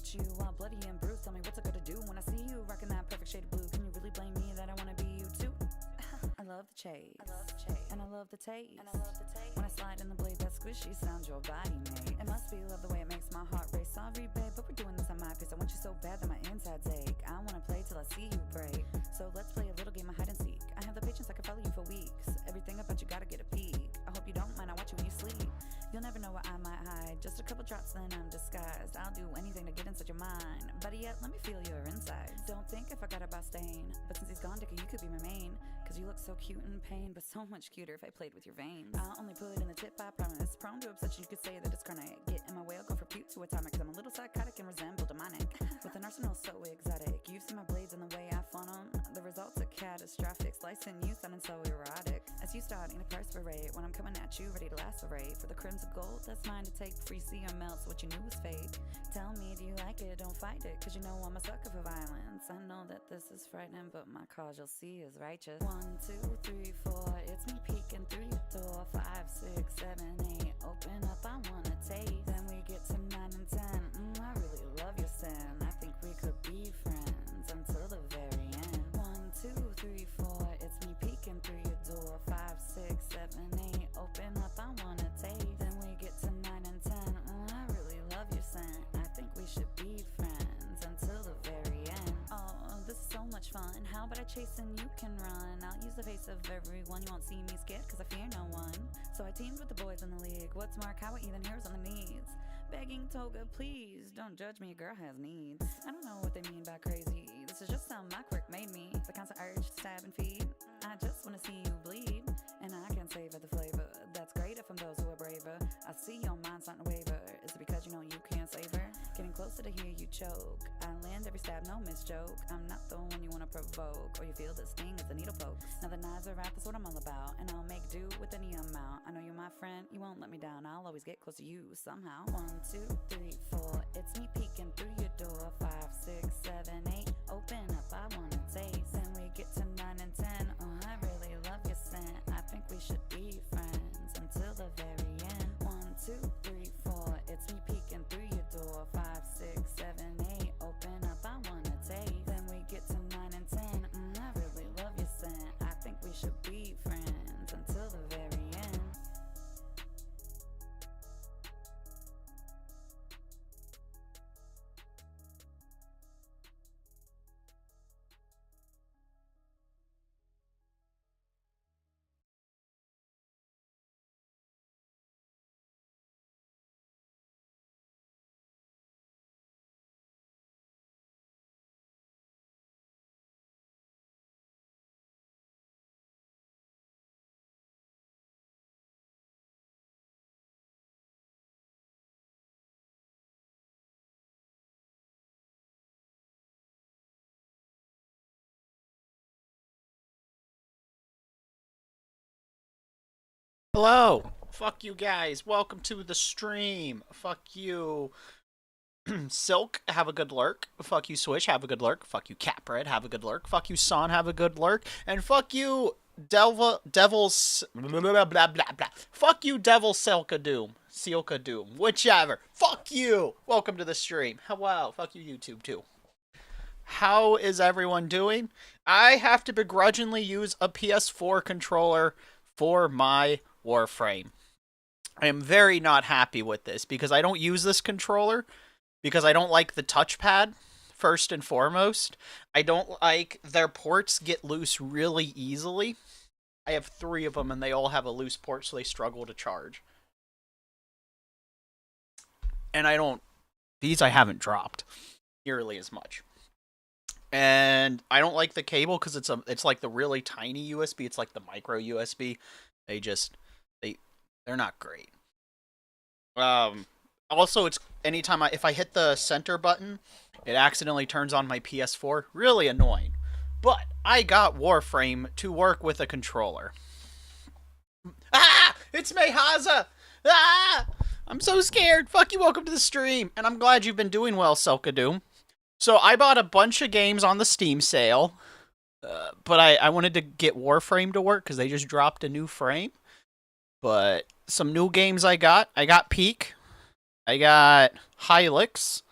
at you all bloody and bruised. Tell me what's it gonna do when I see you rocking that perfect shade of blue. Can you really blame me that I wanna be you too? I love the chase, and I love the taste, when I slide in the blade, that squishy sound your body made. It must be love the way it makes my heart race. Sorry babe, but we're doing this on my pace. I want you so bad that my insides ache. I wanna play till I see you break. So let's play a little game of hide and seek. I have the patience, I can follow you for weeks. Everything about you gotta get a peek. I hope you don't mind, I watch you when you sleep. You'll never know where I might hide. Just a couple drops, then I'm disguised. I'll do anything to get inside your mind. Better yet, let me feel your insides. Don't think if I got it by stain, but since he's gone, Dickie, you could be my main. Cause you look so cute in pain, but so much cuter if I played with your veins. I'll only put in the tip, I promise. Prone to obsession, you could say that it's chronic. Get in my way, I'll go for puke to atomic. Cause I'm a little psychotic and resemble demonic. With an arsenal so exotic, you've seen my blades and the way I funnel them. The results are catastrophic, slicing you sounding so erotic. As you starting to perspirate, when I'm coming at you, ready to lacerate. For the crimson gold, that's mine to take. Free see or melt, so what you knew was fake. Tell me, do you like it? Don't fight it, cause you know I'm a sucker for violence. I know that this is frightening, but my cause you'll see is righteous. 1, 2, 3, 4, it's me peeking through your door. 5, 6, 7, 8, open up, I wanna taste. Then we get to 9 and 10, I really love your sin. I think we could be friends until the very end. 1, 2, 3, 4, it's me peeking through your door. 5, 6, 7, 8, open up, I wanna taste. Then we get to 9 and 10, I really love your scent. I think we should be friends until the very end. Oh, this is so much fun. How about I chase and you can run? I'll use the face of everyone. You won't see me scared cause I fear no one. So I teamed with the boys in the league. What's more, how even heroes on the knees. Begging Toga, please don't judge me, a girl has needs. I don't know what they mean by crazy. This is just how my quirk made me. The constant urge to stab and feed. I just wanna see you bleed, and I can savor the flavor. That's greater from those who are braver. I see your mind starting to waver. Is it because you know you can't save her? Getting closer to hear you choke. I land every stab, no miss joke. I'm not the one you wanna provoke, or you feel the sting as the needle pokes. Now the knives are out, that's what I'm all about, and I'll make do with any amount. I know you're my friend, you won't let me down. I'll always get close to you somehow. 1, 2, 3, 4, it's me peeking through your door. 5, 6, 7, 8, open up, I wanna taste. Then we get to 9 and 10, oh I really love your scent. I think we should be friends until the very end. 1, 2, 3, 4, it's me peeking through your door. 5, 6, 7, 8, open up, I wanna taste. Then we get to 9 and 10, I really love your scent. I think we should be friends until the very end. Hello. Fuck you guys. Welcome to the stream. Fuck you. Silk, have a good lurk. Fuck you, Swish, have a good lurk. Fuck you, Capred, have a good lurk. Fuck you, Son, have a good lurk. And fuck you, Devil's... Blah, blah, blah, blah. Fuck you, Devil Silka Doom. Silka Doom. Whichever. Fuck you. Welcome to the stream. Hello. Fuck you, YouTube, too. How is everyone doing? I have to begrudgingly use a PS4 controller for my Warframe. I am very not happy with this because I don't use this controller because I don't like the touchpad, first and foremost. I don't like their ports get loose really easily. I have 3 of them and they all have a loose port, so they struggle to charge. And these I haven't dropped nearly as much. And I don't like the cable because it's like the really tiny USB. It's like the micro USB. They're not great. Also, it's anytime if I hit the center button, it accidentally turns on my PS4. Really annoying. But I got Warframe to work with a controller. Ah! It's Mehaza! Ah! I'm so scared. Fuck you, welcome to the stream. And I'm glad you've been doing well, Selkadoom. So I bought a bunch of games on the Steam sale. But I wanted to get Warframe to work because they just dropped a new frame. But some new games I got Peak. I got Hylix.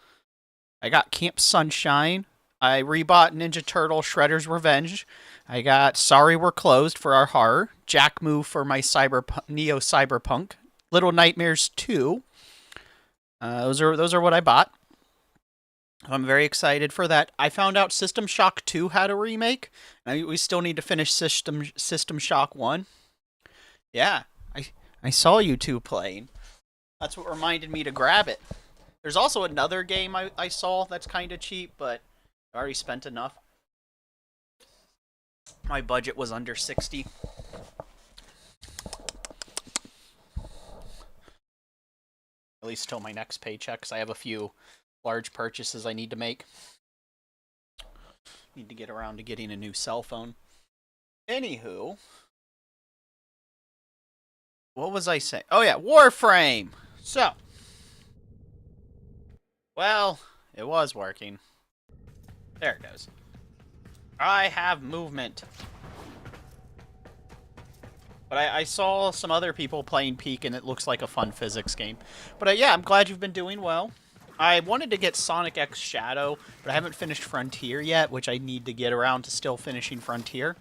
I got Camp Sunshine. I rebought Ninja Turtle Shredder's Revenge. I got Sorry We're Closed for our horror. Jack Move for my Neo Cyberpunk. Little Nightmares 2. Those are what I bought. I'm very excited for that. I found out System Shock 2 had a remake. We still need to finish System Shock 1. Yeah, I saw you two playing. That's what reminded me to grab it. There's also another game I saw that's kind of cheap, but I already spent enough. My budget was under 60. At least till my next paycheck, because I have a few large purchases I need to make. Need to get around to getting a new cell phone. Anywho, what was I saying? Oh yeah, Warframe! So, well, it was working. There it goes. I have movement. But I saw some other people playing Peak, and it looks like a fun physics game. But yeah, I'm glad you've been doing well. I wanted to get Sonic X Shadow, but I haven't finished Frontier yet, which I need to get around to still finishing Frontier.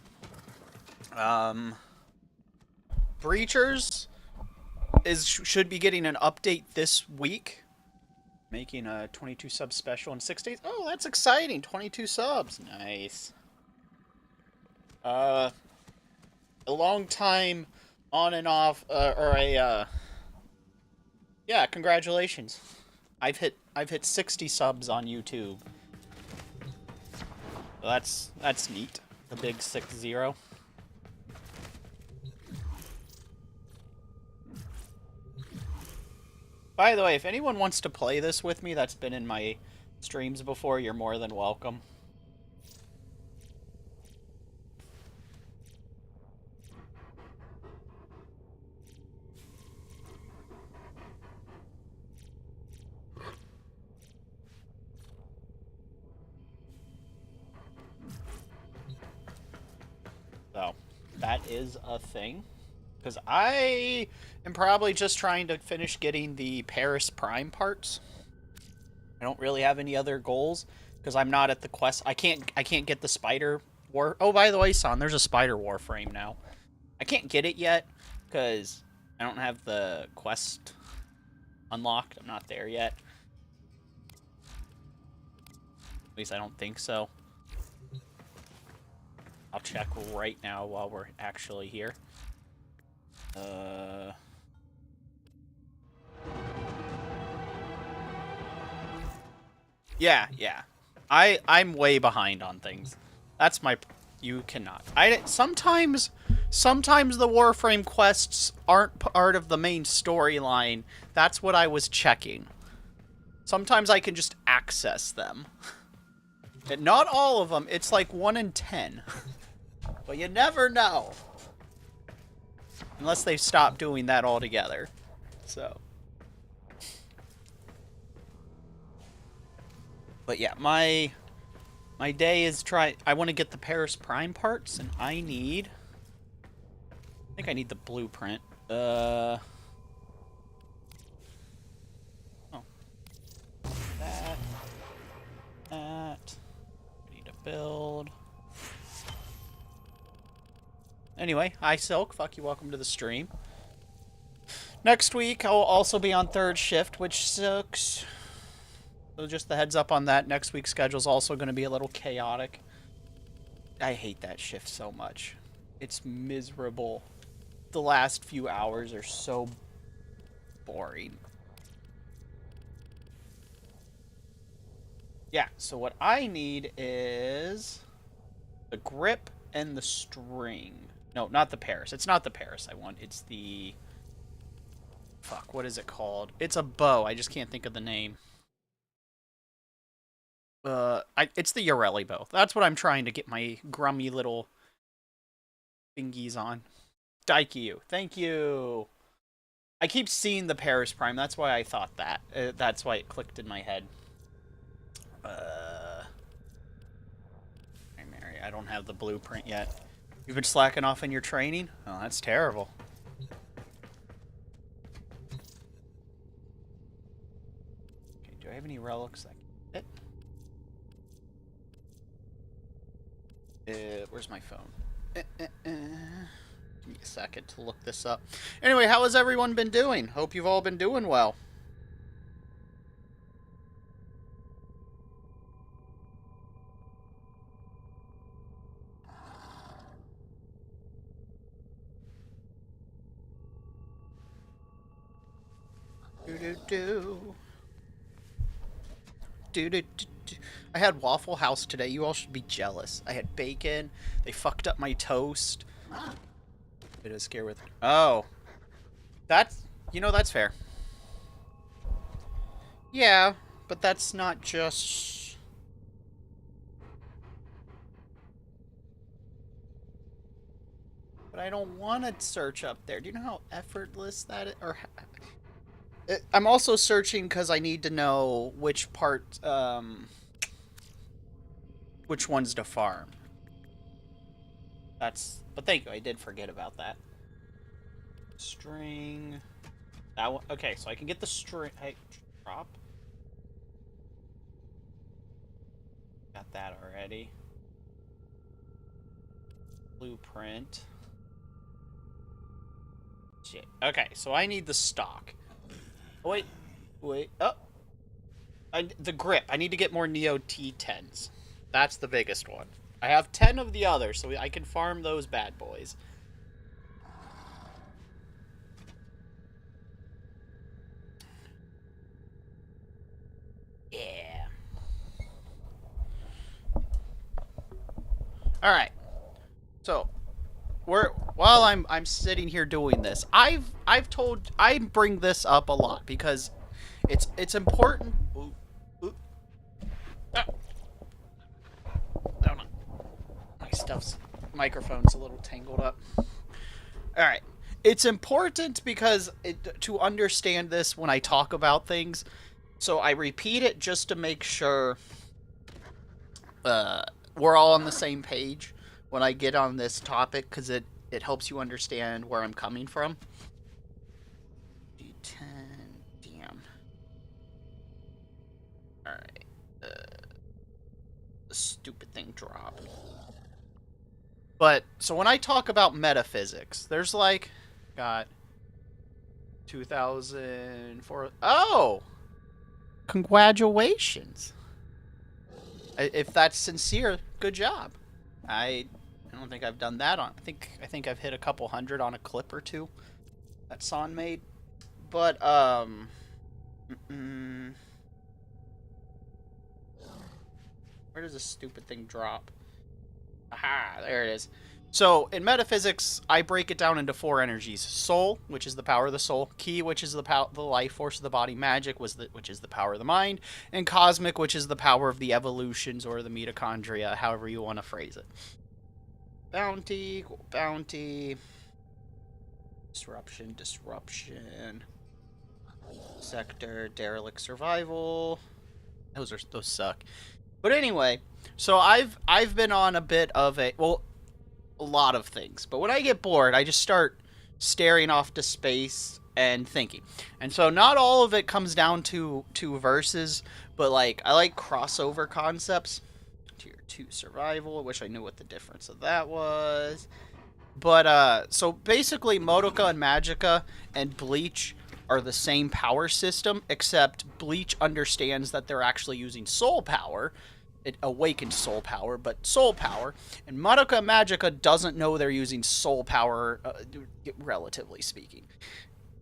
Breachers should be getting an update this week. Making a 22 sub special in 6 days. Oh, that's exciting. 22 subs. Nice. A long time on and off, yeah, congratulations. I've hit 60 subs on YouTube. So that's neat. The big 6-0. By the way, if anyone wants to play this with me that's been in my streams before, you're more than welcome. So, that is a thing. Because I am probably just trying to finish getting the Paris Prime parts. I don't really have any other goals because I'm not at the quest. I can't get the Spider War. Oh, by the way, son, there's a Spider Warframe now. I can't get it yet because I don't have the quest unlocked. I'm not there yet. At least I don't think so. I'll check right now while we're actually here. Yeah. I'm way behind on things. That's my... You cannot. Sometimes the Warframe quests aren't part of the main storyline. That's what I was checking. Sometimes I can just access them. And not all of them. It's like 1 in 10. But you never know. Unless they stop doing that altogether. So. But yeah, my day is I want to get the Paris Prime parts, and I think I need the blueprint. Oh. That. Need to build. Anyway, hi Silk, fuck you, welcome to the stream. Next week, I'll also be on third shift, which sucks. So just the heads up on that, next week's schedule is also going to be a little chaotic. I hate that shift so much. It's miserable. The last few hours are so boring. Yeah, so what I need is the grip and the string. No, not the Paris. It's not the Paris I want. It's the... Fuck, what is it called? It's a bow. I just can't think of the name. It's the Urelli bow. That's what I'm trying to get my grummy little thingies on. Daikyu. Thank you. I keep seeing the Paris Prime. That's why I thought that. That's why it clicked in my head. Mary, I don't have the blueprint yet. You've been slacking off in your training? Oh, that's terrible. Okay, do I have any relics that can fit? Where's my phone? Give me a second to look this up. Anyway, how has everyone been doing? Hope you've all been doing well. I had Waffle House today. You all should be jealous. I had bacon. They fucked up my toast. Bit of a scare with. Oh, that's that's fair. Yeah, but that's not just. But I don't want to search up there. Do you know how effortless that is? Or I'm also searching because I need to know which part, which ones to farm. But thank you, I did forget about that. String. That one, okay, so I can get the string. Hey, drop. Got that already. Blueprint. Shit. Okay, so I need the stock. Oh, wait. Oh. The grip. I need to get more Neo T10s. That's the biggest one. I have 10 of the others, so I can farm those bad boys. Yeah. All right. So, while I'm sitting here doing this, I bring this up a lot because it's important. Ah. I don't know. My microphone's a little tangled up. All right. It's important because to understand this when I talk about things. So I repeat it just to make sure we're all on the same page when I get on this topic, because it helps you understand where I'm coming from. D10, damn. Alright. The stupid thing dropped. But, so when I talk about metaphysics, there's like, got 2004. Oh! Congratulations. If that's sincere, good job. I don't think I've done that on. I think I've hit a couple hundred on a clip or two that Son made. But where does this stupid thing drop? Aha, there it is. So, in metaphysics, I break it down into 4 energies. Soul, which is the power of the soul. Ki, which is the life force of the body. Magic, which is the power of the mind. And cosmic, which is the power of the evolutions or the mitochondria, however you want to phrase it. Bounty, bounty. Disruption. Sector, derelict survival. Those suck. But anyway, so I've been on a bit of a lot of things. But when I get bored, I just start staring off to space and thinking. And so not all of it comes down to verses, but like I like crossover concepts. Tier 2 survival. I wish I knew what the difference of that was. But so basically Madoka and Magica and Bleach are the same power system, except Bleach understands that they're actually using soul power. It awakens soul power, but soul power. And Madoka Magica doesn't know they're using soul power, relatively speaking.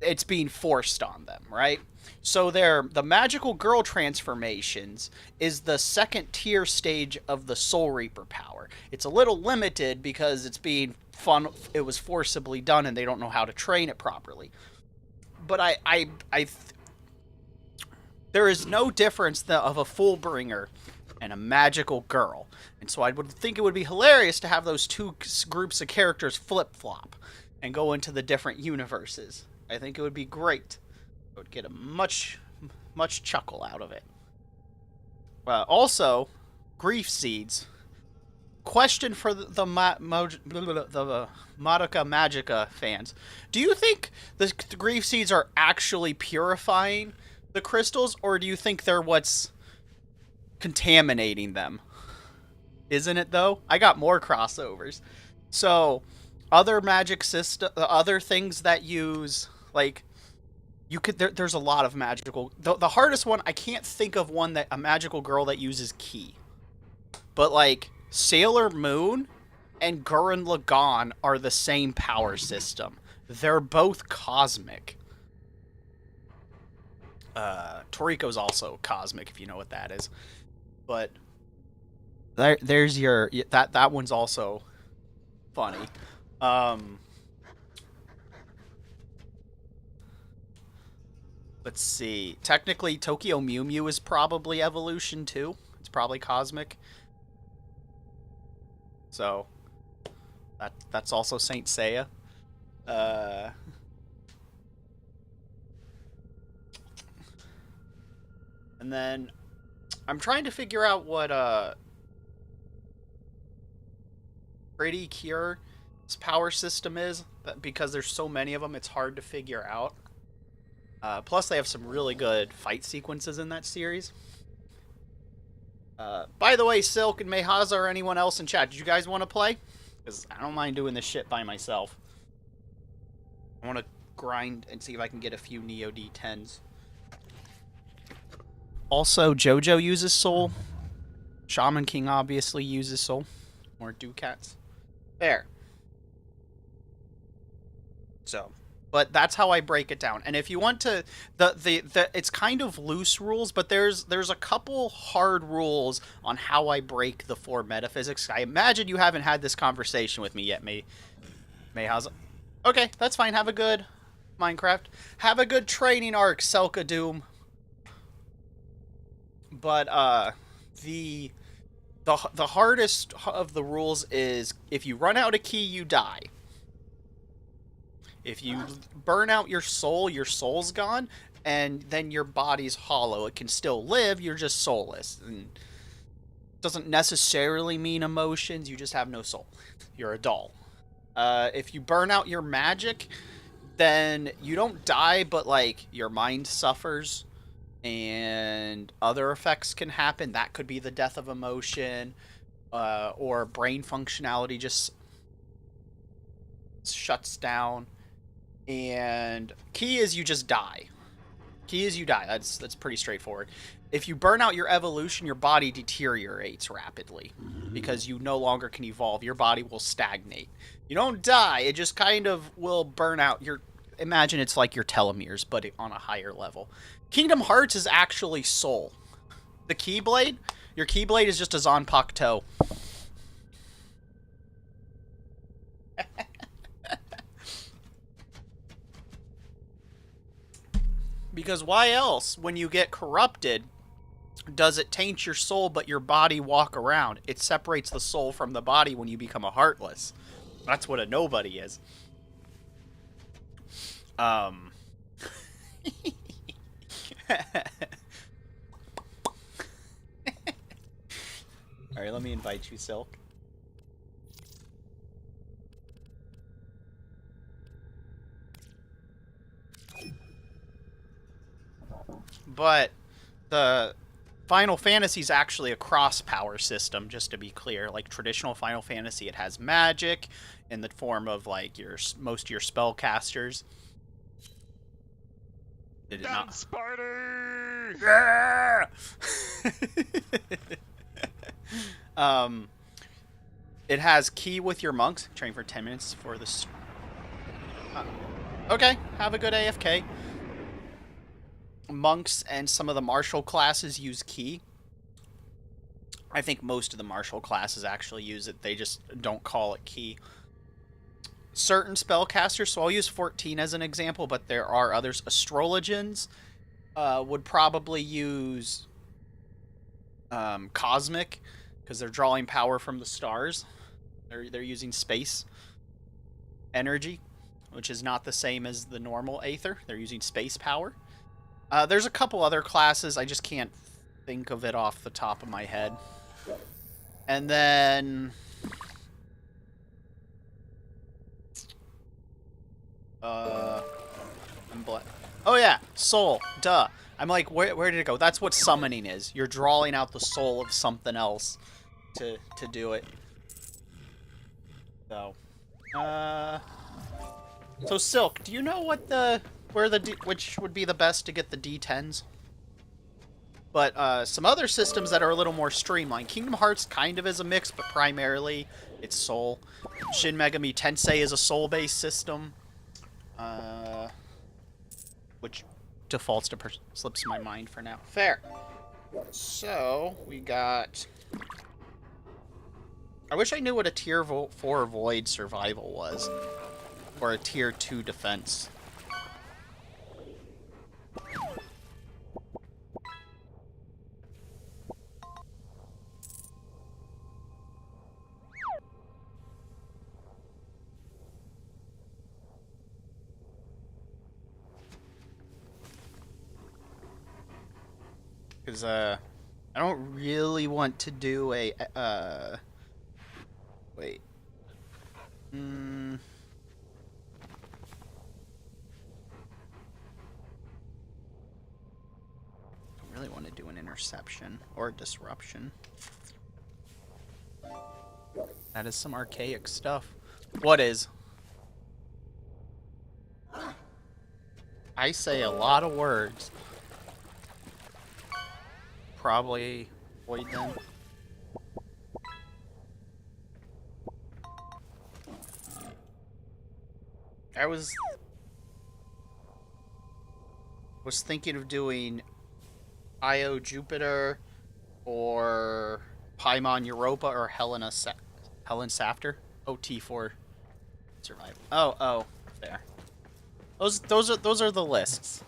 It's being forced on them, right? So the magical girl transformations is the second tier stage of the Soul Reaper power. It's a little limited because it's being it was forcibly done and they don't know how to train it properly. But there is no difference of a Fullbringer and a magical girl. And so I would think it would be hilarious to have those two groups of characters flip-flop and go into the different universes. I think it would be great. I would get a much chuckle out of it. Also, grief seeds. Question for the Madoka Magica fans. Do you think the grief seeds are actually purifying the crystals, or do you think they're what's contaminating them? Isn't it though? I got more crossovers. So, other magic system, other things that use like you could. There's a lot of magical. The hardest one, I can't think of one that a magical girl that uses ki. But like Sailor Moon and Gurren Lagann are the same power system. They're both cosmic. Toriko's also cosmic, if you know what that is. But there's your that one's also funny. Let's see. Technically, Tokyo Mew Mew is probably evolution too. It's probably cosmic. So that's also Saint Seiya. And then I'm trying to figure out what Pretty Cure's power system is, because there's so many of them, it's hard to figure out. Plus, they have some really good fight sequences in that series. By the way, Silk and Mehaza or anyone else in chat, did you guys want to play? Because I don't mind doing this shit by myself. I want to grind and see if I can get a few Neo D10s. Also, JoJo uses Soul. Shaman King obviously uses Soul. Or Ducats. There. So, but that's how I break it down. And if you want to, it's kind of loose rules, but there's a couple hard rules on how I break the 4 metaphysics. I imagine you haven't had this conversation with me yet, Mayhaza. Okay, that's fine. Have a good Minecraft. Have a good training arc, Selka Doom. But the hardest of the rules is if you run out of ki, you die. If you burn out your soul's gone, and then your body's hollow. It can still live, you're just soulless. And doesn't necessarily mean emotions, you just have no soul. You're a doll. If you burn out your magic, then you don't die, but like your mind suffers. And other effects can happen. That could be the death of emotion, or brain functionality just shuts down. And ki is you just die. Ki is you die. That's pretty straightforward. If you burn out your evolution, your body deteriorates rapidly because you no longer can evolve. Your body will stagnate. You don't die. It just kind of will burn out. Imagine it's like your telomeres, but on a higher level. Kingdom Hearts is actually soul. The Keyblade? Your Keyblade is just a Zanpakuto. Because why else, when you get corrupted, does it taint your soul but your body walk around? It separates the soul from the body when you become a Heartless. That's what a nobody is. Alright, let me invite you, Silk. But the Final Fantasy is actually a cross-power system, just to be clear. Like traditional Final Fantasy, it has magic in the form of like most of your spellcasters. Did it not? Sparty! Yeah! It has ki with your monks. Train for 10 minutes for this. Okay, have a good AFK. Monks and some of the martial classes use ki. I think most of the martial classes actually use it. They just don't call it ki. Certain spellcasters, so I'll use 14 as an example, but there are others. Astrologians would probably use cosmic, because they're drawing power from the stars. They're using space energy, which is not the same as the normal Aether. They're using space power. There's a couple other classes. I just can't think of it off the top of my head. And then... oh yeah, soul. Duh. I'm like, where did it go? That's what summoning is. You're drawing out the soul of something else to do it. So, so Silk, do you know what which would be the best to get the D10s? But some other systems that are a little more streamlined. Kingdom Hearts kind of is a mix, but primarily it's Soul. Shin Megami Tensei is a Soul-based system, which defaults to slips my mind for now. Fair. So we got. I wish I knew what a Tier 4 Void survival was, or a Tier 2 defense. Because, I don't really want to do a, wait. I really want to do an interception or a disruption. That is some archaic stuff. What is? I say a lot of words. Probably avoid them. I was thinking of doing Io Jupiter or Paimon Europa or Helen Safter. OT for survival. Oh, there. Those are the lists.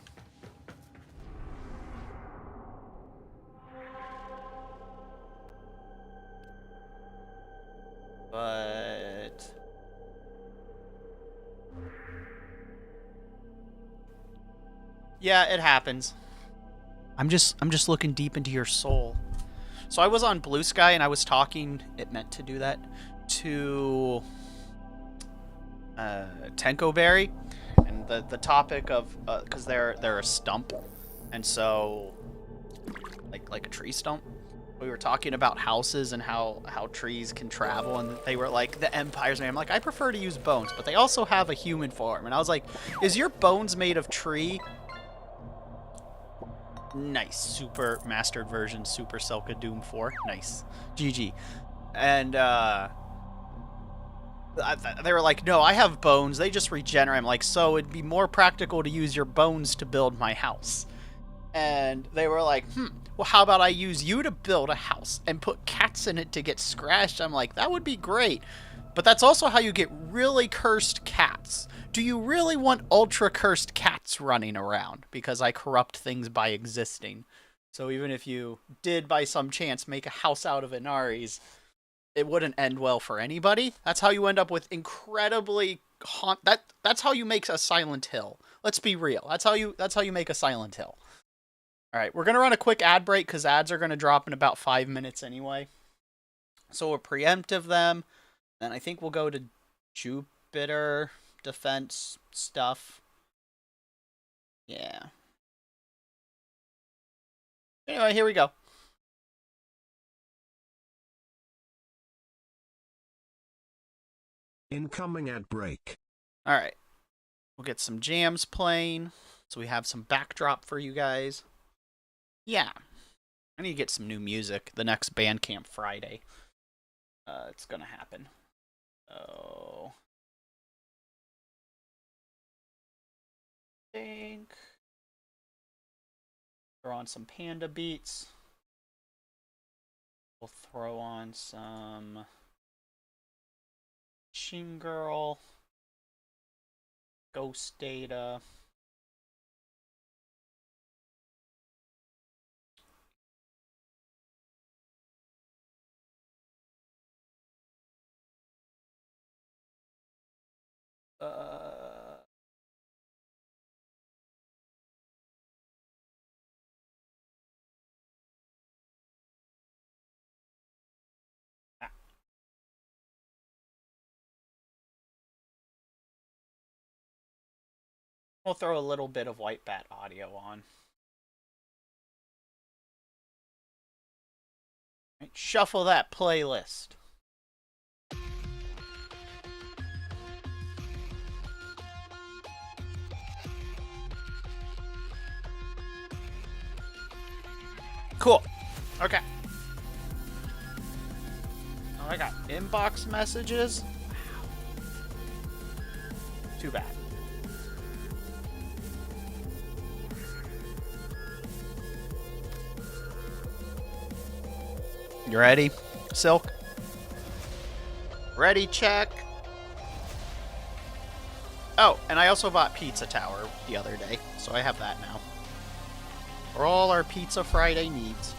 But yeah, it happens. I'm just looking deep into your soul. So I was on Blue Sky and I was talking, it meant to do that, to Tenko Berry, and the topic of because they're a stump, and so like a tree stump. We were talking about houses and how trees can travel, and they were like the Empire's made. I'm like, I prefer to use bones, but they also have a human form, and I was like, is your bones made of tree? Nice. Super mastered version, Super Selka Doom 4. Nice. GG. And they were like, no, I have bones. They just regenerate. I'm like, so it'd be more practical to use your bones to build my house. And they were like, well, how about I use you to build a house and put cats in it to get scratched? I'm like, that would be great. But that's also how you get really cursed cats. Do you really want ultra cursed cats running around? Because I corrupt things by existing. So even if you did by some chance make a house out of Inaries, it wouldn't end well for anybody. That's how you end up with incredibly that's how you make a Silent Hill. Let's be real. That's how you make a Silent Hill. All right, we're going to run a quick ad break because ads are going to drop in about 5 minutes anyway. So we'll preemptive them. And I think we'll go to Jupiter defense stuff. Yeah. Anyway, here we go. Incoming ad break. All right. We'll get some jams playing so we have some backdrop for you guys. Yeah. I need to get some new music the next Bandcamp Friday. It's going to happen. So I think throw on some Panda beats. We'll throw on some Machine Girl, Ghost Data. We'll throw a little bit of White Bat audio on. Shuffle that playlist. Cool. Okay. Oh, I got inbox messages. Wow. Too bad. You ready, Silk? Ready, check. Oh, and I also bought Pizza Tower the other day, so I have that now. For all our Pizza Friday needs.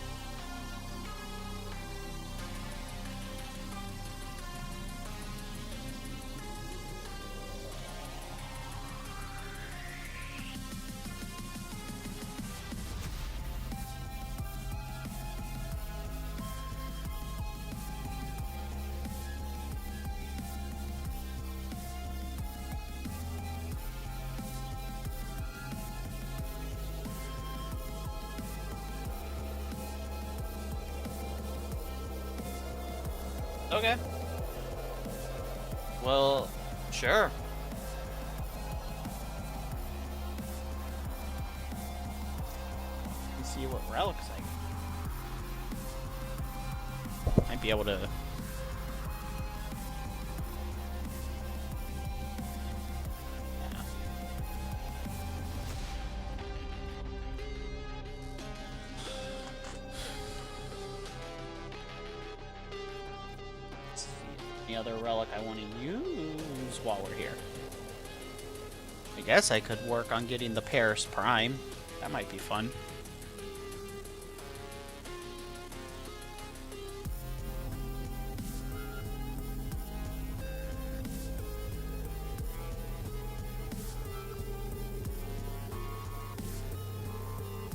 Okay. Well, sure. Let's see what relics I might be able to. Yeah. Let's see. Any other relic I want to use while we're here? I guess I could work on getting the Paris Prime. That might be fun.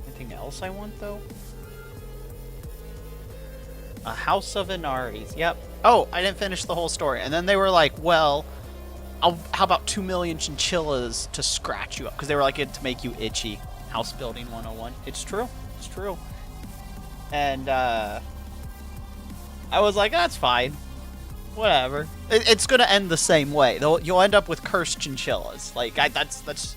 Anything else I want, though? A House of Inaries. Yep. Oh, I didn't finish the whole story. And then they were like, well, how about 2 million chinchillas to scratch you up? Because they were like, it to make you itchy. House building 101. It's true. It's true. And I was like, that's fine. Whatever. It's going to end the same way. You'll end up with cursed chinchillas. Like, that's...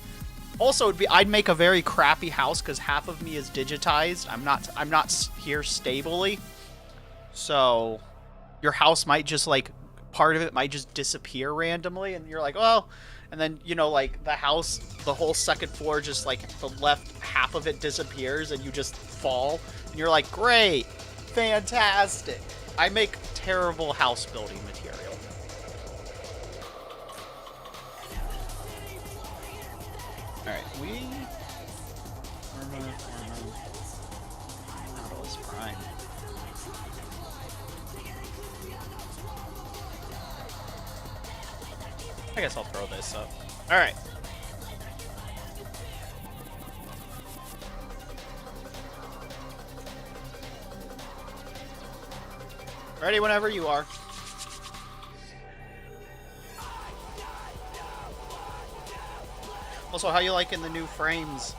Also, I'd make a very crappy house because half of me is digitized. I'm not here stably. So your house might just, like, part of it might just disappear randomly, and you're like, well, and then, you know, like, the house, the whole second floor, just, like, the left half of it disappears, and you just fall, and you're like, great, fantastic. I make terrible house building material. Alright, Nautilus Prime. I guess I'll throw this up. Alright. Ready whenever you are. Also, how you liking the new frames?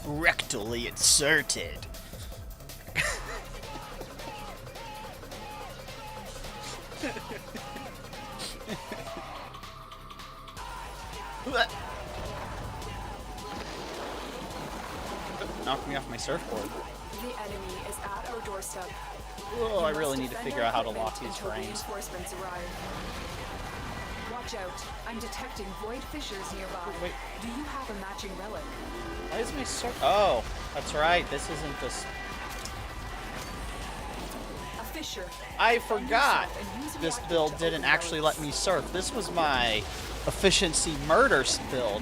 Rectally inserted. Knocked me off my surfboard. The enemy is at our doorstep. Oh, I really need to figure out how to lock these frames. Reinforcements arrive. Watch Watch out. I'm detecting void fissures nearby. Wait. Do you have a matching relic? Why is my surf? Oh, that's right. This isn't this. A fissure. I forgot. And use This reactant build to didn't open actually let relics. me surf. This was my efficiency murder build.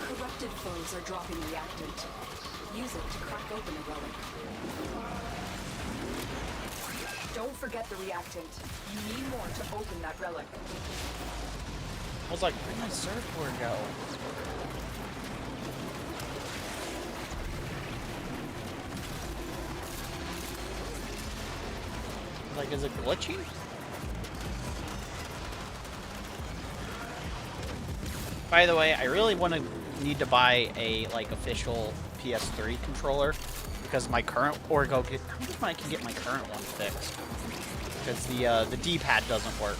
Corrupted foes are dropping reactant. Use it to crack open a relic. Don't forget the reactant. You need more to open that relic. I was like, where'd my surfboard go? Like, is it glitchy? By the way, I really need to buy a official PS3 controller because my current I wonder if I can get my current one fixed because the D-pad doesn't work.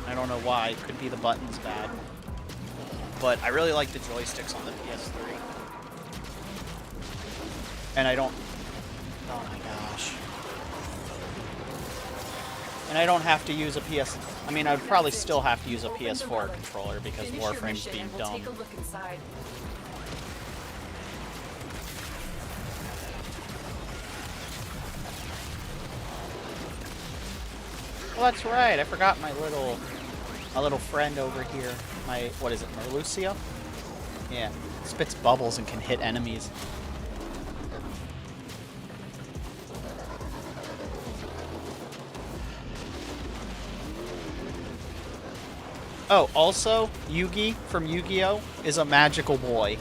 I don't know why. It could be the buttons bad, but I really like the joysticks on the PS3, and I don't. Oh my gosh. And I don't have to use a PS. I mean, I would probably still have to use a PS4 controller because Finish your Warframe's mission being and we'll dumb. take a look inside. Well, that's right. I forgot my little friend over here. What is it, Merlucio? Yeah, spits bubbles and can hit enemies. Oh, also, Yugi from Yu-Gi-Oh! Is a magical boy.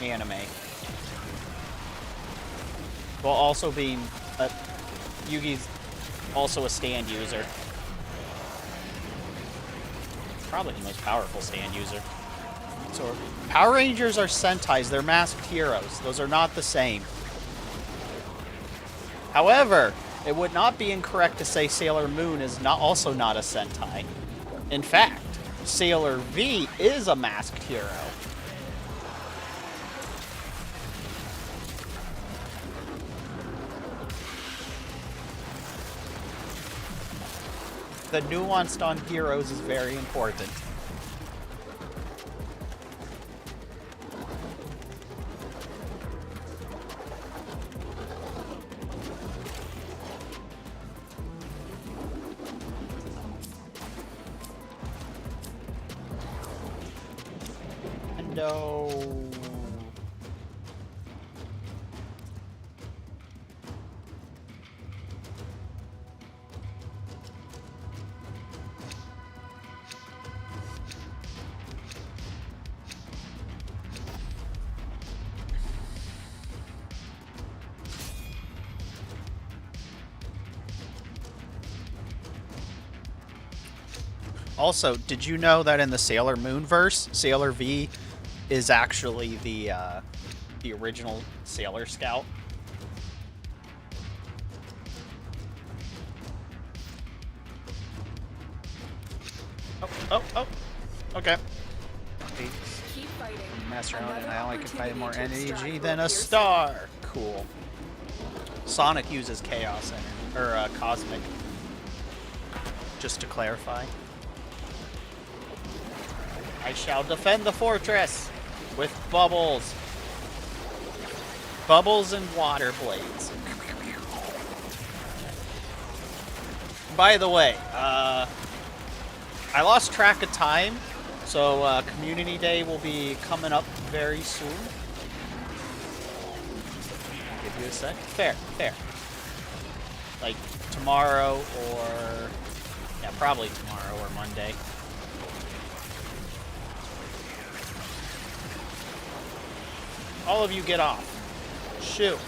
Anime. While also being Yugi's also a stand user. Probably the most powerful stand user. So, Power Rangers are Sentais. They're masked heroes. Those are not the same. However, it would not be incorrect to say Sailor Moon is also not a Sentai. In fact, Sailor V is a masked hero. The nuance on heroes is very important. No. Also, did you know that in the Sailor Moon verse, Sailor V is actually the original Sailor Scout? Oh. Okay. Keep fighting. Mess around and Another I only can fight opportunity more to energy extract than a what you're star. Cool. Sonic uses Chaos Energy, or Cosmic. Just to clarify. I shall defend the fortress with bubbles. Bubbles and water blades. By the way, I lost track of time, so Community Day will be coming up very soon. Give you a sec. Fair. Like tomorrow or... yeah, probably tomorrow or Monday. All of you get off. Shoot.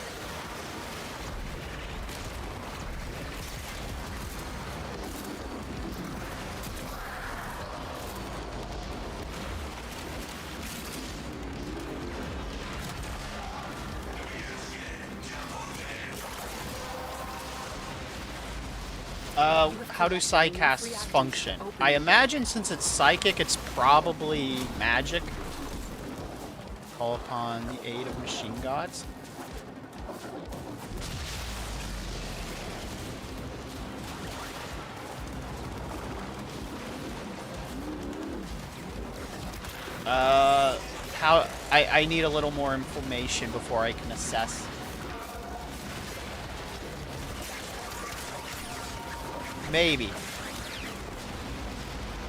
How do psycasts function? I imagine since it's psychic, it's probably magic. Call upon the aid of machine gods. I need a little more information before I can assess. Maybe.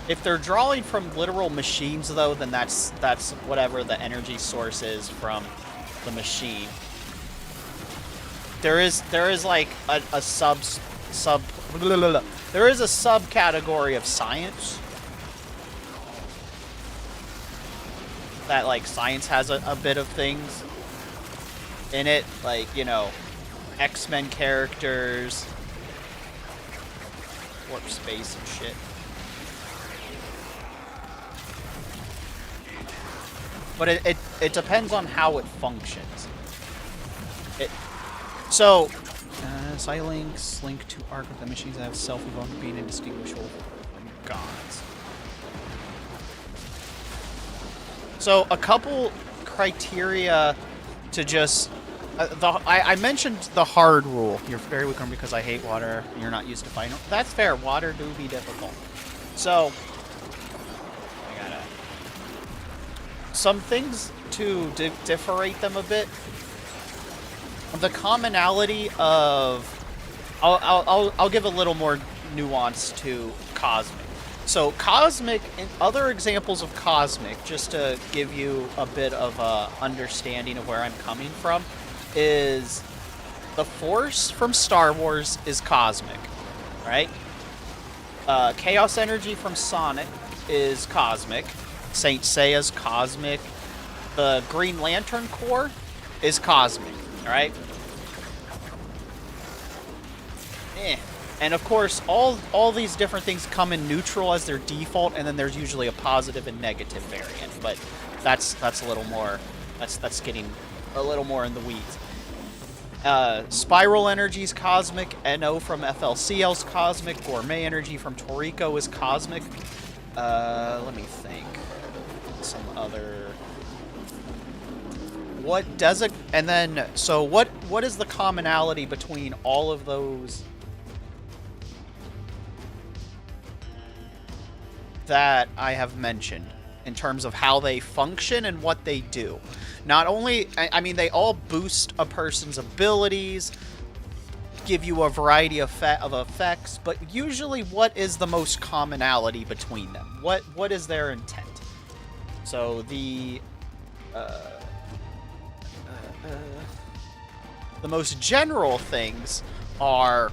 If they're drawing from literal machines, though, then that's whatever the energy source is from the machine. There is like a there is a subcategory of science that, like, science has a bit of things in it, like, you know, X-Men characters, warp space and shit. But it depends on how it functions. Psylinks link to arc with the machines that have self-evolved being indistinguishable from gods. So a couple criteria to just... I mentioned the hard rule. You're very weak because I hate water and you're not used to fighting. That's fair. Water do be difficult. So... some things to differentiate them a bit. The commonality of... I'll give a little more nuance to cosmic. So cosmic, and other examples of cosmic, just to give you a bit of a understanding of where I'm coming from, is the Force from Star Wars is cosmic, right? Chaos energy from Sonic is cosmic. Saint Seiya's cosmic. The Green Lantern Corps is cosmic, alright? And of course, all these different things come in neutral as their default, and then there's usually a positive and negative variant. But that's a little more, that's getting a little more in the weeds. Spiral energy is cosmic. NO from FLCL is cosmic. Gourmet energy from Toriko is cosmic. Let me think. Some other... What does it... And then, so what is the commonality between all of those that I have mentioned in terms of how they function and what they do? Not only... I mean, they all boost a person's abilities, give you a variety of effects, but usually what is the most commonality between them? What is their intent? So the most general things are,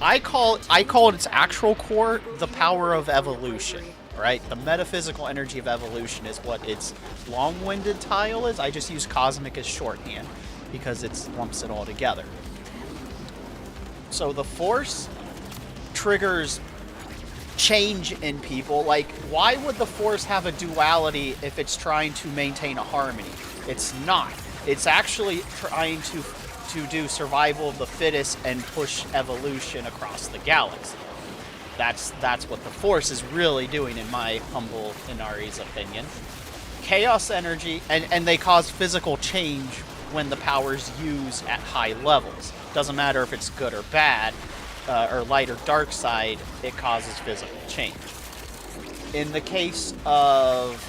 I call it its actual core, the power of evolution, right? The metaphysical energy of evolution is what its long-winded title is. I just use cosmic as shorthand because it lumps it all together. So the Force triggers change in people. Like, why would the Force have a duality if it's trying to maintain a harmony? It's not. It's actually trying to do survival of the fittest and push evolution across the galaxy. That's what the Force is really doing, in my humble Inaries opinion. Chaos energy, and they cause physical change when the power's used at high levels. Doesn't matter if it's good or bad, or light or dark side, it causes physical change. In the case of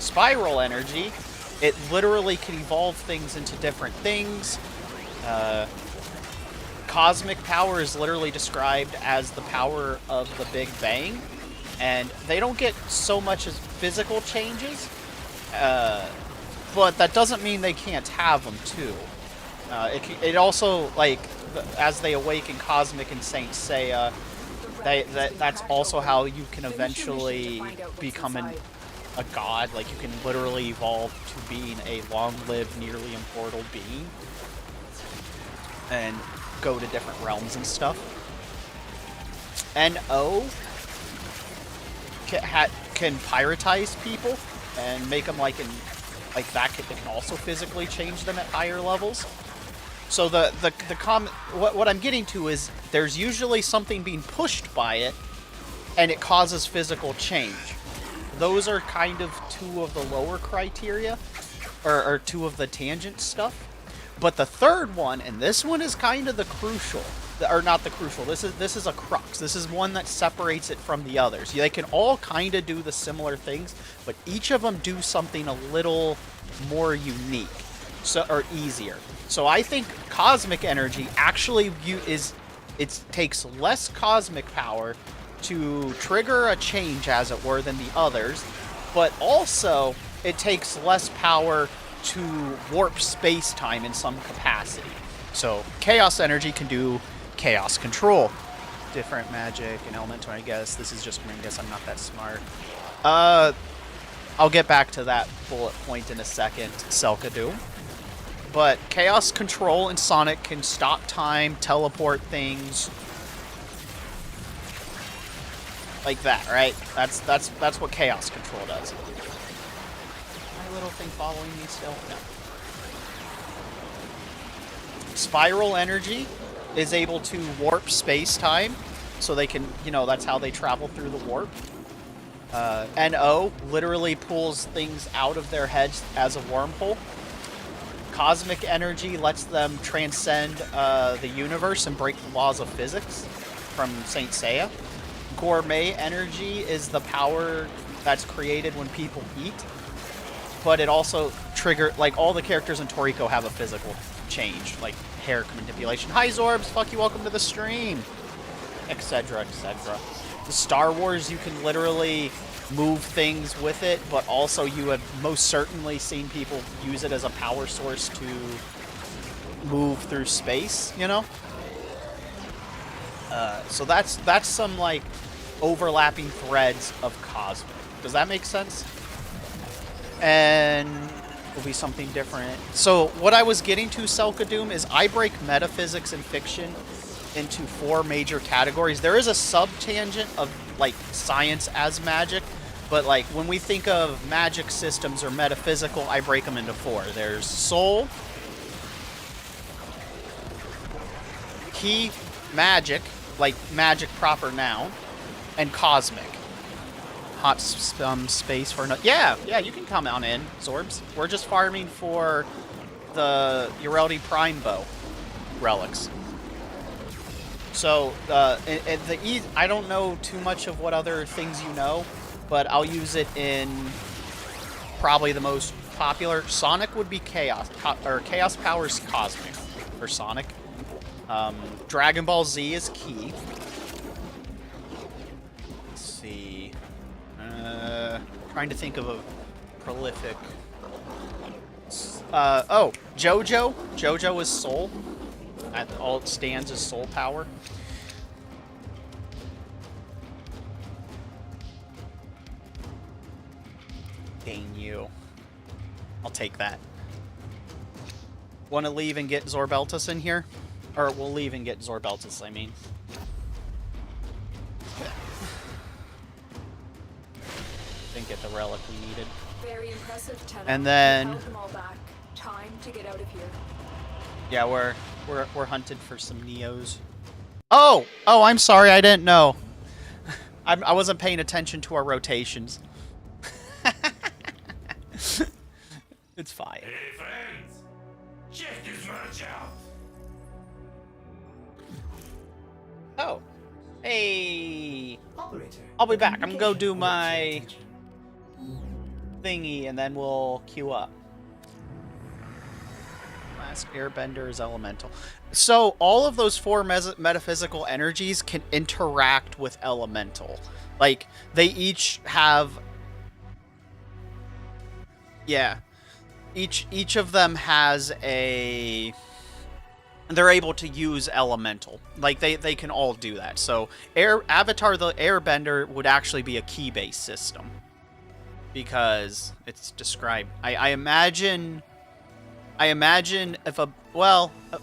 spiral energy, it literally can evolve things into different things. Cosmic power is literally described as the power of the Big Bang, and they don't get so much as physical changes, but that doesn't mean they can't have them too. It also, like, as they awaken cosmic in Saint Seiya, that's also how you can eventually become a god. Like, you can literally evolve to being a long-lived, nearly immortal being and go to different realms and stuff. NO can pyrotize people and make them like that. It can also physically change them at higher levels. So what I'm getting to is there's usually something being pushed by it, and it causes physical change. Those are kind of two of the lower criteria, or two of the tangent stuff. But the third one, and this one is kind of the crucial, or not the crucial. This is a crux. This is one that separates it from the others. They can all kind of do the similar things, but each of them do something a little more unique, or easier. So I think cosmic energy actually takes less cosmic power to trigger a change, as it were, than the others, but also it takes less power to warp space-time in some capacity. So chaos energy can do chaos control. Different magic and elemental, I guess. This is just me. I guess I'm not that smart. I'll get back to that bullet point in a second, Selka-Doom. But chaos control and Sonic can stop time, teleport things. Like that, right? That's what chaos control does. My little thing following me still? No. Spiral energy is able to warp space-time, so they can, that's how they travel through the warp. NO literally pulls things out of their heads as a wormhole. Cosmic energy lets them transcend the universe and break the laws of physics from Saint Seiya. Gourmet energy is the power that's created when people eat, but it also like all the characters in Toriko have a physical change, like hair manipulation. Hi Zorbs, fuck you, welcome to the stream, etc, etc. The Star Wars, you can literally move things with it, but also you have most certainly seen people use it as a power source to move through space, So that's some like overlapping threads of cosmic. Does that make sense? And will be something different. So what I was getting to, Selka-Doom, is I break metaphysics and fiction into 4 major categories. There is a sub-tangent of like science as magic, but like when we think of magic systems or metaphysical, I break them into 4. There's soul, key, magic, like magic proper noun, and cosmic. Hot space for no. Yeah, you can come on in, Zorbs. We're just farming for the Ureldi Prime Bow relics. So I don't know too much of what other things you know, but I'll use it in probably the most popular. Sonic would be chaos, or chaos powers cosmic for Sonic. Dragon Ball Z is key. Let's see. Trying to think of a prolific. JoJo. JoJo is soul. All it stands is soul power. Dang you. I'll take that. Want to leave and get Zorbeltis in here? Or we'll leave and get Zorbeltis, I mean. Didn't get the relic we needed. Very impressive, Tenno. And then You held them all back. Time to get out of here. yeah, we're hunted for some Neos. Oh, I'm sorry, I didn't know. I wasn't paying attention to our rotations. It's fine. Hey friends, check this match out. Oh, hey. Operator, I'll be back. I'm gonna go do my thingy, and then we'll queue up. Last Airbender is elemental. So all of those 4 metaphysical energies can interact with elemental. Like they each have. Yeah. Each of them has a. They're able to use elemental. Like they can all do that. So Avatar the Airbender would actually be a key-based system. Because it's described. I imagine if a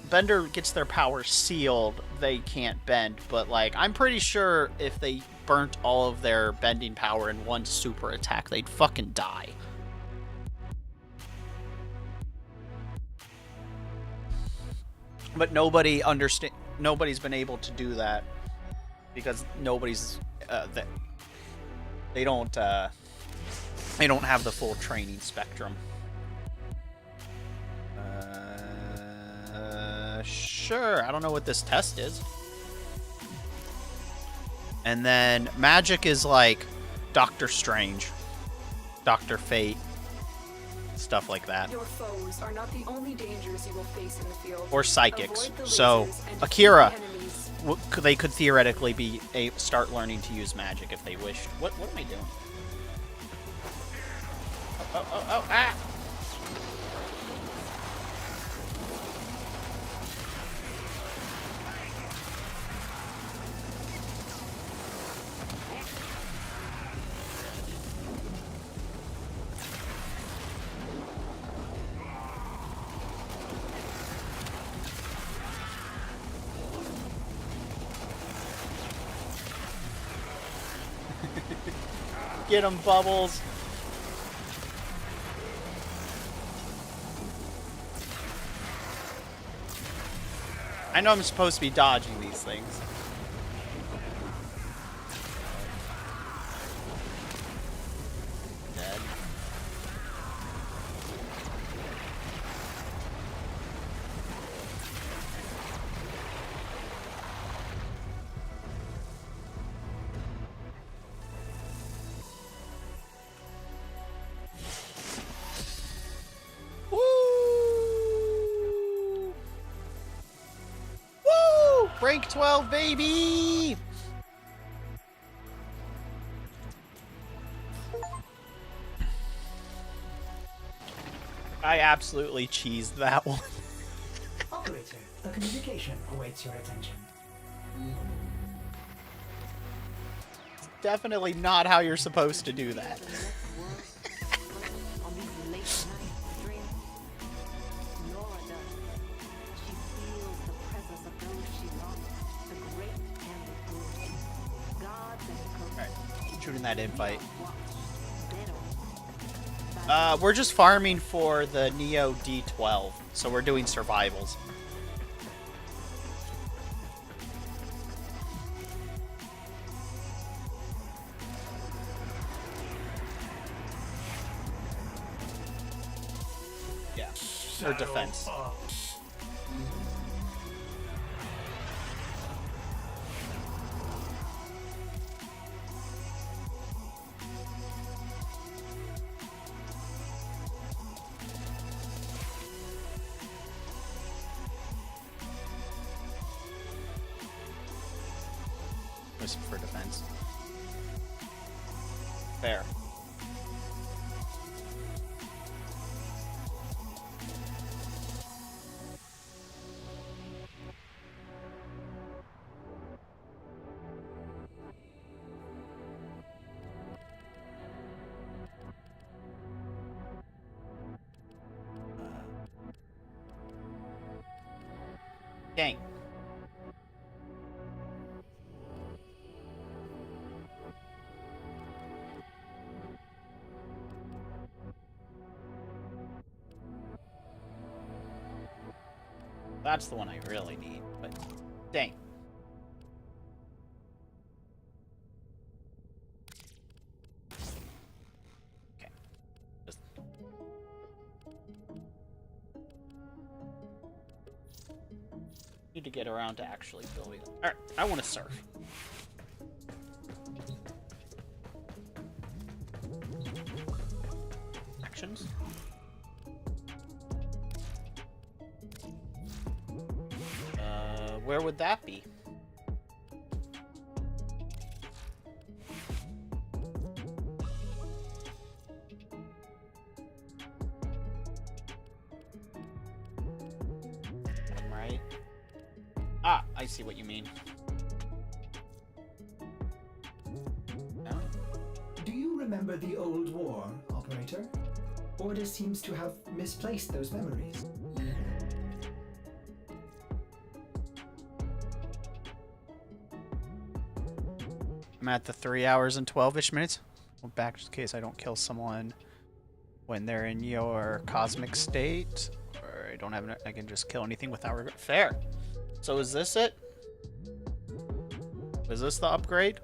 bender gets their power sealed, they can't bend, but like I'm pretty sure if they burnt all of their bending power in one super attack, they'd fucking die. But nobody's been able to do that because nobody's they don't have the full training spectrum. Sure, I don't know what this test is. And then magic is like Doctor Strange, Doctor Fate, stuff like that. Your foes are not the only dangers you will face in the field. Or psychics. Avoid the So lasers and defeat Akira, the enemies. they could theoretically be start learning to use magic if they wished. What am I doing? Oh, ah! Get him, Bubbles! I know I'm supposed to be dodging these things. Dead. Woo! Woo! Rank 12, baby! I absolutely cheesed that one. Operator, a communication awaits your attention. Definitely not how you're supposed to do that. On these late night streams, Nora does. She feels the presence of those she loves, the great and the good, gods and Alright, shooting that invite. better. We're just farming for the Neo D12, so we're doing survivals. Yeah, or defense. Listen for defense. Fair. Dang. That's the one I really need, but dang. Okay. Just need to get around to actually building. Alright, I want to surf. Actions. Where would that be? Right. Ah, I see what you mean. No? Do you remember the old war, Operator? Order seems to have misplaced those memories. I'm at the 3 hours and 12-ish minutes. Well, back in case I don't kill someone when they're in your cosmic state. Or don't have. I can just kill anything without regret. Fair. So is this it? Is this the upgrade?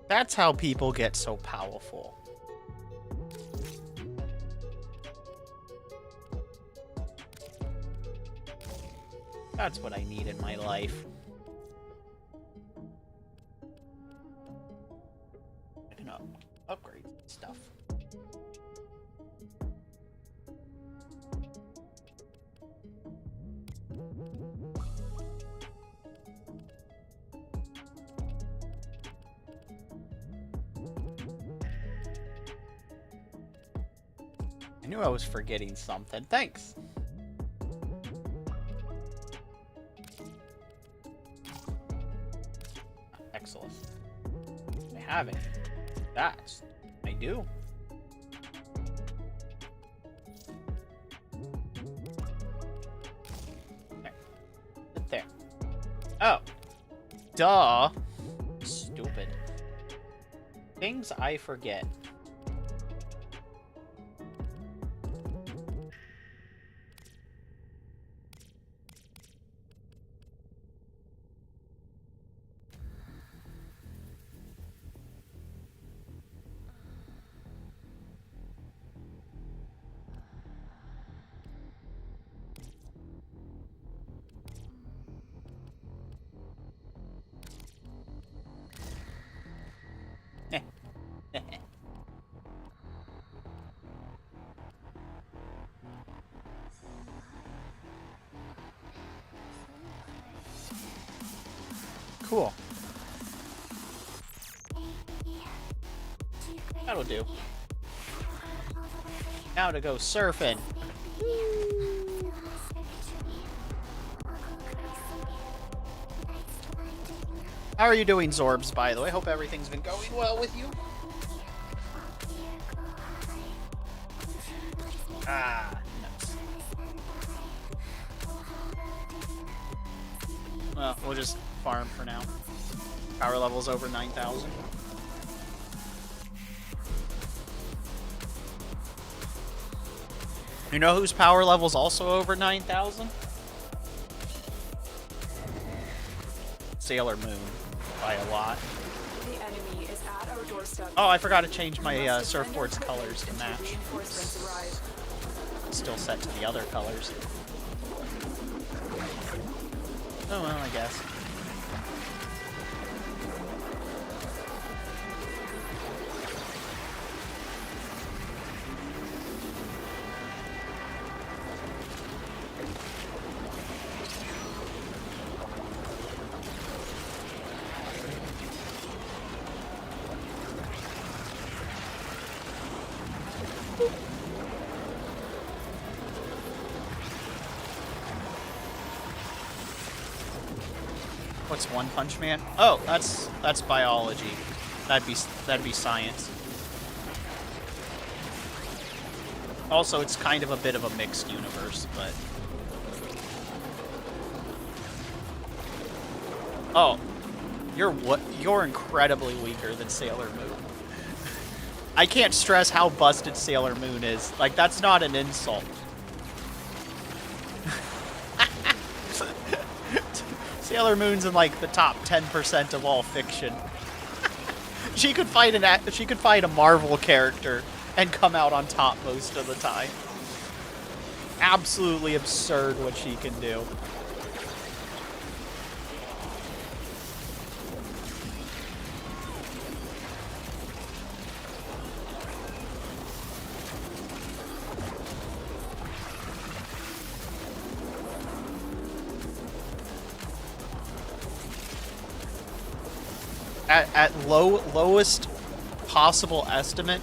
That's how people get so powerful. That's what I need in my life. I can upgrade stuff. I knew I was forgetting something. Thanks. Excellent. I have it. That's... I do. There. Sit there. Oh. Duh. Stupid. Things I forget. Cool. That'll do. Now to go surfing. How are you doing, Zorbs, by the way? Hope everything's been going well with you. Ah, nuts. Well, we'll just farm for now. Power level's over 9,000. You know whose power level's also over 9,000? Sailor Moon, by a lot. The enemy is at our doorstep. Oh, I forgot to change my surfboard's colors to match. Reinforcements arrive. Still set to the other colors. Oh well, I guess. What's One Punch Man? Oh, that's biology. That'd be science. Also, it's kind of a bit of a mixed universe, but oh, you're incredibly weaker than Sailor Moon. I can't stress how busted Sailor Moon is. Like, that's not an insult. Sailor Moon's in like the top 10% of all fiction. She could fight a Marvel character and come out on top most of the time. Absolutely absurd what she can do. At lowest possible estimate,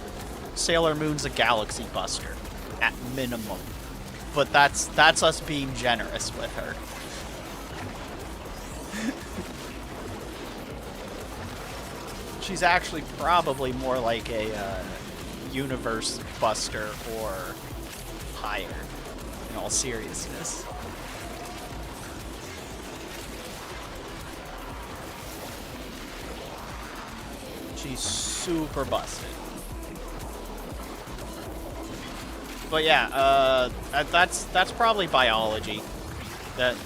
Sailor Moon's a galaxy buster, at minimum. But that's us being generous with her. She's actually probably more like a universe buster or higher, in all seriousness. She's super busted. But yeah, that's probably biology. That,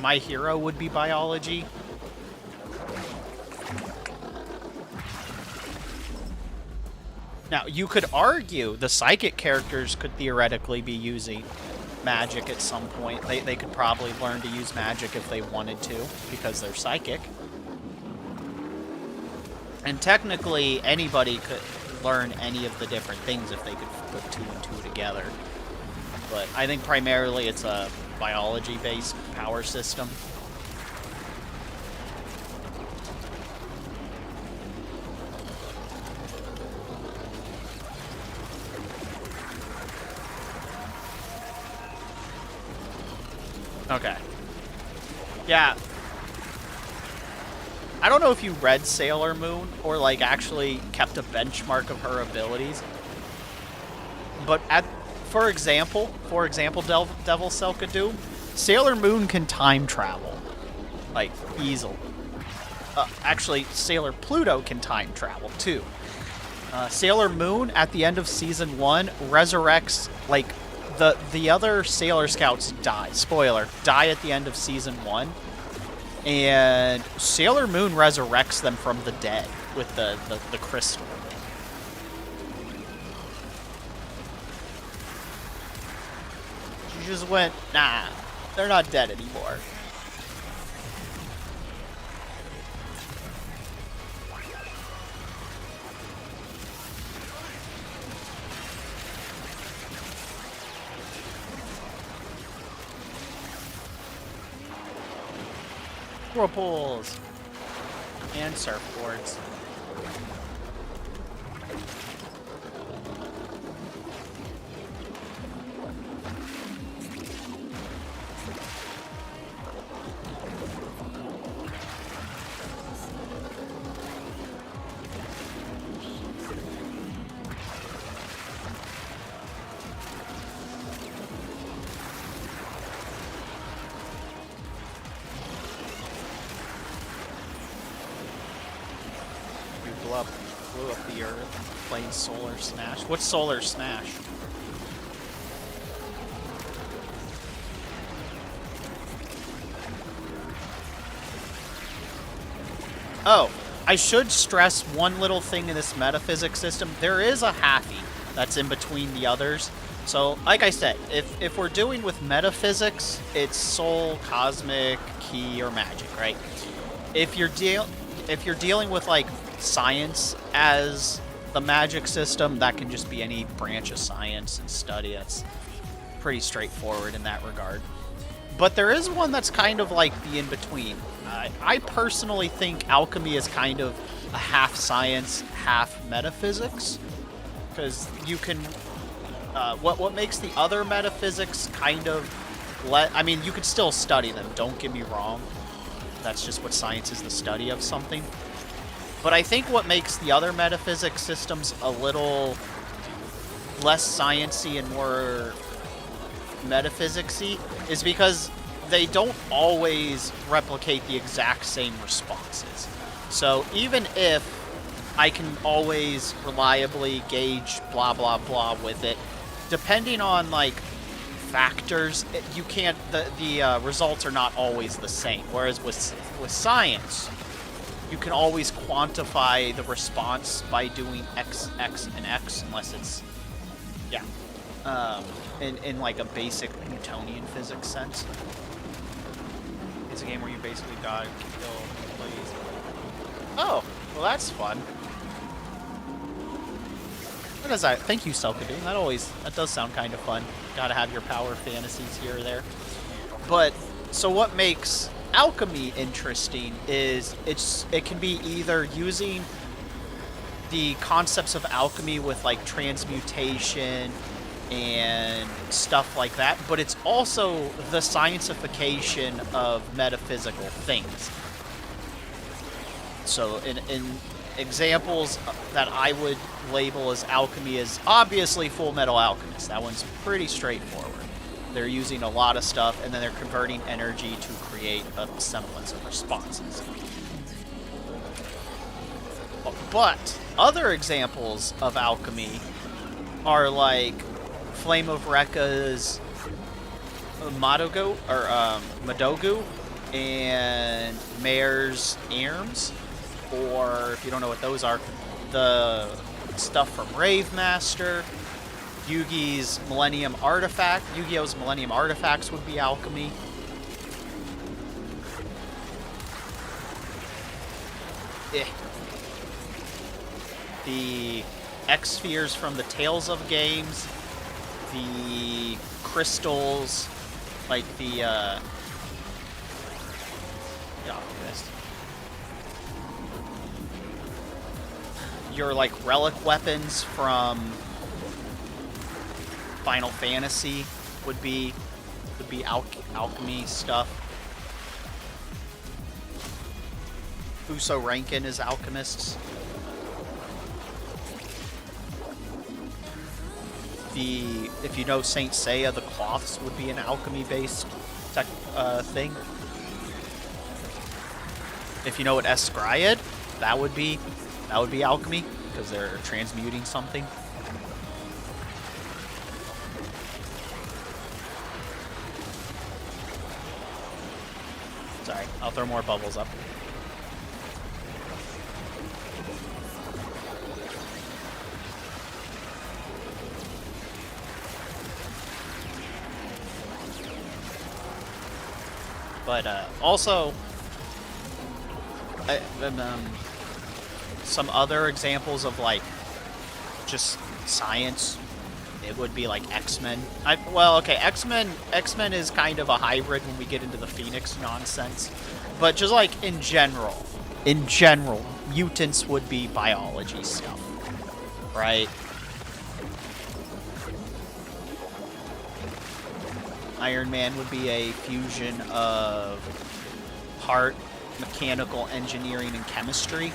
My Hero would be biology. Now, you could argue the psychic characters could theoretically be using magic at some point. They could probably learn to use magic if they wanted to, because they're psychic. And technically, anybody could learn any of the different things if they could put 2 and 2 together. But I think primarily it's a biology-based power system. Okay. Yeah. I don't know if you read Sailor Moon or, like, actually kept a benchmark of her abilities. But for example, Devil Selka Doom, Sailor Moon can time travel. Like, easily. Actually, Sailor Pluto can time travel, too. Sailor Moon, at the end of Season 1, resurrects, like, the other Sailor Scouts die. Spoiler. Die at the end of Season 1. And Sailor Moon resurrects them from the dead with the crystal. She just went, nah, they're not dead anymore. Whirlpools and surfboards. Blew up the earth playing Solar Smash. What's Solar Smash? Oh, I should stress one little thing in this metaphysics system. There is a halfie that's in between the others. So, like I said, if we're doing with metaphysics, it's soul, cosmic, key, or magic, right? If you're dealing with, like, science as the magic system, that can just be any branch of science and study. It's pretty straightforward in that regard. But there is one that's kind of like the in-between. I personally think alchemy is kind of a half science, half metaphysics. Because you can... what makes the other metaphysics kind of... I mean, you could still study them, don't get me wrong. That's just what science is, the study of something. But I think what makes the other metaphysics systems a little less science-y and more metaphysics-y is because they don't always replicate the exact same responses. So even if I can always reliably gauge blah blah blah with it, depending on, like, factors, you can't, the results are not always the same. Whereas with science, you can always quantify the response by doing X, X, and X, unless it's, yeah, in like a basic Newtonian physics sense. It's a game where you basically gotta kill plays. Oh, well that's fun. What is that? Thank you, Selkadoon. That does sound kind of fun. Gotta have your power fantasies here or there. But, so what makes alchemy interesting is it can be either using the concepts of alchemy with, like, transmutation and stuff like that, but it's also the scientification of metaphysical things. So in examples that I would label as alchemy is obviously Full Metal Alchemist. That one's pretty straightforward. They're using a lot of stuff, and then they're converting energy to create a semblance of responses. But other examples of alchemy are like Flame of Rekka's Madogu and Mayor's Arms, or if you don't know what those are, the stuff from Rave Master, Yu-Gi-Oh's Millennium Artifacts would be alchemy. The X-Spheres from the Tales of games, the crystals, like the Alchemist. Your like relic weapons from Final Fantasy would be alchemy stuff. Uso Rankin is alchemists. If you know Saint Seiya, the cloths would be an alchemy-based thing. If you know what Escryad, that would be alchemy because they're transmuting something. Sorry, I'll throw more bubbles up. But also, some other examples of like just science, it would be like X-Men. X-Men is kind of a hybrid when we get into the Phoenix nonsense. But just like in general, mutants would be biology stuff, right? Iron Man would be a fusion of heart, mechanical engineering, and chemistry.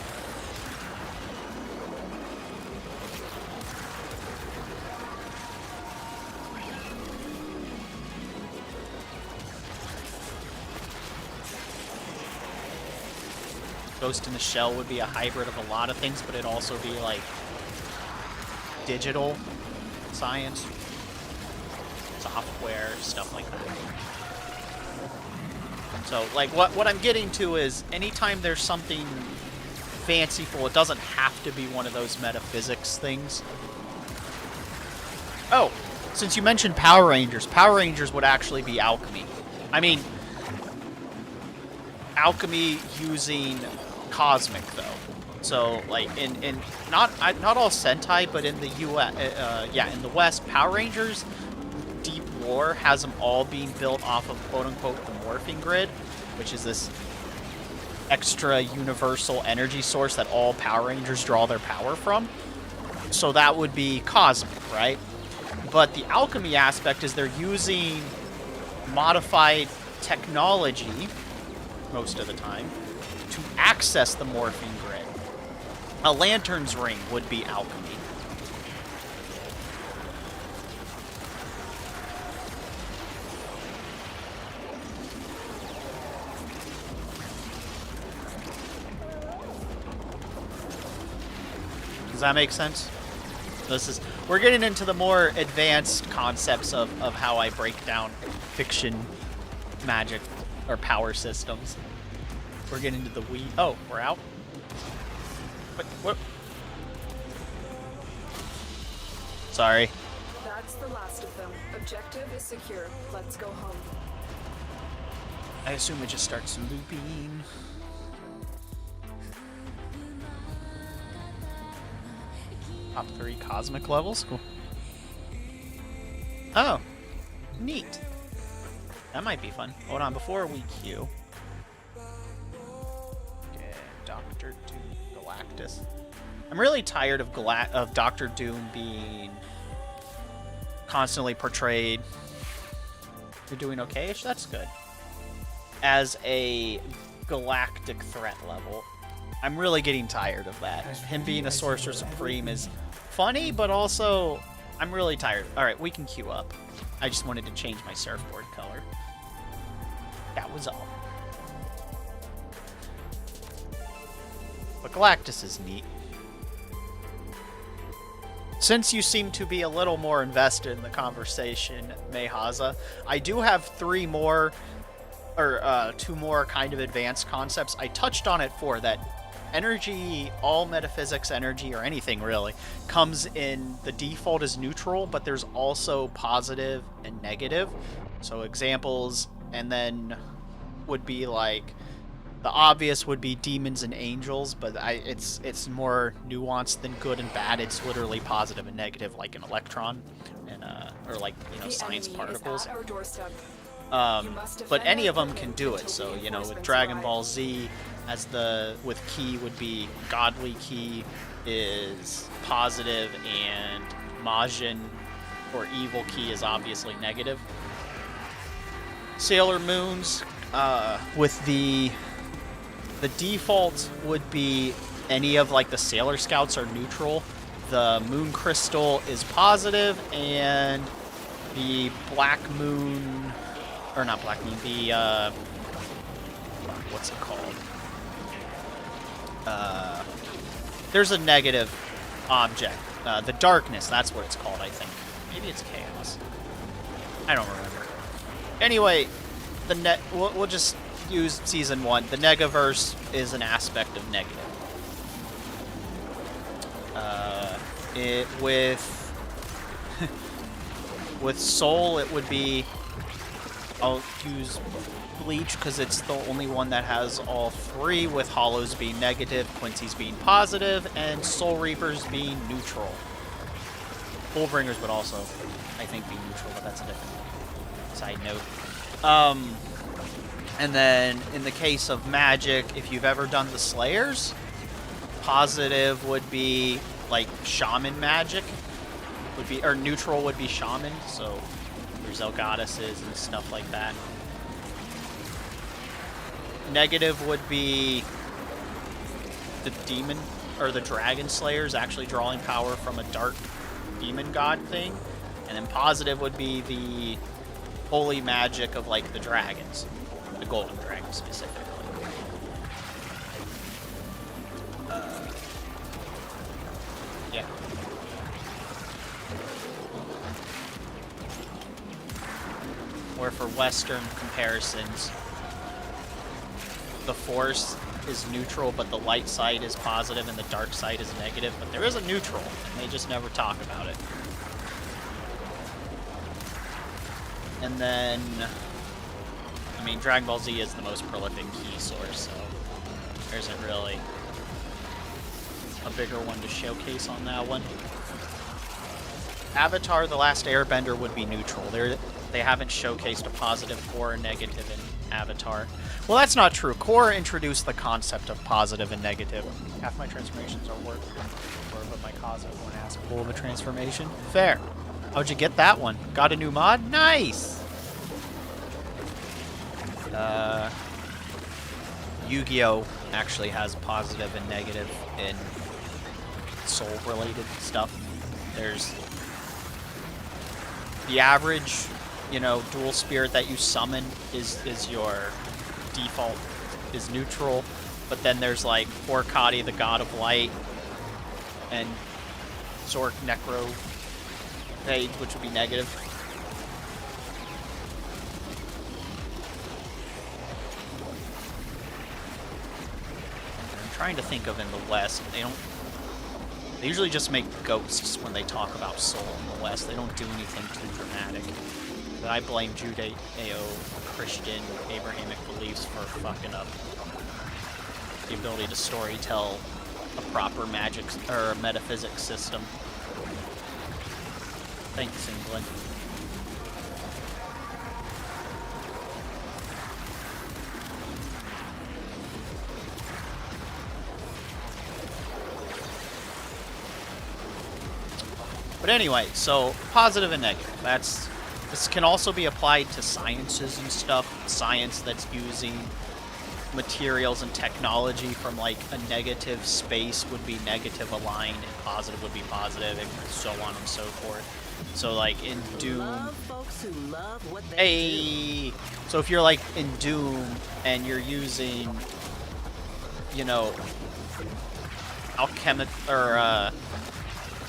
Ghost in the Shell would be a hybrid of a lot of things, but it'd also be like digital science, software, stuff like that. So, like, what I'm getting to is anytime there's something fanciful, it doesn't have to be one of those metaphysics things. Oh, since you mentioned Power Rangers would actually be alchemy. I mean, alchemy using cosmic, though. So, like, in not all Sentai, but in the in the West, Power Rangers Deep Lore has them all being built off of quote-unquote the morphing grid, which is this extra universal energy source that all Power Rangers draw their power from. So that would be cosmic, right? But the alchemy aspect is they're using modified technology, most of the time, to access the morphing grid. A lantern's ring would be alchemy. Does that make sense? We're getting into the more advanced concepts of how I break down fiction, magic, or power systems. We're getting into the weed. Oh, we're out? What? Sorry. That's the last of them. Objective is secure. Let's go home. I assume it just starts looping. Top 3 cosmic levels? Cool. Oh. Neat. That might be fun. Hold on, before we queue. Okay, Dr. Doom Galactus. I'm really tired of Dr. Doom being constantly portrayed. You're doing okay-ish? That's good. As a galactic threat level. I'm really getting tired of that. Him being a Sorcerer Supreme is funny, but also I'm really tired. Alright, we can queue up. I just wanted to change my surfboard color. That was all. But Galactus is neat. since you seem to be a little more invested in the conversation, Mehaza, I do have two more kind of advanced concepts. I touched on it for that energy, all metaphysics energy, or anything really, comes in the default as neutral, but there's also positive and negative. So examples, and then would be like, the obvious would be demons and angels, but it's more nuanced than good and bad. It's literally positive and negative, like an electron, and or like, you know, The science enemy particles. is at our doorstep. But any of them can do it. So, you know, with Dragon Ball Z, with Ki would be godly Ki is positive, and Majin or evil Ki is obviously negative. Sailor Moons, with the default would be any of like the Sailor Scouts are neutral. The Moon Crystal is positive, and the Black Moon, or not Black Moon, the what's it called? There's a negative object. The Darkness, that's what it's called, I think. Maybe it's Chaos. I don't remember. Anyway, we'll just use Season 1. The Negaverse is an aspect of negative. With Soul, it would be... I'll use Bleach because it's the only one that has all three, with Hollows being negative, Quincy's being positive, and Soul Reapers being neutral. Fullbringers would also, I think, be neutral, but that's a different side note. And then, in the case of magic, if you've ever done the Slayers, positive would be, like, shaman magic, or neutral would be shaman, so there's Elgoddesses and stuff like that. Negative would be the demon, or the dragon slayers actually drawing power from a dark demon god thing. And then positive would be the holy magic of, like, the dragons. The golden dragon, specifically. Yeah. Or for Western comparisons, the Force is neutral, but the light side is positive and the dark side is negative. But there is a neutral, and they just never talk about it. And then, I mean, Dragon Ball Z is the most prolific key source, so there isn't really a bigger one to showcase on that one. Avatar: The Last Airbender would be neutral. They haven't showcased a positive or a negative in Avatar. Well, that's not true. Korra introduced the concept of positive and negative. Half my transformations are worth but my causes one asshole of a transformation. Fair. How'd you get that one? Got a new mod? Nice! Yu-Gi-Oh! Actually has positive and negative in soul-related stuff. There's the average, you know, dual spirit that you summon is your default, is neutral, but then there's like Orkati, the god of light, and Zork Necro, which would be negative. I'm trying to think of in the West, they usually just make ghosts when they talk about soul in the West. They don't do anything too dramatic. But I blame Judeo-Christian Abrahamic beliefs for fucking up the ability to storytell a proper magic or metaphysics system. Thanks, England. But anyway, so positive and negative. This can also be applied to sciences and stuff. Science that's using materials and technology from like a negative space would be negative aligned, and positive would be positive, and so on and so forth. So like in Doom, Love folks who love what they do. so if you're like in Doom and you're using, you know,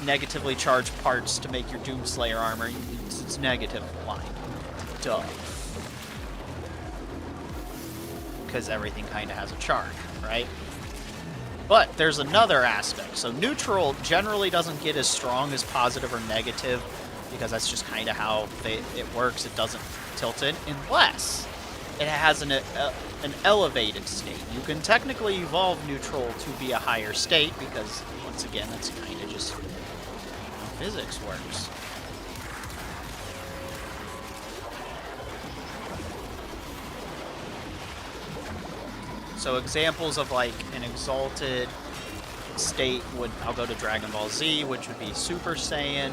negatively charged parts to make your Doomslayer armor. It's negative line. Duh. Because everything kind of has a charge, right? But there's another aspect. So neutral generally doesn't get as strong as positive or negative, because that's just kind of how it works. It doesn't tilt it unless it has an elevated state. You can technically evolve neutral to be a higher state, because once again, that's kind of just how physics works. So examples of like an exalted state would, I'll go to Dragon Ball Z, which would be Super Saiyan,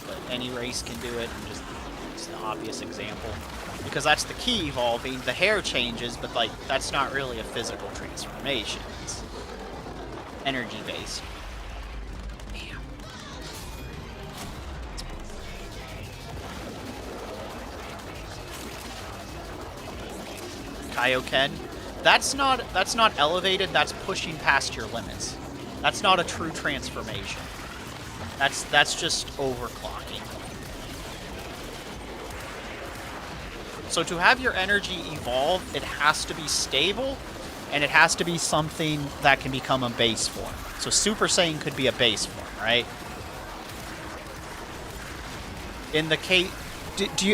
but any race can do it, and just it's the obvious example. Because that's the key evolving. The hair changes, but like that's not really a physical transformation. It's energy based. Damn. Kaioken. That's not elevated, that's pushing past your limits. That's not a true transformation. That's just overclocking. So to have your energy evolve, it has to be stable, and it has to be something that can become a base form. So Super Saiyan could be a base form, right? In the case,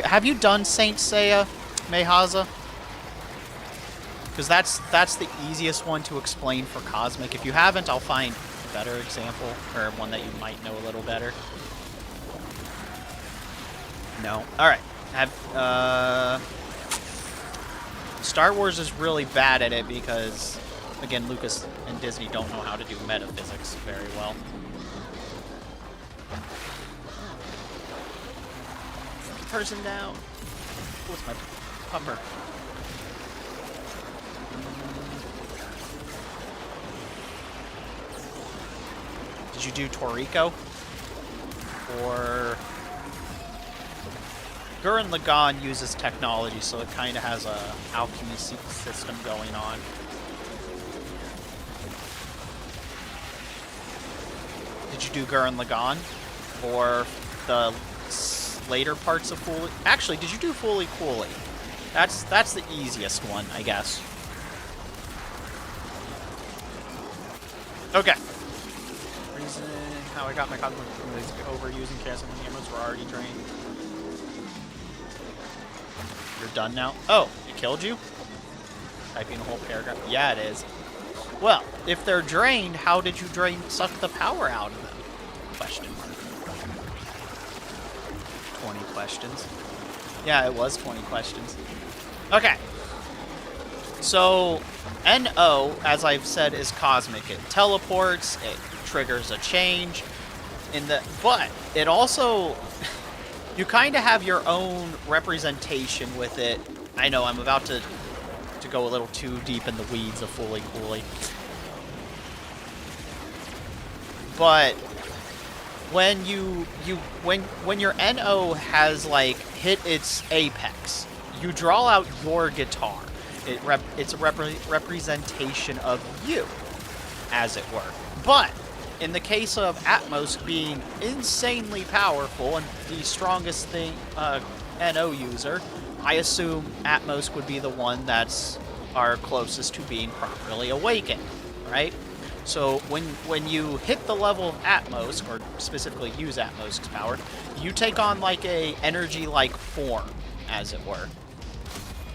have you done Saint Seiya, Mehaza? Because that's the easiest one to explain for Cosmic. If you haven't, I'll find a better example, or one that you might know a little better. No. Alright. Star Wars is really bad at it because, again, Lucas and Disney don't know how to do metaphysics very well. Person down. What's my pupper? Did you do Toriko? Or Gurren Lagann uses technology, so it kind of has a alchemy system going on. Did you do Gurren Lagann? Or the later parts of Fooly? Actually, did you do Fooly Cooly? That's the easiest one, I guess. Okay. Reason how I got my cosmic is overusing chaos and cameras were already drained. You're done now? Oh, it killed you? Typing a whole paragraph. Yeah, it is. Well, if they're drained, how did you suck the power out of them? Question mark. 20 questions. Yeah, it was 20 questions. Okay. So, NO, as I've said, is cosmic. It teleports, it triggers a change, but it also, you kind of have your own representation with it. I know I'm about to go a little too deep in the weeds of Fooly Cooly. But when when your NO has like hit its apex, you draw out your guitar. It's a representation of you, as it were. But in the case of Atmos being insanely powerful and the strongest thing NO user, I assume Atmos would be the one that's our closest to being properly awakened, right? So when you hit the level of Atmos, or specifically use Atmos' power, you take on like a energy-like form, as it were.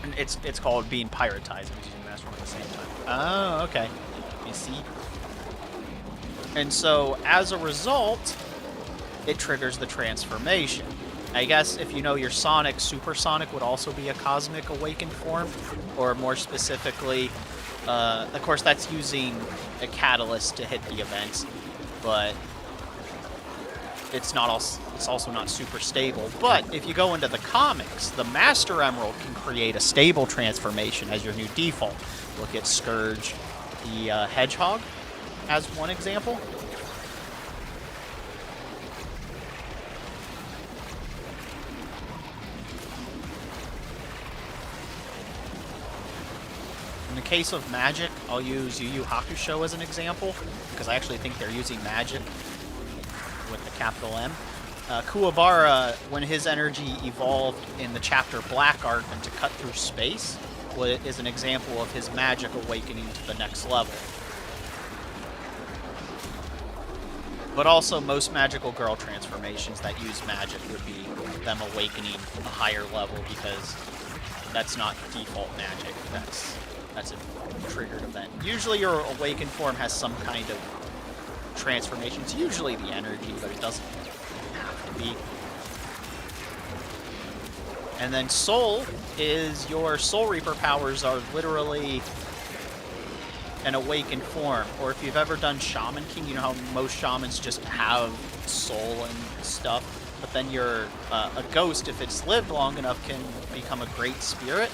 And it's called being pyretized. I'm using Master at the same time. Oh, okay. You see? And so, as a result, it triggers the transformation. I guess if you know your Sonic, Supersonic would also be a cosmic awakened form, or more specifically, of course that's using a catalyst to hit the events, but it's also not super stable. But if you go into the comics, the Master Emerald can create a stable transformation as your new default. Look at Scourge the Hedgehog as one example. In the case of magic, I'll use Yu Yu Hakusho as an example, because I actually think they're using magic with the capital M. Kuwabara, when his energy evolved in the chapter Black Art and to cut through space, is an example of his magic awakening to the next level. But also, most magical girl transformations that use magic would be them awakening a higher level, because that's not default magic. That's a triggered event. Usually your awakened form has some kind of transformation. It's usually the energy, but it doesn't have to be. And then Soul is your Soul Reaper powers are literally an awakened form. Or if you've ever done Shaman King, you know how most shamans just have soul and stuff. But then you're a ghost, if it's lived long enough, can become a great spirit.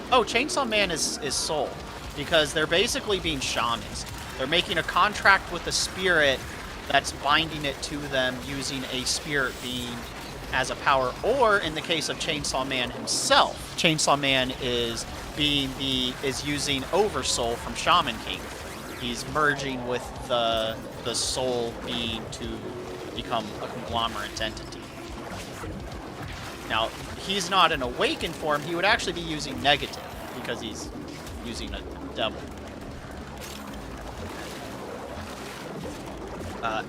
Oh, Chainsaw Man is soul, because they're basically being shamans. They're making a contract with a spirit that's binding it to them using a spirit being as a power. Or in the case of Chainsaw Man himself, Chainsaw Man is using Oversoul from Shaman King. He's merging with the soul being to become a conglomerate entity. Now, he's not an awakened form. He would actually be using negative, because he's using a devil.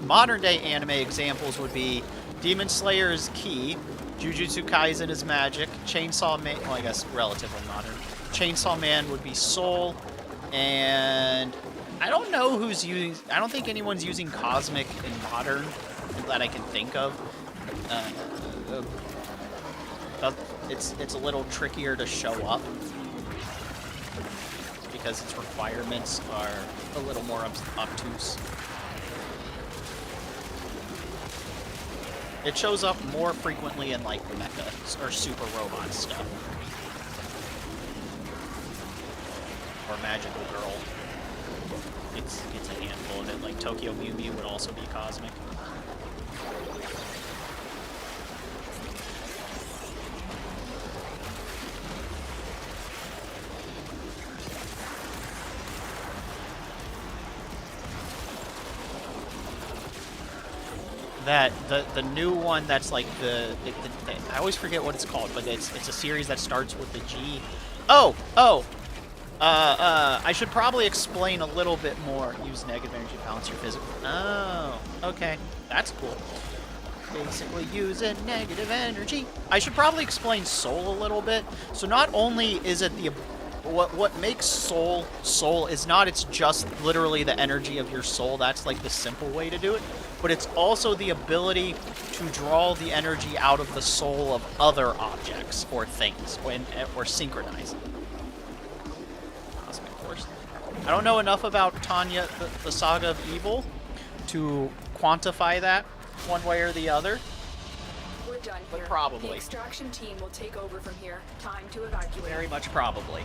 Modern day anime examples would be Demon Slayer is Ki, Jujutsu Kaisen is magic, Chainsaw Man, well, I guess relatively modern. Chainsaw Man would be soul, and I don't know who's using, I don't think anyone's using Cosmic in modern that I can think of. It's a little trickier to show up, because its requirements are a little more obtuse. It shows up more frequently in like mecha or super robot stuff. Or Magical Girl. It's a handful of it. Like Tokyo Mew Mew would also be cosmic. That the new one that's like I always forget what it's called, but it's a series that starts with the G. I should probably explain a little bit more. Use negative energy to balance your physical. Oh, okay, that's cool. Basically using negative energy. I should probably explain soul a little bit. So not only is it what makes soul is not it's just literally the energy of your soul. That's like the simple way to do it. But it's also the ability to draw the energy out of the soul of other objects or things, or synchronize it. Cosmic Force. I don't know enough about Tanya, the Saga of Evil, to quantify that one way or the other. We're done But here. probably. The extraction team will take over from here. Time to evacuate. Very much probably.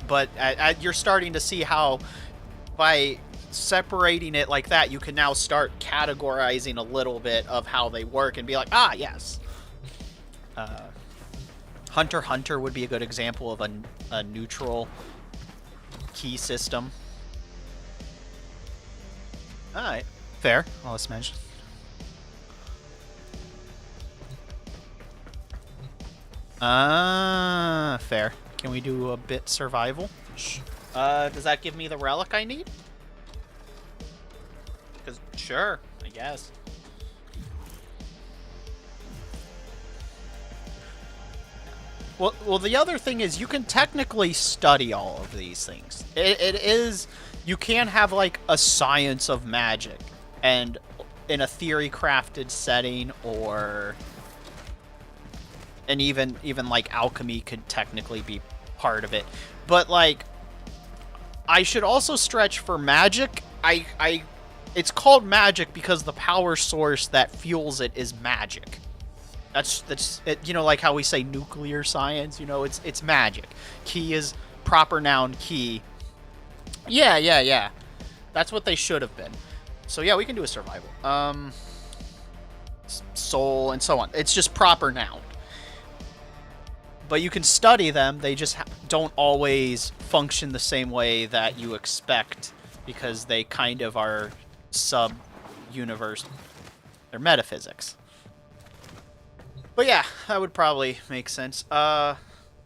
But you're starting to see how, by separating it like that, you can now start categorizing a little bit of how they work and be like, ah, yes. Hunter x Hunter would be a good example of a neutral key system. Alright, fair. Well, let's mention. Fair. Can we do a bit survival? Does that give me the relic I need? Because, sure, I guess. Well, the other thing is you can technically study all of these things. It is, you can have like a science of magic, and in a theory crafted setting, and even like alchemy could technically be part of it. But like, I should also stretch for magic. It's called magic because the power source that fuels it is magic. That's it, you know, like how we say nuclear science, you know, it's magic. Key is proper noun key. Yeah. That's what they should have been. So yeah, we can do a survival. Soul and so on. It's just proper noun. but you can study them. They just don't always function the same way that you expect because they kind of are sub-universe. They're metaphysics. But yeah, that would probably make sense. But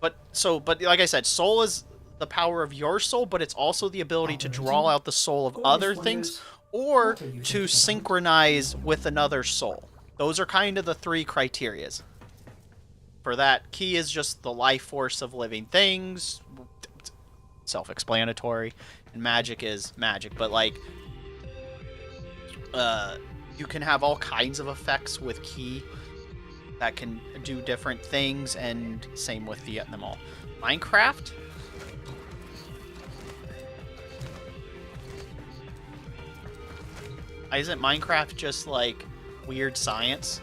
like I said, soul is the power of your soul, but it's also the ability to draw out the soul of other things or to synchronize with another soul. Those are kind of the three criterias. For that, ki is just the life force of living things. Self-explanatory. And magic is magic. But, like, you can have all kinds of effects with ki that can do different things, and same with them all. Minecraft? Isn't Minecraft just, like, weird science?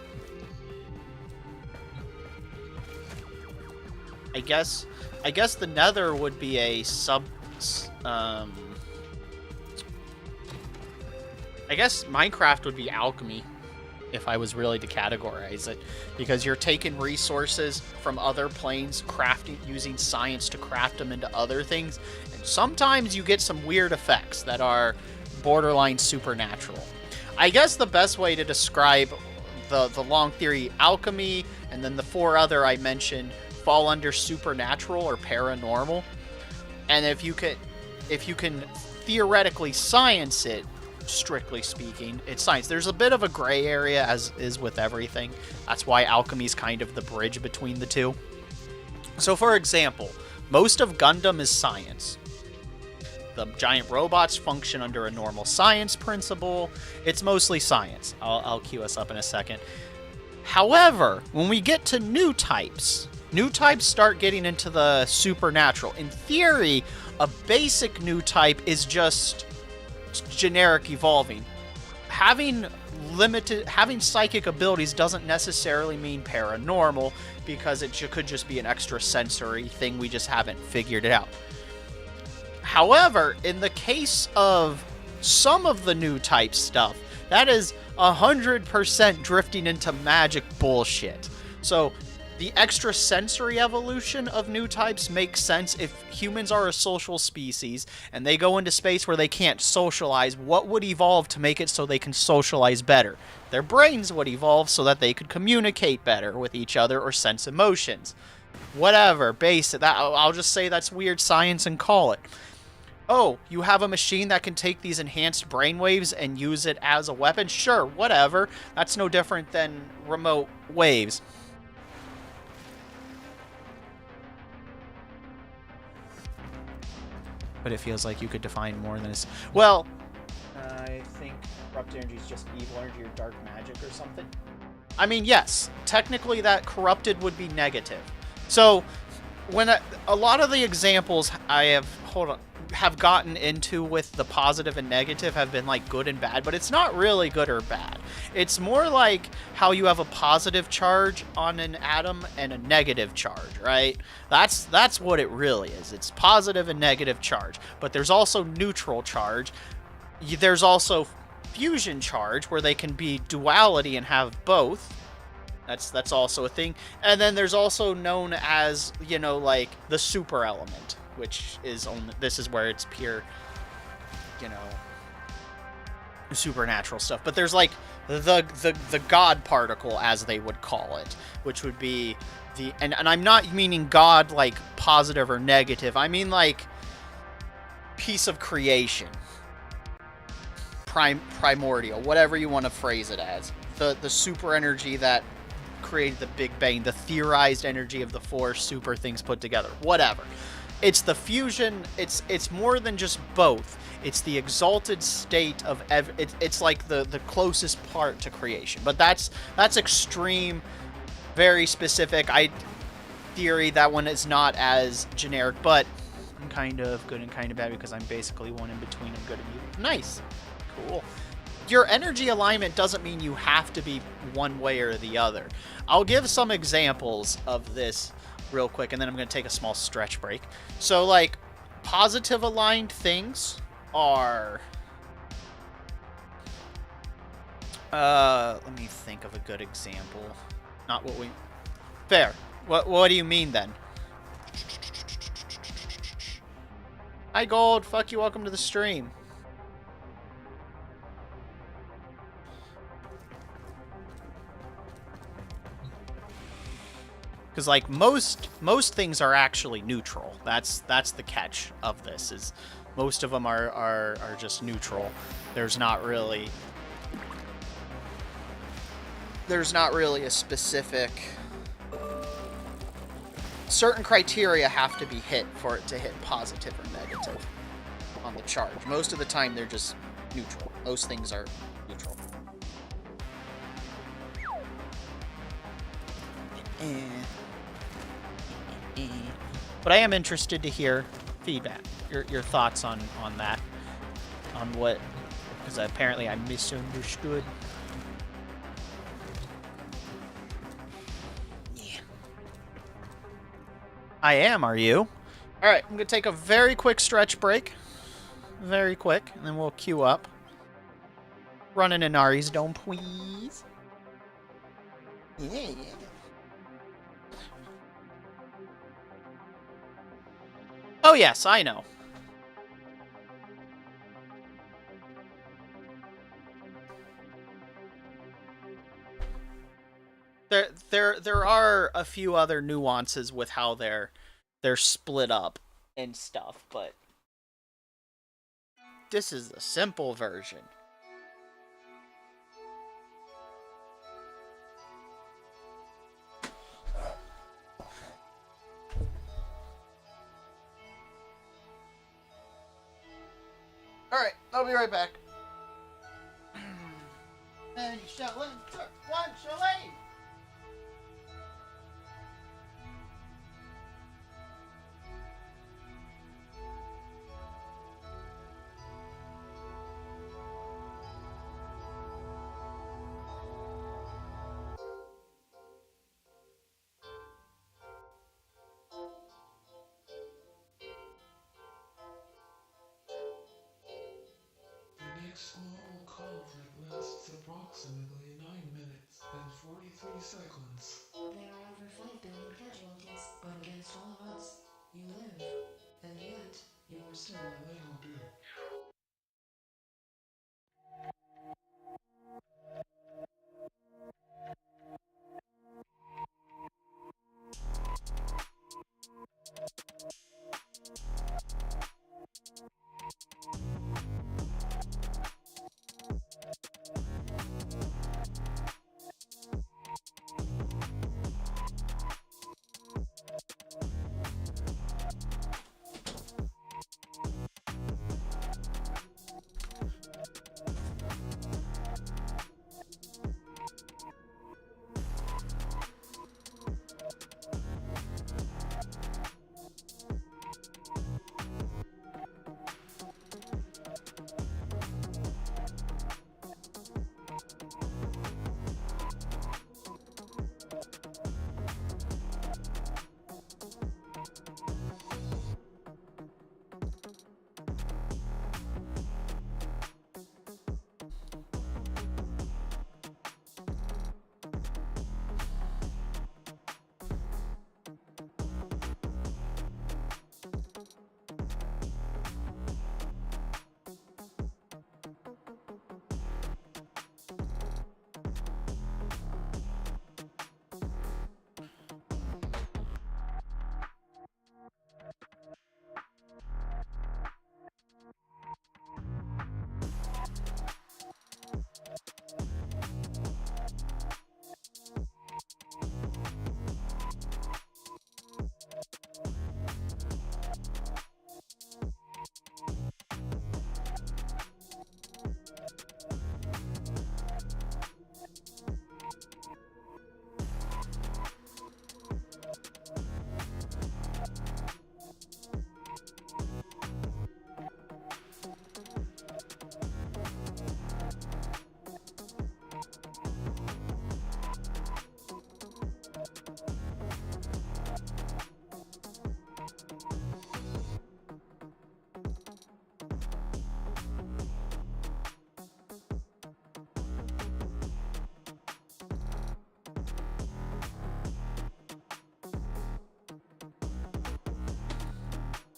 I guess the Nether would be a I guess Minecraft would be alchemy, if I was really to categorize it, because you're taking resources from other planes, using science to craft them into other things, and sometimes you get some weird effects that are borderline supernatural. I guess the best way to describe the long theory, alchemy, and then the four other I mentioned fall under supernatural or paranormal. And if you can theoretically science it, strictly speaking, it's science. There's a bit of a gray area, as is with everything. That's why alchemy is kind of the bridge between the two. So, for example, most of Gundam is science. The giant robots function under a normal science principle. It's mostly science. I'll cue us up in a second. However, when we get to new types start getting into the supernatural. In theory, a basic new type is just generic evolving. Having psychic abilities doesn't necessarily mean paranormal, because it could just be an extrasensory thing, we just haven't figured it out. However, in the case of some of the new type stuff, that is 100% drifting into magic bullshit. So the extrasensory evolution of new types makes sense. If humans are a social species and they go into space where they can't socialize, what would evolve to make it so they can socialize better? Their brains would evolve so that they could communicate better with each other or sense emotions. Whatever, I'll just say that's weird science and call it. Oh, you have a machine that can take these enhanced brainwaves and use it as a weapon? Sure, whatever. That's no different than remote waves. But it feels like you could define more than this. Well, I think corrupted energy is just evil energy or dark magic or something. I mean, yes, technically that corrupted would be negative. So, when a lot of the examples I have gotten into with the positive and negative have been like good and bad, but it's not really good or bad. It's more like how you have a positive charge on an atom and a negative charge, right? That's what it really is. It's positive and negative charge. But there's also neutral charge. There's also fusion charge, where they can be duality and have both. That's also a thing. And then there's also known as, like the super element, which is this is where it's pure, supernatural stuff. But there's like the God particle, as they would call it, which would be and I'm not meaning God like positive or negative. I mean like piece of creation, primordial, whatever you want to phrase it as. The super energy that created the Big Bang, the theorized energy of the four super things put together, whatever. It's the fusion. It's more than just both. It's the exalted state of it's like the closest part to creation. But that's extreme, very specific. Theory, that one is not as generic, but I'm kind of good and kind of bad because I'm basically one in between of good and evil. Nice, cool. Your energy alignment doesn't mean you have to be one way or the other. I'll give some examples of this real quick, and then I'm going to take a small stretch break. So, like, positive aligned things are... let me think of a good example. Not what we... Fair. What do you mean, then? Hi, Gold. Fuck you. Welcome to the stream. Because like most things are actually neutral. That's the catch of this, is most of them are just neutral. There's not really a specific. Certain criteria have to be hit for it to hit positive or negative on the charge. Most of the time they're just neutral. Most things are neutral. But I am interested to hear feedback, your thoughts on that, on what, because apparently I misunderstood. Yeah. I am, are you? Alright, I'm going to take a very quick stretch break. Very quick, and then we'll queue up. Run an Inaries dome, please. Yeah. Oh yes, I know. There are a few other nuances with how they're split up and stuff, but this is the simple version. Alright, I'll be right back. And you shall enter one shall leave. The next small culvert lasts approximately 9 minutes and 43 seconds. There are over 5 billion casualties, but against all odds, you live. And yet, you're still A little bit.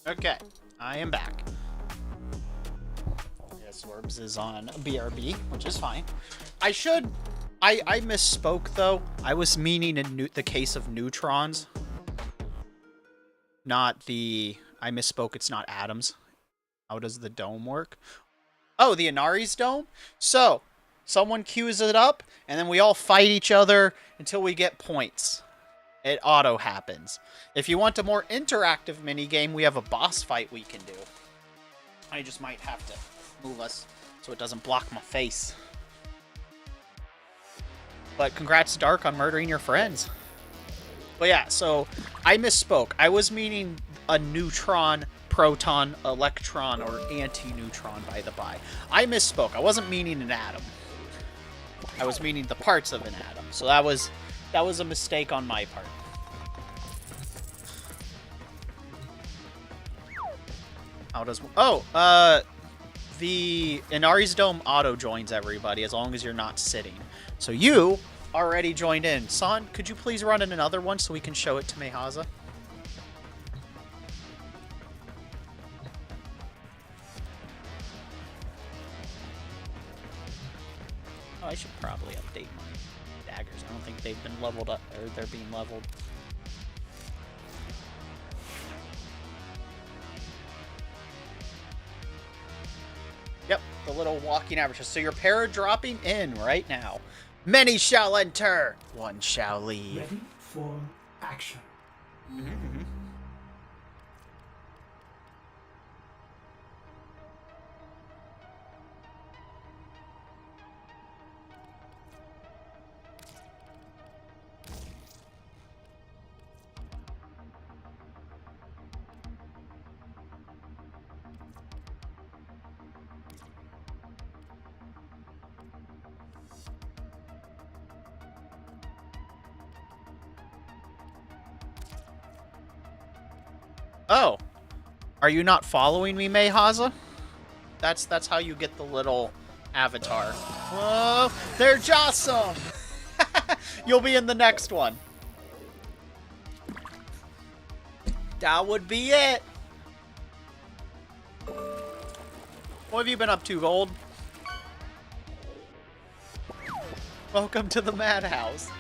Okay, I am back. Yes, Orbs is on BRB, which is fine. I misspoke though. I was meaning in the case of neutrons, not the. I misspoke. It's not atoms. How does the dome work? Oh, the Inaries dome. So someone queues it up, and then we all fight each other until we get points. It auto happens. If you want a more interactive minigame, we have a boss fight we can do. I just might have to move us so it doesn't block my face. But congrats, Dark, on murdering your friends. But yeah, so I misspoke. I was meaning a neutron, proton, electron, or anti-neutron, by the by. I misspoke. I wasn't meaning an atom. I was meaning the parts of an atom. So that was a mistake on my part. How does... Oh, the Inaries Dome auto joins everybody as long as you're not sitting. So you already joined in. San, could you please run in another one so we can show it to Mehaza? Oh, I should probably update my daggers. I don't think they've been leveled up, or they're being leveled. Yep, the little walking averages. So you're para-dropping in right now. Many shall enter, one shall leave. Ready for action. Mm-hmm. Oh, are you not following me, Mehaza? That's how you get the little avatar. Whoa, they're jawsome! You'll be in the next one. That would be it. What have you been up to, Gold? Welcome to the madhouse.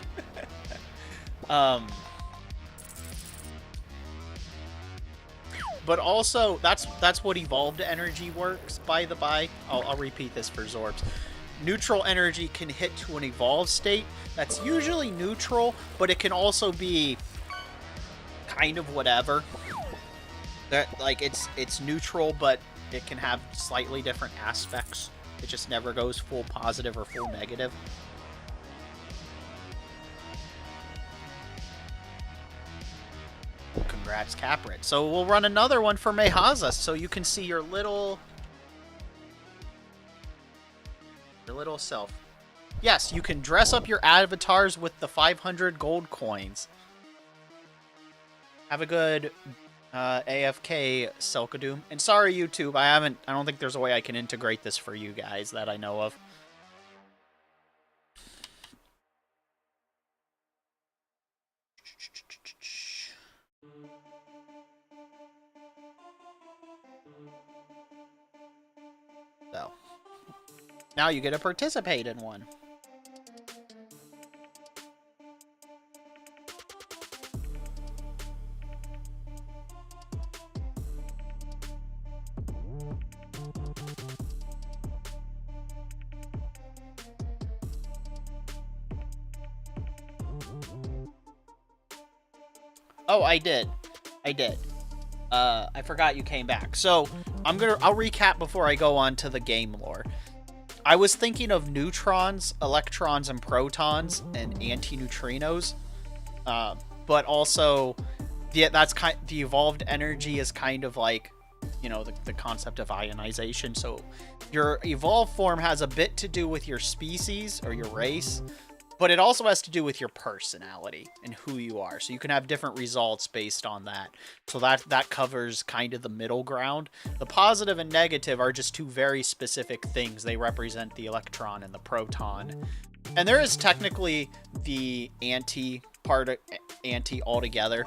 But also, that's what evolved energy works, by the by. I'll repeat this for Zorbs. Neutral energy can hit to an evolved state. That's usually neutral, but it can also be kind of whatever. That, like, it's neutral, but it can have slightly different aspects. It just never goes full positive or full negative. Congrats, Caprit. So we'll run another one for Mehaza so you can see your little self. Yes, you can dress up your avatars with the 500 gold coins. Have a good AFK, Selkadoom. And sorry, YouTube, I don't think there's a way I can integrate this for you guys that I know of. So, now you get to participate in one. Oh, I did. I forgot you came back. So, I'll recap before I go on to the game lore. I was thinking of neutrons, electrons, and protons, and antineutrinos. But also, the evolved energy is kind of like, you know, the concept of ionization. So, your evolved form has a bit to do with your species or your race, but it also has to do with your personality and who you are. So you can have different results based on that. So that covers kind of the middle ground. The positive and negative are just two very specific things. They represent the electron and the proton. And there is technically the anti altogether.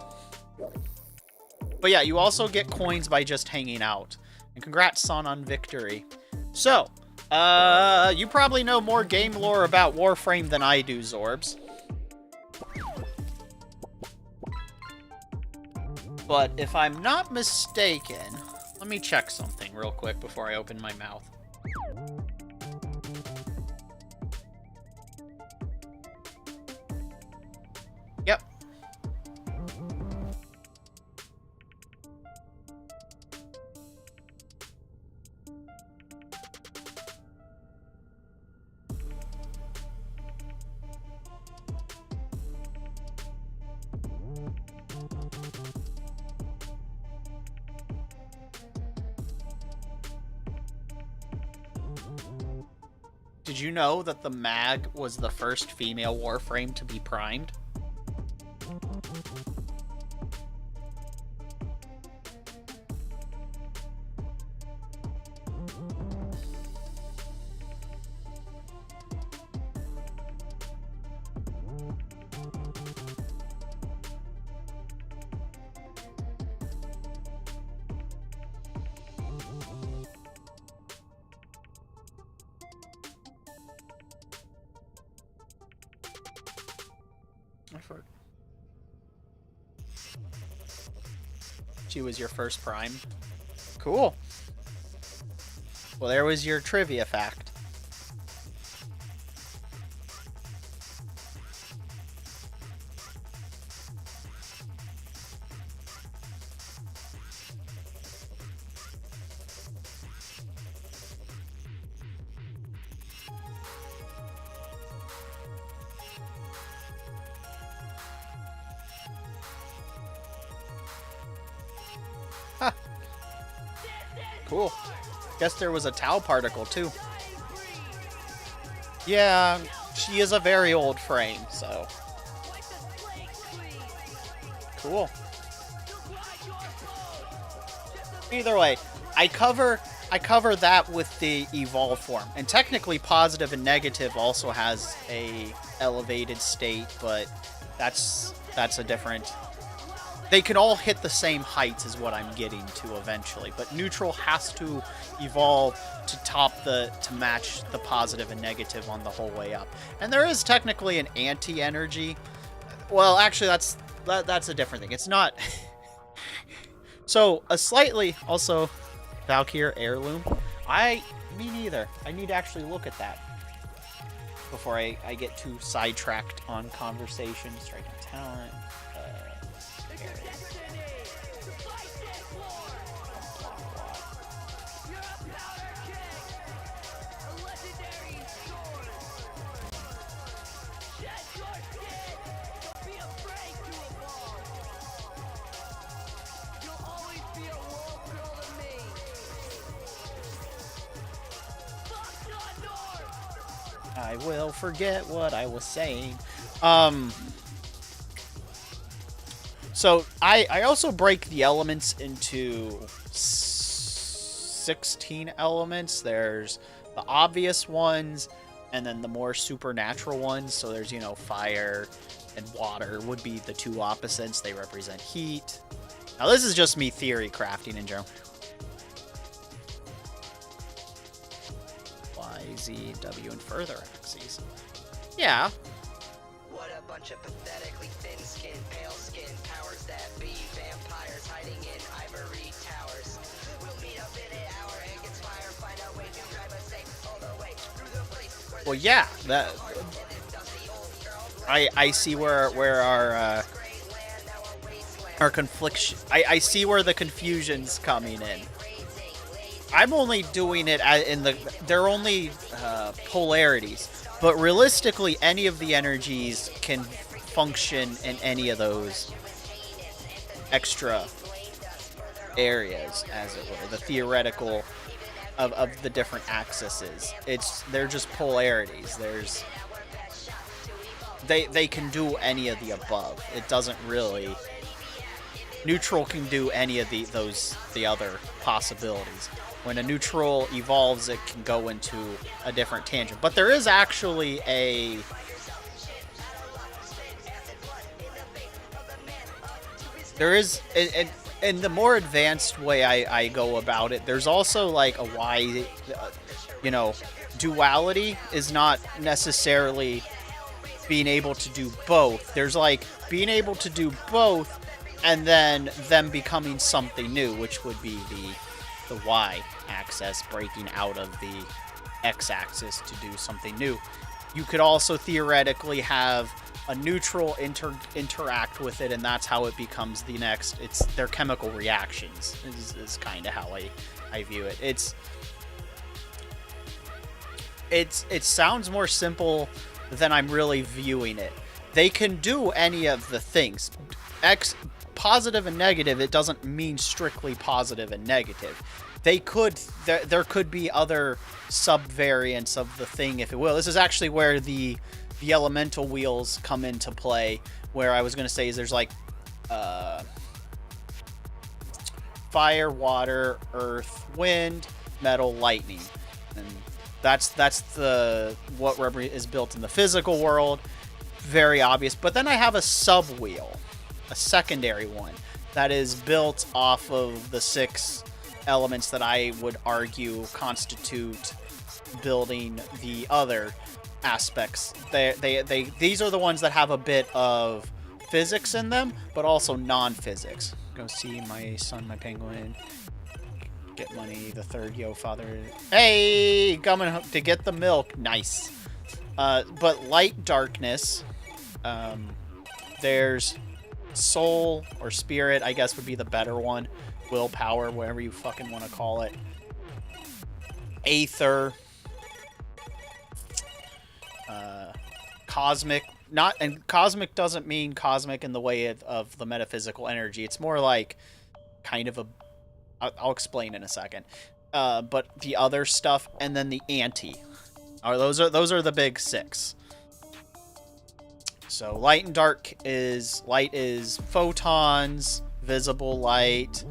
But yeah, you also get coins by just hanging out. And congrats, Son, on victory. So, you probably know more game lore about Warframe than I do, Zorbs. But if I'm not mistaken, let me check something real quick before I open my mouth. Yep. Did you know that the mag was the first female Warframe to be primed? She was your first prime. Cool. Well, there was your trivia fact. Cool. Guess there was a Tau particle, too. Yeah, she is a very old frame, so... Cool. Either way, I cover that with the evolve form. And technically positive and negative also has a elevated state, but that's a different... They can all hit the same heights is what I'm getting to eventually, but neutral has to evolve to match the positive and negative on the whole way up. And there is technically an anti-energy. Well, actually that's a different thing. It's not. So a slightly also Valkyrie heirloom. Me neither. I need to actually look at that before I get too sidetracked on conversation. Striking talent. I will forget what I was saying. So I also break the elements into 16 elements. There's the obvious ones, and then the more supernatural ones. So there's, fire and water would be the two opposites. They represent heat. Now this is just me theory crafting in general. Y, Z, W, and further axes. Yeah. What a bunch of pathetically thin-skinned, pale-skinned powers that be. Vampires hiding in ivory towers. We'll meet up in an hour and conspire, find a way to drive us safe all the way through the place. Well, yeah, that. I see where our confliction. I see where the confusion's coming in. I'm only doing it they're only polarities, but realistically, any of the energies can function in any of those extra areas, as it were, the theoretical of the different axes. They're just polarities. They can do any of the above. It doesn't really. Neutral can do any of the other possibilities. When a neutral evolves, it can go into a different tangent. But there is actually in the more advanced way I go about it, there's also like a Y. you know, duality is not necessarily being able to do both. There's like being able to do both and then them becoming something new, which would be the y-axis, breaking out of the x-axis to do something new. You could also theoretically have a neutral interact with it, and that's how it becomes the next. It's their chemical reactions is kind of how I view it. It sounds more simple than I'm really viewing it. They can do any of the things. Positive and negative, it doesn't mean strictly positive and negative. They could, there could be other sub-variants of the thing, if it will. This is actually where the elemental wheels come into play, where I was going to say is there's like fire, water, earth, wind, metal, lightning. And that's the what is built in the physical world. Very obvious. But then I have a sub-wheel, a secondary one, that is built off of the 6 elements that I would argue constitute building the other aspects. These are the ones that have a bit of physics in them, but also non-physics. Go see my son, my penguin. Get money, the third yo father. Hey, coming to get the milk. Nice. But light, darkness. There's soul or spirit, I guess would be the better one. Willpower, whatever you fucking want to call it. Aether. Cosmic. And cosmic doesn't mean cosmic in the way of the metaphysical energy. It's more like kind of a... I'll explain in a second. But the other stuff, and then the anti. Those are the big 6. So light and dark is... Light is photons, visible light,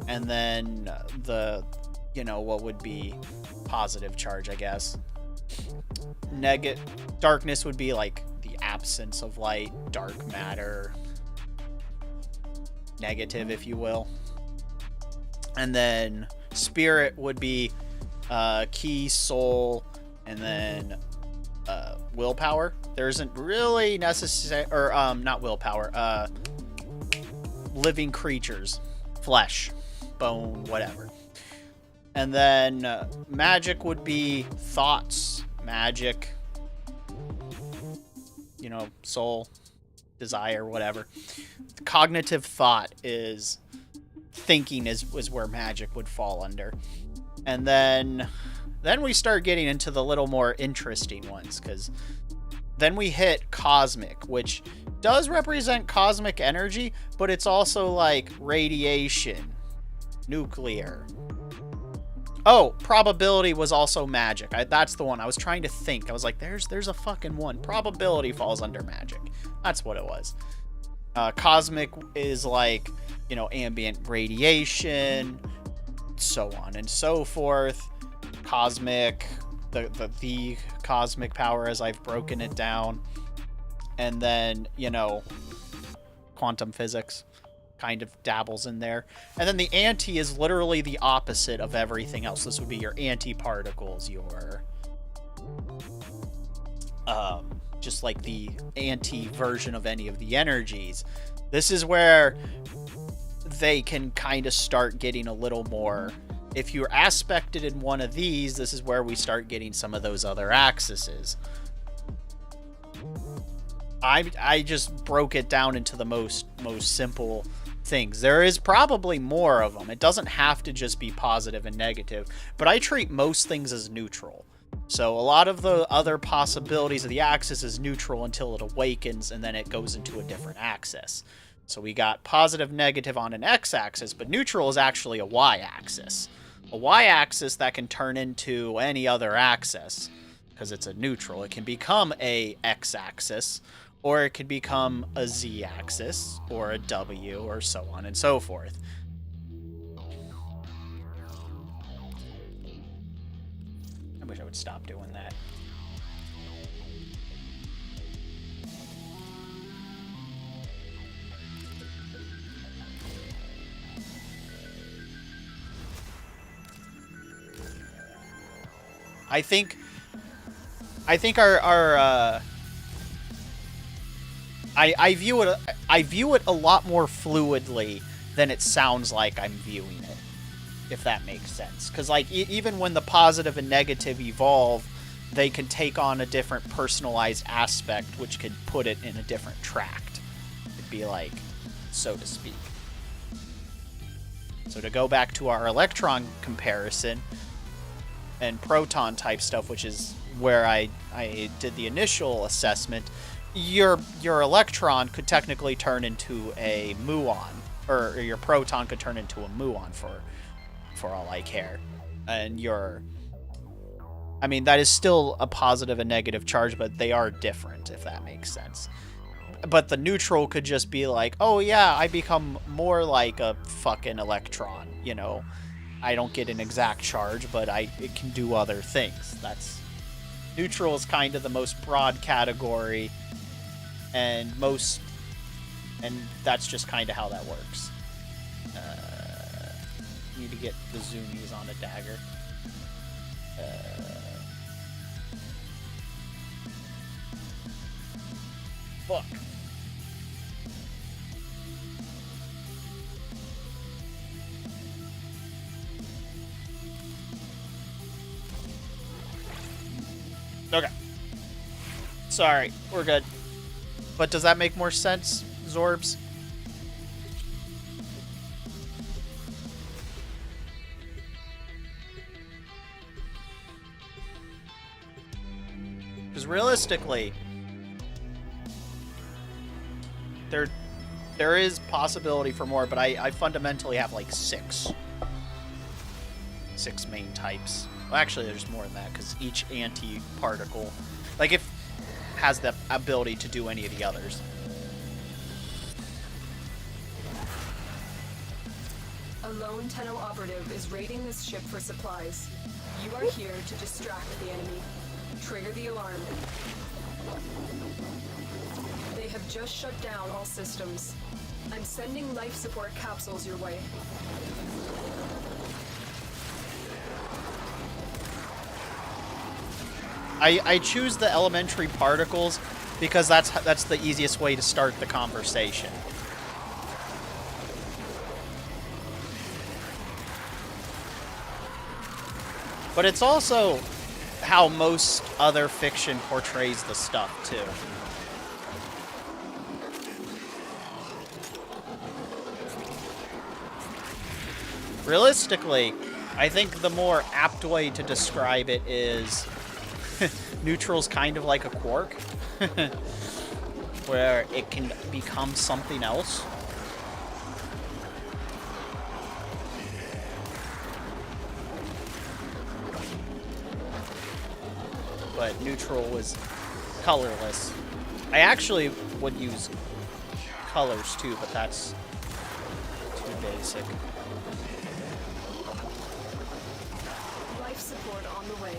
and then the, you know, what would be positive charge, I guess. Darkness would be like the absence of light, dark matter, negative, if you will. And then spirit would be key, soul, and then willpower. There isn't really necessary, or not willpower, living creatures, flesh, bone, whatever. And then magic would be thoughts, magic, you know, soul, desire, whatever. Cognitive thought is thinking is where magic would fall under. And then we start getting into the little more interesting ones, because then we hit cosmic, which does represent cosmic energy, but it's also like radiation, nuclear. Oh, probability was also magic. That's the one. I was trying to think. I was like, there's a fucking one. Probability falls under magic. That's what it was. Cosmic is like, you know, ambient radiation, so on and so forth. Cosmic, the cosmic power as I've broken it down. And then, you know, quantum physics kind of dabbles in there. And then the anti is literally the opposite of everything else. This would be your antiparticles, your just like the anti-version of any of the energies. This is where they can kind of start getting a little more... If you're aspected in one of these, this is where we start getting some of those other axes. I just broke it down into the most simple things. There is probably more of them. It doesn't have to just be positive and negative, but I treat most things as neutral. So a lot of the other possibilities of the axis is neutral until it awakens, and then it goes into a different axis. So we got positive, negative on an x-axis, but neutral is actually a y-axis. A y-axis that can turn into any other axis, because it's a neutral. It can become a x-axis, or it could become a z-axis, or a w, or so on and so forth. I wish I would stop doing that. I think our I view it a lot more fluidly than it sounds like I'm viewing it, if that makes sense. Because like even when the positive and negative evolve, they can take on a different personalized aspect, which could put it in a different tract. It'd be like, so to speak. So to go back to our electron comparison and proton type stuff, which is where I did the initial assessment, your electron could technically turn into a muon, or your proton could turn into a muon for all I care. And I mean, that is still a positive and negative charge, but they are different, if that makes sense. But the neutral could just be like, oh yeah, I become more like a fucking electron, you know? I don't get an exact charge, but it can do other things. Neutral is kind of the most broad category, and that's just kind of how that works. Need to get the zoomies on a dagger. Fuck. Okay. Sorry, we're good. But does that make more sense, Zorbs? Because realistically, there is possibility for more, but I fundamentally have like six main types. Well, actually, there's more than that, because each anti-particle, like, if has the ability to do any of the others. A lone Tenno operative is raiding this ship for supplies. You are here to distract the enemy. Trigger the alarm. They have just shut down all systems. I'm sending life support capsules your way. I choose the elementary particles because that's the easiest way to start the conversation. But it's also how most other fiction portrays the stuff, too. Realistically, I think the more apt way to describe it is neutral's kind of like a quark, where it can become something else. But neutral was colorless. I actually would use colors too, but that's too basic. Life support on the way.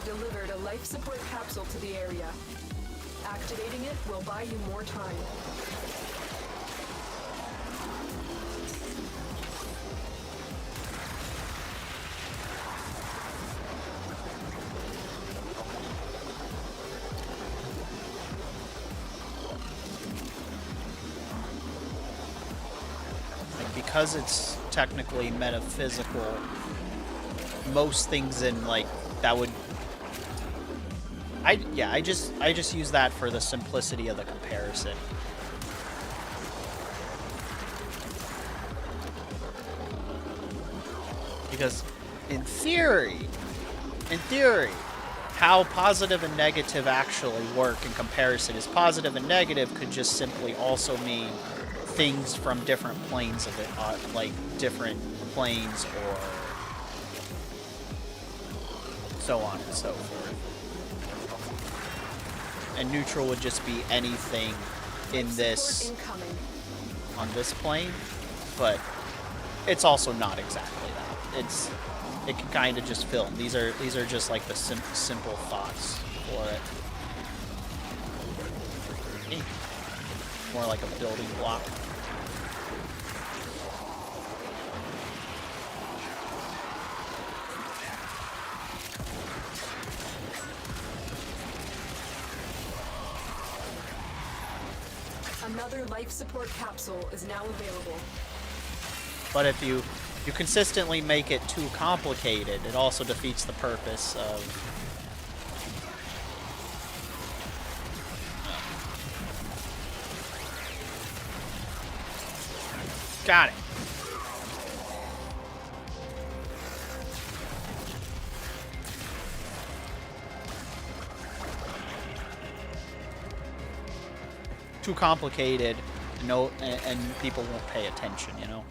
Delivered a life support capsule to the area. Activating it will buy you more time. Like, because it's technically metaphysical, most things in like that would I just use that for the simplicity of the comparison. Because in theory, how positive and negative actually work in comparison is positive and negative could just simply also mean things from different planes of it, like different planes or so on and so forth. and neutral would just be anything in this Support incoming. on this plane, but it's also not exactly that. It can kind of just fill in. These are just like the simple thoughts for it. More like a building block. Another life support capsule is now available. But if you consistently make it too complicated, it also defeats the purpose of... Got it. Too complicated, and people won't pay attention, you know?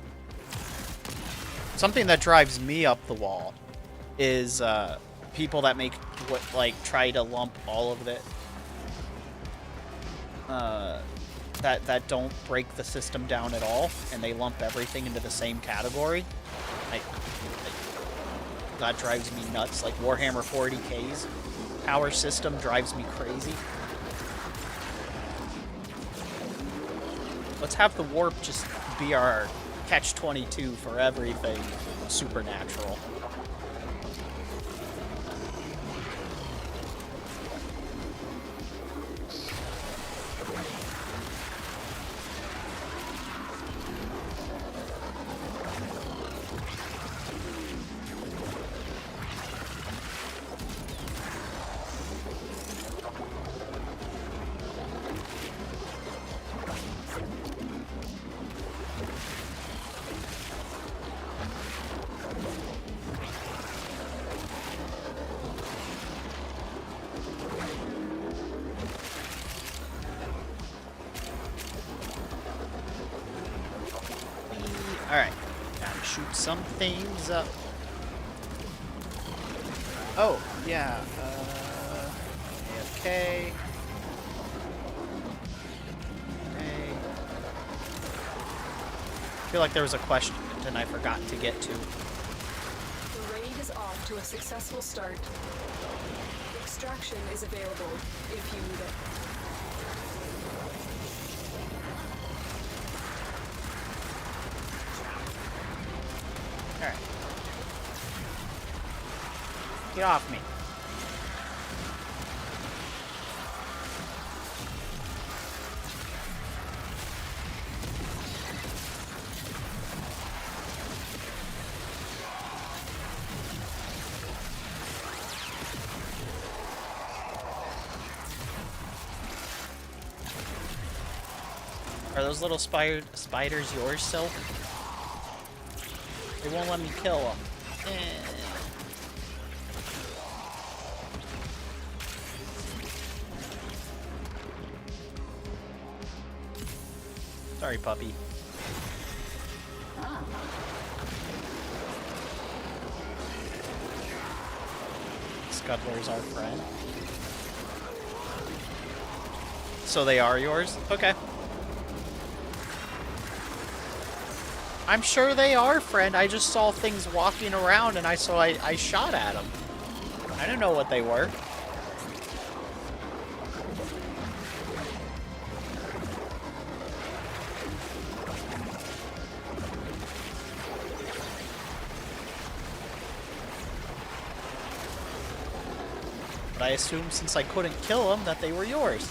Something that drives me up the wall is people that make try to lump all of it that don't break the system down at all, and they lump everything into the same category. That drives me nuts. Like Warhammer 40K's power system drives me crazy. Let's have the warp just be our catch-22 for everything supernatural. Alright, gotta shoot some things up. Oh, yeah, AFK. Okay. I feel like there was a question I forgot to get to. The raid is off to a successful start. Extraction is available if you need it. Alright. Get off me. Are those little spiders yours, Silk? They won't let me kill them. Sorry, puppy. Scuttler's our friend. So they are yours? Okay. I'm sure they are, friend. I just saw things walking around and I shot at them. I didn't know what they were. But I assumed since I couldn't kill them that they were yours.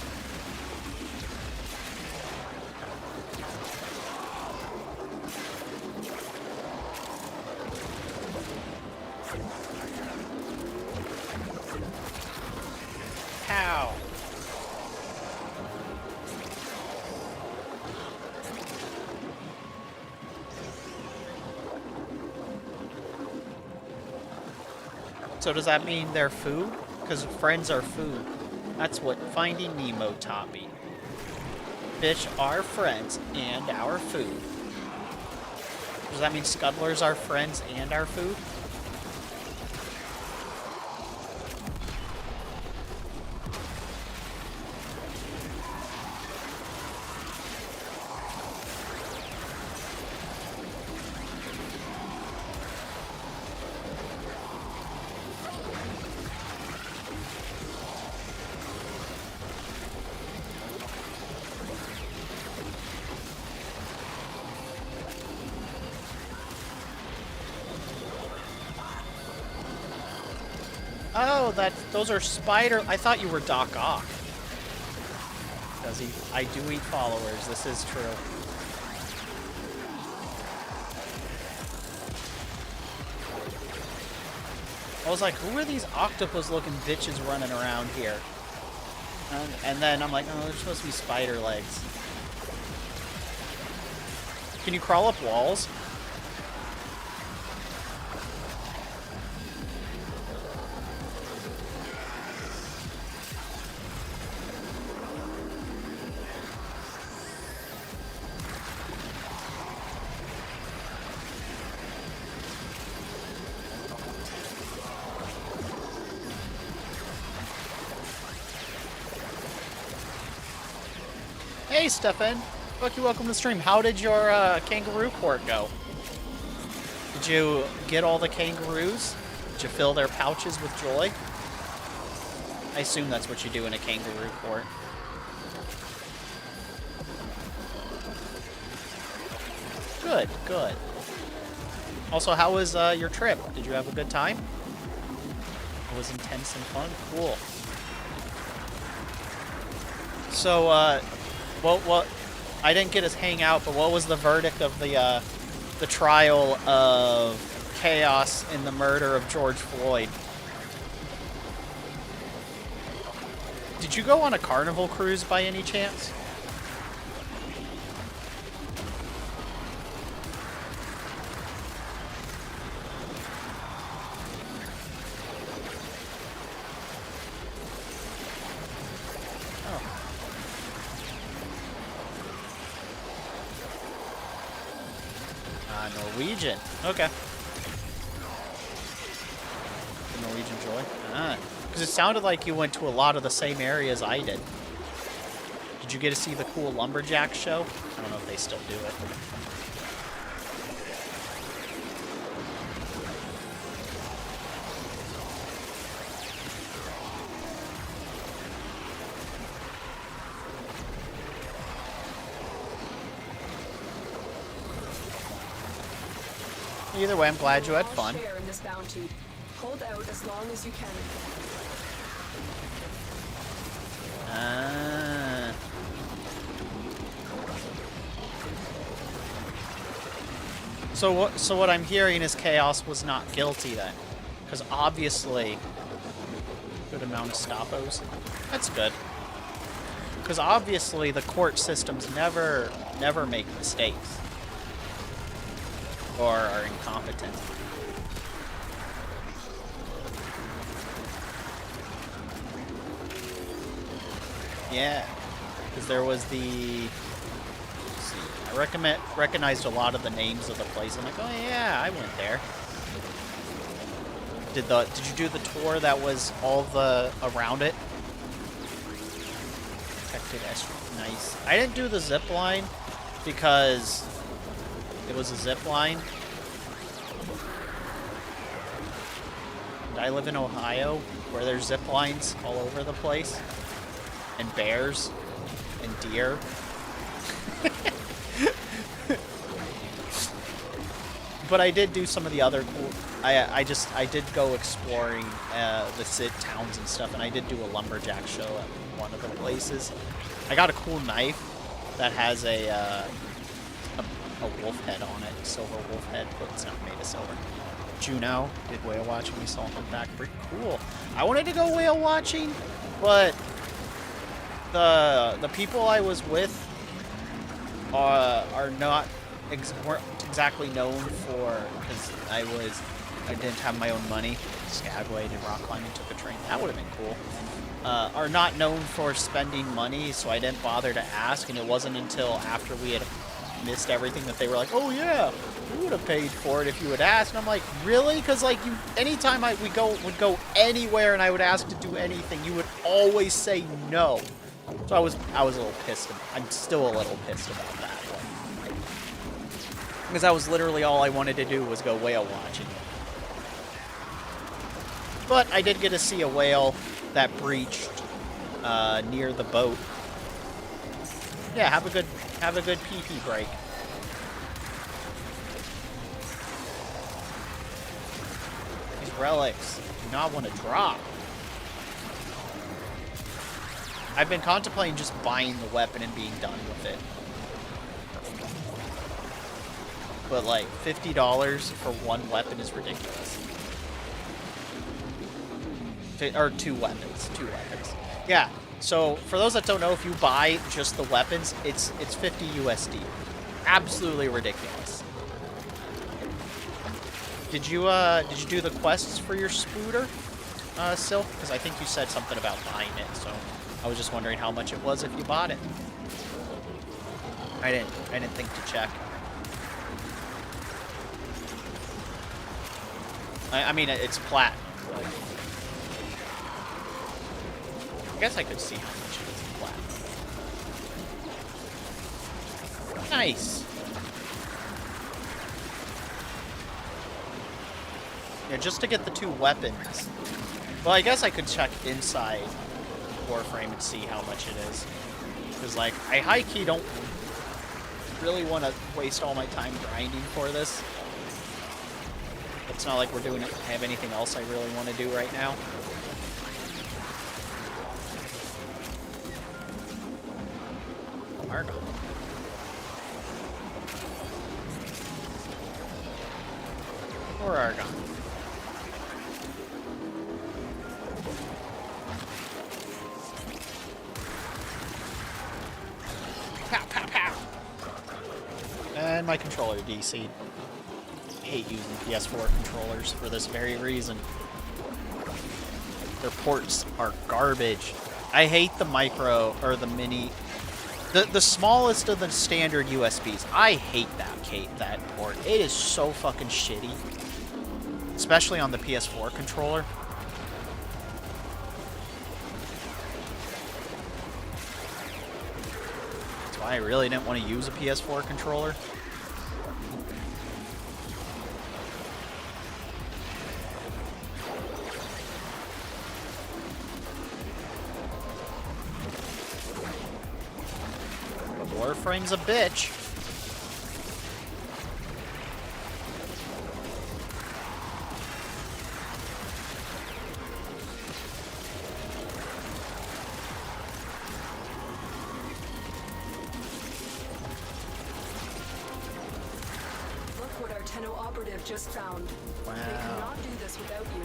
How? So does that mean they're food? Because friends are food. That's what Finding Nemo taught me. Fish are friends and our food. Does that mean scuttlers are friends and our food? Oh, those are spider. I thought you were Doc Ock. Does he? I do eat followers. This is true. I was like, who are these octopus-looking bitches running around here? And then I'm like, oh, they're supposed to be spider legs. Can you crawl up walls? Hey, Stefan. Fuck you, welcome to the stream. How did your kangaroo court go? Did you get all the kangaroos? Did you fill their pouches with joy? I assume that's what you do in a kangaroo court. Good, good. Also, how was your trip? Did you have a good time? It was intense and fun? Cool. So, what I didn't get to hang out, but what was the verdict of the trial of chaos in the murder of George Floyd? Did you go on a Carnival cruise by any chance? Norwegian. Okay. The Norwegian Joy. Ah. Because it sounded like you went to a lot of the same areas I did. Did you get to see the cool lumberjack show? I don't know if they still do it. Either way, I'm glad you had fun. Share in this bounty. Hold out as long as you can. So what I'm hearing is Chaos was not guilty then, because obviously, good amount of stoppos. That's good. Because obviously the court systems never make mistakes. Or are incompetent. Yeah, because there was the. Let's see, I recognized a lot of the names of the place. I'm like, oh yeah, I went there. Did you do the tour that was all the around it? Protected nice. I didn't do the zip line because it was a zip line. And I live in Ohio, where there's zip lines all over the place. And bears. And deer. But I did do some of the other cool... I did go exploring the towns and stuff, and I did do a lumberjack show at one of the places. I got a cool knife that has a wolf head on it, silver wolf head, but it's not made of silver. Juno did whale watching. We saw humpback. Pretty cool. I wanted to go whale watching, but the people I was with are not weren't exactly known for, because I didn't have my own money. Skagway did rock climbing, took a train. That would have been cool. Are not known for spending money, so I didn't bother to ask, and it wasn't until after we had missed everything that they were like, oh yeah, we would have paid for it if you had asked. And I'm like, really? Because like anytime would go anywhere and I would ask to do anything, you would always say no. So I was a little pissed. I'm still a little pissed about that one. Because that was literally all I wanted to do was go whale watching. But I did get to see a whale that breached near the boat. Yeah, have a good pee-pee break. These relics do not want to drop. I've been contemplating just buying the weapon and being done with it. But like $50 for one weapon is ridiculous. Or two weapons. Yeah. So for those that don't know, if you buy just the weapons, it's 50 USD. Absolutely ridiculous. Did you do the quests for your Spooter, Silk? Because I think you said something about buying it, so I was just wondering how much it was if you bought it. I didn't think to check. I mean, it's platinum, but I guess I could see how much it is in platinum. Nice. Yeah, just to get the two weapons. Well, I guess I could check inside Warframe and see how much it is. Because, like, I high-key don't really want to waste all my time grinding for this. It's not like have anything else I really want to do right now. Argon. Or Argon. Pow, pow, pow. And my controller DC'd. I hate using PS4 controllers for this very reason. Their ports are garbage. I hate the micro or the mini, the smallest of the standard USBs. I hate that port. It is so fucking shitty, especially on the PS4 controller. That's why I really didn't want to use a PS4 controller. Warframe's a bitch. Look what our Tenno operative just found. Wow. They cannot do this without you.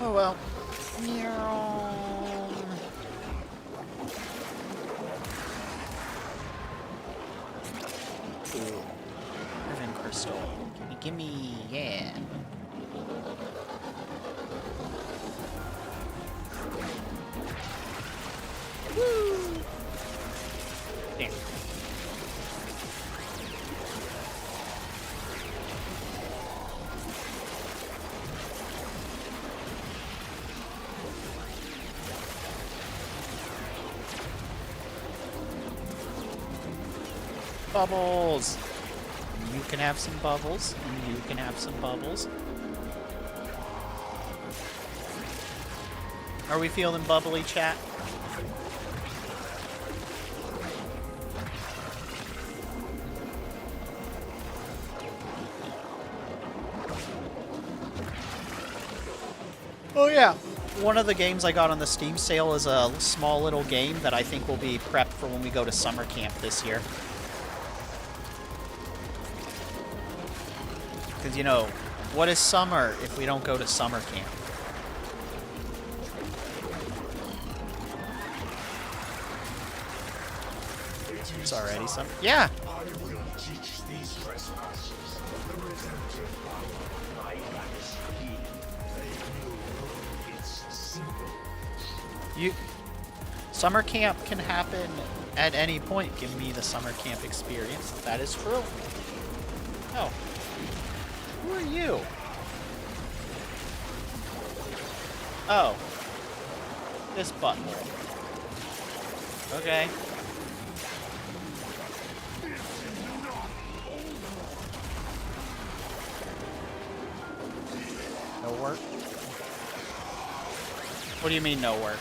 Oh well. Ooh. Riven crystal. Gimme, yeah. Woo! Damn. Bubbles! You can have some bubbles, and you can have some bubbles. Are we feeling bubbly, chat? Oh yeah, one of the games I got on the Steam sale is a small little game that I think will be prepped for when we go to summer camp this year. Because, you know, what is summer if we don't go to summer camp? It's already summer. Yeah! I will teach these trespassers the redemptive power of my majesty. They will know it's simple. Summer camp can happen at any point. Give me the summer camp experience. That is true. Oh. Who are you? Oh. This butthole. Okay. No work? What do you mean no work?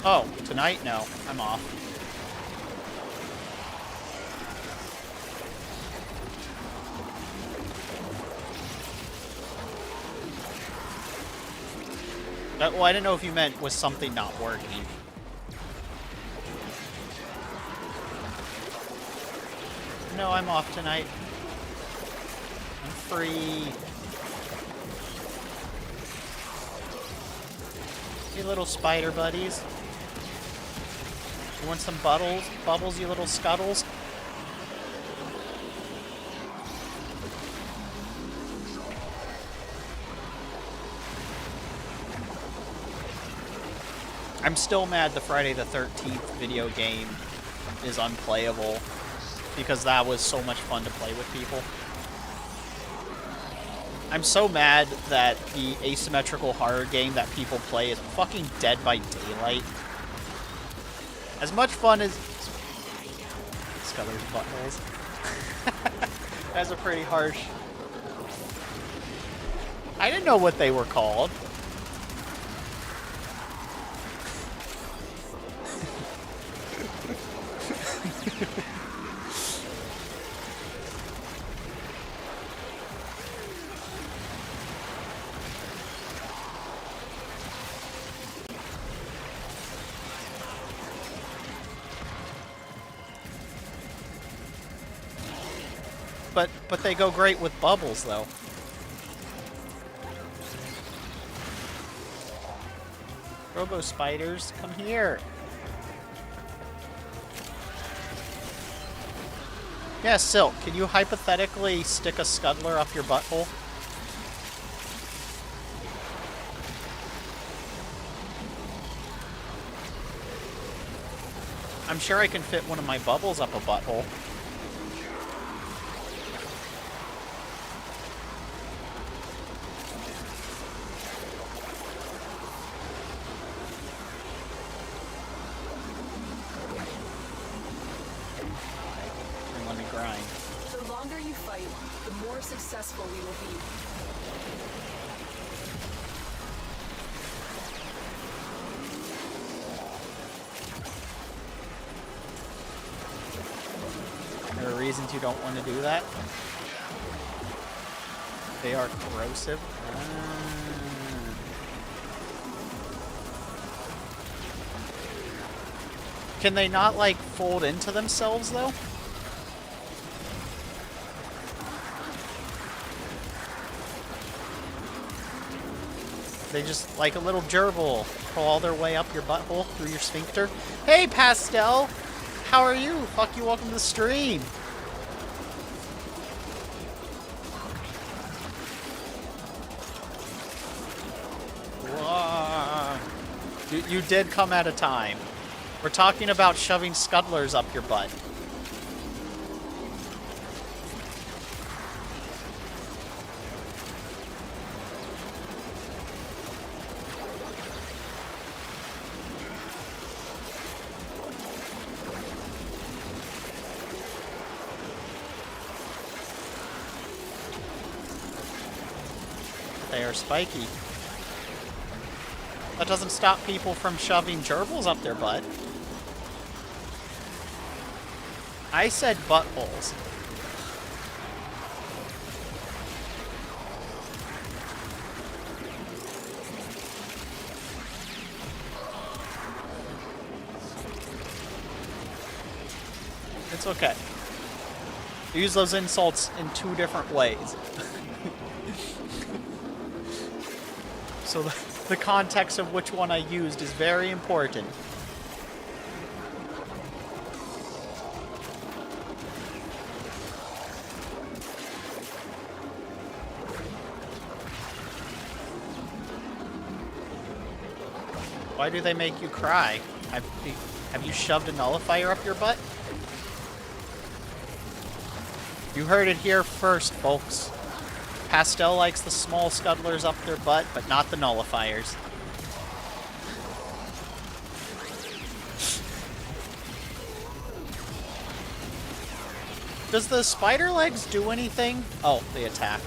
Oh, tonight? No, I'm off. Well, I didn't know if you meant was something not working. No, I'm off tonight. I'm free. Hey, little spider buddies. You want some bubbles, you little scuttles? I'm still mad the Friday the 13th video game is unplayable because that was so much fun to play with people. I'm so mad that the asymmetrical horror game that people play is fucking Dead by Daylight. As much fun as... Scutter's buttholes. That's a pretty harsh... I didn't know what they were called. But they go great with bubbles, though. Robo spiders, come here. Yeah, Silk, can you hypothetically stick a scuttler up your butthole? I'm sure I can fit one of my bubbles up a butthole. Successful we will be. There are reasons you don't want to do that. They are corrosive. Can they not, like, fold into themselves, though? They just, like a little gerbil, crawl their way up your butthole through your sphincter. Hey, Pastel! How are you? Fuck you, welcome to the stream! Whoa. You did come at a time. We're talking about shoving scuttlers up your butt. They are spiky. That doesn't stop people from shoving gerbils up their butt. I said buttholes. It's okay. Use those insults in 2 different ways. So the context of which one I used is very important. Why do they make you cry? Have you shoved a nullifier up your butt? You heard it here first, folks. Pastel likes the small scuttlers up their butt, but not the nullifiers. Does the spider legs do anything? Oh, they attack.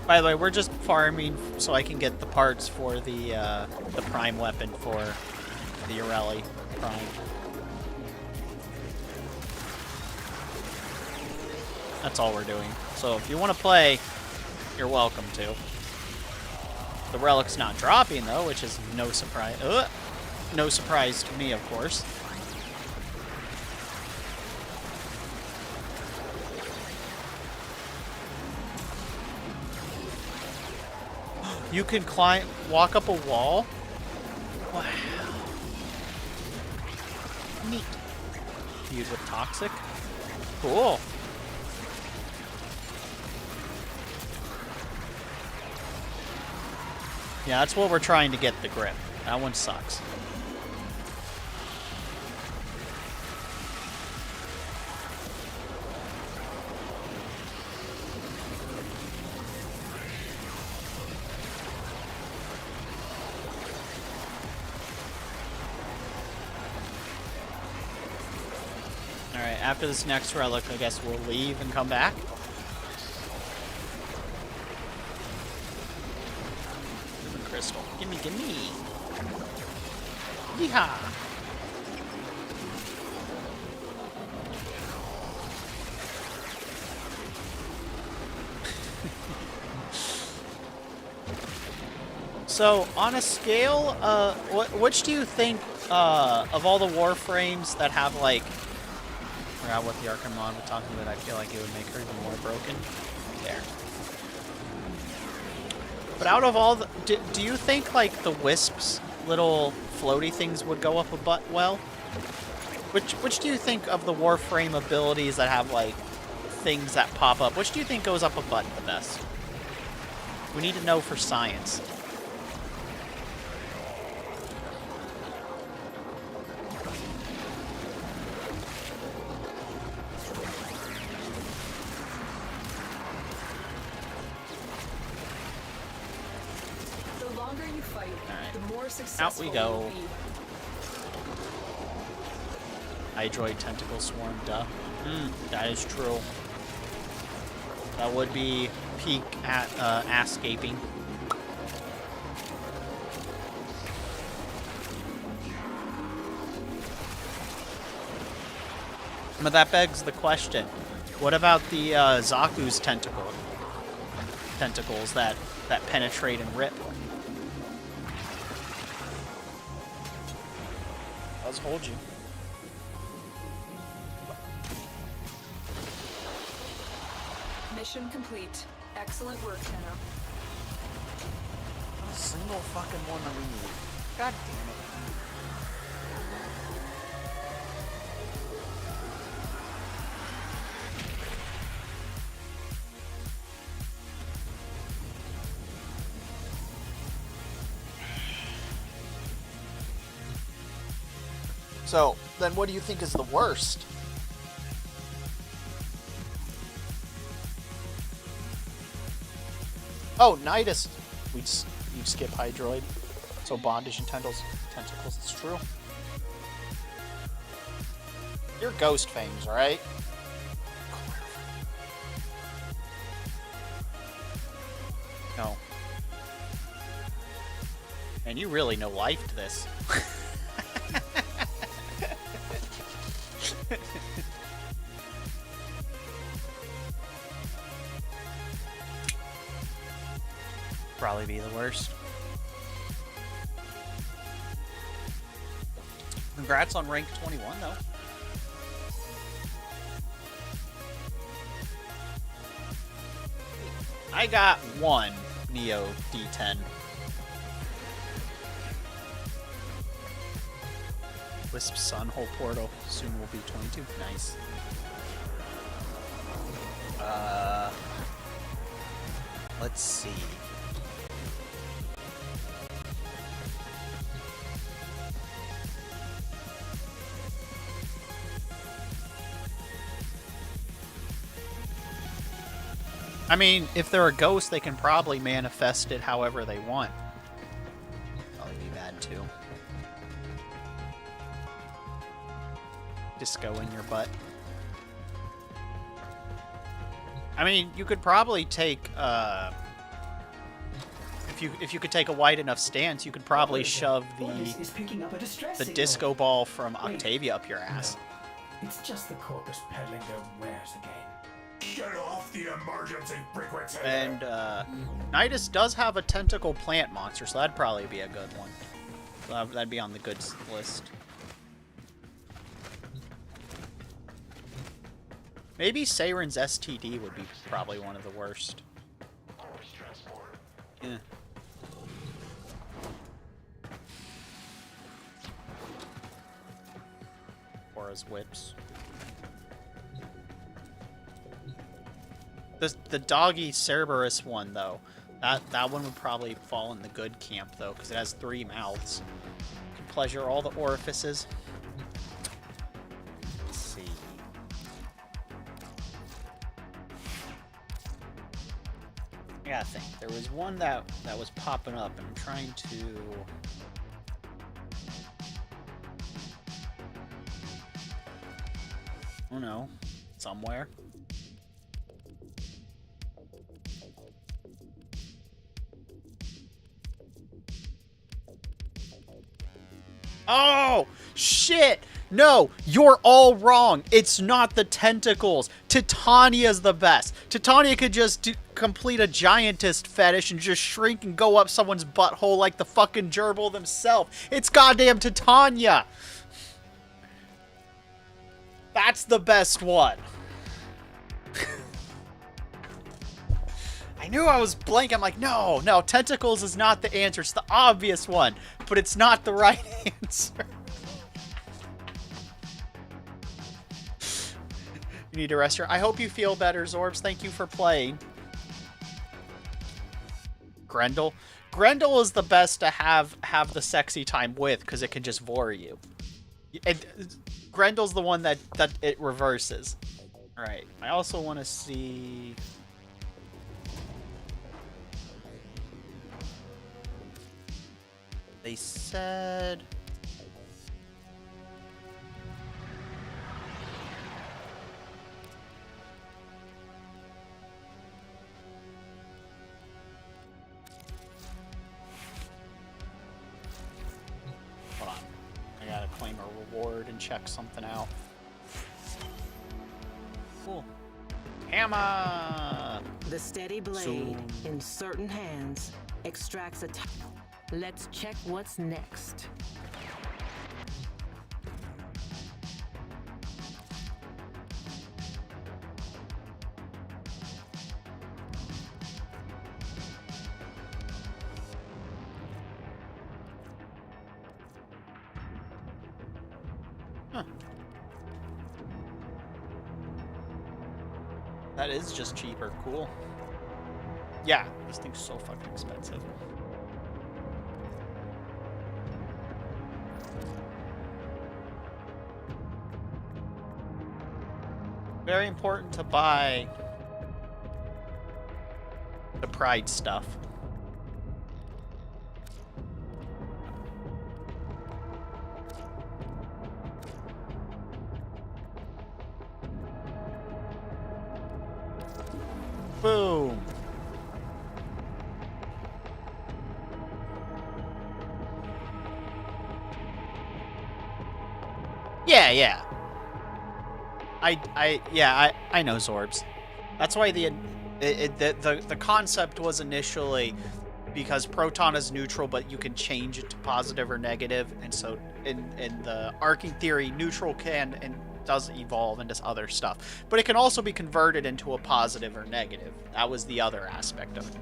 By the way, we're just farming so I can get the parts for the prime weapon for the Irelie prime. That's all we're doing. So if you want to play, you're welcome to. The relic's not dropping though, which is no surprise. No surprise to me, of course. You can walk up a wall? Wow. Neat. Use with toxic? Cool. Yeah, that's what we're trying to get the grip. That one sucks. Alright, after this next relic, I guess we'll leave and come back. Crystal. Gimme, gimme. Yeehaw! So, on a scale, which do you think, of all the Warframes that have, like, I forgot what the Arkham mod was talking about, I feel like it would make her even more broken. There. But out of all the... Do you think, like, the Wisp's little floaty things would go up a butt well? Which do you think of the Warframe abilities that have, like, things that pop up? Which do you think goes up a butt the best? We need to know for science. Out we go. Hydroid tentacle swarm, duh. That is true. That would be peak at ass gaping. But that begs the question: what about the Zaku's tentacles that penetrate and rip? Let's hold you. Mission complete. Excellent work, Tenno. Not a single fucking one that we need. God damn it. So, then what do you think is the worst? Oh, Nidus. You'd skip Hydroid. So bondage and tentacles, it's true. You're Ghost Fangs, right? No. And you really no life to this. Probably be the worst. Congrats on rank 21 though. I got one Neo D10. Wisp Sun Hole Portal soon will be 22. Nice. Let's see. I mean, if they're a ghost, they can probably manifest it however they want. Probably be bad too. Disco in your butt. I mean, you could probably take, if you could take a wide enough stance, you could probably shove the disco ball from Octavia up your ass. No, it's just the corpus peddling their wares again. Get off the emergency frequency! And, Nidus does have a tentacle plant monster, so that'd probably be a good one. So that'd be on the good list. Maybe Seiren's STD would be probably one of the worst. Yeah. Or as whips. The doggy Cerberus one, though, that one would probably fall in the good camp, though, because it has 3 mouths. Can pleasure all the orifices. Let's see. I gotta think. There was one that was popping up, and I'm trying to... Oh no. Somewhere. Oh, shit! No, you're all wrong. It's not the tentacles. Titania's the best. Titania could just complete a giantess fetish and just shrink and go up someone's butthole like the fucking gerbil themselves. It's goddamn Titania. That's the best one. I knew I was blank. I'm like, no, tentacles is not the answer. It's the obvious one, but it's not the right answer. You need to rest your... I hope you feel better, Zorbs. Thank you for playing. Grendel. Grendel is the best to have the sexy time with, because it can just vor you. And Grendel's the one that it reverses. Alright, I also want to see... They said... Hold on. I gotta claim a reward and check something out. Cool. Hammer! The steady blade in certain hands extracts a... Let's check what's next. Huh. That is just cheaper. Cool. Yeah, this thing's so fucking expensive. Very important to buy the Pride stuff. Boom. Yeah. I know Zorbs. That's why the concept was initially because proton is neutral, but you can change it to positive or negative, and so in the arcing theory, neutral can and does evolve into other stuff. But it can also be converted into a positive or negative. That was the other aspect of it.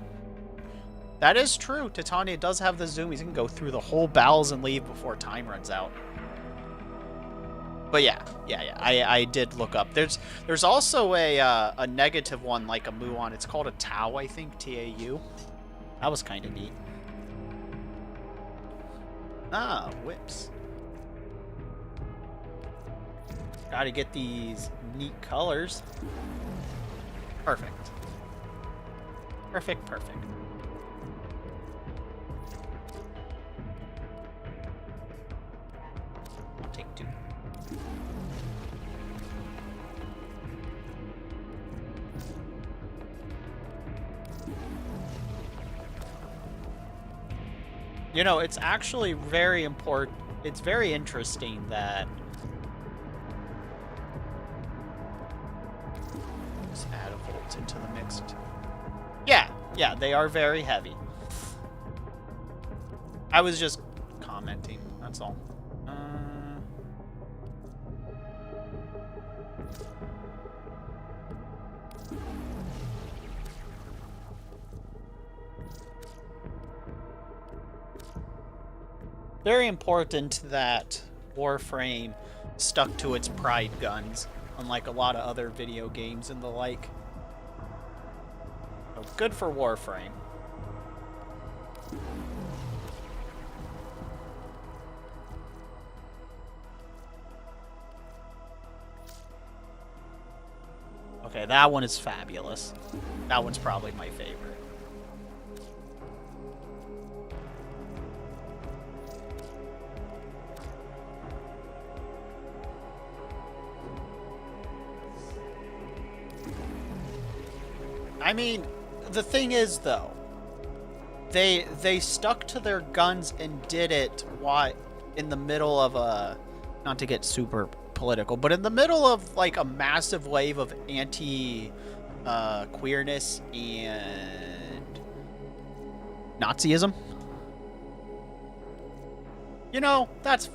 That is true. Titania does have the zoomies. You can go through the whole battles and leave before time runs out. But yeah. I did look up. There's also a negative one like a Muon. It's called a Tau, I think. T-A-U. That was kind of neat. Ah, whips. Gotta get these neat colors. Perfect. Perfect. I'll take 2. You know, it's actually very important. It's very interesting that... Let's add a volt into the mixed. Yeah, they are very heavy. I was just commenting, that's all. Very important that Warframe stuck to its pride guns, unlike a lot of other video games and the like. So good for Warframe. Okay, that one is fabulous. That one's probably my favorite. I mean, the thing is, though, they stuck to their guns and did it in the middle of a, not to get super political, but in the middle of like a massive wave of anti-queerness and Nazism. You know,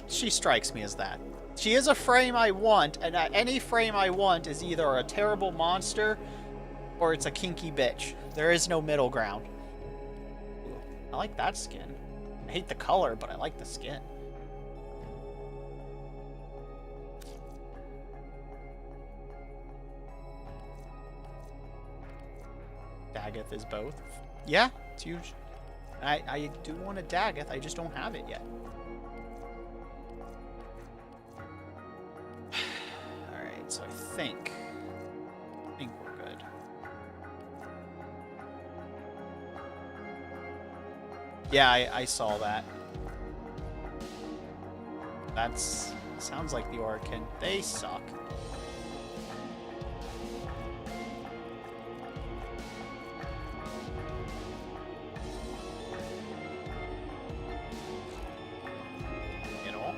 she strikes me as that. She is a frame I want, and any frame I want is either a terrible monster or it's a kinky bitch. There is no middle ground. Ooh, I like that skin. I hate the color, but I like the skin. Daggeth is both. Yeah, it's huge. I do want a Daggeth, I just don't have it yet. Alright, so I think we're good. Yeah, I saw that. Sounds like the Orkin. They suck. You know?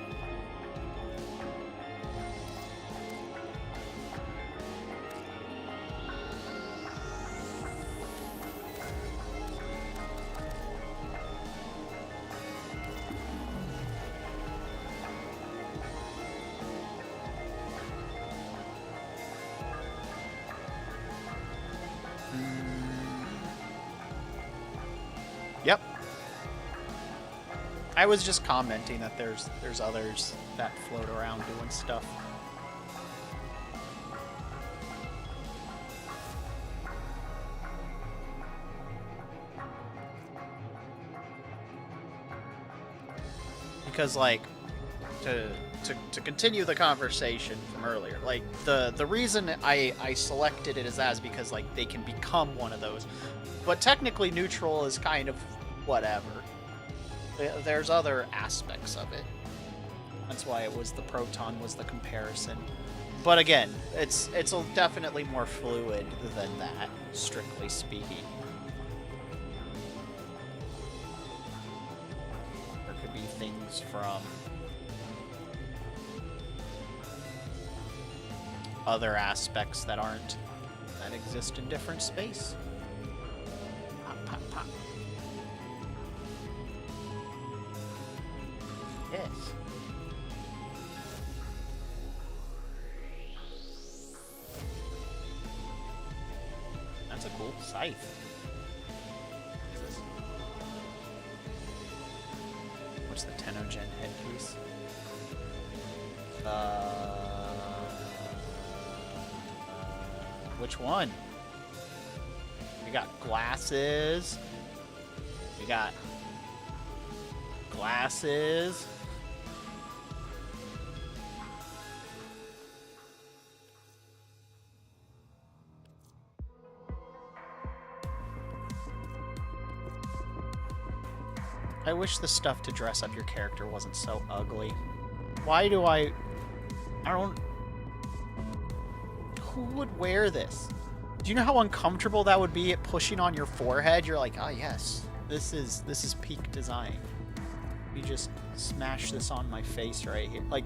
Yep. I was just commenting that there's others that float around doing stuff. Because like to continue the conversation from earlier, like the reason I selected it as because like they can become one of those. But technically neutral is kind of whatever. There's other aspects of it. That's why it was the proton was the comparison. But again, it's definitely more fluid than that, strictly speaking. There could be things from other aspects that exist in different space. Pop. Yes. Scythe. What's the Tenogen headpiece? Which one? We got glasses. We got glasses. I wish the stuff to dress up your character wasn't so ugly. Why do I don't... Who would wear this? Do you know how uncomfortable that would be, it pushing on your forehead? You're like, ah, yes, this is peak design. You just smash this on my face right here. Like...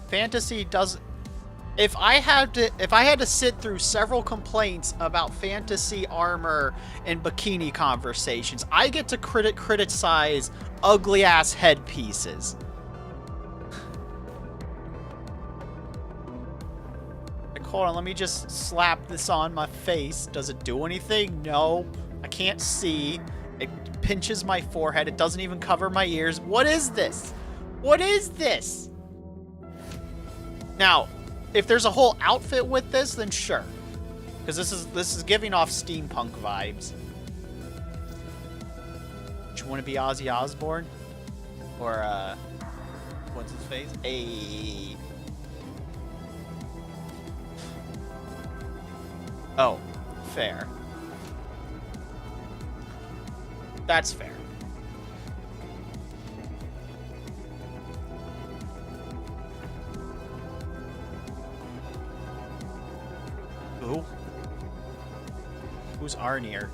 Fantasy does... If I had to sit through several complaints about fantasy armor and bikini conversations, I get to criticize ugly ass headpieces. Like, hold on, let me just slap this on my face. Does it do anything? No. I can't see. It pinches my forehead. It doesn't even cover my ears. What is this? What is this? Now, if there's a whole outfit with this, then sure. Because this is giving off steampunk vibes. Do you want to be Ozzy Osbourne? Or, what's his face? Hey. Oh, fair. That's fair. Who? Who's Arnir?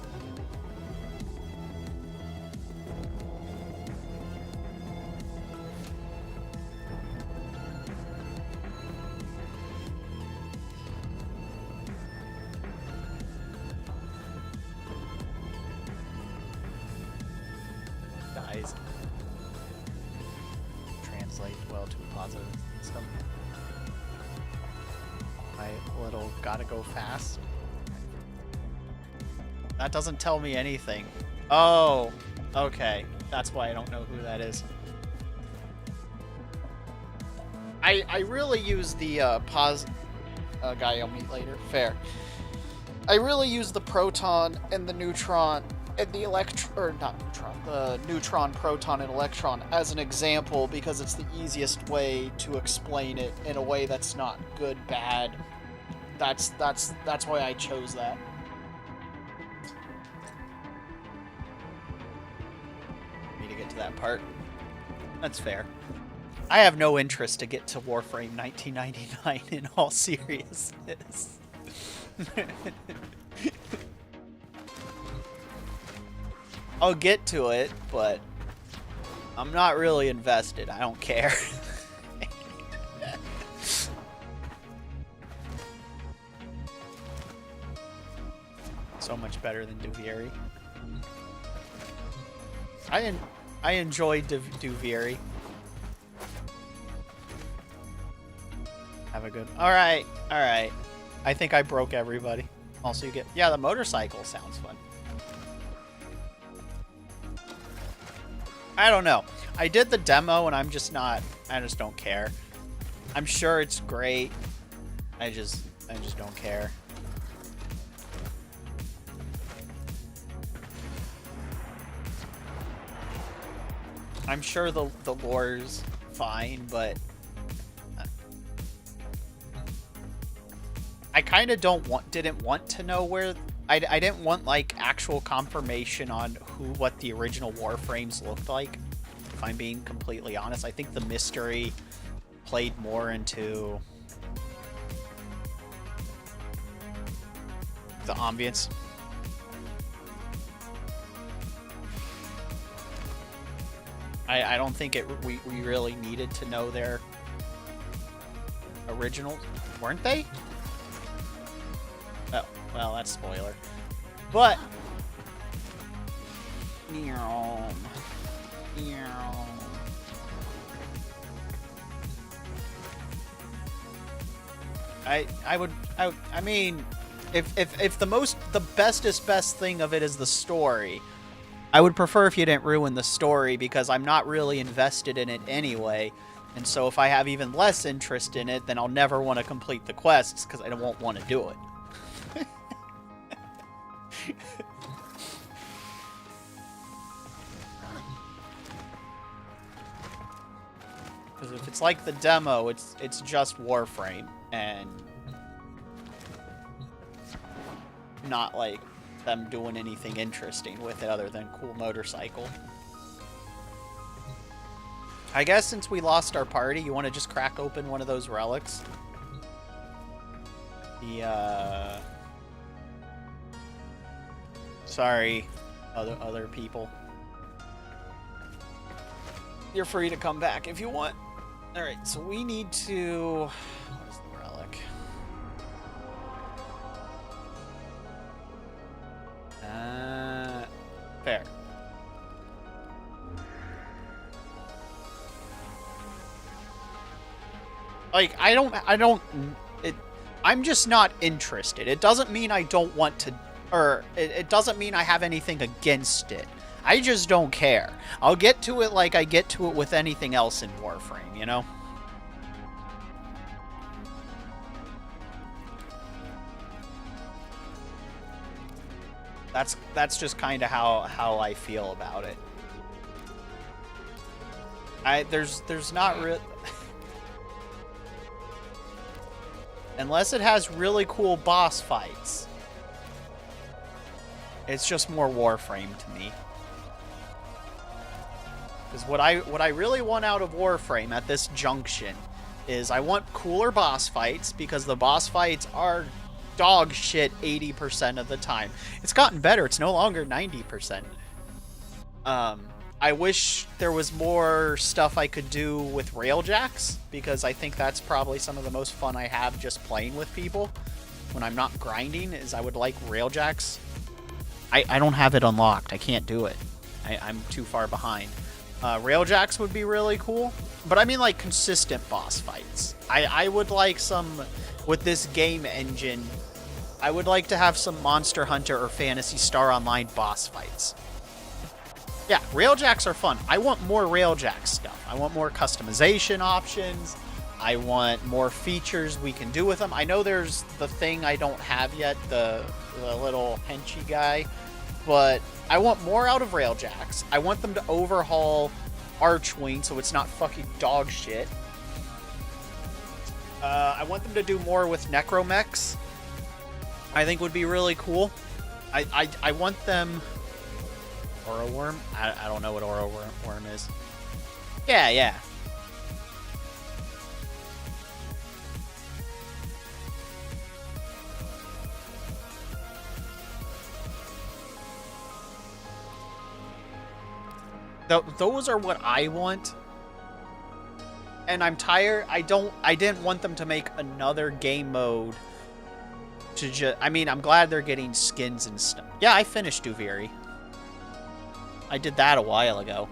Guys. Translate well to positive stuff. My little gotta go fast. That doesn't tell me anything. Oh, okay. That's why I don't know who that is. I really use the pause guy I'll meet later. Fair. I really use the proton and the neutron and the the neutron, proton, and electron as an example because it's the easiest way to explain it in a way that's not good, bad. That's why I chose that. Me to get to that part. That's fair. I have no interest to get to Warframe 1999 in all seriousness. I'll get to it, but I'm not really invested. I don't care. So much better than Duvieri. I enjoy Duvieri. Have a good... Alright. I think I broke everybody. Also, you get... Yeah, the motorcycle sounds fun. I don't know. I did the demo and I'm just not... I just don't care. I'm sure it's great. I just don't care. I'm sure the lore's fine, but I kind of didn't want to know where. I didn't want like actual confirmation on what the original Warframes looked like. If I'm being completely honest, I think the mystery played more into the ambience. I don't think we really needed to know their original, weren't they? Oh, well, that's spoiler. But Meow. Meow. I mean, if the best thing of it is the story, I would prefer if you didn't ruin the story, because I'm not really invested in it anyway. And so if I have even less interest in it, then I'll never want to complete the quests, because I won't want to do it. Because if it's like the demo, it's just Warframe, and not like them doing anything interesting with it other than cool motorcycle. I guess since we lost our party, you want to just crack open one of those relics? The, sorry, other people. You're free to come back if you want. Alright, so we need to... What is the relic? Fair. Like, I'm just not interested. It doesn't mean I don't want to, or it doesn't mean I have anything against it. I just don't care. I'll get to it like I get to it with anything else in Warframe, you know? That's just kind of how I feel about it. There's not real... Unless it has really cool boss fights. It's just more Warframe to me. Because what I really want out of Warframe at this junction is I want cooler boss fights, because the boss fights are dog shit 80% of the time. It's gotten better. It's no longer 90%. I wish there was more stuff I could do with railjacks, because I think that's probably some of the most fun I have just playing with people when I'm not grinding, is I would like railjacks. I don't have it unlocked. I can't do it. I'm too far behind. Railjacks would be really cool, but I mean like consistent boss fights. I would like some, with this game engine, I would like to have some Monster Hunter or Phantasy Star Online boss fights. Yeah, railjacks are fun. I want more railjack stuff. I want more customization options. I want more features we can do with them. I know there's the thing I don't have yet, the little henchy guy, but I want more out of railjacks. I want them to overhaul Archwing so it's not fucking dog shit. I want them to do more with necromechs. I think would be really cool. I want them... Oro worm? I don't know what oro worm is. Yeah. Those are what I want. And I'm tired. I didn't want them to make another game mode to just... I mean, I'm glad they're getting skins and stuff. Yeah, I finished Duviri. I did that a while ago.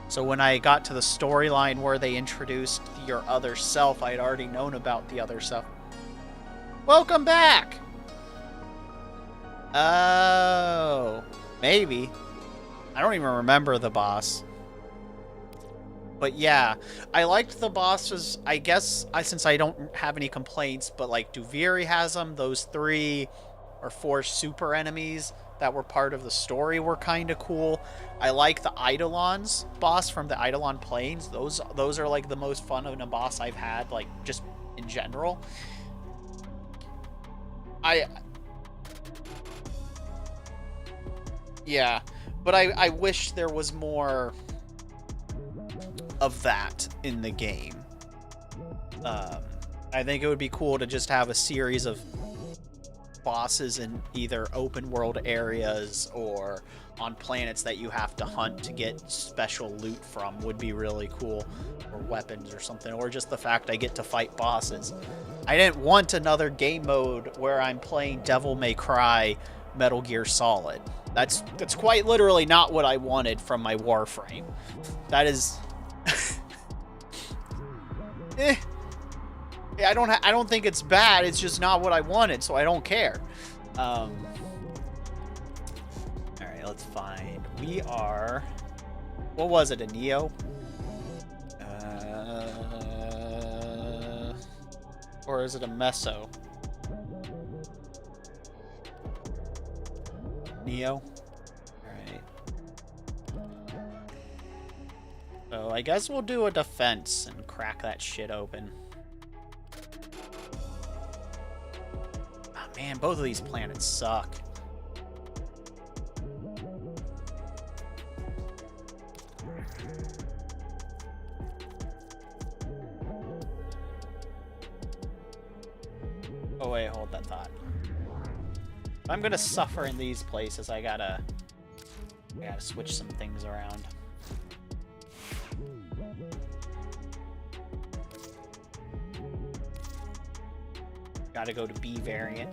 So when I got to the storyline where they introduced your other self, I had already known about the other self. Welcome back! Oh, maybe. I don't even remember the boss. But yeah, I liked the bosses, I guess, since I don't have any complaints, but like Duviri has them, those 3 or 4 super enemies that were part of the story were kind of cool. I like the Eidolons boss from the Eidolon Plains. Those are like the most fun of a boss I've had, like just in general. Yeah, but I wish there was more of that in the game. I think it would be cool to just have a series of bosses in either open world areas or on planets that you have to hunt to get special loot from would be really cool, or weapons or something, or just the fact I get to fight bosses. I didn't want another game mode where I'm playing Devil May Cry Metal Gear Solid. That's quite literally not what I wanted from my Warframe. That is Yeah, I don't think it's bad. It's just not what I wanted, so I don't care. All right, let's find. We are. What was it? A Neo? Or is it a Meso? Neo. All right. So I guess we'll do a defense and crack that shit open. Oh, man, both of these planets suck. Oh wait, hold that thought. If I'm gonna suffer in these places, I gotta switch some things around. Gotta go to B variant.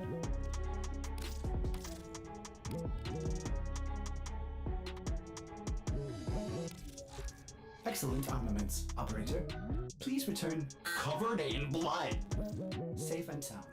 Excellent armaments, operator. Please return covered in blood. Safe and sound.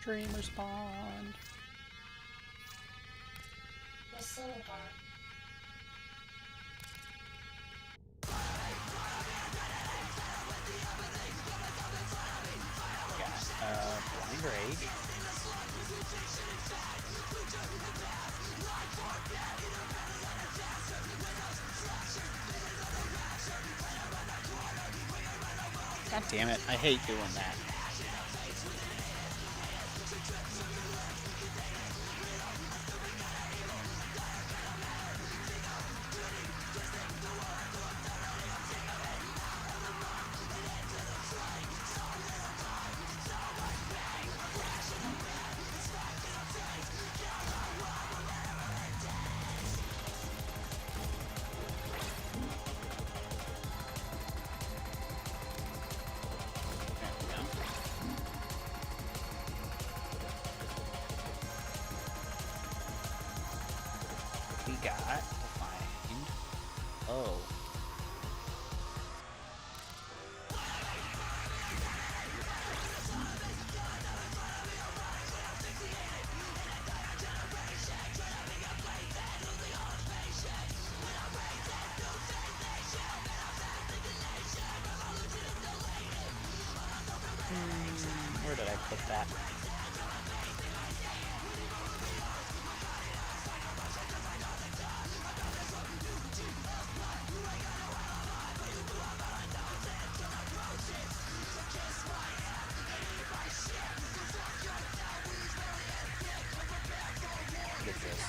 Dream respond. The solar bar. Blind Rage. God damn it, I hate doing that. We got find. Oh. Where did I put that? What is this?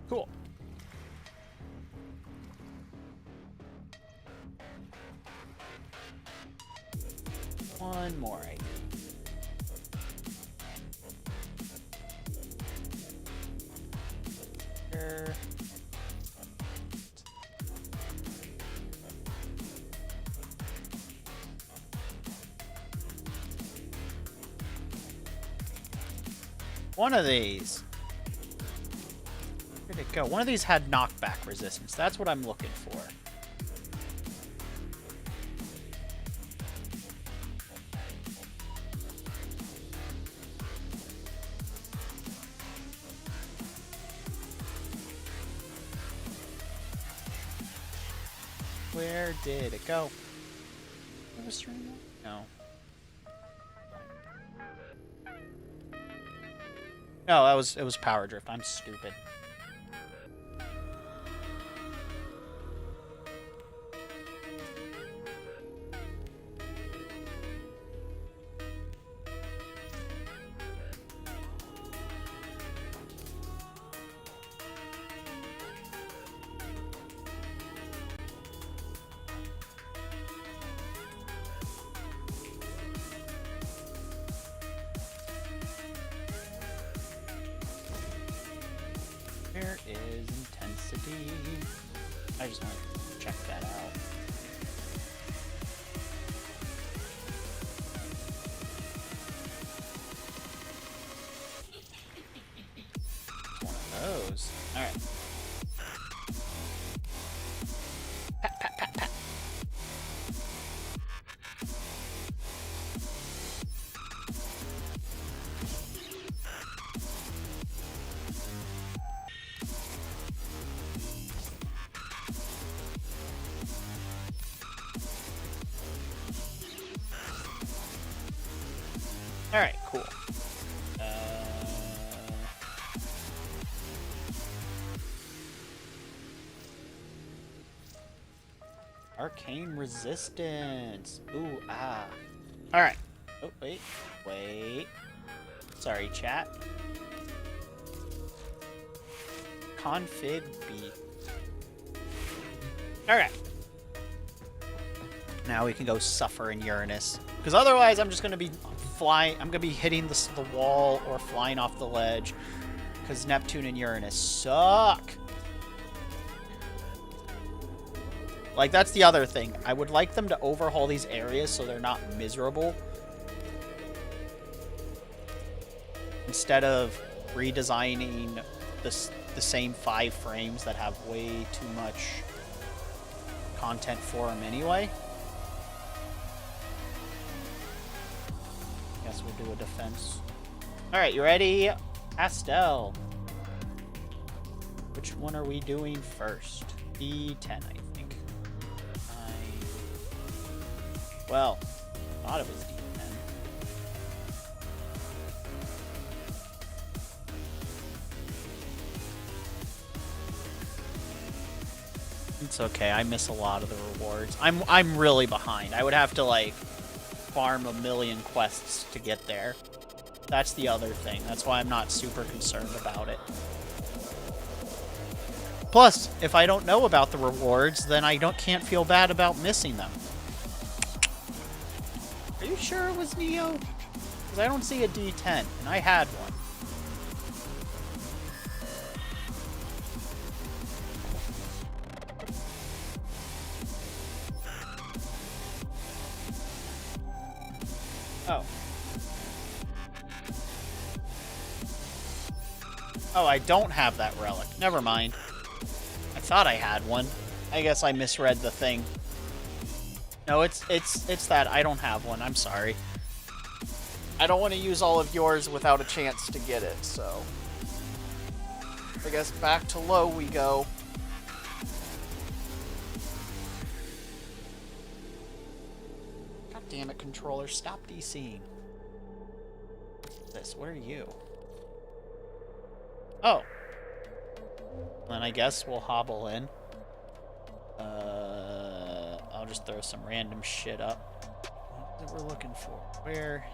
Cool. One more item. Sure. One of these. Where'd it go? One of these had knockback resistance. That's what I'm looking for. Where did it go? Did I stream that? No. No, it was power drift. I'm stupid. I just want to check that out. One of those. Alright. Pat, pat, pat, pat. Alright, cool. Arcane resistance. Ooh, ah. Alright. Oh, wait. Wait. Sorry, chat. Config B. Alright. Now we can go suffer in Uranus. Because otherwise I'm just going to be flying. I'm going to be hitting the wall or flying off the ledge. Because Neptune and Uranus suck. Like, that's the other thing. I would like them to overhaul these areas so they're not miserable. Instead of redesigning the same 5 frames that have way too much content for them anyway. Guess we'll do a defense. Alright, you ready? Pastel. Which one are we doing first? D10, I think. Well, thought it was D10. It's okay. I miss a lot of the rewards. I'm really behind. I would have to like farm a million quests to get there. That's the other thing. That's why I'm not super concerned about it. Plus, if I don't know about the rewards, then I can't feel bad about missing them. Are you sure it was Neo? Because I don't see a D10, and I had one. Oh. Oh, I don't have that relic. Never mind. I thought I had one. I guess I misread the thing. No, it's that I don't have one. I'm sorry. I don't want to use all of yours without a chance to get it, so I guess back to low we go. God damn it, controller, stop DCing. What are you? Oh. Then I guess we'll hobble in. I'll just throw some random shit up that we're looking for. Where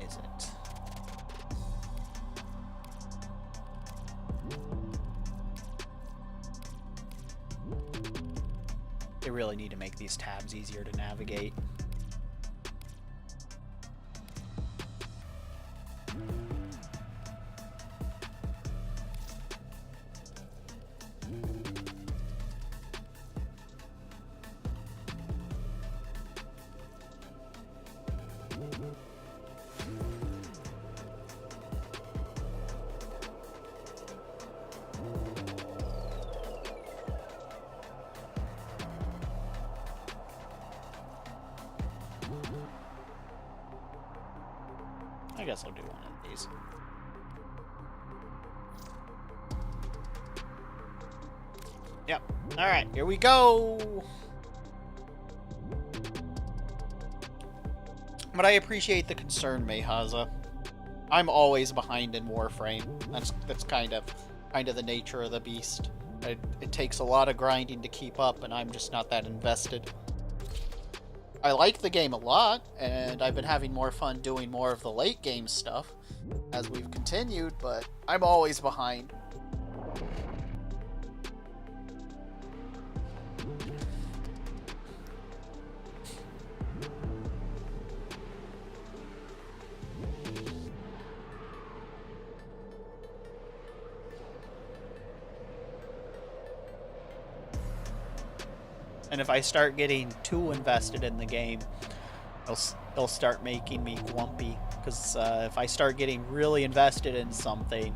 is it? They really need to make these tabs easier to navigate. I guess I'll do one of these. Yep. Alright, here we go! But I appreciate the concern, Mehaza. I'm always behind in Warframe. That's kind of the nature of the beast. It takes a lot of grinding to keep up, and I'm just not that invested. I like the game a lot, and I've been having more fun doing more of the late game stuff as we've continued, but I'm always behind. And if I start getting too invested in the game, it'll start making me grumpy. Because if I start getting really invested in something,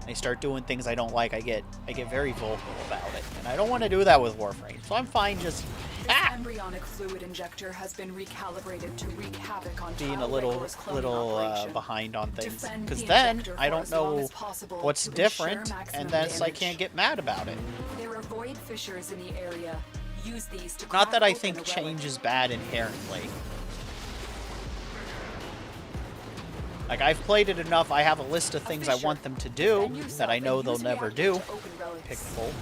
and they start doing things I don't like, I get very vocal about it. And I don't want to do that with Warframe. So I'm fine just This embryonic fluid injector has been recalibrated to wreak havoc on being a Trial little Regular's cloning operation. behind on things. Defend Because the then injector I for don't as long know as possible what's to different, ensure maximum and then I damage. can't get mad about it. There are void fissures in the area. Use these to Not that I crack think open a relic. change is bad inherently. Like, I've played it enough, I have a list of things I want them to do that I know they'll never do. Pick full.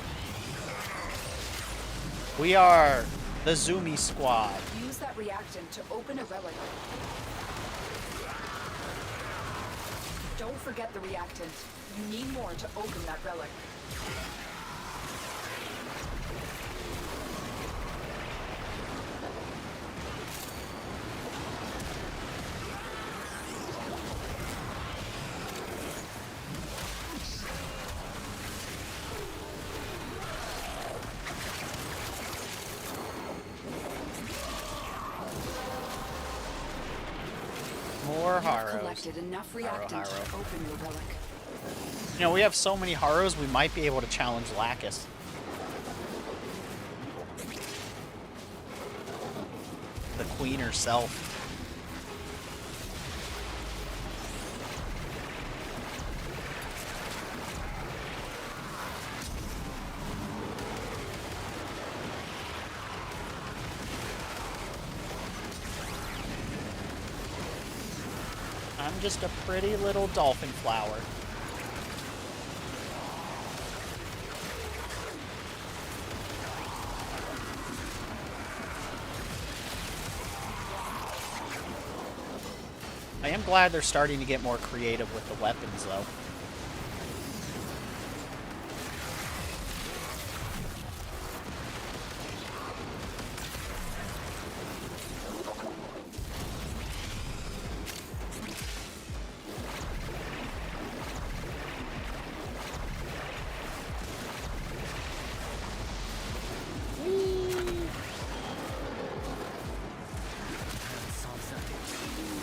We are the Zoomy Squad. Use that reactant to open a relic. Don't forget the reactant. You need more to open that relic. More You've Haros. collected enough reactant Haro. to open your relic. You know, we have so many Haros, we might be able to challenge Lacus. The queen herself. I'm just a pretty little dolphin flower. I am glad they're starting to get more creative with the weapons, though.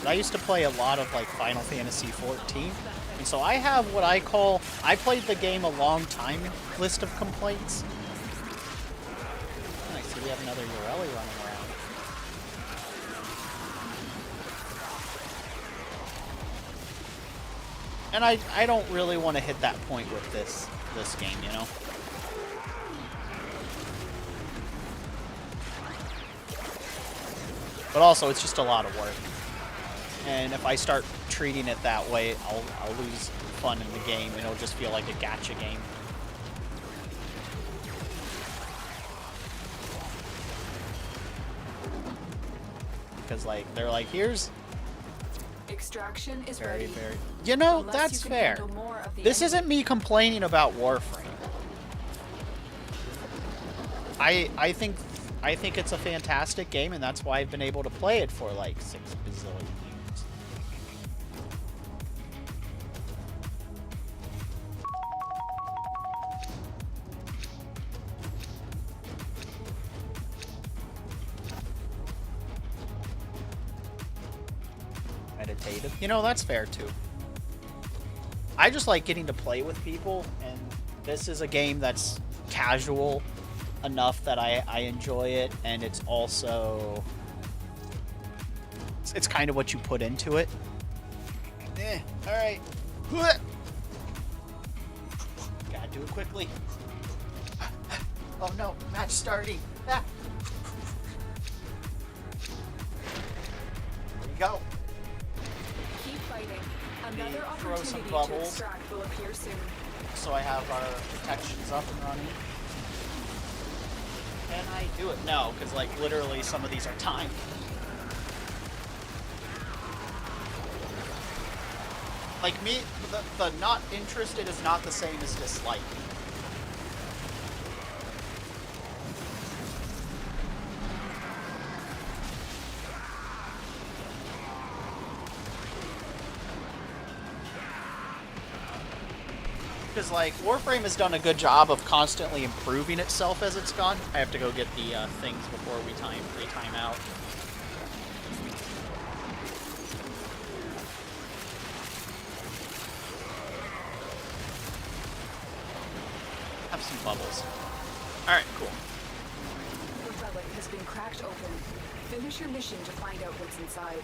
I used to play a lot of like Final Fantasy XIV, and so I have what I call, I played the game a long time list of complaints. I see we have another Ureli running around. And I don't really want to hit that point with this game, you know? But also, it's just a lot of work. And if I start treating it that way, I'll lose fun in the game, and it'll just feel like a gacha game. Because, like, they're like, here's... Extraction is Very, ready. very... You know, Unless that's you can fair. handle more of the This enemy. isn't me complaining about Warframe. I think it's a fantastic game, and that's why I've been able to play it for like 6 bazillion years. Meditative. You know, that's fair too. I just like getting to play with people, and this is a game that's casual enough that I enjoy it, and it's also it's kind of what you put into it. All right. Gotta do it quickly. Oh no, match starting. Ah. There you go. Keep fighting. Another throw some opportunity to bubbles. extract will appear soon. So I have our protections up and running. Can I do it? No, because like literally some of these are timed. Like me, the not interested is not the same as dislike. because, like, Warframe has done a good job of constantly improving itself as it's gone. I have to go get the things before we time out. Have some bubbles. Alright, cool. The relic has been cracked open. Finish your mission to find out what's inside.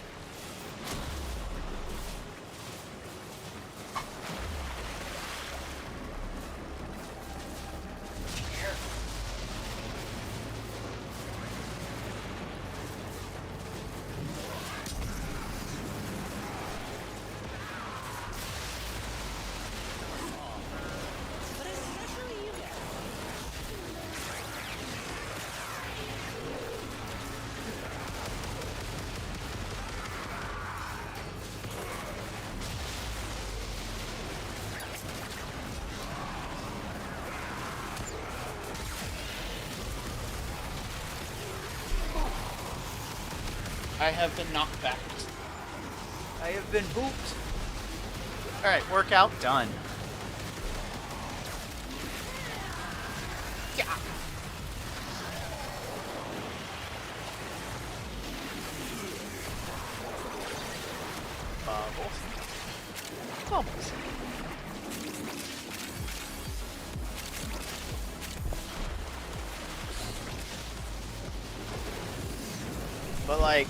I have been knocked back. I have been booped. Alright, workout done. Yeah. Bubbles. Bubbles. But like,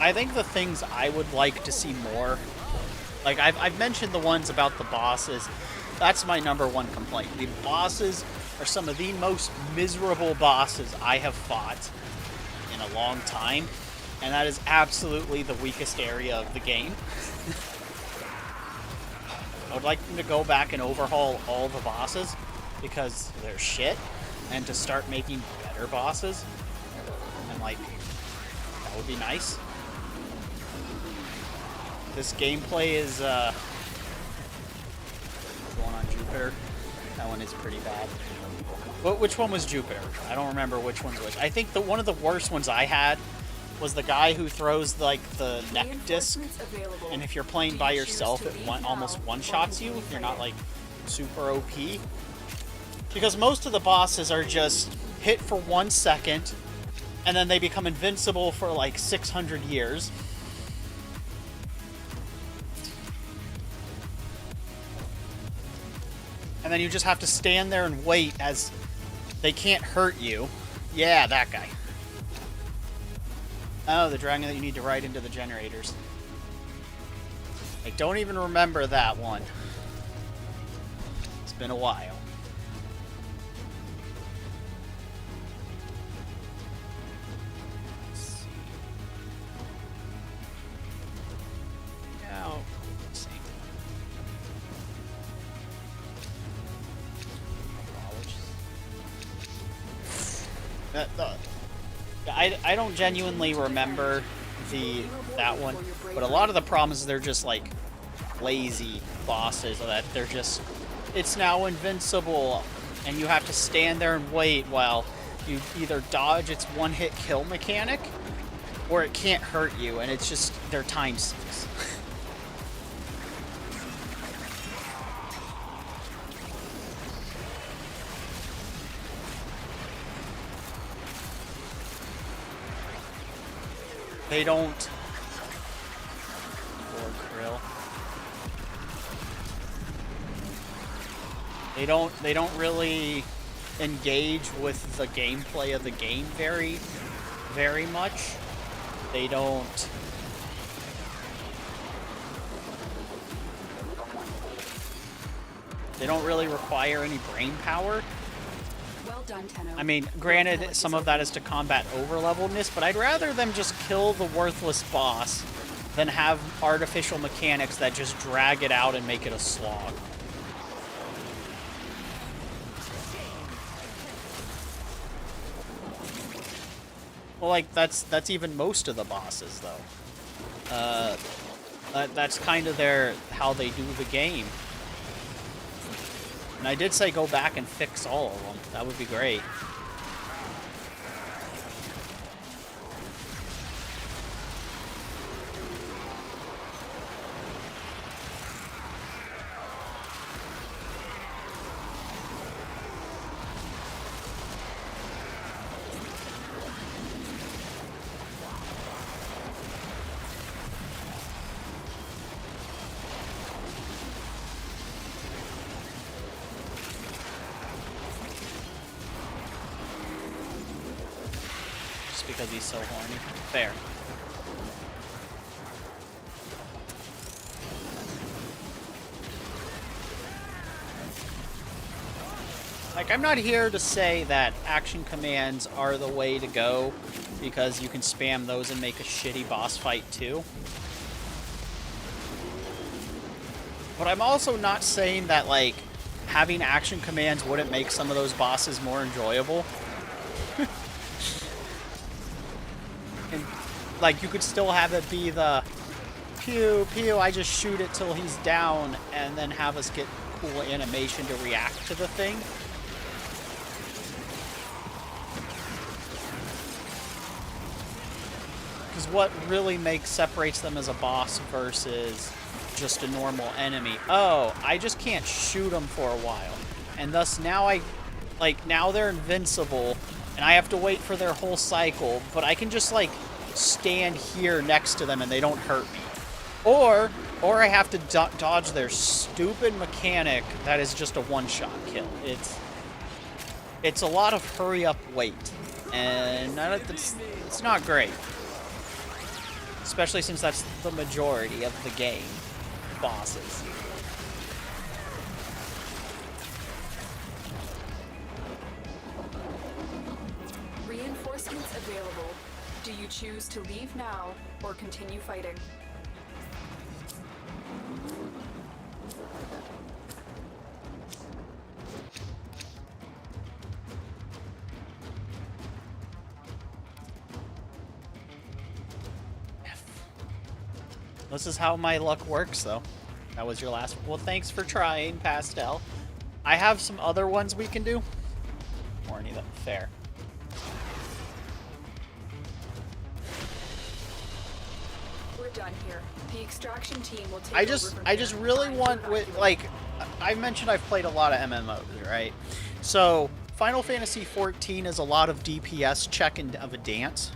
I think the things I would like to see more, like I've mentioned the ones about the bosses. That's my number one complaint. The bosses are some of the most miserable bosses I have fought in a long time, and that is absolutely the weakest area of the game. I would like them to go back and overhaul all the bosses because they're shit, and to start making better bosses, and like, that would be nice. This gameplay is going on Jupiter. That one is pretty bad. Which one was Jupiter? I don't remember which one's which. I think one of the worst ones I had was the guy who throws like the neck disc, and if you're playing by yourself, it almost one-shots you. You're not like super OP. Because most of the bosses are just hit for 1 second, and then they become invincible for like 600 years. And then you just have to stand there and wait as they can't hurt you. Yeah, that guy. Oh, the dragon that you need to ride into the generators. I don't even remember that one. It's been a while. Let's see. Now, let's see. I don't genuinely remember that one, but a lot of the problems is they're just like lazy bosses, that they're just, it's now invincible and you have to stand there and wait while you either dodge its one-hit kill mechanic or it can't hurt you, and it's just, they're time sinks. They don't. Or Krill. They don't really engage with the gameplay of the game very much. They don't. They don't really require any brain power. Well done, Tenno. I mean, granted, some of that is to combat overleveledness, but I'd rather them just kill the worthless boss than have artificial mechanics that just drag it out and make it a slog. Well, like, that's even most of the bosses, though. That's kind of how they do the game. And I did say go back and fix all of them. That would be great. because he's so horny. Fair. Like, I'm not here to say that action commands are the way to go, because you can spam those and make a shitty boss fight too. But I'm also not saying that, like, having action commands wouldn't make some of those bosses more enjoyable. And, like, you could still have it be the pew, pew, I just shoot it till he's down, and then have us get cool animation to react to the thing. Because what really separates them as a boss versus just a normal enemy. Oh, I just can't shoot them for a while. And thus now now they're invincible, and I have to wait for their whole cycle, but I can just, like, stand here next to them and they don't hurt me. Or I have to dodge their stupid mechanic that is just a one-shot kill. It's a lot of hurry-up wait, and it's not great. Especially since that's the majority of the game. Bosses. Reinforcements available. Do you choose to leave now or continue fighting? This is how my luck works, though. That was your last one. Well, thanks for trying, Pastel. I have some other ones we can do. Or any of them. Fair. We're done here. The extraction team will take I over just really want, like, I mentioned I've played a lot of MMOs, right? So, Final Fantasy XIV is a lot of DPS check and of a dance.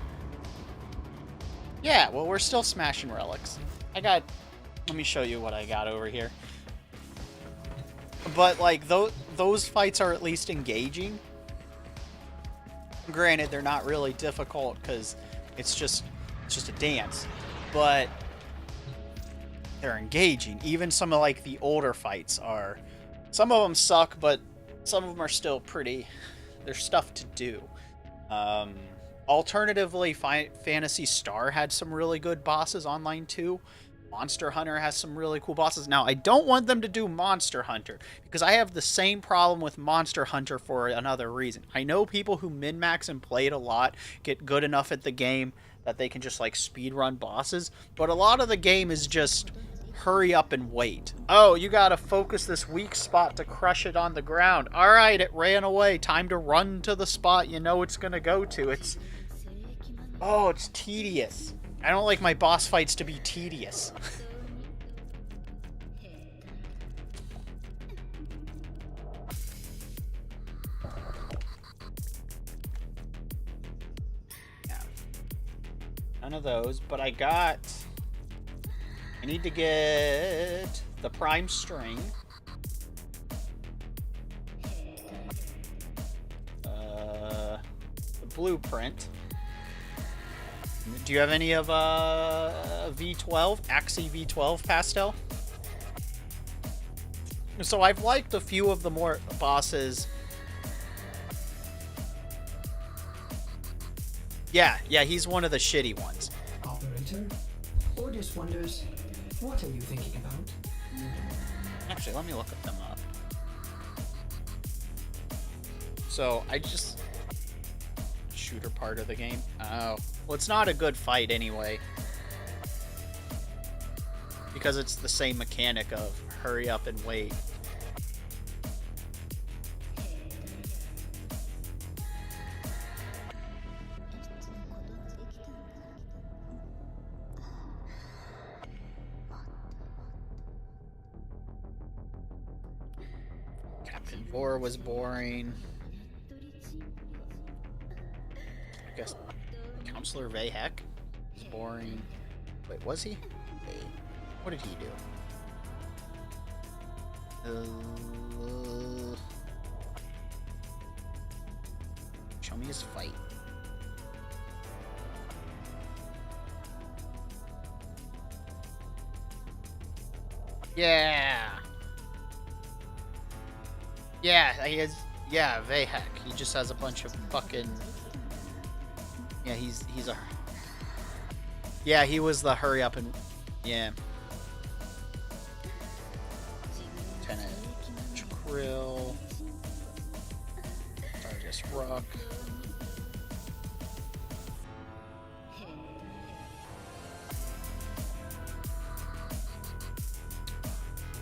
Yeah, well, we're still smashing relics. Let me show you what I got over here. But, like, those fights are at least engaging. Granted, they're not really difficult because it's just a dance. But they're engaging. Even some of, like, the older fights are... Some of them suck, but some of them are still pretty... There's stuff to do. Alternatively, Phantasy Star had some really good bosses online too. Monster Hunter has some really cool bosses. Now, I don't want them to do Monster Hunter, because I have the same problem with Monster Hunter for another reason. I know people who min-max and play it a lot get good enough at the game that they can just, like, speedrun bosses, but a lot of the game is just hurry up and wait. Oh, you gotta focus this weak spot to crush it on the ground. Alright, it ran away. Time to run to the spot you know it's gonna go to. It's tedious. I don't like my boss fights to be tedious. Yeah. None of those, but I need to get the prime string. The blueprint. Do you have any of V12? Axie V12 Pastel? So I've liked a few of the more bosses. Yeah, he's one of the shitty ones. Operator, Ordis wonders, what are you thinking about? Actually, let me look them up. So, shooter part of the game? Oh. Well, it's not a good fight anyway. Because it's the same mechanic of hurry up and wait. Captain Vor was boring. I guess Counselor Vahek is boring. Wait, was he? Wait, what did he do? Show me his fight. Yeah. Yeah, he has. Yeah, Vahek. He just has a bunch of fucking. Yeah, he's a. Yeah, he was the hurry up and. Yeah. Lieutenant Krill. Dargus Rock.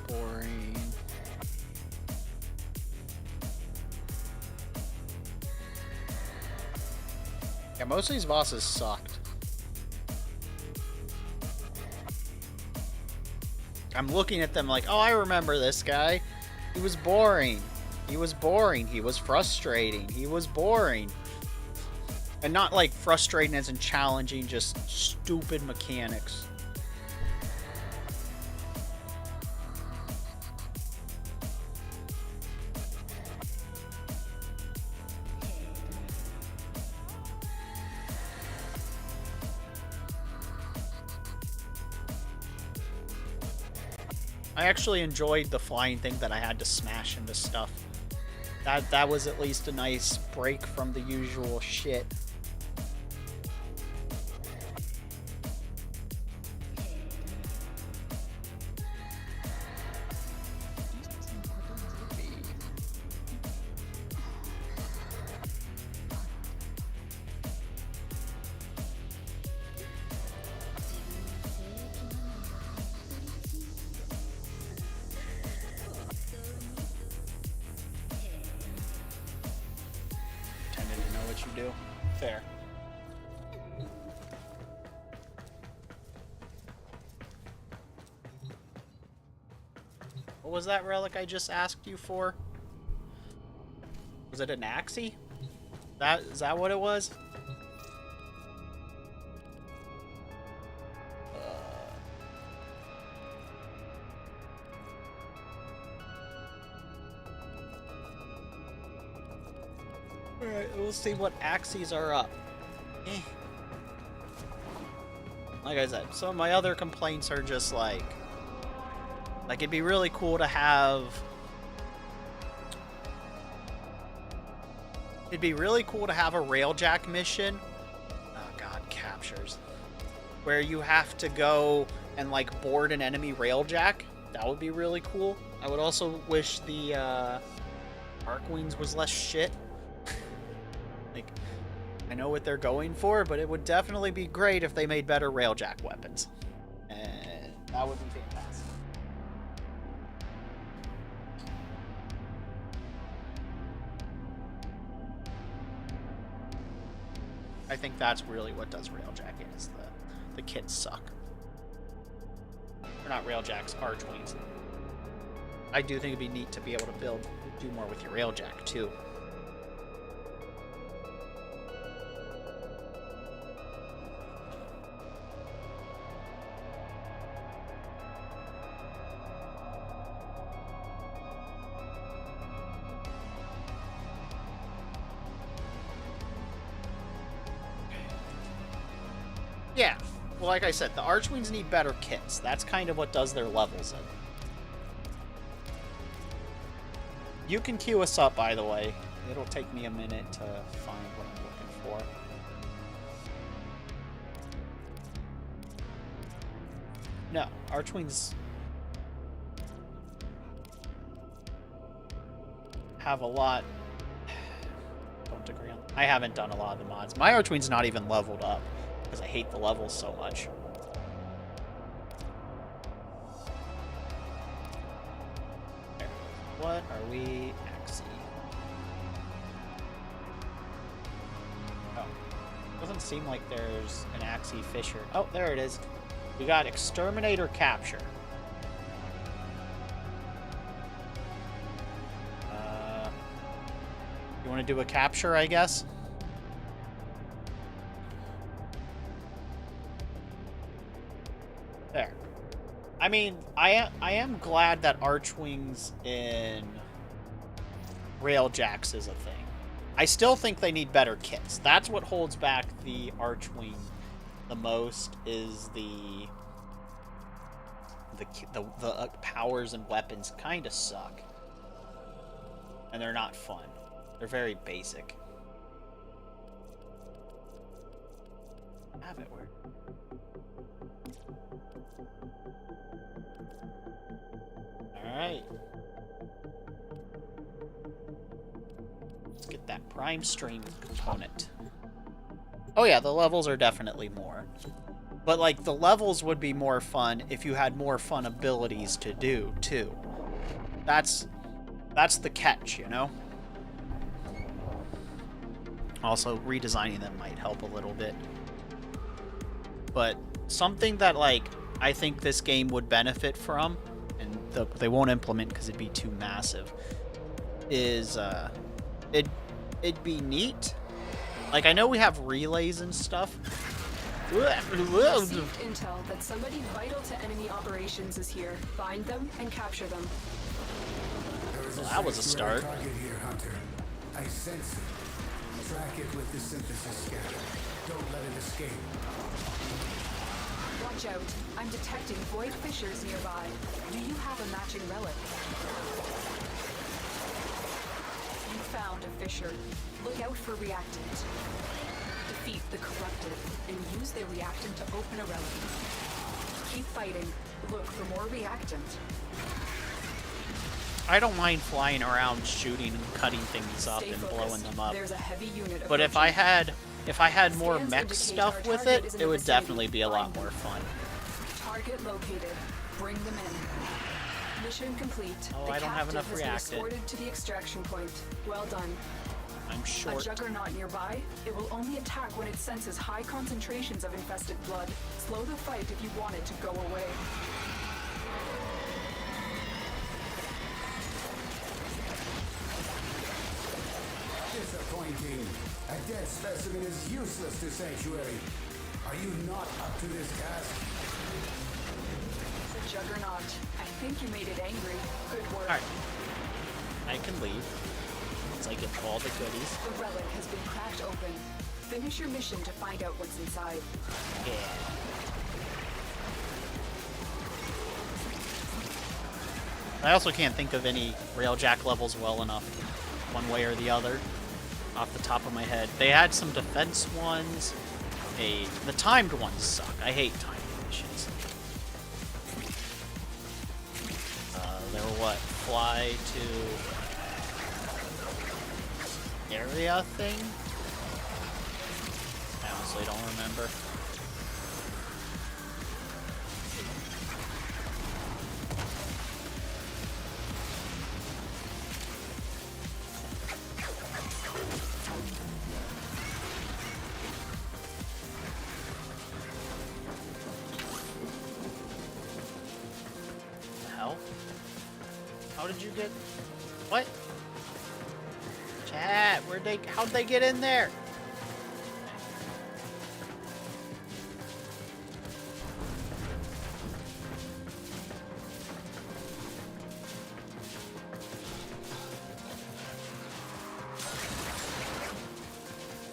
Boring. Yeah, most of these bosses sucked. I'm looking at them like, oh, I remember this guy. He was boring. He was boring. He was frustrating. He was boring. And not like frustrating as in challenging, just stupid mechanics. I actually enjoyed the flying thing that I had to smash into stuff. That was at least a nice break from the usual shit. Do. Fair. What was that relic I just asked you for? Was it an Axie? Is that what it was? Alright, we'll see what Axies are up. Like I said, some of my other complaints are just like it'd be really cool to have... It'd be really cool to have a railjack mission. Oh god, captures. Where you have to go and like board an enemy railjack. That would be really cool. I would also wish the Archwings was less shit. Like, I know what they're going for, but it would definitely be great if they made better railjack weapons. And that would be fantastic. I think that's really what does railjack is the kits suck. Or not railjacks, Archwings. I do think it'd be neat to be able to do more with your railjack too. Yeah, well, like I said, the Archwings need better kits. That's kind of what does their levels in. You can queue us up, by the way. It'll take me a minute to find what I'm looking for. No, Archwings have a lot. Don't agree on. I haven't done a lot of the mods. My Archwing's not even leveled up. Because I hate the levels so much. There. What are we Axie? Oh. Doesn't seem like there's an Axie Fisher. Oh, there it is. We got Exterminator Capture. You want to do a capture, I guess? There. I mean, I am glad that Archwings in Railjacks is a thing. I still think they need better kits. That's what holds back the Archwing the most, is the the powers and weapons kind of suck. And they're not fun. They're very basic. Have it where? Alright. Let's get that prime stream component. Oh yeah, the levels are definitely more. But like, the levels would be more fun if you had more fun abilities to do, too. That's the catch, you know? Also, redesigning them might help a little bit. But something that, like, I think this game would benefit from, and they won't implement because it'd be too massive, is, it'd be neat. Like, I know we have relays and stuff. Received intel that somebody vital to enemy operations is here. Find them and capture them. Well, that was a start. Target here, Hunter. I sense it. Track it with the synthesis scanner. Don't let it escape. Watch out. I'm detecting void fissures nearby. Do you have a matching relic? You found a fissure. Look out for reactant. Defeat the corrupted and use their reactant to open a relic. Keep fighting. Look for more reactant. I don't mind flying around shooting and cutting things up and blowing them up. There's a heavy unit But if I had more Scans mech indicate stuff our with target it, is in it the would vicinity. definitely be a lot more fun. Target located. Bring them in. Mission complete. Oh, The I don't have captive enough has been reactant. escorted to the extraction point. Well done. I'm A short. juggernaut nearby, it will only attack when it senses high concentrations of infested blood. Slow the fight if you want it to go away. Disappointing. A dead specimen is useless to Sanctuary. Are you not up to this task? The juggernaut. I think you made it angry. Good work. Alright. I can leave. Once I get all the goodies. The relic has been cracked open. Finish your mission to find out what's inside. Yeah. I also can't think of any Railjack levels well enough, one way or the other, off the top of my head. They had some defense ones. The timed ones suck. I hate timed missions. They were what? Fly to area thing? I honestly don't remember. How did you get... What? Chat, how'd they get in there?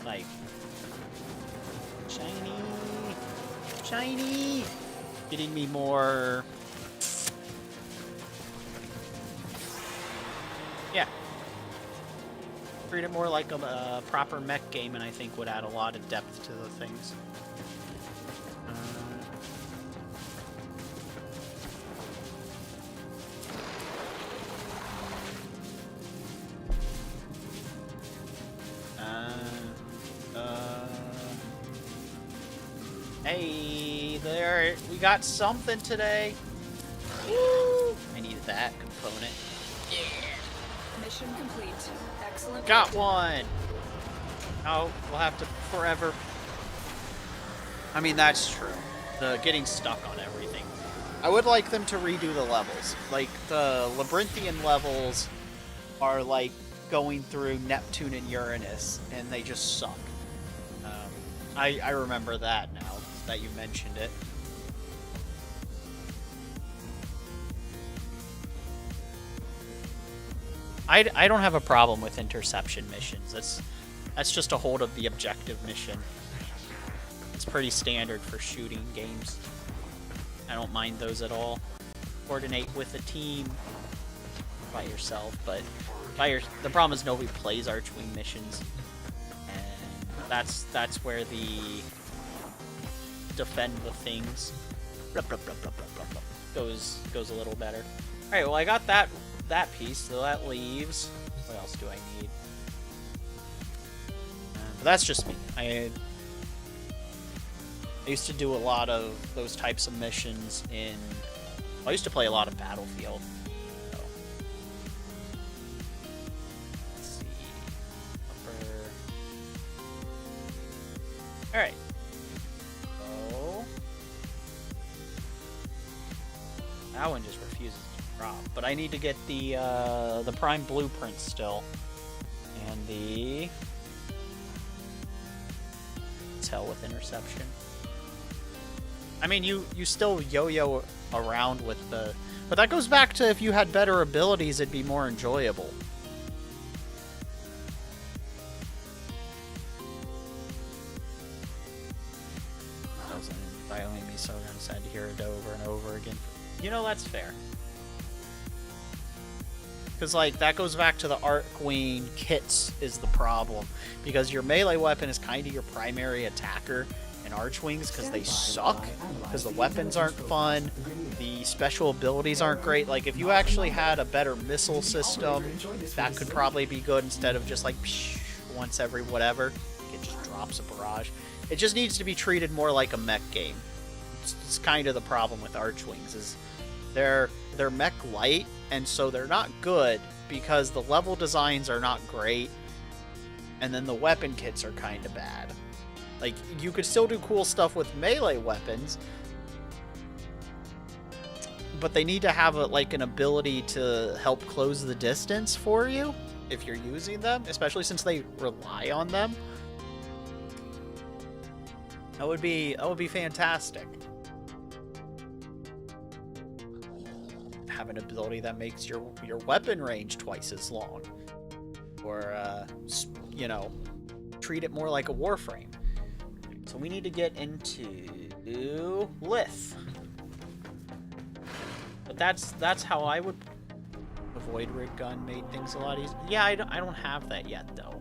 Like... Shiny! Getting me more... Yeah. Treat it more like a proper mech game, and I think would add a lot of depth to the things. Hey there, we got something today. Woo! I needed that component. Mission complete. Excellent. Got one! Oh, we'll have to forever... I mean, that's true. The getting stuck on everything. I would like them to redo the levels. Like, the Labyrinthian levels are like going through Neptune and Uranus, and they just suck. I remember that now, that you mentioned it. I don't have a problem with interception missions. That's just a hold of the objective mission. It's pretty standard for shooting games. I don't mind those at all. coordinate with a team by yourself, but the problem is nobody plays Archwing missions, and that's where the defend the things goes a little better. All right, well I got that piece, so that leaves. What else do I need? But that's just me. I used to do a lot of those types of missions in. I used to play a lot of Battlefield. So. Let's see. All right. So that one just refuses to drop, but I need to get the prime blueprint still, and the. Hell with interception. I mean, you still yo-yo around with the... But that goes back to if you had better abilities, it'd be more enjoyable. That was violating me so I just had to hear it over and over again. You know, that's fair. Because, like, that goes back to the Archwing kits is the problem. Because your melee weapon is kind of your primary attacker in Archwings because they suck. Because the weapons aren't fun. The special abilities aren't great. Like, if you actually had a better missile system, that could probably be good instead of just, like, psh, once every whatever. It just drops a barrage. It just needs to be treated more like a mech game. It's kind of the problem with Archwings is they're mech light, and so they're not good because the level designs are not great, and then the weapon kits are kind of bad. Like, you could still do cool stuff with melee weapons, but they need to have an ability to help close the distance for you if you're using them, especially since they rely on them. That would be fantastic. Have an ability that makes your weapon range twice as long, or you know, treat it more like a Warframe. So we need to get into Lith, but that's how I would. The Void Rig gun made things a lot easier. Yeah, I don't have that yet though.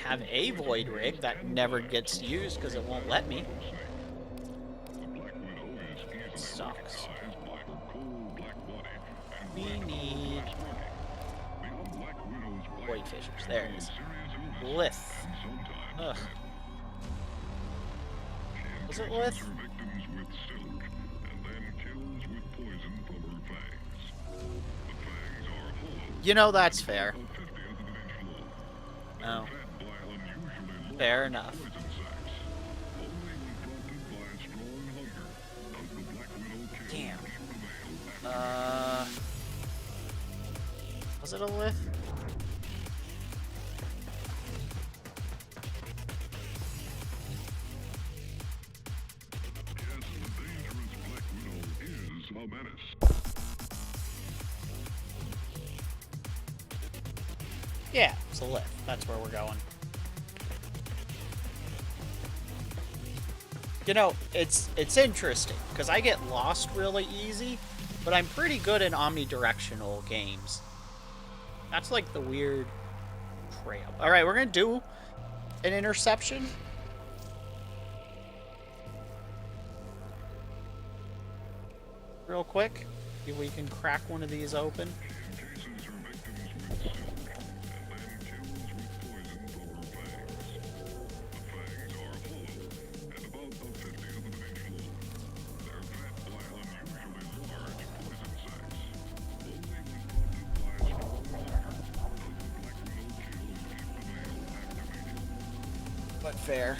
Have a Void Rig that never gets used because it won't let me. It sucks. We need Void Fissures. There it is. Lith. Ugh. Was it Lith? You know, that's fair. No. Fair enough. Damn. Was it a Lith? Yeah, it's a Lith. That's where we're going. You know, it's interesting, because I get lost really easy, but I'm pretty good in omnidirectional games. That's like the weird trail. Alright, we're going to do an interception. Real quick. If we can crack one of these open. Fair.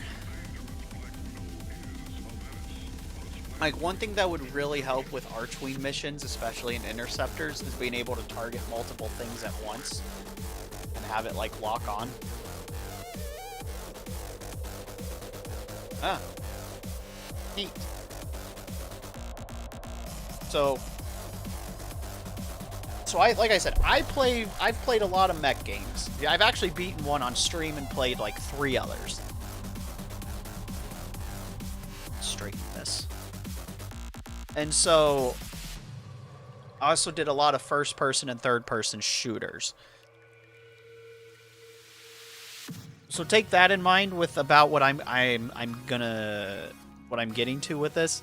Like, one thing that would really help with Archwing missions, especially in interceptors, is being able to target multiple things at once and have it like lock on. Ah, neat. So like I said, I've played a lot of mech games. I've actually beaten one on stream and played like 3 others. Straighten this. And so I also did a lot of first-person and third-person shooters. So take that in mind with about what I'm getting to with this.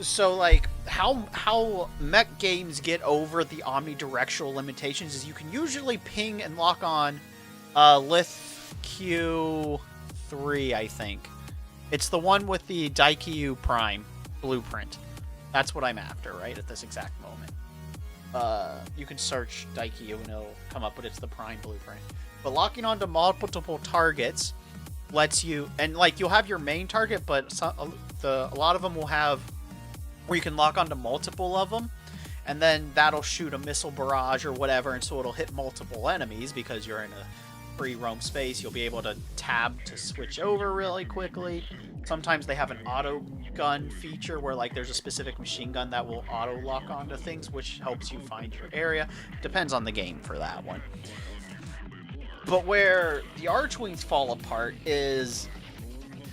So like how mech games get over the omnidirectional limitations is you can usually ping and lock on Lith Q3, I think. It's the one with the Daikyu Prime blueprint. That's what I'm after, right at this exact moment. You can search Daikyu and it'll come up, but it's the Prime blueprint. But locking onto multiple targets lets you, and like you'll have your main target, but a lot of them will have where you can lock onto multiple of them, and then that'll shoot a missile barrage or whatever, and so it'll hit multiple enemies because you're in a free roam space. You'll be able to tab to switch over really quickly. Sometimes they have an auto gun feature where like there's a specific machine gun that will auto lock onto things, which helps you find your area. Depends on the game for that one. But where the Archwings fall apart is,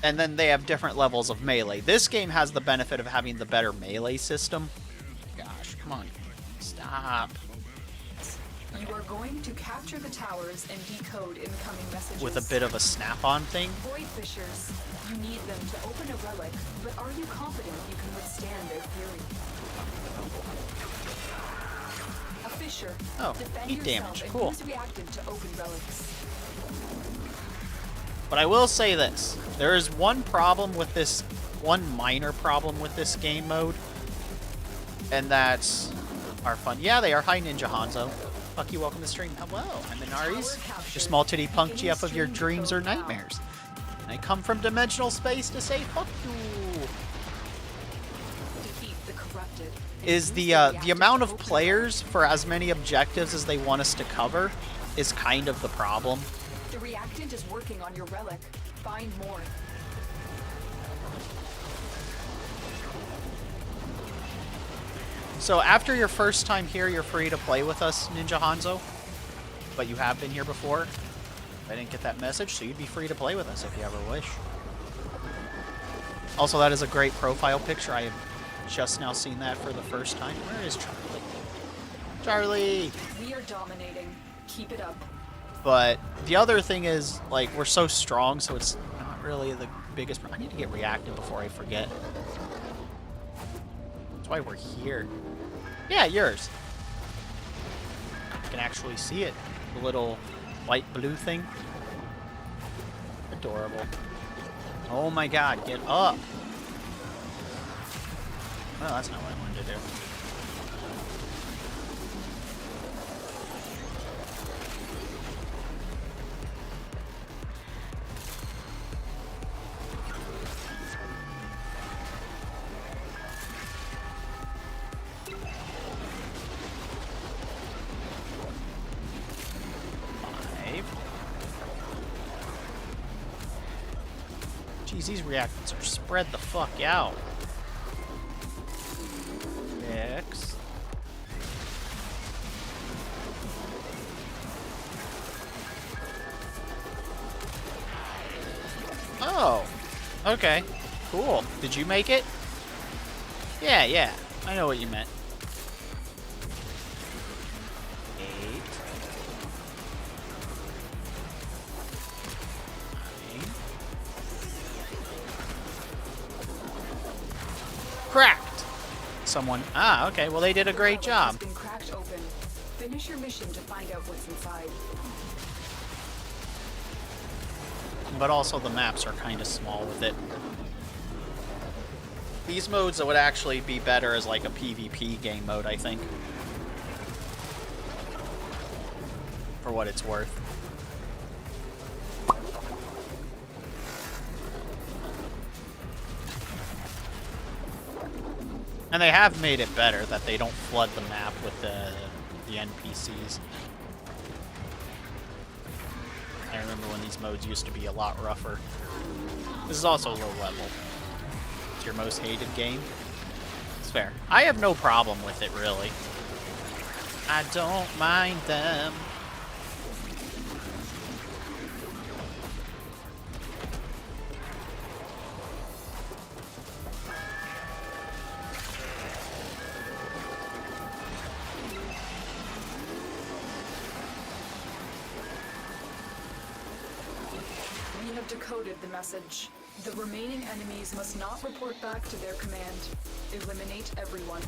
and then they have different levels of melee. This game has the benefit of having the better melee system. Gosh, come on. Stop. You are going to capture the towers and decode incoming messages. With a bit of a snap-on thing. Void Fishers, you need them to open a relic, but are you confident you can withstand their fury? A Fisher. Oh, defend heat yourself damage. and Cool. use reactive to open relics. But I will say this. There is one minor problem with this game mode. And that's our fun. Yeah, they are. Hi, Ninja Hanzo. Fuck you, welcome to the stream. Hello, I'm Inaries, your small titty punk GF of your dreams or nightmares. And I come from dimensional space to say fuck you. Defeat the corrupted. Is the amount of players for as many objectives as they want us to cover is kind of the problem. The reactant is working on your relic. Find more. So after your first time here, you're free to play with us, Ninja Hanzo. But you have been here before. I didn't get that message, so you'd be free to play with us if you ever wish. Also, that is a great profile picture. I have just now seen that for the first time. Where is Charlie? Charlie! We are dominating. Keep it up. But the other thing is, like, we're so strong, so it's not really the biggest problem. I need to get reactive before I forget. That's why we're here. Yeah, yours. You can actually see it. The little light blue thing. Adorable. Oh my god, get up! Well, that's not what I wanted to do. Jeez, these reactants are spread the fuck out. 6. Oh, okay, cool. Did you make it? Yeah, I know what you meant. 8. 9. Cracked. Someone. Ah, okay. Well, they did a great job. Been cracked open. Finish your mission to find out what's inside. But also the maps are kind of small with it. These modes would actually be better as like a PvP game mode, I think. For what it's worth. And they have made it better that they don't flood the map with the NPCs. I remember when these modes used to be a lot rougher. This is also low level. It's your most hated game. It's fair. I have no problem with it, really. I don't mind them. We have decoded the message. The remaining enemies must not report back to their command. Eliminate everyone.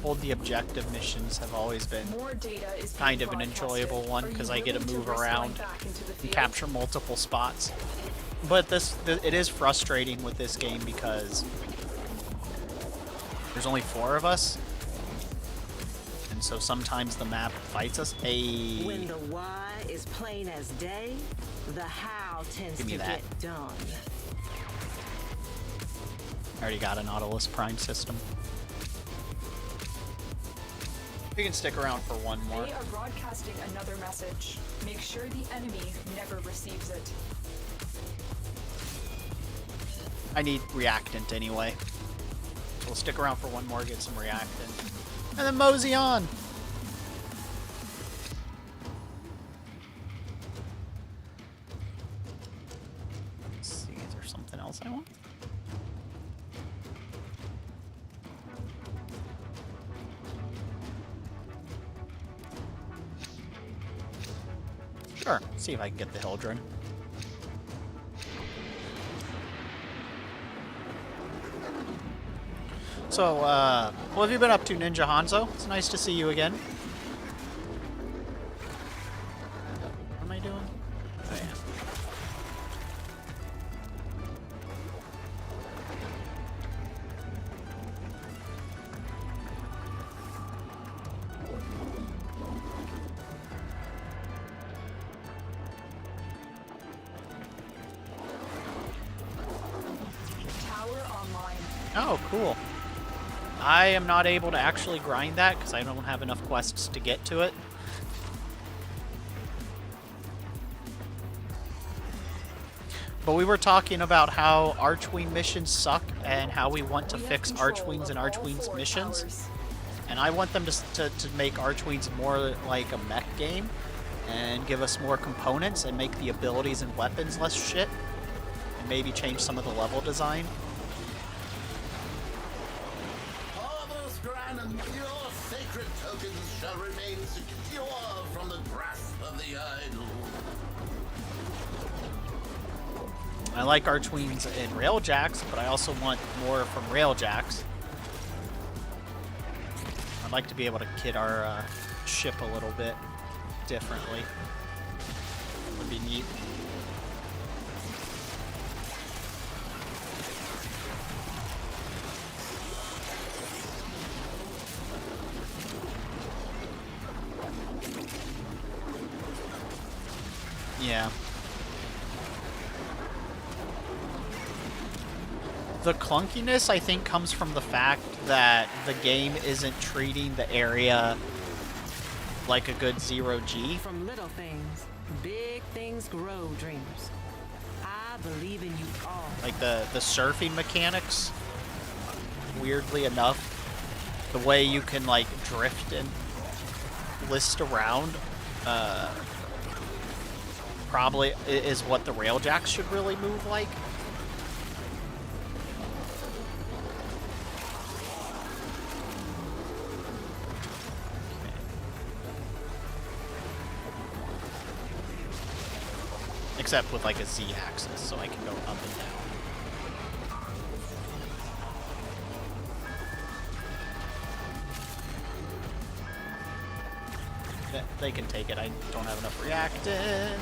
Well, the objective missions have always been More data is being kind of an broadcasted. enjoyable one Are because you I get to willing move risk around going back into the and field? capture multiple spots. But it is frustrating with this game because there's only 4 of us, and so sometimes the map fights us. When the why is plain as day, the how tends Give me to that. get done. I already got a Nautilus Prime system. We can stick around for one more. They are broadcasting another message. Make sure the enemy never receives it. I need reactant anyway. So we'll stick around for one more, get some reactant. And then mosey on! Let's see, is there something else I want? Sure, see if I can get the Hildren. So, what have you been up to, Ninja Hanzo? It's nice to see you again. What am I doing? Oh, yeah. Tower online. Oh, cool. I am not able to actually grind that because I don't have enough quests to get to it. But we were talking about how Archwing missions suck and how we want to We have fix control Archwings and of all Archwings 4 missions. towers. And I want them to make Archwings more like a mech game and give us more components and make the abilities and weapons less shit. And maybe change some of the level design. Harvest Gran and your sacred tokens shall remain secure from the grasp of the idol. I like Archwings and Railjacks, but I also want more from Railjacks. I'd like to be able to kit our ship a little bit differently. Would be neat. Yeah. The clunkiness, I think, comes from the fact that the game isn't treating the area like a good zero-G. From little things, big things grow, dreamers. I believe in you all. Like the surfing mechanics, weirdly enough, the way you can like drift and list around probably is what the Railjacks should really move like. Except with like a Z-axis, so I can go up and down. They can take it. I don't have enough reactant.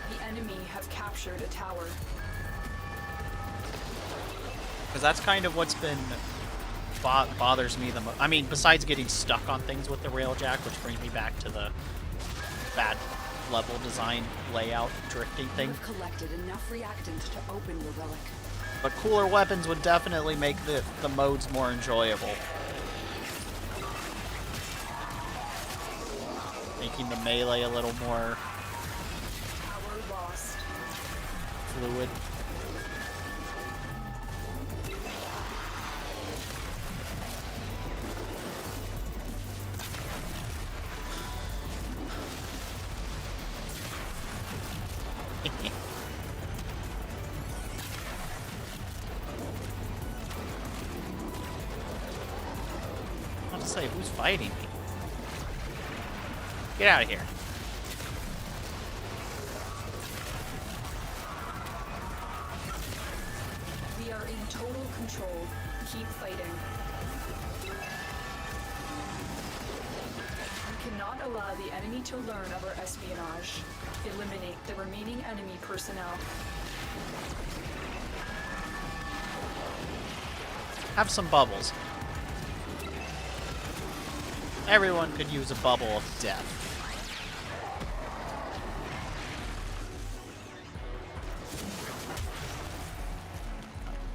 The enemy have captured a tower. Because that's kind of what's been bothers me the most. I mean, besides getting stuck on things with the Railjack, which brings me back to the bad level design layout drifting thing. You've collected enough reactant to open your relic. But cooler weapons would definitely make the modes more enjoyable. making the melee a little more Power lost. fluid. I want to say, who's fighting me? Get out of here. We are in total control. Keep fighting. We cannot allow the enemy to learn of our espionage. Eliminate the remaining enemy personnel. Have some bubbles. Everyone could use a bubble of death.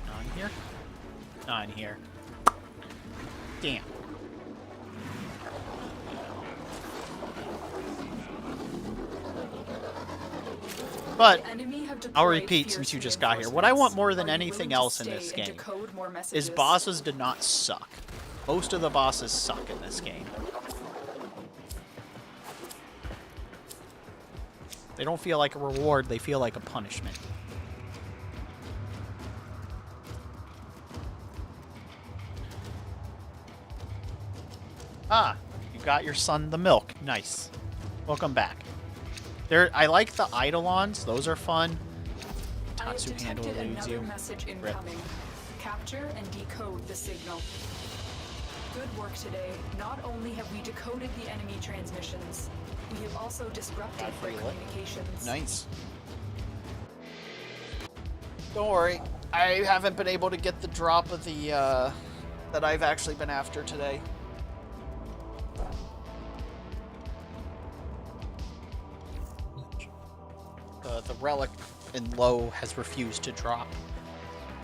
Not in here. Not in here. Damn. But The enemy have I'll deployed repeat fierce since you just got here. What I want more than reinforcements. Are you anything willing to else in this stay and game decode more is messages? bosses do not suck. Most of the bosses suck in this game. They don't feel like a reward, they feel like a punishment. Ah, you got your son the milk. Nice. Welcome back. I like the Eidolons, those are fun. I have Tatsu handle detected eludes another you. message Rip. incoming. Capture and decode the signal. Good work today. Not only have we decoded the enemy transmissions, we have also disrupted God, their pretty lit. communications. Nice. Don't worry, I haven't been able to get the drop of the, that I've actually been after today. The relic in low has refused to drop.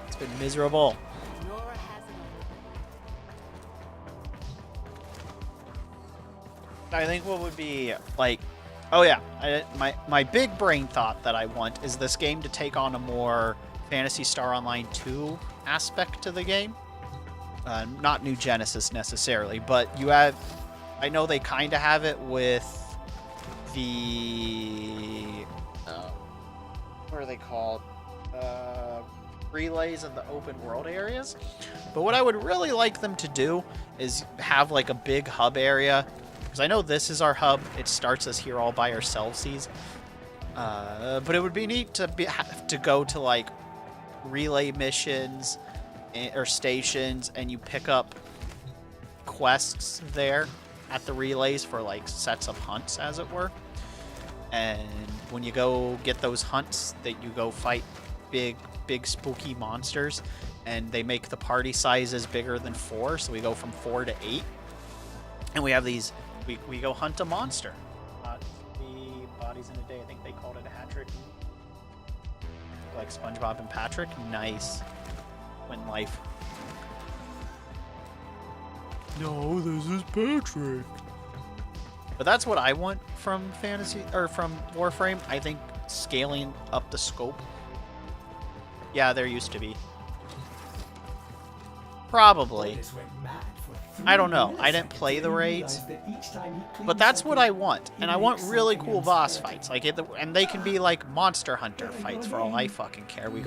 It's been miserable. Nora has an I think what would be like, oh yeah, my big brain thought that I want is this game to take on a more Phantasy Star Online 2 aspect to the game. Not New Genesis necessarily, but you have, I know they kind of have it with the, what are they called? Relays in the open world areas. But what I would really like them to do is have like a big hub area. Because I know this is our hub. It starts us here all by ourselves. But it would be neat to have to go to like relay missions or stations, and you pick up quests there at the relays for like sets of hunts, as it were. And when you go get those hunts, that you go fight big spooky monsters, and they make the party sizes bigger than 4, so we go from 4 to 8, and we have these. We go hunt a monster. 3 bodies in a day. I think they called it a hat trick. Like SpongeBob and Patrick. Nice. Win life. No, this is Patrick. But that's what I want from Fantasy or from Warframe. I think scaling up the scope. Yeah, there used to be. Probably. Otis went mad for 3 I don't know. I didn't milliseconds play the and raids. realized that each time he cleaned But that's what something, I want, he and I want makes really something cool boss unstable. fights. Like, and they can be like monster hunter fights for all I fucking care. We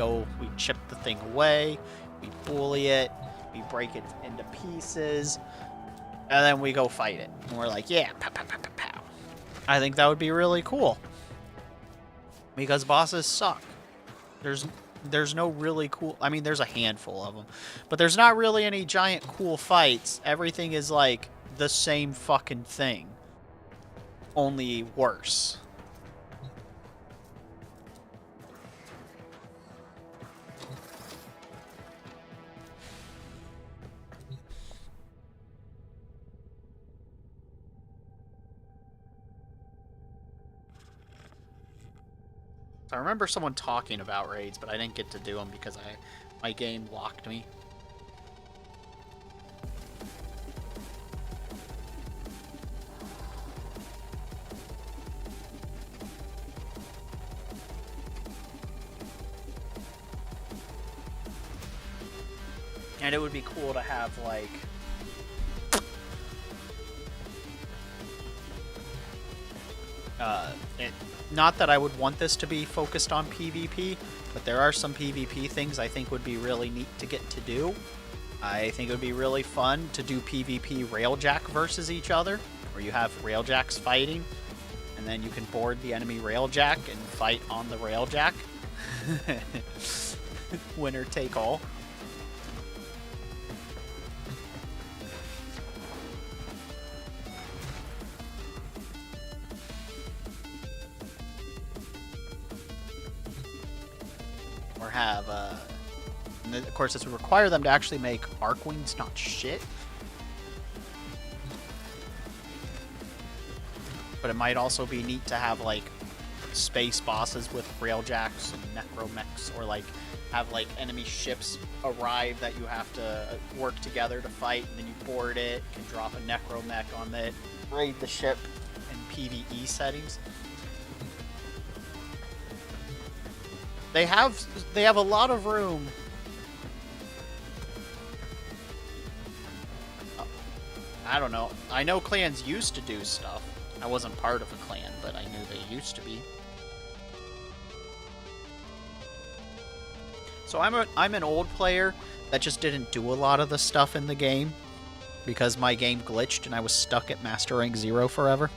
chip the thing away, we bully it, we break it into pieces, and then we go fight it. And we're like, yeah, pow, pow, pow, pow, pow. I think that would be really cool. Because bosses suck. There's no really cool... I mean, there's a handful of them. But there's not really any giant cool fights. Everything is like the same fucking thing. Only worse. I remember someone talking about raids, but I didn't get to do them because my game locked me. And it would be cool to have, like... not that I would want this to be focused on PvP, but there are some PvP things I think would be really neat to get to do. I think it would be really fun to do PvP railjack versus each other, where you have railjacks fighting, and then you can board the enemy railjack and fight on the railjack. Winner take all. Or have, and of course this would require them to actually make arc wings not shit. But it might also be neat to have, like, space bosses with railjacks and necromechs, or, like, have, like, enemy ships arrive that you have to work together to fight, and then you board it, you can drop a necromech on it, raid the ship in PvE settings. They have a lot of room. I don't know. I know clans used to do stuff. I wasn't part of a clan, but I knew they used to be. So I'm an old player that just didn't do a lot of the stuff in the game because my game glitched and I was stuck at Master Rank 0 forever.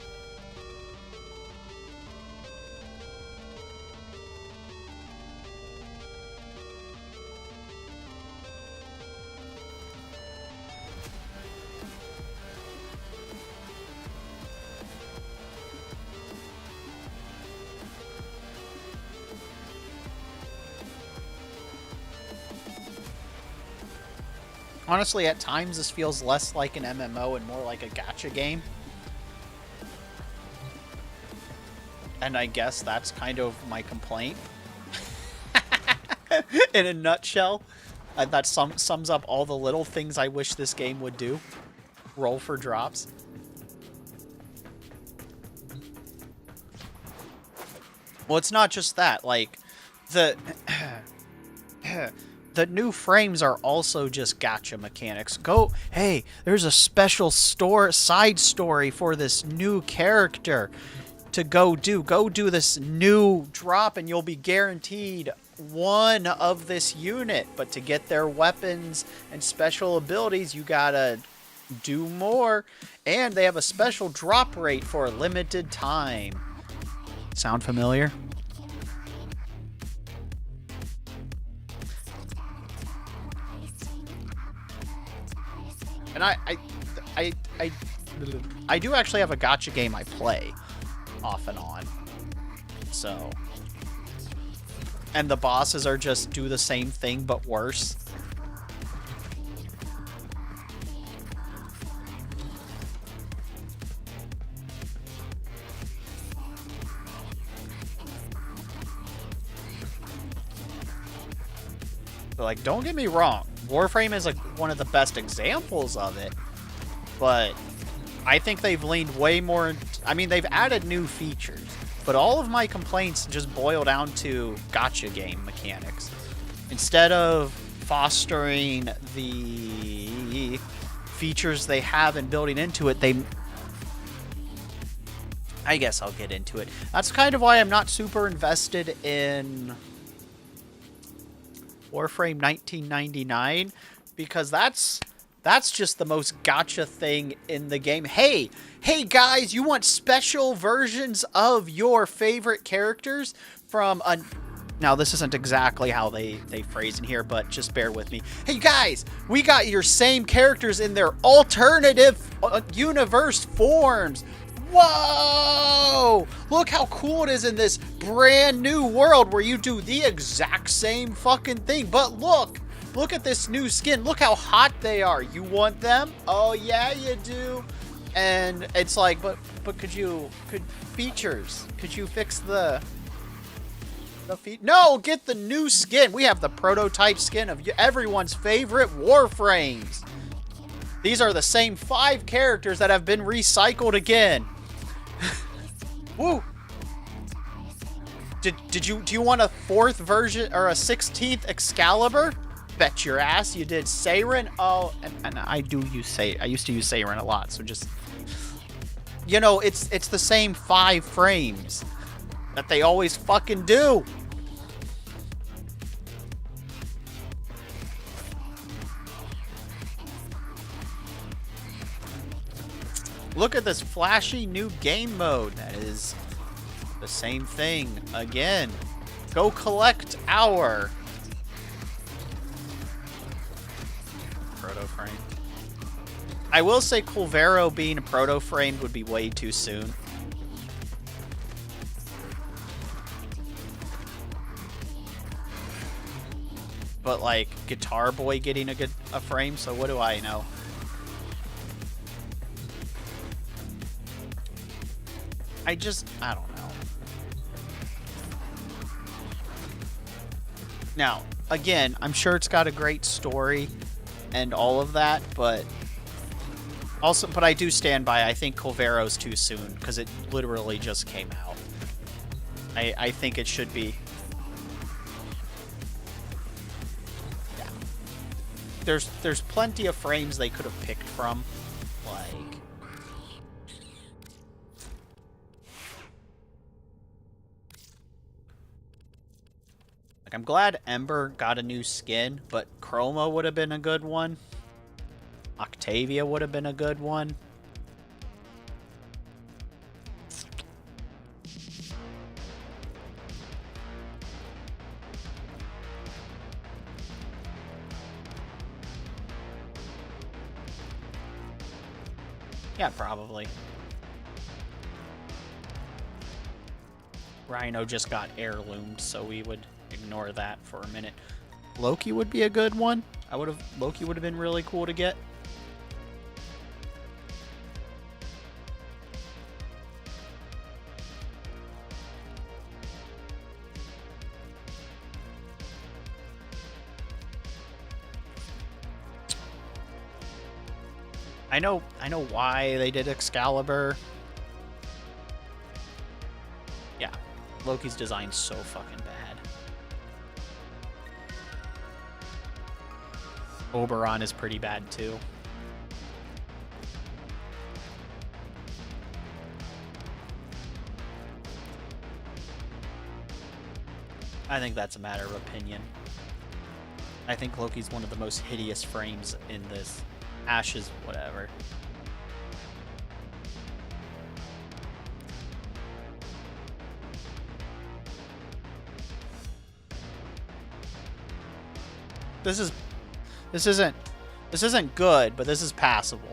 Honestly, at times this feels less like an MMO and more like a gacha game. And I guess that's kind of my complaint. In a nutshell. That sums up all the little things I wish this game would do. Roll for drops. Well, it's not just that. Like, the... the new frames are also just gacha mechanics. Hey, there's a special side story for this new character to go do. Go do this new drop and you'll be guaranteed one of this unit. But to get their weapons and special abilities, you gotta do more. And they have a special drop rate for a limited time. Sound familiar? And I do actually have a gacha game I play off and on. So. And the bosses are just do the same thing but worse. But, like, don't get me wrong. Warframe is like one of the best examples of it, but I think they've leaned way more. I mean, they've added new features, but all of my complaints just boil down to gacha game mechanics. Instead of fostering the features they have and building into it, I guess I'll get into it. That's kind of why I'm not super invested in Warframe 1999, because that's just the most gacha thing in the game. Hey guys, you want special versions of your favorite characters from a... Now, this isn't exactly how they phrase in here, but just bear with me. Hey guys, we got your same characters in their alternative universe forms. Whoa! Look how cool it is in this brand new world where you do the exact same fucking thing. But look at this new skin. Look how hot they are. You want them? Oh yeah, you do. And it's like, but could features? Could you fix the No, get the new skin. We have the prototype skin of everyone's favorite Warframes. These are the same 5 characters that have been recycled again. Woo! Do you want a 4th version or a 16th Excalibur? Bet your ass you did. Siren? Oh, and I do use Siren. I used to use Siren a lot, so just... You know, it's the same 5 frames that they always fucking do. Look at this flashy new game mode. That is the same thing again. Go collect our proto-frame. I will say Culvero being proto-framed would be way too soon. But like Guitar Boy getting a frame, so what do I know? I don't know. Now, again, I'm sure it's got a great story and all of that, but I do stand by, I think Culvero's too soon, because it literally just came out. I think it should be. Yeah. There's plenty of frames they could have picked from. I'm glad Ember got a new skin, but Chroma would have been a good one. Octavia would have been a good one. Yeah, probably. Rhino just got heirloomed, so we would ignore that for a minute. Loki would be a good one. Loki would have been really cool to get. I know why they did Excalibur. Yeah, Loki's design's so fucking bad. Oberon is pretty bad too. I think that's a matter of opinion. I think Loki's one of the most hideous frames in this. Ash is whatever. This isn't good, but this is passable.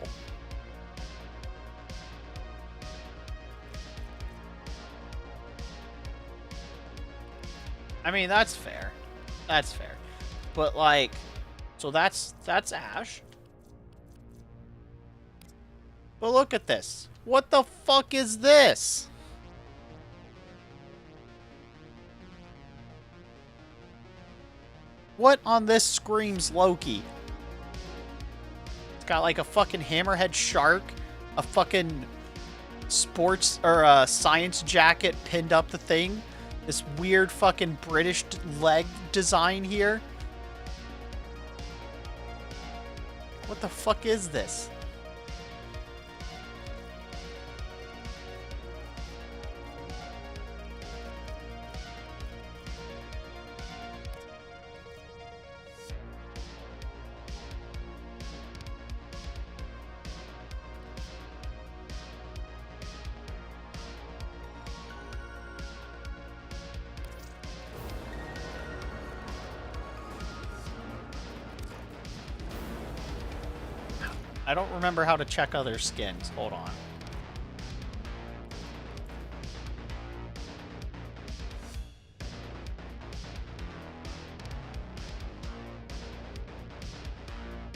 I mean, that's fair. That's fair. But like, so that's Ash. But look at this. What the fuck is this? What on this screams Loki? It's got like a fucking hammerhead shark, a fucking sports or a science jacket pinned up the thing. This weird fucking British leg design here. What the fuck is this? I don't remember how to check other skins. Hold on.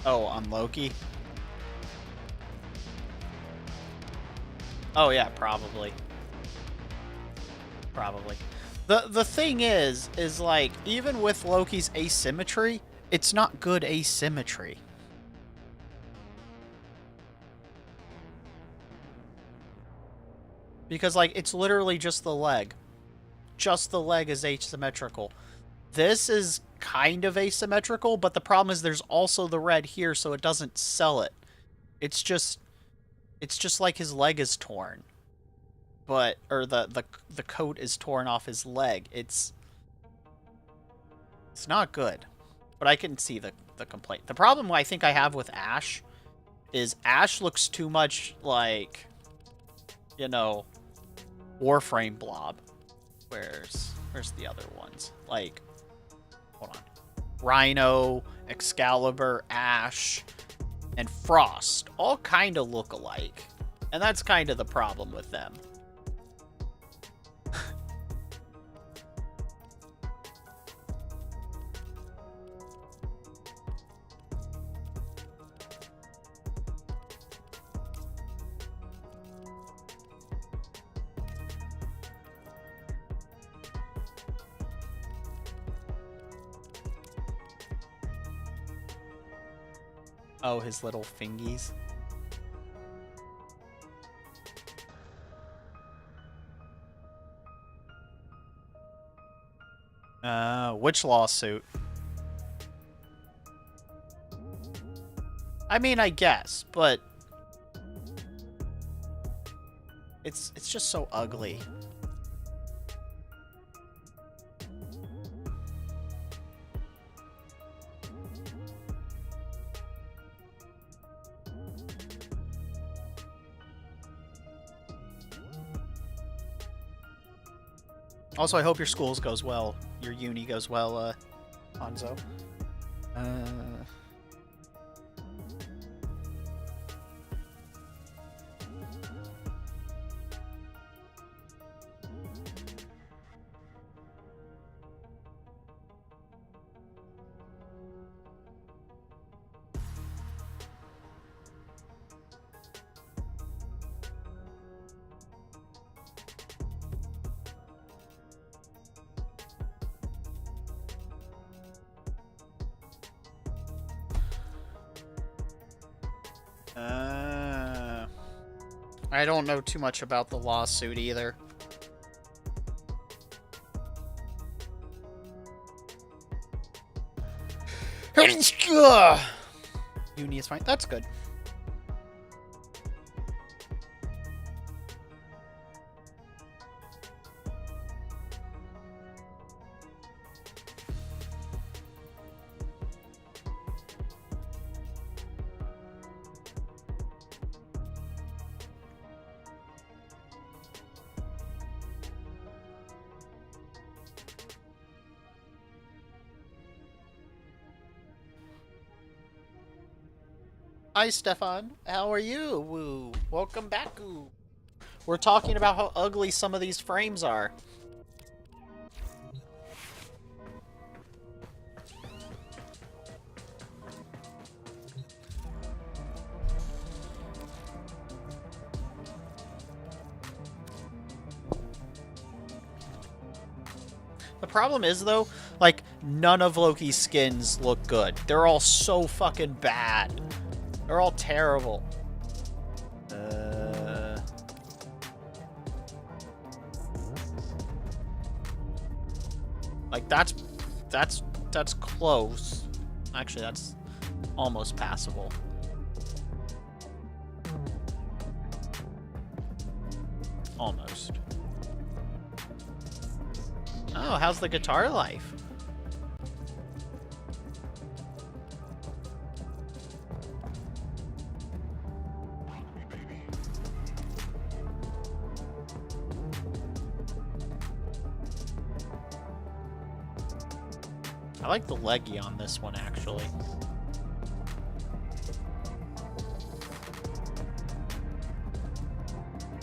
Oh, on Loki? Oh yeah, probably. Probably. The thing is like, even with Loki's asymmetry, it's not good asymmetry. Because, like, it's literally just the leg. Just the leg is asymmetrical. This is kind of asymmetrical, but the problem is there's also the red here, so it doesn't sell it. It's just like his leg is torn. But, or the coat is torn off his leg. It's not good. But I can see the complaint. The problem I think I have with Ash is Ash looks too much like, you know, Warframe Blob. Where's the other ones? Like, hold on. Rhino, Excalibur, Ash, and Frost all kind of look alike. And that's kind of the problem with them. Oh, his little fingies. Which lawsuit? I mean, I guess, but it's just so ugly. Also, I hope your schools goes well. Your uni goes well, Hanzo. I don't know too much about the lawsuit either. Uni is fine. That's good. Hi, Stefan. How are you? Woo. Welcome back. Woo. We're talking about how ugly some of these frames are. The problem is, though, like, none of Loki's skins look good. They're all so fucking bad. They're all terrible. Like, that's close. Actually, that's almost passable. Almost. Oh, how's the guitar life? I like the leggy on this one, actually.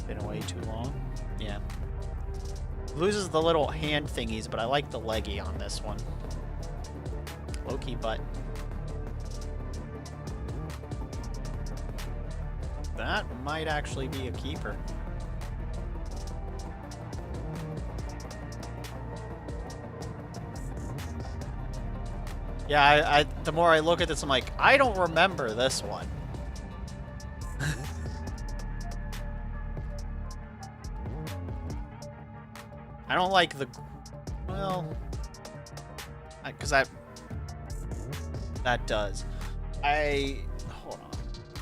Been away too long? Yeah. Loses the little hand thingies, but I like the leggy on this one. Low-key butt. That might actually be a keeper. Yeah, the more I look at this, I'm like, I don't remember this one. I don't like the... Well... Because That does. Hold on.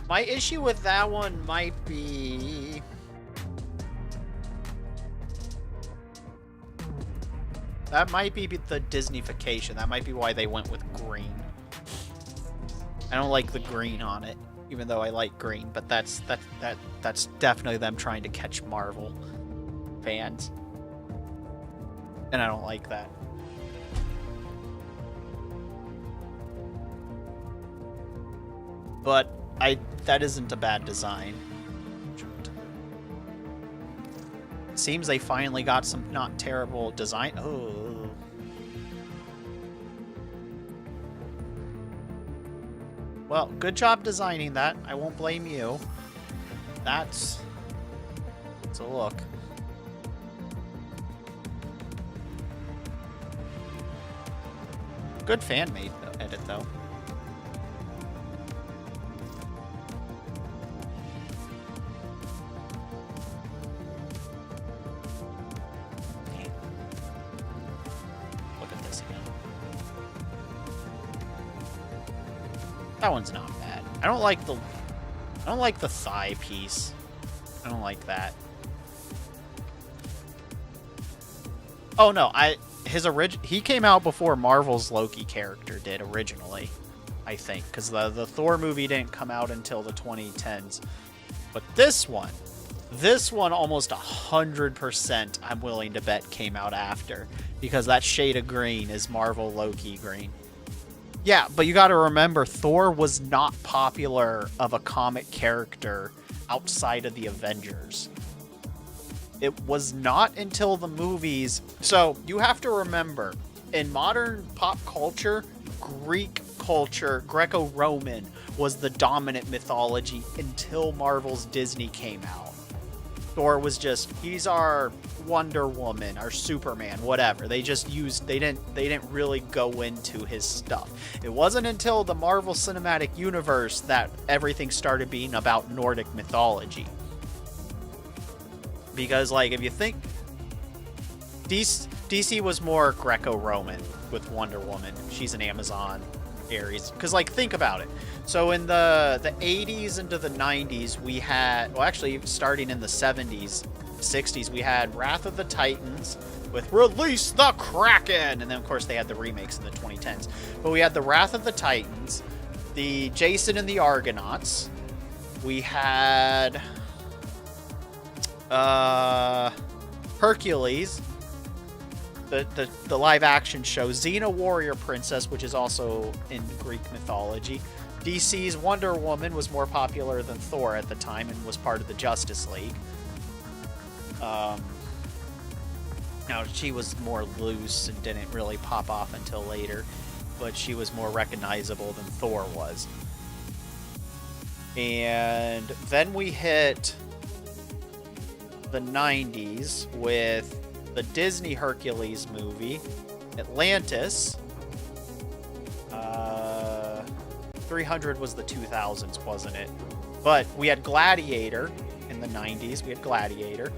My issue with that one might be... That might be the Disneyfication. That might be why they went with green. I don't like the green on it, even though I like green, but that's definitely them trying to catch Marvel fans. And I don't like that. But that isn't a bad design. Seems they finally got some not terrible design. Oh. Well, good job designing that. I won't blame you. That's a look. Good fan-made edit, though. Look at this again. That one's not bad. I don't like the thigh piece. I don't like that. Oh no, he came out before Marvel's Loki character did originally, I think, because the Thor movie didn't come out until the 2010s. But this one almost 100% I'm willing to bet came out after, because that shade of green is Marvel Loki green. Yeah, but you got to remember, Thor was not popular of a comic character outside of the Avengers. It was not until the movies. So you have to remember, in modern pop culture, Greek culture, Greco-Roman was the dominant mythology until Marvel's Disney came out. Thor was just, he's our Wonder Woman, our Superman, whatever. They just used, they didn't really go into his stuff. It wasn't until the Marvel Cinematic Universe that everything started being about Nordic mythology. Because, like, if you think, DC was more Greco-Roman with Wonder Woman. She's an Amazon, Aries. Because, like, think about it. So in the 80s into the 90s, we had, well, actually, starting in the 70s, 60s, we had Wrath of the Titans with Release the Kraken! And then, of course, they had the remakes in the 2010s. But we had the Wrath of the Titans, the Jason and the Argonauts. We had... Hercules, the live action show, Xena Warrior Princess, which is also in Greek mythology. DC's Wonder Woman was more popular than Thor at the time and was part of the Justice League. Now, she was more loose and didn't really pop off until later, but she was more recognizable than Thor was. And then we hit the 90s with the Disney Hercules movie, Atlantis. 300 was the 2000s, wasn't it? But we had Gladiator in the 90s. We had Gladiator,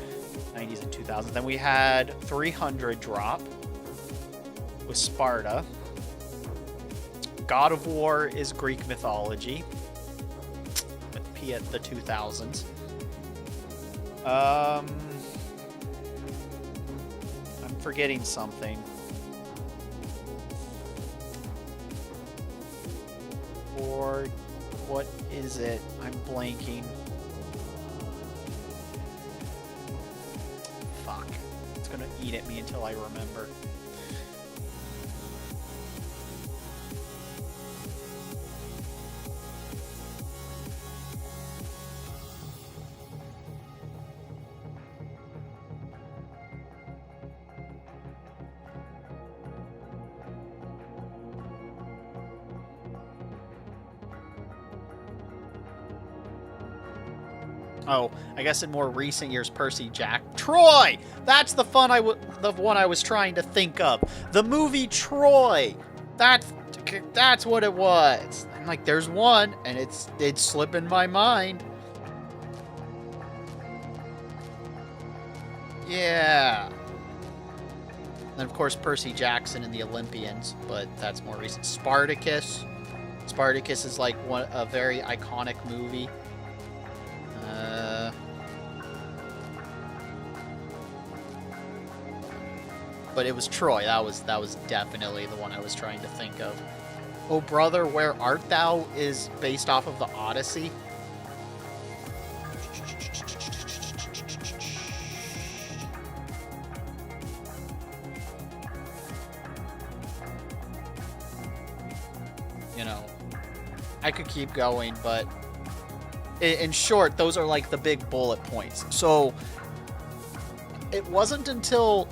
90s and 2000s. Then we had 300 drop with Sparta. God of War is Greek mythology with P at the 2000s. I'm forgetting something. Or what is it? I'm blanking. Fuck. It's gonna eat at me until I remember. Oh, I guess in more recent years, Percy Troy! That's the one I was trying to think of. The movie Troy! That's what it was. I'm like, there's one, and it's slipping my mind. Yeah. And of course, Percy Jackson and the Olympians, but that's more recent. Spartacus. Spartacus is like a very iconic movie. But it was Troy. That was definitely the one I was trying to think of. Oh brother, where art thou is based off of the Odyssey. You know, I could keep going, but in short, those are like the big bullet points. So it wasn't until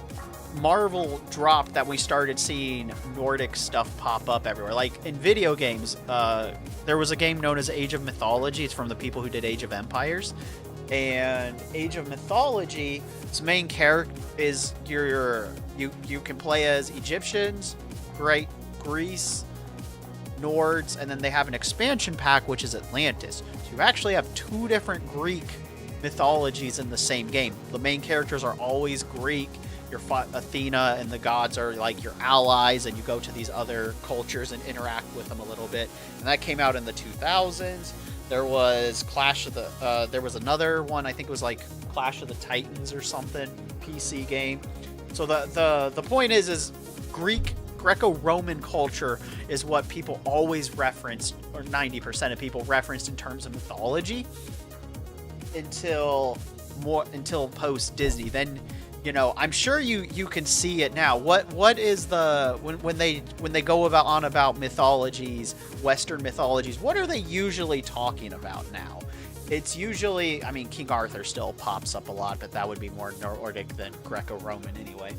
Marvel dropped that we started seeing Nordic stuff pop up everywhere. Like in video games, there was a game known as Age of Mythology. It's from the people who did Age of Empires. And Age of Mythology, its main character is you can play as Egyptians, Greece, Nords, and then they have an expansion pack which is Atlantis. So you actually have two different Greek mythologies in the same game. The main characters are always Greek. Athena and the gods are like your allies, and you go to these other cultures and interact with them a little bit. And that came out in the 2000s. There was there was another one, I think it was like Clash of the Titans or something, PC game. So the point is Greco-Roman culture is what people always referenced, or 90% of people referenced in terms of mythology until post Disney. Then, you know, I'm sure you can see it now. What is the when they go about mythologies, Western mythologies, what are they usually talking about now? It's usually, I mean, King Arthur still pops up a lot, but that would be more Nordic than Greco-Roman anyway.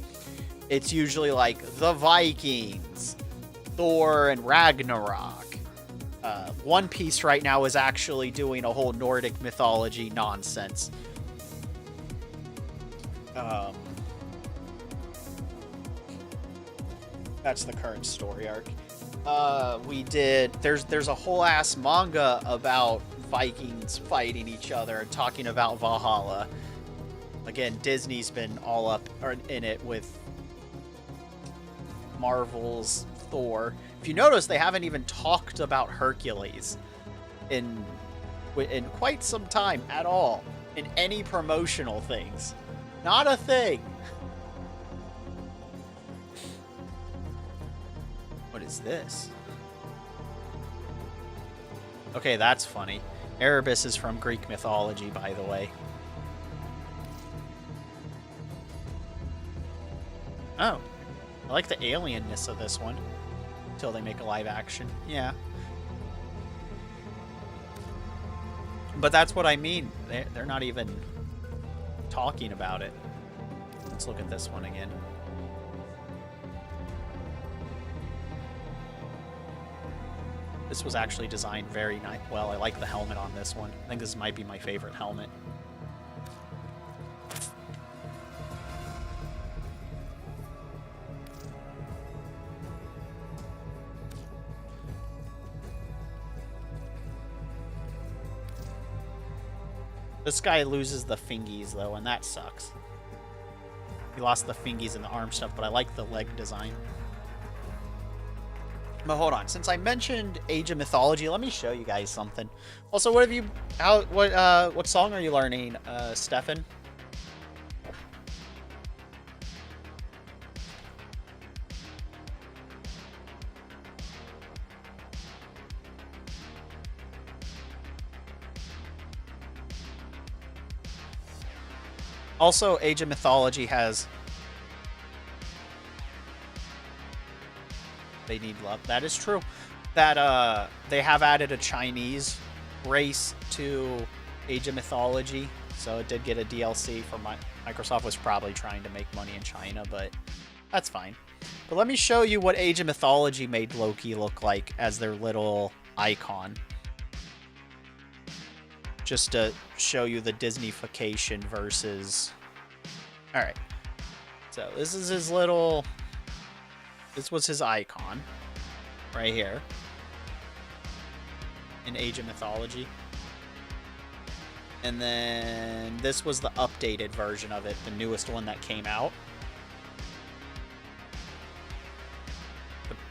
It's usually like the Vikings, Thor and Ragnarok. One Piece right now is actually doing a whole Nordic mythology nonsense. That's the current story arc. There's a whole ass manga about Vikings fighting each other and talking about Valhalla. Again, Disney's been all up in it with Marvel's Thor. If you notice, they haven't even talked about Hercules in quite some time at all in any promotional things. Not a thing. What is this? Okay, that's funny. Erebus is from Greek mythology, by the way. Oh. I like the alienness of this one. Until they make a live action. Yeah. But that's what I mean. They're not even talking about it. Let's look at this one again. This was actually designed very nice. Well, I like the helmet on this one. I think this might be my favorite helmet. This guy loses the fingies, though, and that sucks. He lost the fingies and the arm stuff, but I like the leg design. But hold on, since I mentioned Age of Mythology, let me show you guys something. Also, what song are you learning, Stefan? Also, Age of Mythology has... They need love. That is true. That they have added a Chinese race to Age of Mythology. So it did get a DLC for Microsoft was probably trying to make money in China, but that's fine. But let me show you what Age of Mythology made Loki look like as their little icon. Just to show you the Disneyfication versus... Alright. So this is his little... This was his icon. Right here. In Age of Mythology. And then this was the updated version of it. The newest one that came out.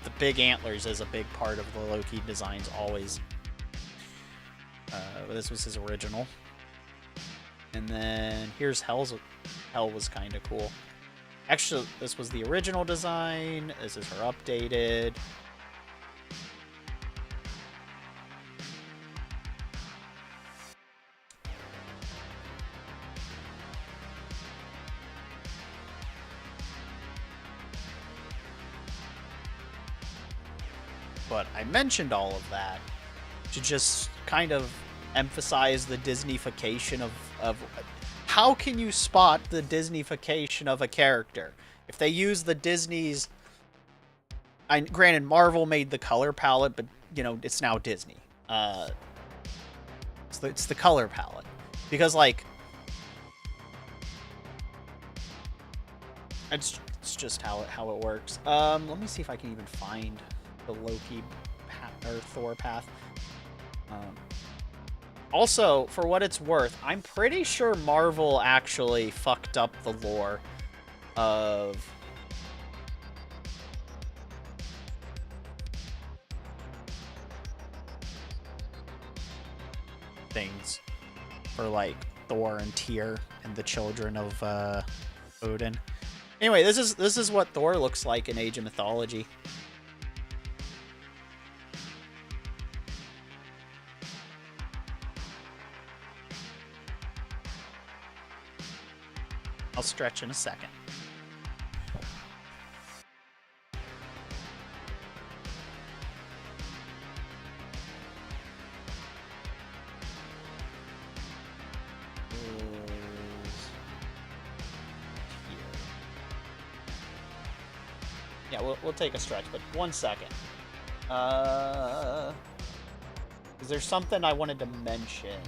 The big antlers is a big part of the Loki designs always. This was his original. And then here's Hell's. Hell was kind of cool. Actually, this was the original design. This is her updated. But I mentioned all of that to just kind of emphasize the Disneyfication of how can you spot the Disneyfication of a character? If they use the Disney's... granted, Marvel made the color palette, but, you know, it's now Disney. It's the color palette. Because, like... It's just how it works. Let me see if I can even find the Loki or Thor path. Also, for what it's worth, I'm pretty sure Marvel actually fucked up the lore of things for, like, Thor and Tyr and the children of Odin. Anyway, this is what Thor looks like in Age of Mythology. I'll stretch in a second. Yeah, we'll take a stretch, but 1 second. Is there something I wanted to mention?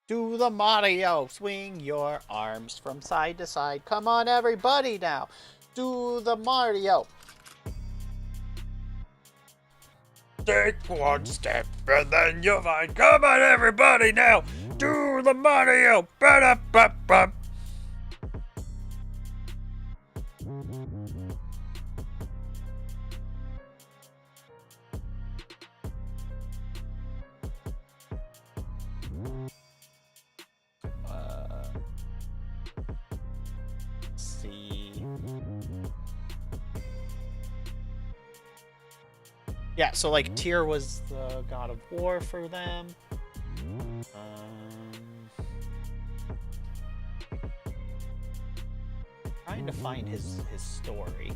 Do the Mario, swing your arms from side to side. Come on, everybody now. Do the Mario. Take one step and then you'll find. Come on, everybody now. Do the Mario. Ba-da-ba-ba. Yeah, so like Tyr was the god of war for them. Trying to find his story.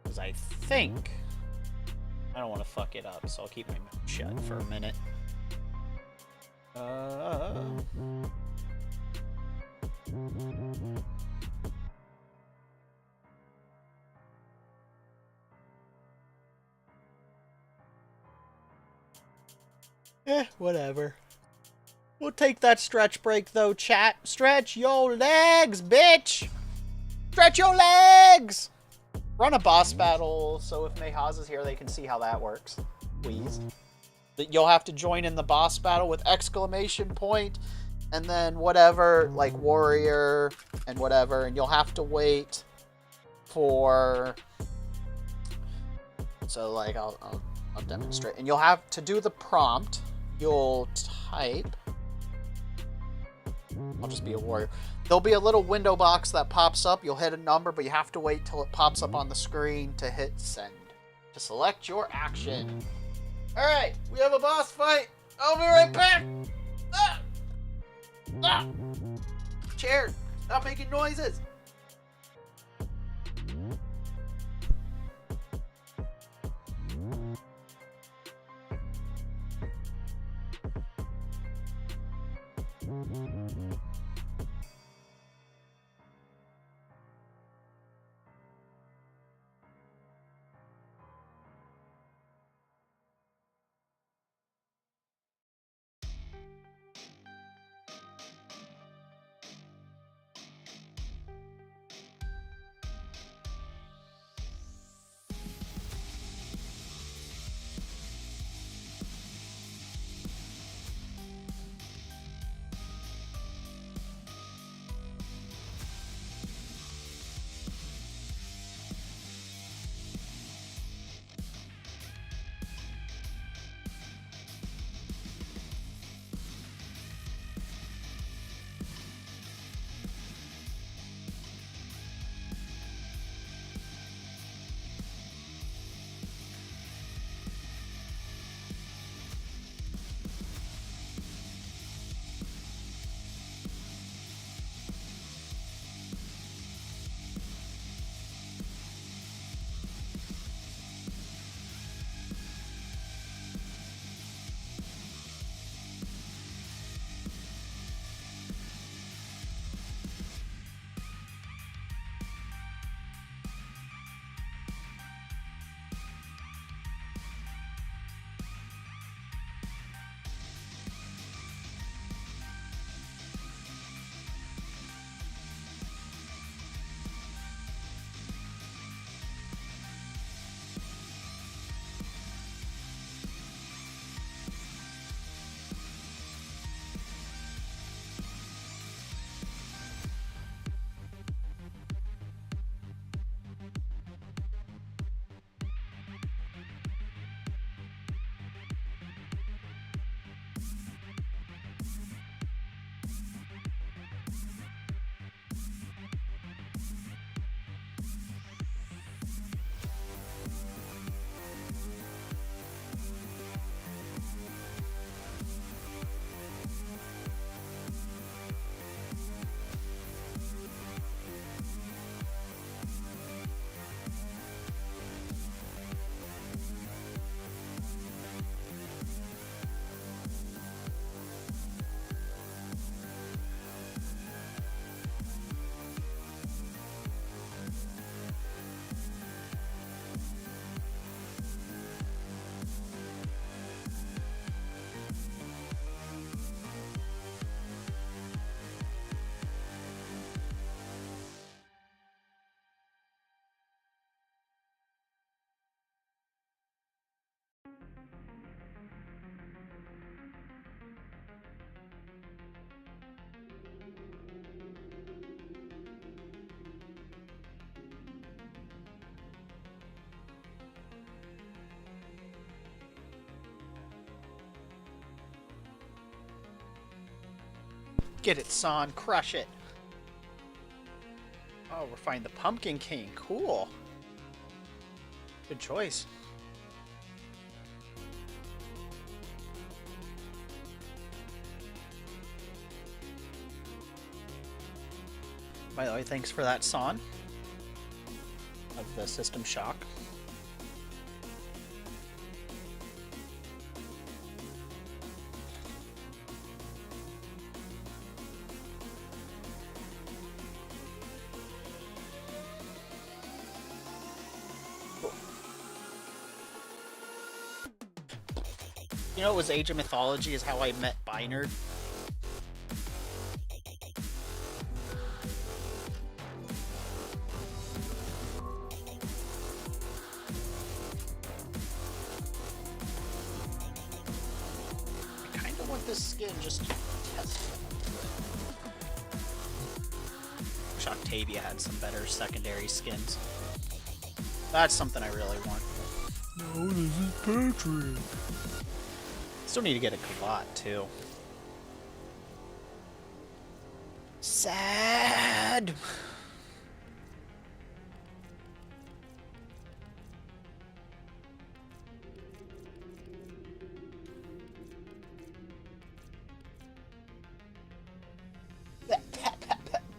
Because I think I don't want to fuck it up, so I'll keep my mouth shut for a minute. Whatever. We'll take that stretch break, though, chat. Stretch your legs, bitch! Stretch your legs! Run a boss battle, so if Mayhaz is here, they can see how that works. Please. You'll have to join in the boss battle with exclamation point, and then whatever, like warrior, and whatever, and you'll have to wait for... So, like, I'll demonstrate. And you'll have to do the prompt. You'll type... I'll just be a warrior. There'll be a little window box that pops up. You'll hit a number, but you have to wait till it pops up on the screen to hit send. To select your action. Alright, we have a boss fight. I'll be right back. Ah! Ah! Chair, stop making noises. Get it, son. Crush it. Oh, we're finding the Pumpkin King. Cool. Good choice. By the way, thanks for that, Son. Of the System Shock. You know, it was Age of Mythology is how I met Binard. I kind of want this skin just to test it. Wish Octavia had some better secondary skins. That's something I really want. No, this is Patrick. Still need to get a Kavat too. Sad.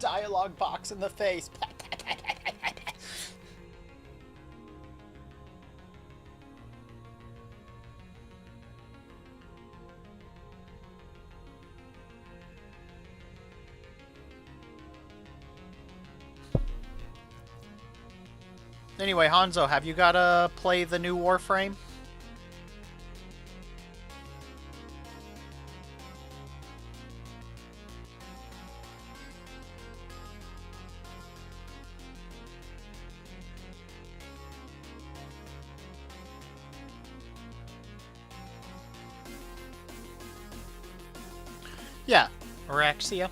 Dialogue box in the face. Anyway, Hanzo, have you gotta play the new Warframe? Yeah, Araxia.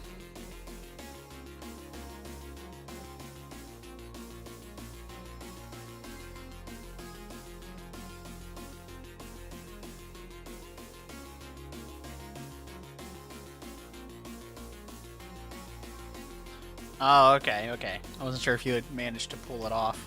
Oh, okay, okay. I wasn't sure if you had managed to pull it off.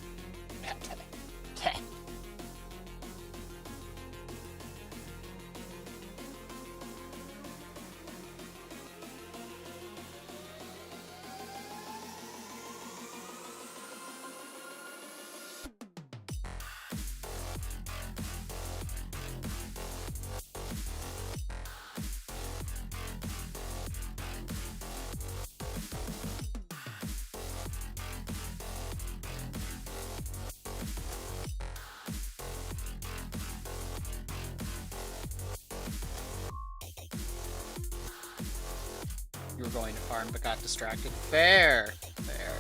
You were going to farm but got distracted. Fair. Fair.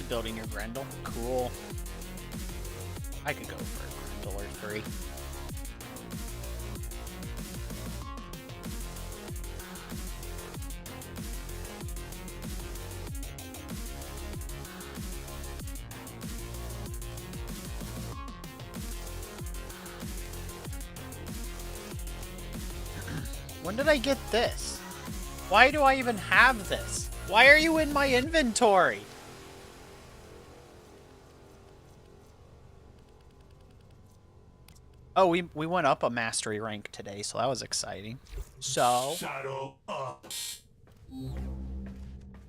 Building your Grendel? Cool. I could go for a Grendel or 3. When did I get this? Why do I even have this? Why are you in my inventory? Oh, we went up a mastery rank today, so that was exciting. So, Saddle up.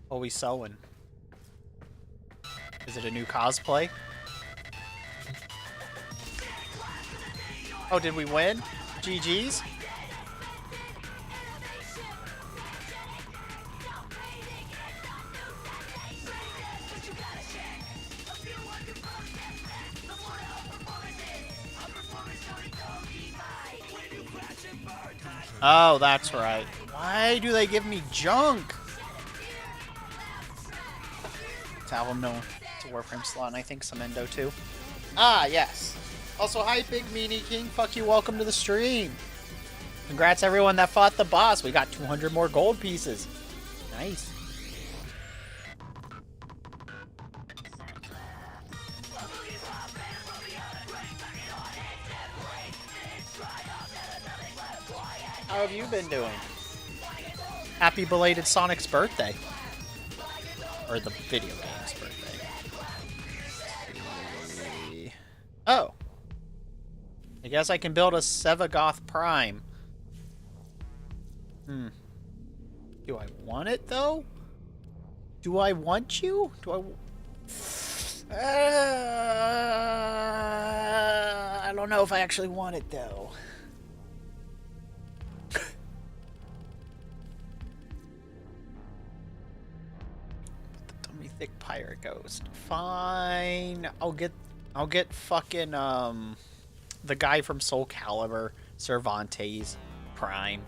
what we sewing? Is it a new cosplay? Oh, did we win? GG's? Oh, that's right. Why do they give me junk? Talon, no. It's a Warframe slot, and I think some Endo too. Ah, yes. Also, hi, Big Meanie King. Fuck you, welcome to the stream. Congrats, everyone that fought the boss. We got 200 more gold pieces. Nice. How have you been doing? Happy belated Sonic's birthday. Or the video game's birthday. Oh. I guess I can build a Sevagoth Prime. Do I want it, though? Do I want you? Do I... I don't know if I actually want it, though. Thick pirate ghost. Fine. I'll get fucking the guy from Soul Calibur, Cervantes Prime.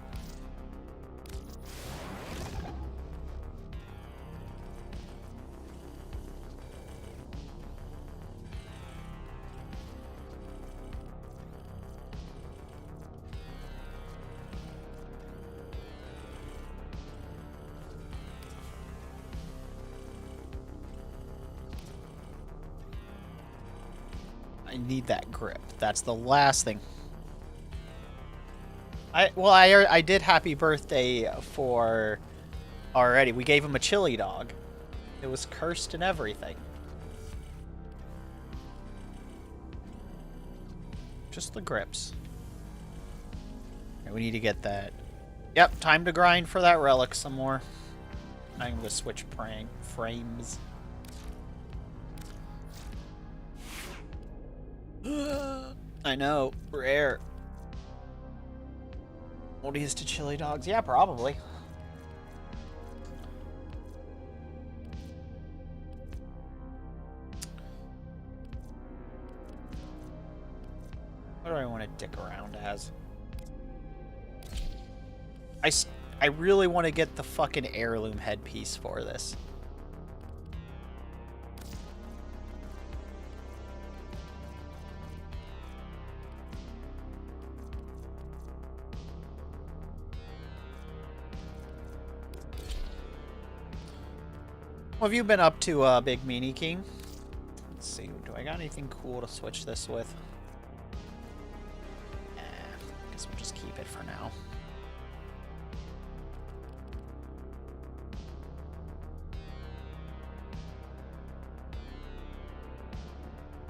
I need that grip. That's the last thing. I did happy birthday for already. We gave him a chili dog. It was cursed and everything. Just the grips. We need to get that. Yep, time to grind for that relic some more. I'm going to switch frames. I know, rare. Odious to chili dogs? Yeah, probably. What do I want to dick around as? I really want to get the fucking heirloom headpiece for this. What have you been up to, Big Meanie King? Let's see, do I got anything cool to switch this with? I guess we'll just keep it for now.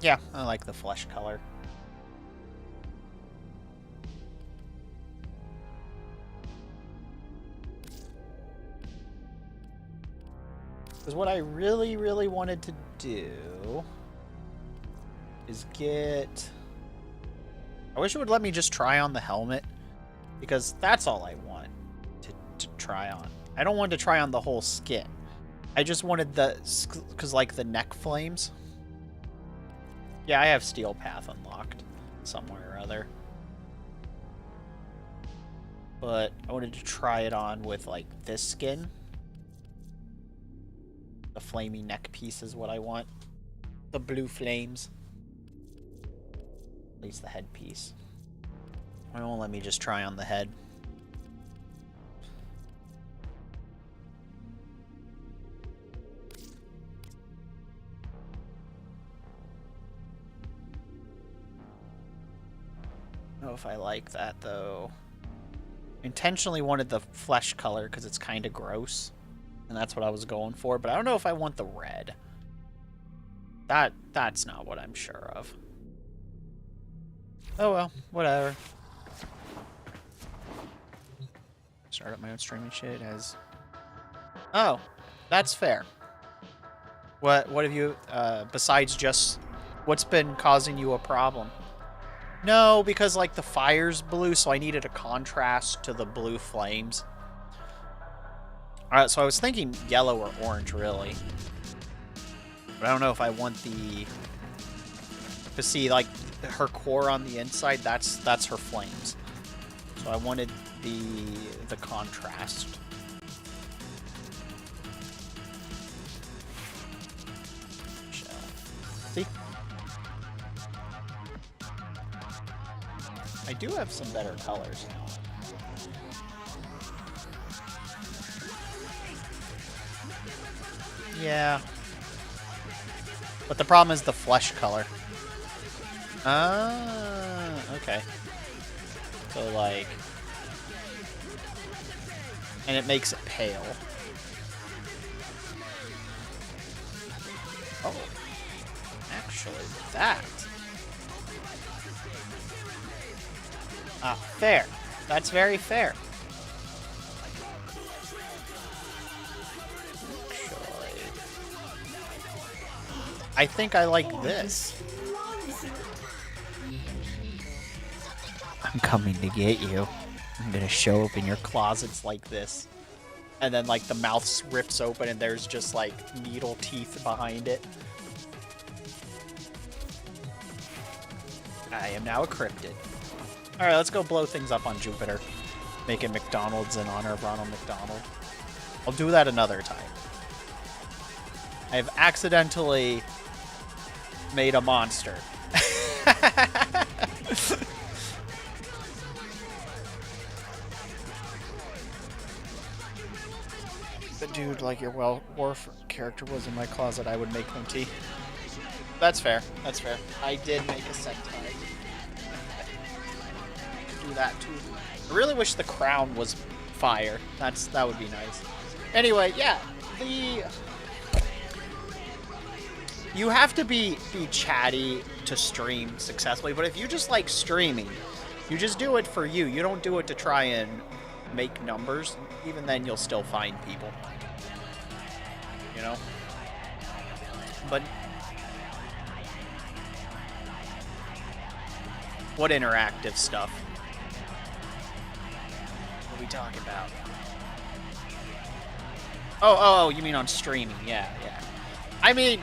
Yeah, I like the flesh color. Because what I really, really wanted to do is get... I wish it would let me just try on the helmet, because that's all I want to try on. I don't want to try on the whole skin. I just wanted the... because, like, the neck flames. Yeah, I have Steel Path unlocked somewhere or other. But I wanted to try it on with, like, this skin. The flamey neck piece is what I want. The blue flames. At least the headpiece. It won't let me just try on the head. I don't know if I like that, though. I intentionally wanted the flesh color because it's kind of gross. And that's what I was going for, but I don't know if I want the red. That's not what I'm sure of. Oh well, whatever. Start up my own streaming shit as... Oh, that's fair. What have you, besides just... What's been causing you a problem? No, because, like, the fire's blue, so I needed a contrast to the blue flames. Alright, so I was thinking yellow or orange, really. But I don't know if I want the... To see, like, her core on the inside, that's her flames. So I wanted the contrast. See? I do have some better colors now. Yeah. But the problem is the flesh color. Ah, okay. So, like... And it makes it pale. Oh. Actually, that... Ah, fair. That's very fair. Actually... I think I like this. I'm coming to get you. I'm gonna show up in your closets like this. And then, like, the mouth rips open and there's just, like, needle teeth behind it. I am now a cryptid. Alright, let's go blow things up on Jupiter. Making McDonald's in honor of Ronald McDonald. I'll do that another time. I have accidentally made a monster. But dude, like your Warframe character was in my closet, I would make them tea. That's fair. That's fair. I did make a Sentai. Do that too. I really wish the crown was fire. That would be nice. Anyway, yeah, you have to be chatty to stream successfully, but if you just like streaming, You just do it for you. You don't do it to try and make numbers. Even then, you'll still find people. You know? But what interactive stuff? What are we talking about? Oh, you mean on streaming? Yeah. I mean,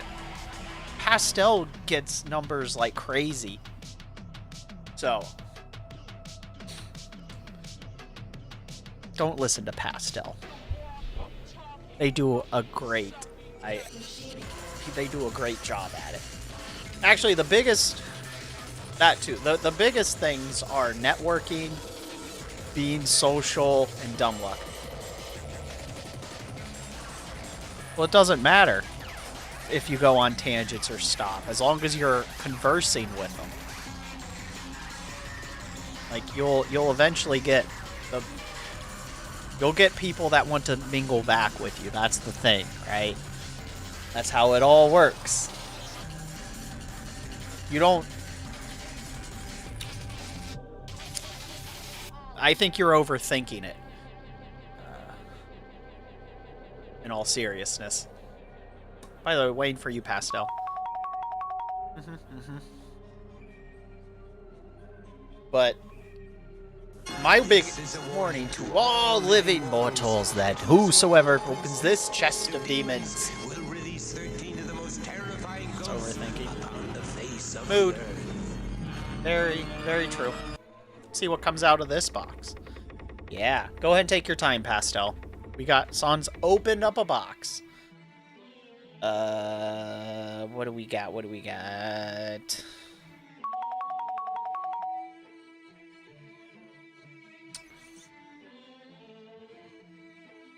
Pastel gets numbers like crazy. So, don't listen to Pastel. They do a great, they do a great job at it. Actually, the biggest, that too, the biggest things are networking, being social, and dumb luck. Well, it doesn't matter if you go on tangents or stop, as long as you're conversing with them. Like, you'll eventually get you'll get people that want to mingle back with you. That's the thing, right? That's how it all works. You don't... I think you're overthinking it. In all seriousness. By the way, waiting for you, Pastel. But my big warning to all living mortals that whosoever opens this chest of demons is overthinking. Mood. Very, very true. See what comes out of this box. Yeah, go ahead and take your time, Pastel. We got Sans opened up a box. What do we got? What do we got?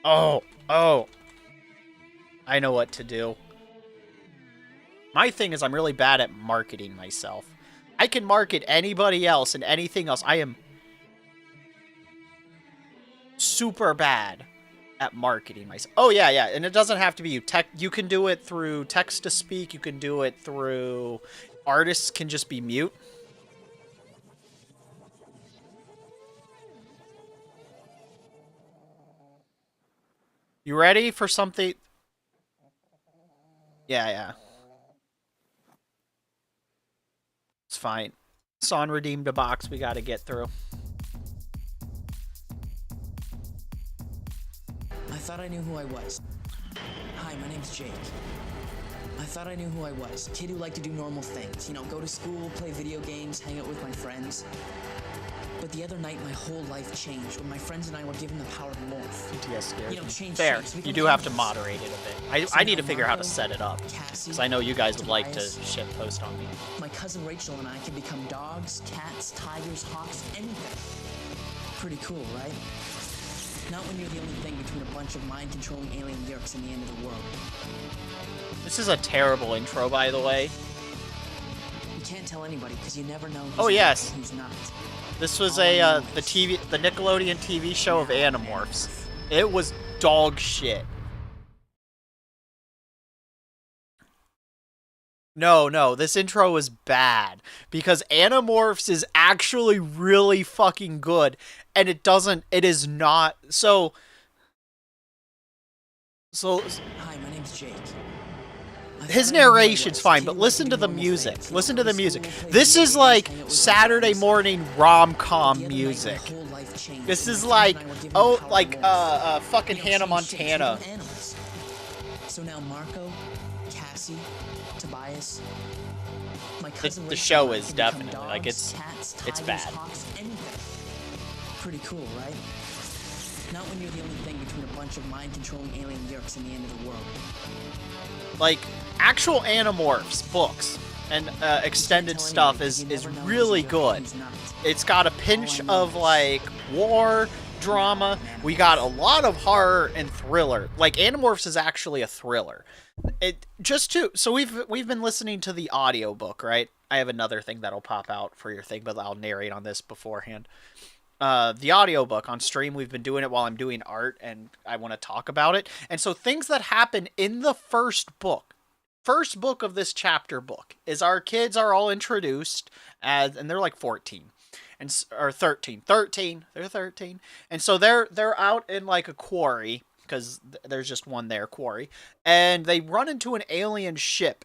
Oh. I know what to do. My thing is I'm really bad at marketing myself. I can market anybody else and anything else. I am super bad at marketing myself. Oh, yeah. And it doesn't have to be you. You can do it through text-to-speak. You can do it through... Artists can just be mute. You ready for something? Yeah. It's fine. Son redeemed a box we gotta get through. I thought I knew who I was. Hi, my name's Jake. I thought I knew who I was. Kid who liked to do normal things. You know, go to school, play video games, hang out with my friends. But the other night, my whole life changed when my friends and I were given the power to morph. PTSD. You know, change Fair. shapes, You do have to moderate it a bit. I need to figure out how to set it up. Cassie, Because I know you guys would like to Tobias. shit post on me. My cousin Rachel and I can become dogs, cats, tigers, hawks, anything. Pretty cool, right? Not when you're the only thing between a bunch of mind-controlling alien yerks and the end of the world. This is a terrible intro, by the way. You can't tell anybody because you never know who's Oh, yes. and who's not. This was the Nickelodeon TV show of Animorphs. It was dog shit. No, this intro is bad because Animorphs is actually really fucking good, and it is not so. Hi, my name's Jake. His narration's fine, but listen to the music. Listen to the music. This is like Saturday morning rom-com music. This is like, fucking Hannah Montana. So now Marco, Cassie, Tobias, my The cousin show Rachel and I is can become definitely, like, dogs, it's cats, bad. tigers, hawks, anything. Pretty cool, right? Not when you're the only thing between a bunch of mind-controlling alien yerks and the end of the world. Like, actual Animorphs books and extended stuff is really good. It's got a pinch of, like, war, drama. We got a lot of horror and thriller. Like, Animorphs is actually a thriller. So we've been listening to the audiobook, right? I have another thing that'll pop out for your thing, but I'll narrate on this beforehand. The audiobook on stream, we've been doing it while I'm doing art, and I want to talk about it. And so things that happen in the first book of this chapter book is our kids are all introduced and they're like 14. or 13. 13. They're 13. And so they're out in like a quarry, because there's just one there, quarry, and they run into an alien ship.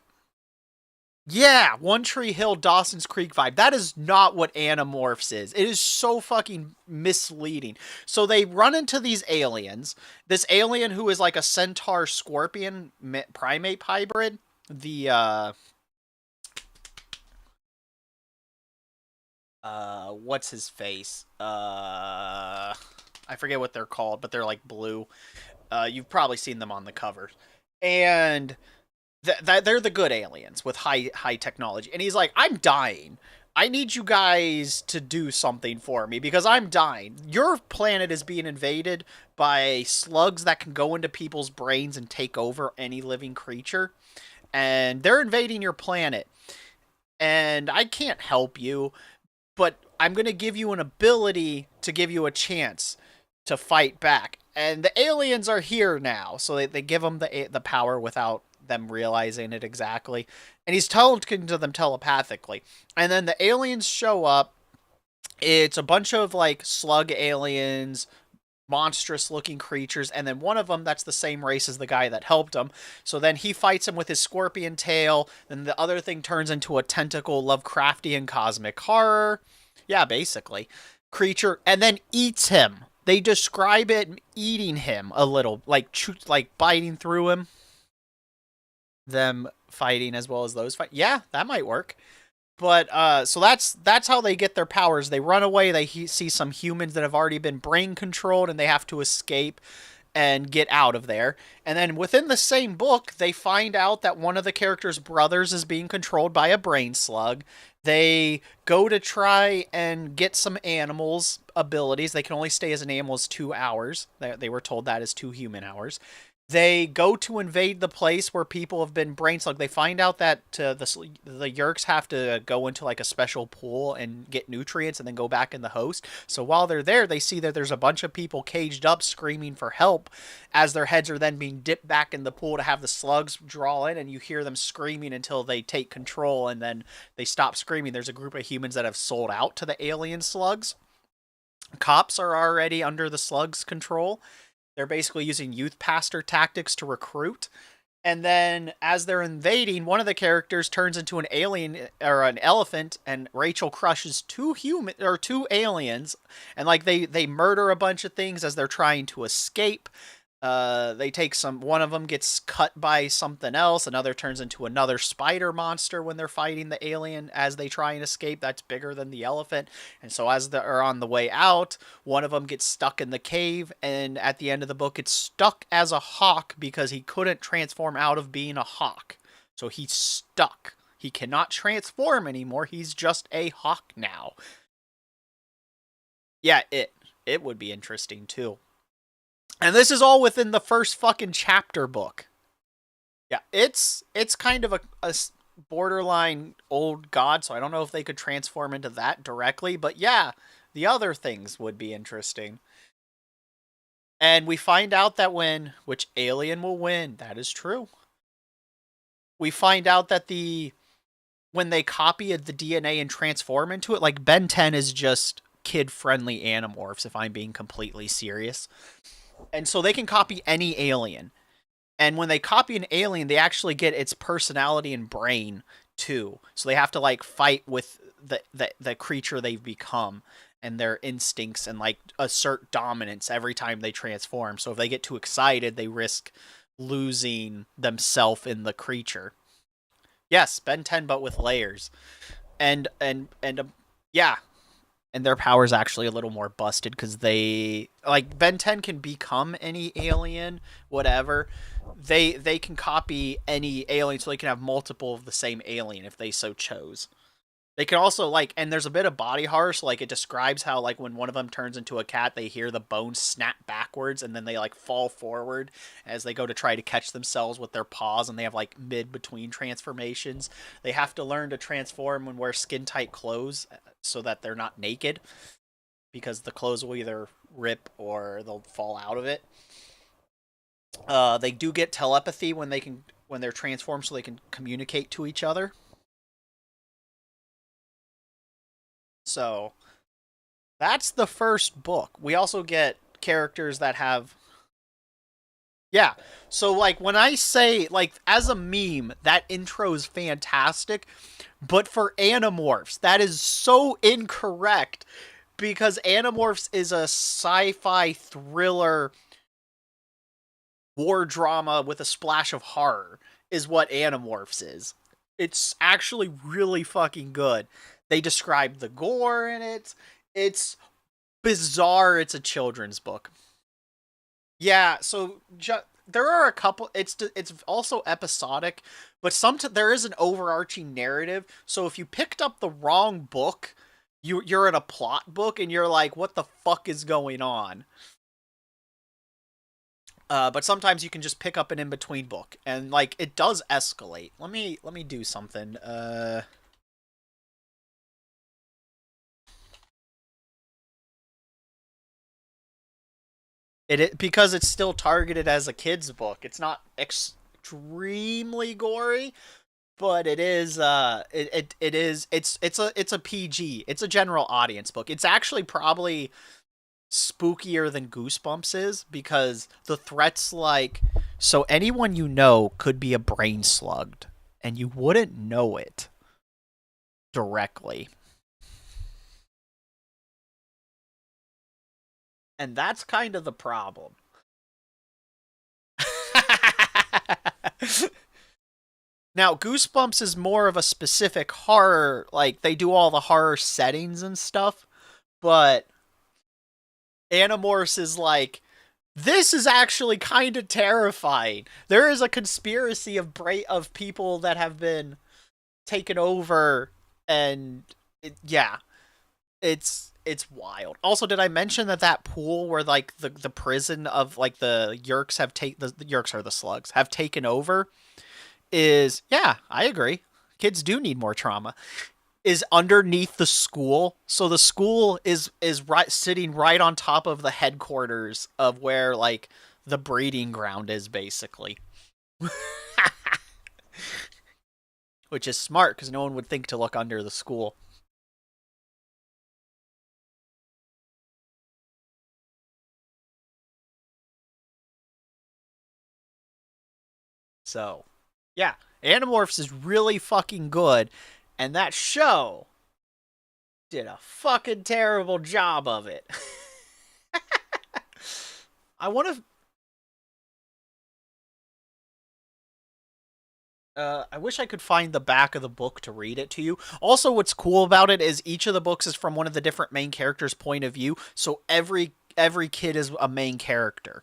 Yeah, One Tree Hill, Dawson's Creek vibe. That is not what Animorphs is. It is so fucking misleading. So they run into these aliens. This alien who is like a centaur scorpion primate hybrid. What's his face? I forget what they're called, but they're like blue. You've probably seen them on the covers. And they're the good aliens with high technology. And he's like, I'm dying. I need you guys to do something for me because I'm dying. Your planet is being invaded by slugs that can go into people's brains and take over any living creature. And they're invading your planet. And I can't help you, but I'm going to give you an ability to give you a chance to fight back. And the aliens are here now, so they give them the power without them realizing it exactly. And he's talking to them telepathically. And then the aliens show up. It's a bunch of like slug aliens, monstrous looking creatures, and then one of them that's the same race as the guy that helped him. So then he fights him with his scorpion tail. Then the other thing turns into a tentacle Lovecraftian cosmic horror. Yeah, basically. Creature, and then eats him. They describe it eating him a little, like biting through him. Them fighting as well as those fight. Yeah, that might work. But so that's how they get their powers. They run away. They see some humans that have already been brain controlled, and they have to escape and get out of there. And then within the same book, they find out that one of the characters' brothers is being controlled by a brain slug. They go to try and get some animals' abilities. They can only stay as an animal as 2 hours. They were told that is 2 human hours. They go to invade the place where people have been brain slugged. They find out that the Yeerks have to go into like a special pool and get nutrients and then go back in the host. So while they're there, they see that there's a bunch of people caged up screaming for help as their heads are then being dipped back in the pool to have the slugs draw in, and you hear them screaming until they take control and then they stop screaming. There's a group of humans that have sold out to the alien slugs. Cops are already under the slugs' control. They're basically using youth pastor tactics to recruit. And then as they're invading, one of the characters turns into an alien or an elephant, and Rachel crushes 2 aliens, and like they murder a bunch of things as they're trying to escape. They take one of them gets cut by something else. Another turns into another spider monster when they're fighting the alien as they try and escape. That's bigger than the elephant. And so as they're on the way out, one of them gets stuck in the cave. And at the end of the book, it's stuck as a hawk because he couldn't transform out of being a hawk. So he's stuck. He cannot transform anymore. He's just a hawk now. Yeah, it would be interesting too. And this is all within the first fucking chapter book. Yeah, it's kind of a borderline old god, so I don't know if they could transform into that directly. But yeah, the other things would be interesting. And we find out that which alien will win. That is true. We find out that when they copy the DNA and transform into it, like Ben 10 is just kid-friendly Animorphs, if I'm being completely serious. And so they can copy any alien. And when they copy an alien, they actually get its personality and brain too. So they have to like fight with the creature they've become and their instincts and like assert dominance every time they transform. So if they get too excited, they risk losing themselves in the creature. Yes, Ben 10 but with layers. And yeah. And their power is actually a little more busted because they like Ben 10 can become any alien, whatever. They can copy any alien, so they can have multiple of the same alien if they so chose. They can also like, and there's a bit of body horror, so like it describes how like when one of them turns into a cat, they hear the bones snap backwards and then they like fall forward as they go to try to catch themselves with their paws, and they have like mid-between transformations. They have to learn to transform and wear skin-tight clothes so that they're not naked, because the clothes will either rip or they'll fall out of it. They do get telepathy when they're transformed, so they can communicate to each other. So, That's the first book. We also get characters that have. Yeah. So, like, when I say, like, as a meme, that intro is fantastic, but for Animorphs, that is so incorrect because Animorphs is a sci-fi thriller war drama with a splash of horror, is what Animorphs is. It's actually really fucking good. They describe the gore in it. It's bizarre. It's a children's book. Yeah, so there are a couple. It's also episodic, but there is an overarching narrative. So if you picked up the wrong book, you're in a plot book, and you're like, what the fuck is going on? But sometimes you can just pick up an in between book, and like it does escalate. Let me do something. Because it's still targeted as a kid's book. It's not extremely gory, but it is it's a PG. It's a general audience book. It's actually probably spookier than Goosebumps is because the threats like so anyone you know could be a brain slugged and you wouldn't know it directly. And that's kind of the problem. Now, Goosebumps is more of a specific horror, like they do all the horror settings and stuff, but Animorphs is like, this is actually kind of terrifying. There is a conspiracy of people that have been taken over, and yeah, it's wild. Also, did I mention that pool where like the prison of like the Yerks have the Yerks are the slugs have taken over is yeah, I agree. Kids do need more trauma. Is underneath the school, so the school is right sitting right on top of the headquarters of where like the breeding ground is basically. Which is smart because no one would think to look under the school. So, yeah, Animorphs is really fucking good, and that show did a fucking terrible job of it. I want to. I wish I could find the back of the book to read it to you. Also, what's cool about it is each of the books is from one of the different main characters' point of view, so every kid is a main character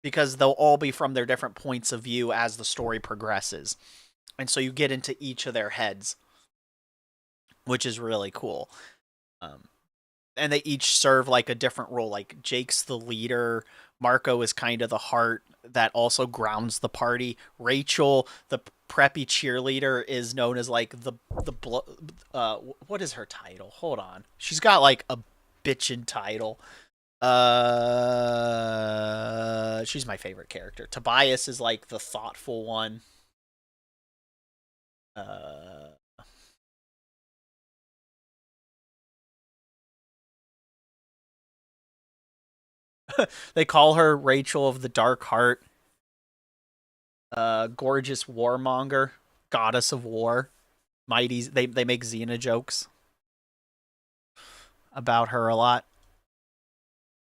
because they'll all be from their different points of view as the story progresses. And so you get into each of their heads, which is really cool. And they each serve like a different role. Like Jake's the leader, Marco is kind of the heart that also grounds the party. Rachel, the preppy cheerleader, is known as like what is her title? Hold on, she's got like a bitchin' title. She's my favorite character. Tobias is like the thoughtful one. They call her Rachel of the Dark Heart. Gorgeous warmonger, goddess of war. Mighty. They make Xena jokes about her a lot.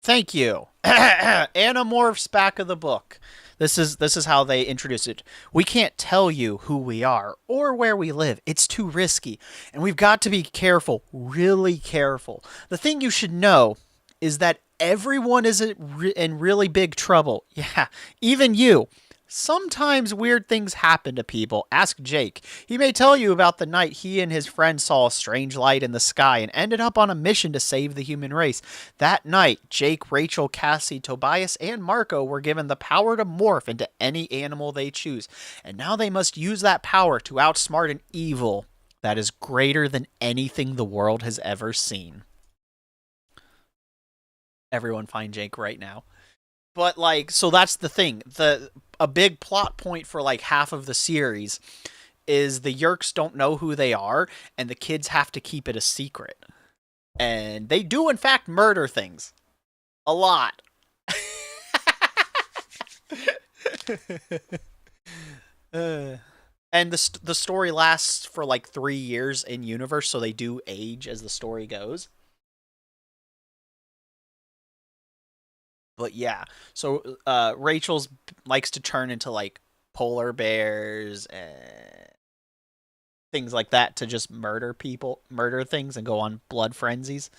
Thank you. Animorphs back of the book. This is how they introduce it. We can't tell you who we are or where we live. It's too risky. And we've got to be careful, really careful. The thing you should know is that everyone is in really big trouble. Yeah, even you. Sometimes weird things happen to people. Ask Jake. He may tell you about the night he and his friend saw a strange light in the sky and ended up on a mission to save the human race. That night, Jake, Rachel, Cassie, Tobias, and Marco were given the power to morph into any animal they choose. And now they must use that power to outsmart an evil that is greater than anything the world has ever seen. Everyone find Jake right now. But like, so that's the thing. A big plot point for like half of the series is the Yerks don't know who they are, and the kids have to keep it a secret. And they do, in fact, murder things. A lot. And the story lasts for like 3 years in universe, so they do age as the story goes. But yeah, so Rachel's likes to turn into like polar bears and things like that to just murder people, murder things, and go on blood frenzies.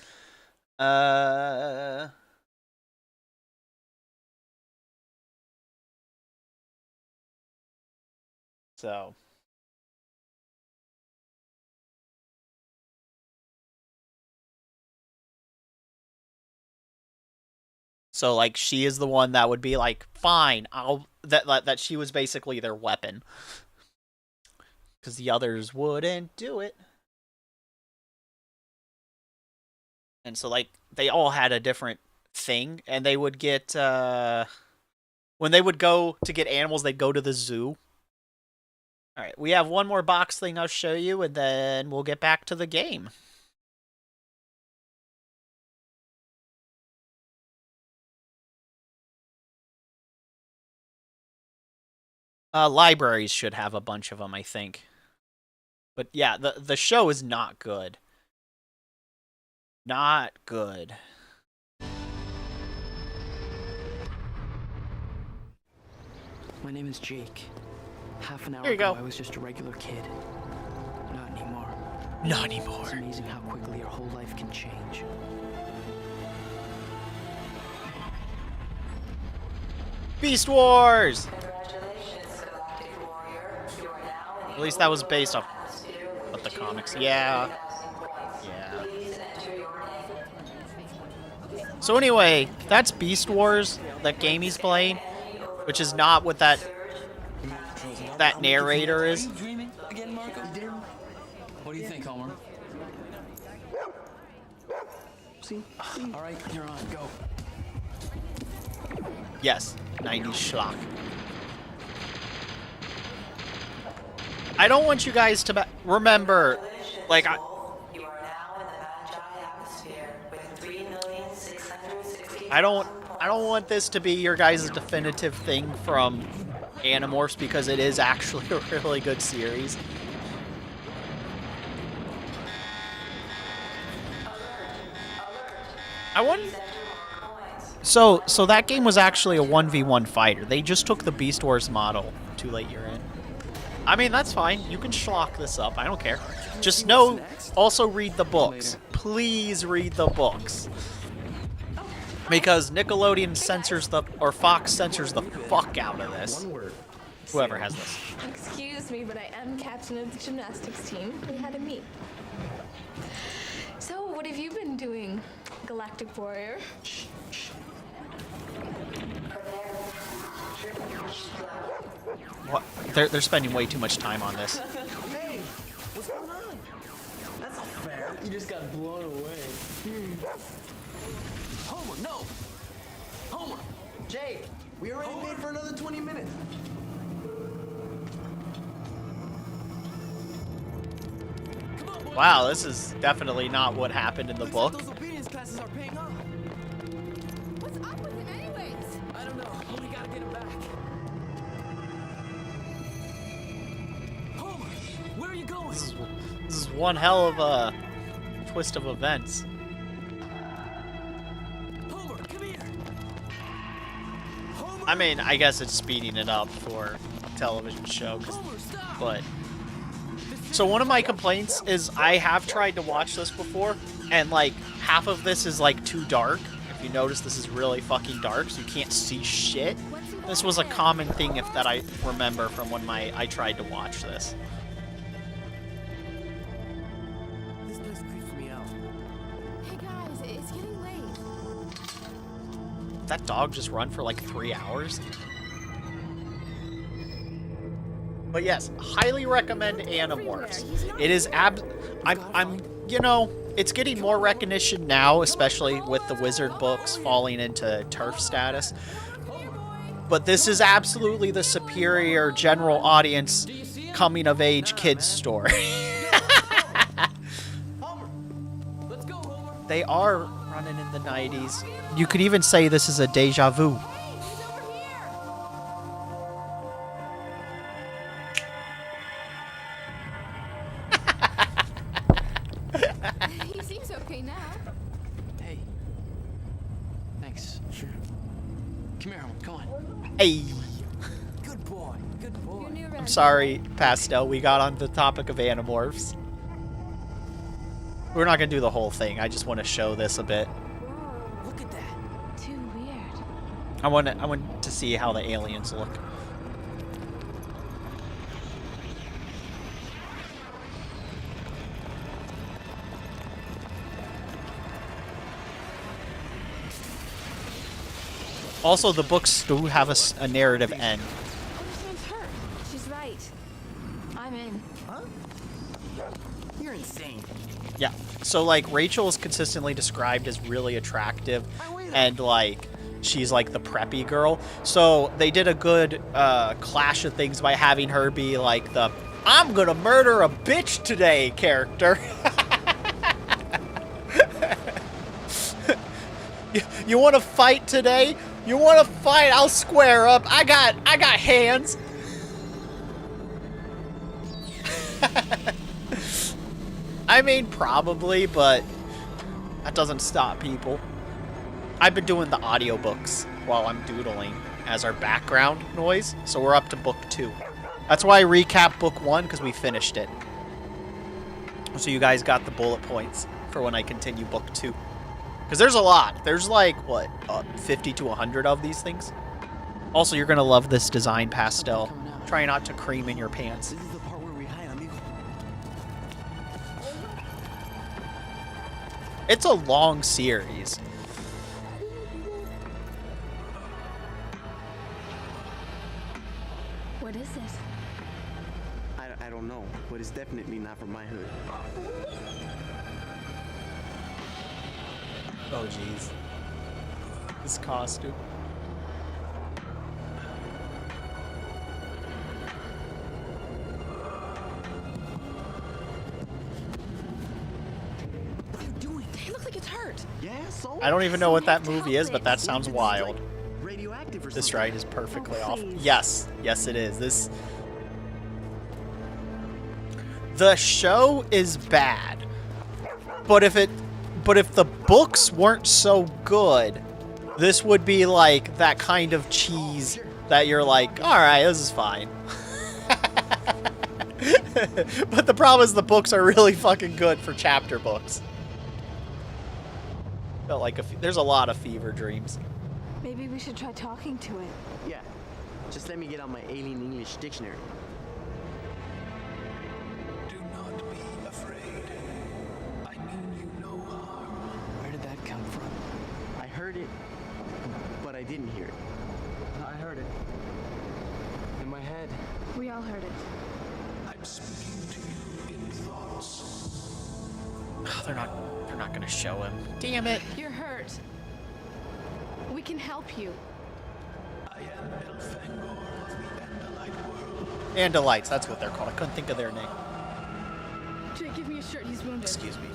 So like she is the one that would be like, fine, I'll that she was basically their weapon, because the others wouldn't do it. And so like they all had a different thing, and they would get when they would go to get animals, they'd go to the zoo. All right, we have one more box thing I'll show you, and then we'll get back to the game. Libraries should have a bunch of them, I think. But yeah, the show is not good. Not good. My name is Jake. Half an hour Here you ago, go. I was just a regular kid. Not anymore. Not anymore. It's amazing how quickly your whole life can change. Beast Wars! At least that was based off of the comics. Yeah. Yeah. So anyway, that's Beast Wars, that game he's playing, which is not what that narrator is. Dreaming again, Marco? What do you think, Homer? See? All right, you're on. Go. Yes, 90s schlock. I don't want you guys to remember, like, I don't want this to be your guys' definitive thing from Animorphs, because it is actually a really good series. So that game was actually a 1v1 fighter. They just took the Beast Wars model. Too late, you're in. I mean, that's fine. You can schlock this up. I don't care. Just know, also read the books. Please read the books. Because Nickelodeon censors or Fox censors the fuck out of this. Whoever has this. Excuse me, but I am captain of the gymnastics team. We had a meet. So, what have you been doing, Galactic Warrior? What? They're spending way too much time on this. Hey, what's going on? That's not fair. You just got blown away. Homer, no! Homer! Jake, we already paid for another 20 minutes. Wow, this is definitely not what happened in the book. Those obedience classes are paying off. What's up with him anyways? I don't know, but we gotta get him back. Homer, where are you going? This is one hell of a twist of events. Homer, come here. Homer. I mean, I guess it's speeding it up for a television show, Homer, stop. but... So one of my complaints is I have tried to watch this before, and like half of this is like too dark. If you notice, this is really fucking dark, so you can't see shit. This was a common thing that I remember from when I tried to watch this. This place creeps me out. Hey guys, it's getting late. That dog just run for like 3 hours? But yes, highly recommend Animorphs. It is I'm you know, it's getting more recognition now, especially with the Wizard books falling into TERF status. But this is absolutely the superior general audience coming of age kids story. Homer, let's go, Homer. They are running in the 90s. You could even say this is a deja vu. He seems okay now. Hey. Thanks. Sure. Come here, Herman. Come on. Hey. Good boy. Good boy. I'm sorry, Pastel. We got on the topic of Animorphs. We're not going to do the whole thing. I just want to show this a bit. Look at that. Too weird. I want to see how the aliens look. Also, the books do have a narrative end. Understands her. She's right. I'm in. Huh? You're insane. Yeah. So, like, Rachel is consistently described as really attractive, and, like, she's, like, the preppy girl. So, they did a good clash of things by having her be, like, the I'm gonna murder a bitch today character. You want to fight today? You want to fight? I'll square up. I got hands. I mean, probably, but that doesn't stop people. I've been doing the audiobooks while I'm doodling as our background noise, so we're up to book 2. That's why I recap book 1, because we finished it. So you guys got the bullet points for when I continue book 2. Because there's a lot. There's like, what, 50 to 100 of these things? Also, you're going to love this design, Pastel. Try not to cream in your pants. This is the part where we hide, amigo. It's a long series. What is it? I don't know, but it's definitely not from my hood. Oh, jeez. This costume. What are you doing? It looks like it's hurt. Yeah, so? I don't even know what that movie is, but that sounds It's wild. like radioactive or This something. ride is perfectly off. please. Yes. Yes, it is. The show is bad. But if the books weren't so good, this would be like that kind of cheese that you're like, all right, this is fine. But the problem is the books are really fucking good for chapter books. Felt like there's a lot of fever dreams. Maybe we should try talking to it. Yeah, just let me get out my alien English dictionary. Do not be afraid. I mean you no harm. Where did that come from? I heard it, but I didn't hear it. I heard it. In my head. We all heard it. I'm speaking to you in thoughts. They're not gonna show him. Damn it. You're hurt. We can help you. I am Elfangor of the Andalite world. Andalites, that's what they're called. I couldn't think of their name. Jake, give me a shirt. He's wounded. Excuse me.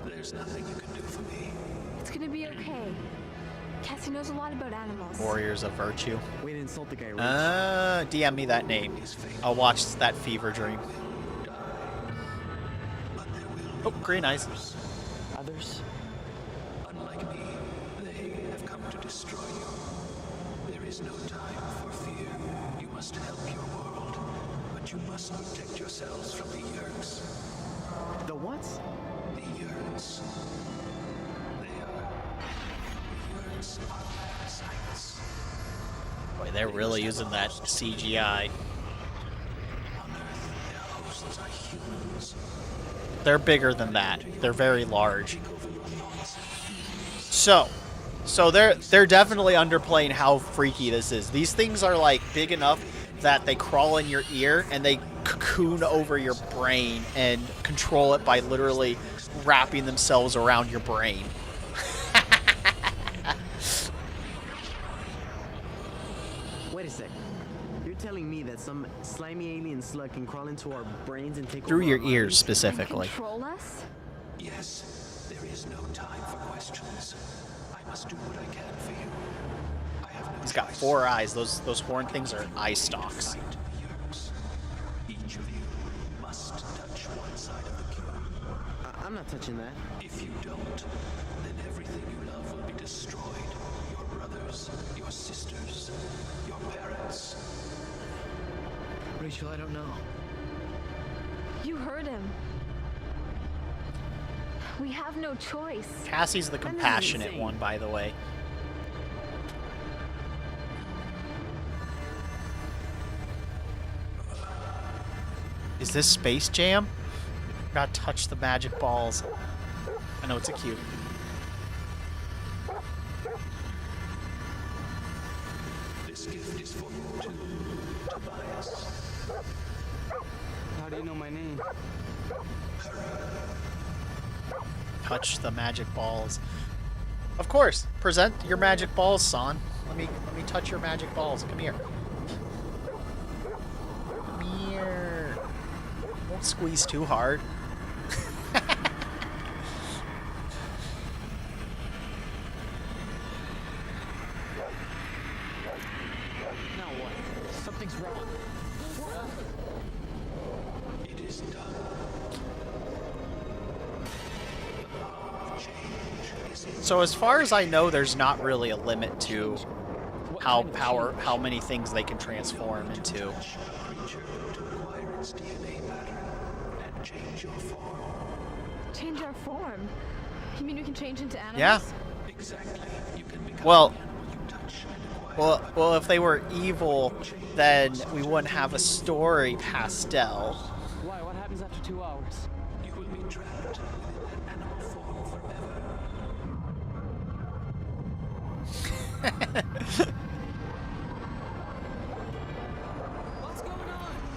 There's nothing you can do for me. It's gonna be okay. Cassie knows a lot about animals. Warriors of Virtue. Way to insult the guy, Rich. DM me that name. I'll watch that fever dream. Oh, green eyes. Others? Unlike me, they have come to destroy you. There is no time for fear. You must help your world, but you must protect yourselves from the Yerks. The what? The Yerks. Yerks are parasites. Boy, they're really using that CGI. On Earth, their hosts are humans. They're bigger than that. They're very large. So they're definitely underplaying how freaky this is. These things are like big enough that they crawl in your ear and they cocoon over your brain and control it by literally wrapping themselves around your brain. Wait a sec. You're telling me that some slimy alien slug can crawl into our brains and take Through over your our ears minds? specifically. Control us? Yes, there is no time for questions. I must do what I can for you. I have no He's got choice. 4 eyes. Those horn things are eye stalks. Fight yours. Each of you must touch one side of the cube. I'm not touching that. If you don't, then everything you love will be destroyed. Your brothers, your sisters, your parents. Rachel, I don't know. You heard him. We have no choice. Cassie's the compassionate one, by the way. Is this Space Jam? Gotta touch the magic balls. I know it's a cube. This gift is for you too, Tobias. How do you know my name? Touch the magic balls. Of course. Present your magic balls, son. Let me touch your magic balls. Come here. Come here. Don't squeeze too hard. Now what? Something's wrong. It is done. So as far as I know, there's not really a limit to how many things they can transform into. A creature to acquire its DNA pattern and change your form. Change our form? You mean we can change into animals? Yeah. Exactly. You can become Well, the animal you touch and acquire. well, if they were evil, then we wouldn't have a story pastel. Why? What happens after 2 hours? You will be trapped within that animal form forever.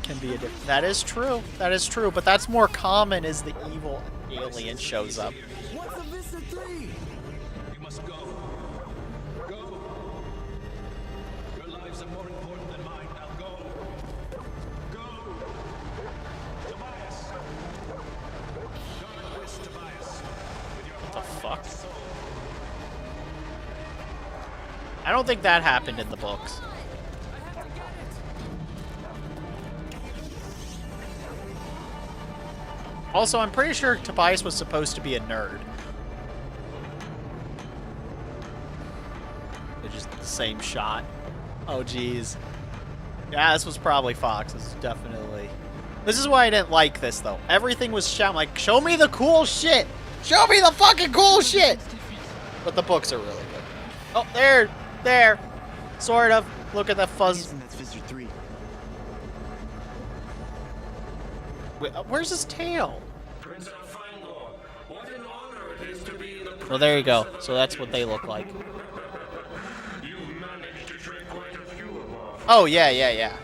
Can be a different. That is true. That is true. But that's more common as the evil alien shows up. What's the Vista 3? You must go. Go. Your lives are more important than mine. Now go. Go. Tobias. Guard this, Tobias. With your What the heart and fuck? soul. I don't think that happened in the books. Also, I'm pretty sure Tobias was supposed to be a nerd. They're just the same shot. Oh, jeez. Yeah, this was probably Fox. This is definitely... This is why I didn't like this, though. Everything was shot. Like, show me the cool shit! Show me the fucking cool shit! But the books are really good. Oh, there! Sort of. Look at that fuzz. That's Visitor 3. Wait, where's his tail? Well, there you go. So that's what they look like. Oh, yeah.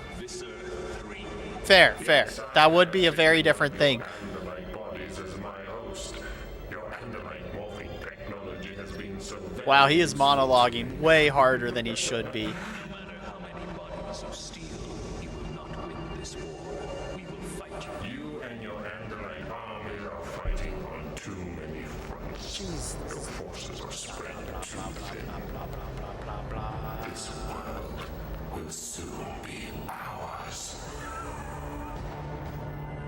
Fair. That would be a very different thing. Wow, he is monologuing way harder than he should be. No matter how many bodies you steal, you will not win this war. We will fight you. You and your Andalite armies are fighting on too many fronts. Jeez. Your forces are spread too thin. This world will soon be ours.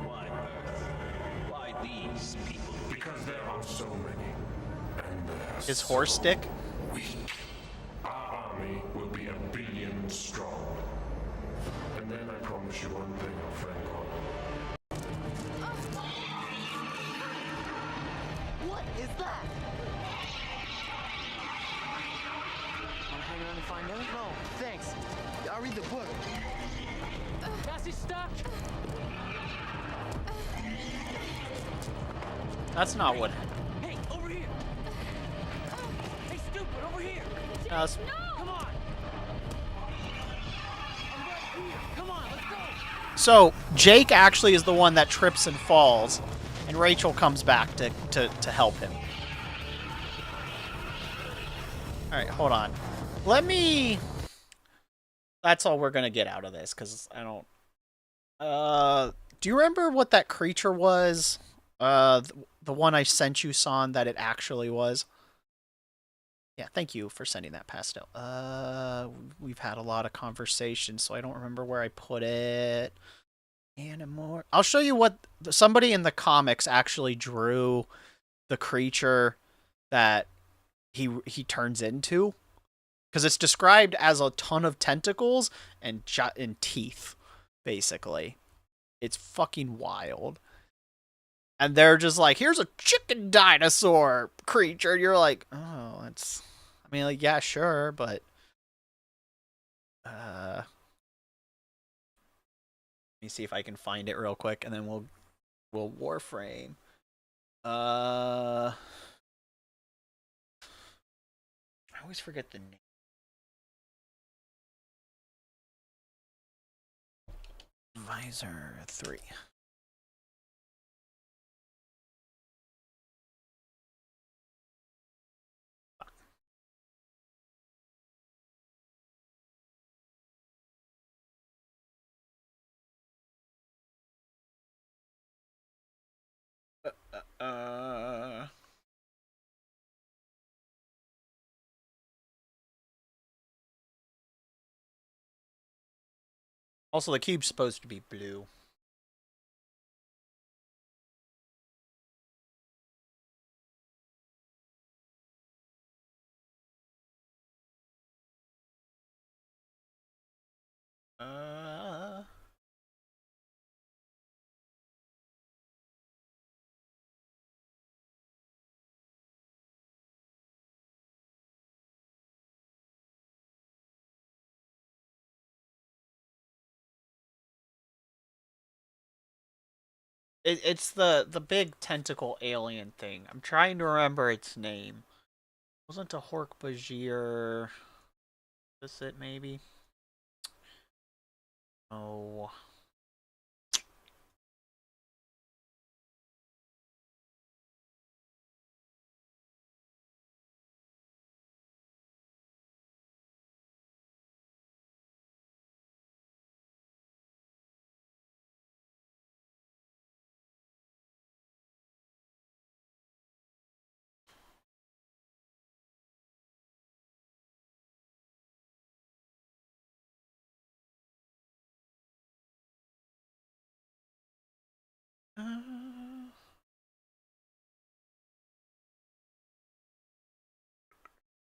Why Earth? Why these people? Because there are so many. And they're His horse stick? weak. Our army will be 1 billion strong. And then I promise you one thing, Franco. What is that? Wanna hang around and find out? No, thanks. I'll read the book. Cassie's stuck. That's not what... Hey, over here. Hey, stupid, over here. That's... Come on. I'm right here. Come on, let's go. So, Jake actually is the one that trips and falls, and Rachel comes back to help him. Alright, hold on. Let me... That's all we're gonna get out of this, because I don't... do you remember what that creature was? the one I sent you, Son, that it actually was. Yeah, thank you for sending that pastel. We've had a lot of conversations, so I don't remember where I put it. Animor. I'll show you what somebody in the comics actually drew the creature that he turns into, because it's described as a ton of tentacles and teeth, basically. It's fucking wild. And they're just like, here's a chicken dinosaur creature. And you're like, oh, it's... I mean, like, yeah, sure, but... Let me see if I can find it real quick, and then we'll Warframe. I always forget the name. Visor 3. Also, the cube's supposed to be blue. It's the big tentacle alien thing. I'm trying to remember its name. Wasn't a Hork-Bajir... Is this it, maybe? Oh...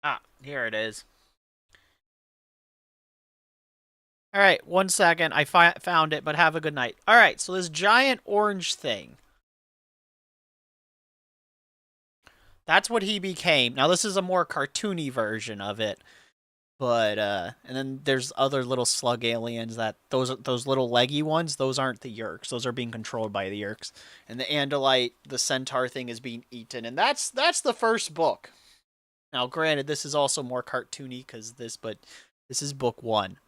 Ah, here it is. Alright, 1 second. I found it, but have a good night. Alright, so this giant orange thing. That's what he became. Now, this is a more cartoony version of it. But, and then there's other little slug aliens that, those little leggy ones, those aren't the Yerks. Those are being controlled by the Yerks. And the Andalite, the centaur thing, is being eaten. And that's the first book. Now, granted, this is also more cartoony but this is book 1.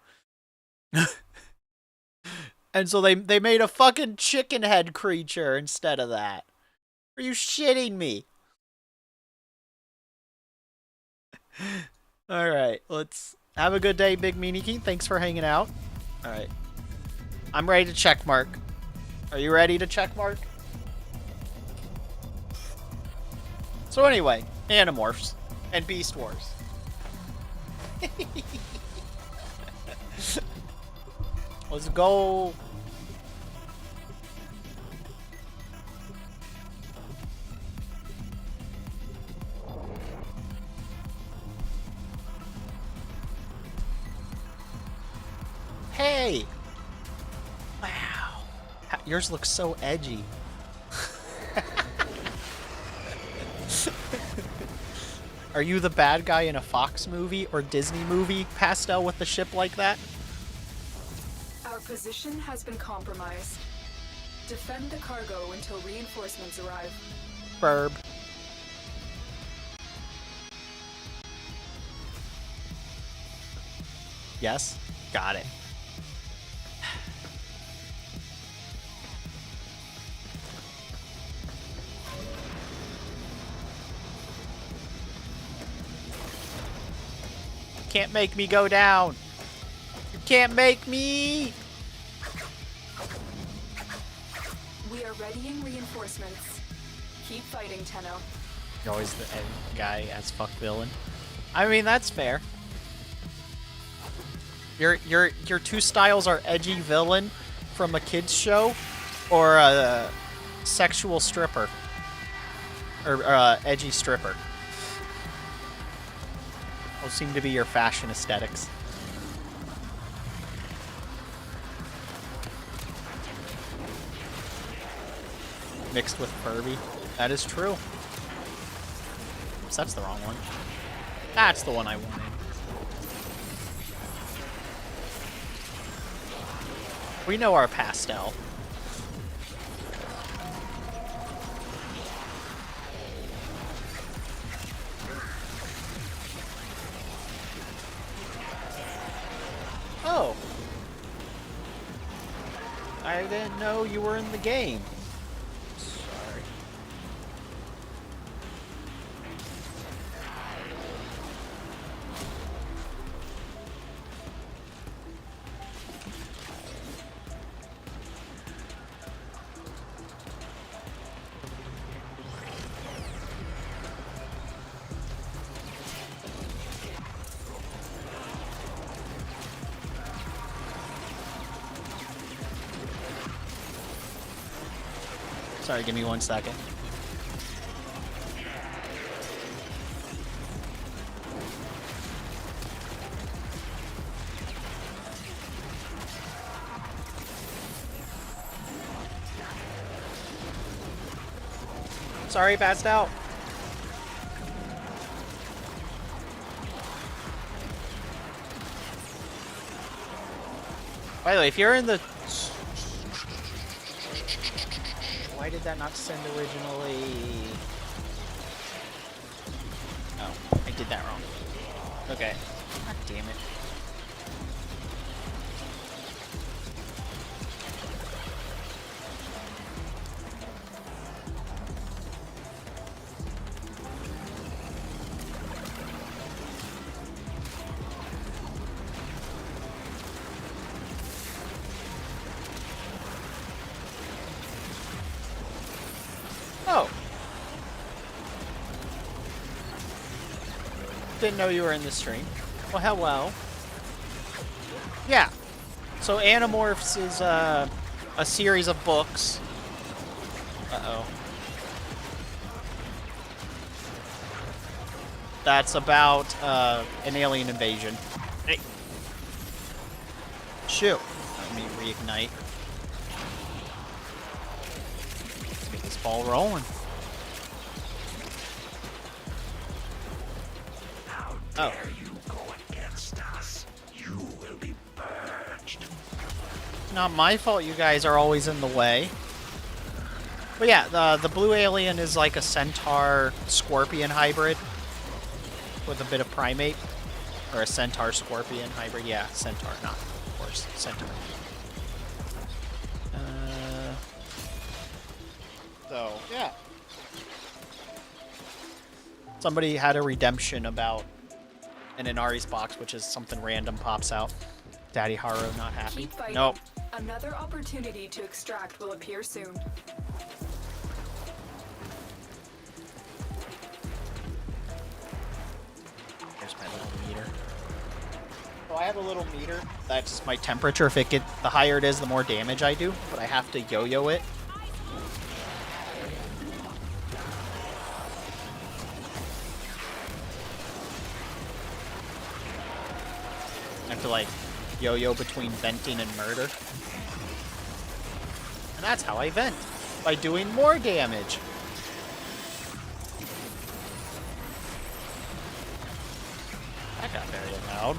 And so they made a fucking chicken head creature instead of that. Are you shitting me? Alright, let's have a good day, Big Meanie King. Thanks for hanging out. Alright. I'm ready to check mark. Are you ready to check mark? So anyway, Animorphs and Beast Wars. Let's go. Hey! Wow. Yours looks so edgy. Are you the bad guy in a Fox movie or Disney movie, Pastel, with the ship like that? Our position has been compromised. Defend the cargo until reinforcements arrive. Burb. Yes? Got it. Can't make me go down. You can't make me. We are readying reinforcements. Keep fighting, Tenno. You're always the guy as fuck villain. I mean, that's fair. Your two styles are edgy villain from a kids show, or a sexual stripper, or edgy stripper. Those seem to be your fashion aesthetics. Mixed with Furby. That is true. Oops, that's the wrong one. That's the one I wanted. We know our pastel. Oh. I didn't know you were in the game. Sorry. Sorry, give me 1 second. Sorry, passed out. By the way, if you're in the... Why did that not send originally? Oh, I did that wrong. Okay. God damn it. Oh. Didn't know you were in the stream. Well, hello. Yeah. So Animorphs is a series of books. Uh-oh. That's about an alien invasion. Hey. Shoot. Let me reignite. Let's get this ball rolling. Oh. You go against us. You will be purged. Not my fault you guys are always in the way. But yeah, the blue alien is like a centaur-scorpion hybrid with a bit of primate. Or a centaur-scorpion hybrid. Yeah, centaur, not, of course, centaur. So, yeah. Somebody had a redemption about an Inaries box, which is something random pops out. Daddy Haru not happy. Keep fighting. Nope. Another opportunity to extract will appear soon. Here's my little meter. So I have a little meter. That's my temperature. If it the higher it is, the more damage I do. But I have to yo-yo it. I have to like yo-yo between venting and murder. And that's how I vent. By doing more damage. That got very loud.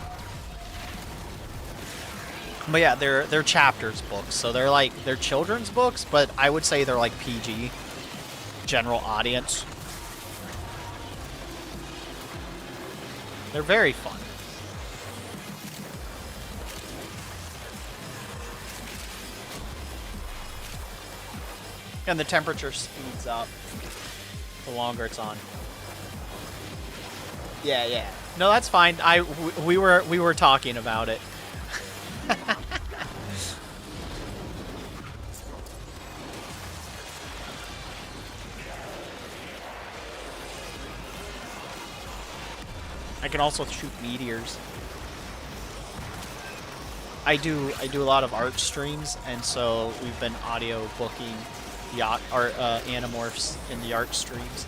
But yeah, they're chapters books, so they're children's books, but I would say they're like PG, general audience. They're very fun. And the temperature speeds up the longer it's on. Yeah, yeah. No, that's fine. We were talking about it. I can also shoot meteors. I do a lot of art streams, and so we've been audio booking the Animorphs in the art streams.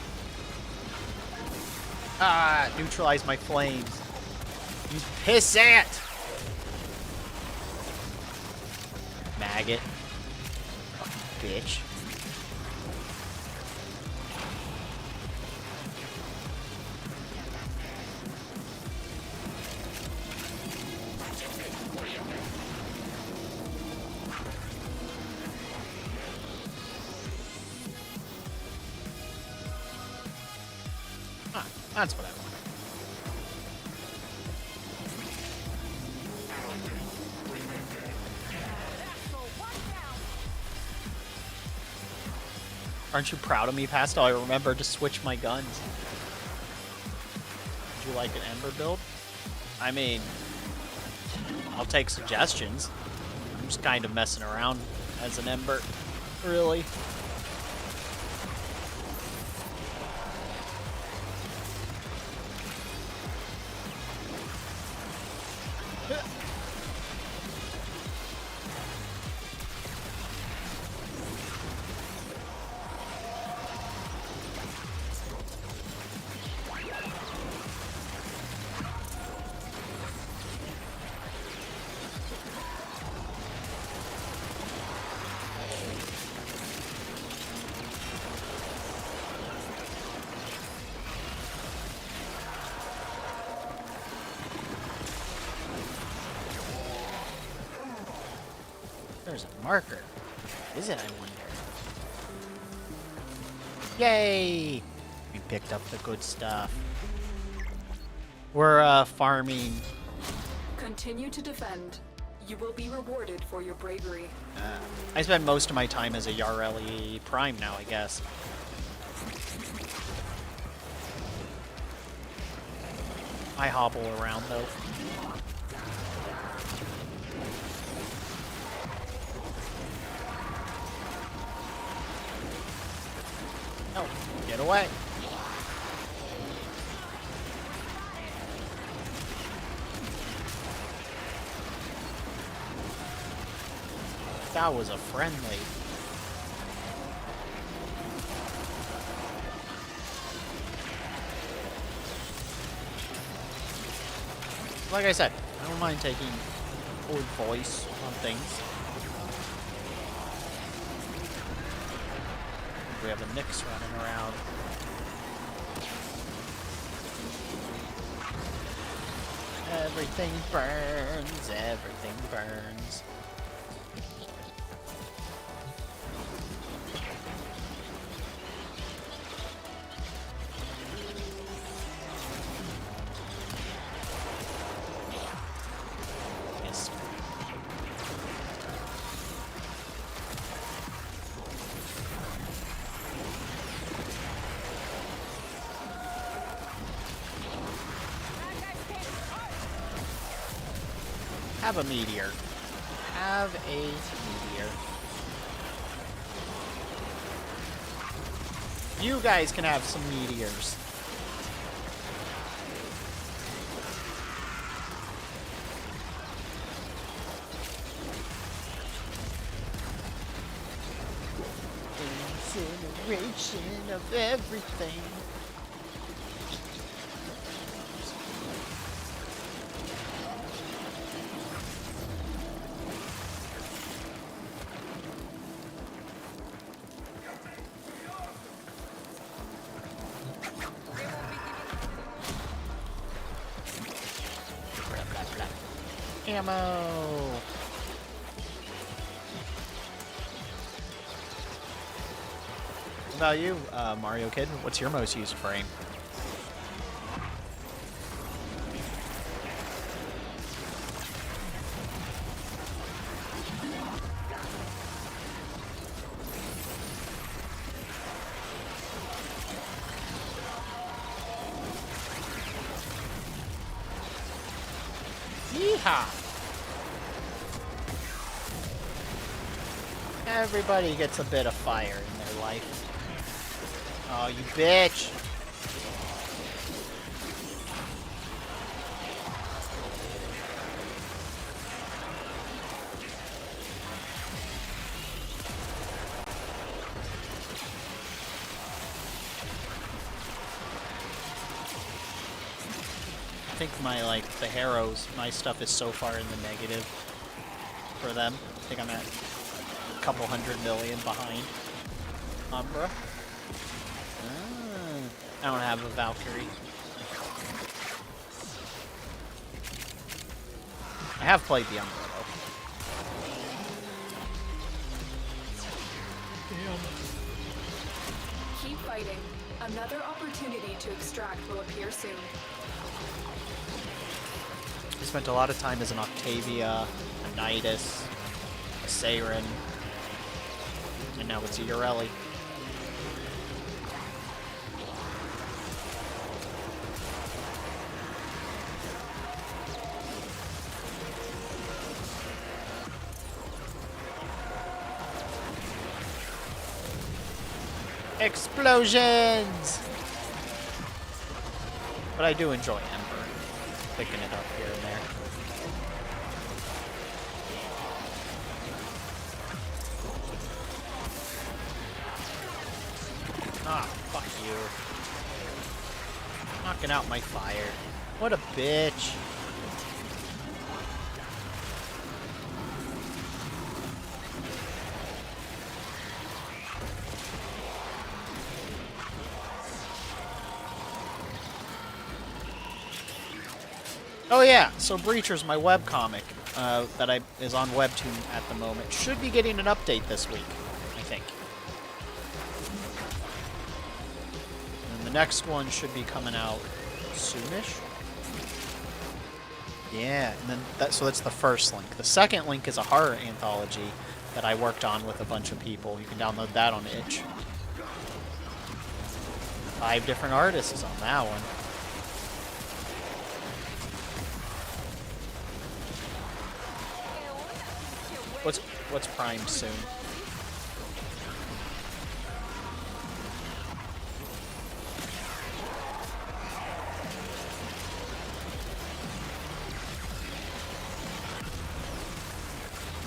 Ah, neutralize my flames. You pissant! Maggot. Fucking bitch. Ah, that's what I want. Aren't you proud of me, Pastel? I remember to switch my guns. Would you like an Ember build? I mean, I'll take suggestions. I'm just kind of messing around as an Ember, really. There's a marker. What is it, I wonder? Yay! We picked up the good stuff. We're farming. Continue to defend. You will be rewarded for your bravery. I spend most of my time as a Yareli Prime now, I guess. I hobble around, though. No, get away. That was a friendly. Like I said, I don't mind taking old voice on things. We have a Nyx running around. Everything burns, everything burns. Yes. Have a meteor. Have a meteor. You guys can have some meteors. Incineration of everything. Ammo. What about you, Mario Kid? What's your most used frame? Yeehaw! Everybody gets a bit of fire in their life. Oh, you bitch! think my, like, the Harrows, my stuff is so far in the negative for them. I think I'm at a couple 100 million behind Umbra. I don't have a Valkyrie. I have played the Umbra, though. Keep fighting. Another opportunity to extract will appear soon. I spent a lot of time as an Octavia, a Nidus, a Saren, and now it's a Ureli. Explosions! But I do enjoy Ember, picking it up here and there. Ah, fuck you. Knocking out my fire. What a bitch. Oh yeah, so Breacher's my webcomic that is on Webtoon at the moment. Should be getting an update this week, I think. And the next one should be coming out soonish. Yeah, and then so that's the first link. The second link is a horror anthology that I worked on with a bunch of people. You can download that on itch. 5 different artists on that one. What's primed soon?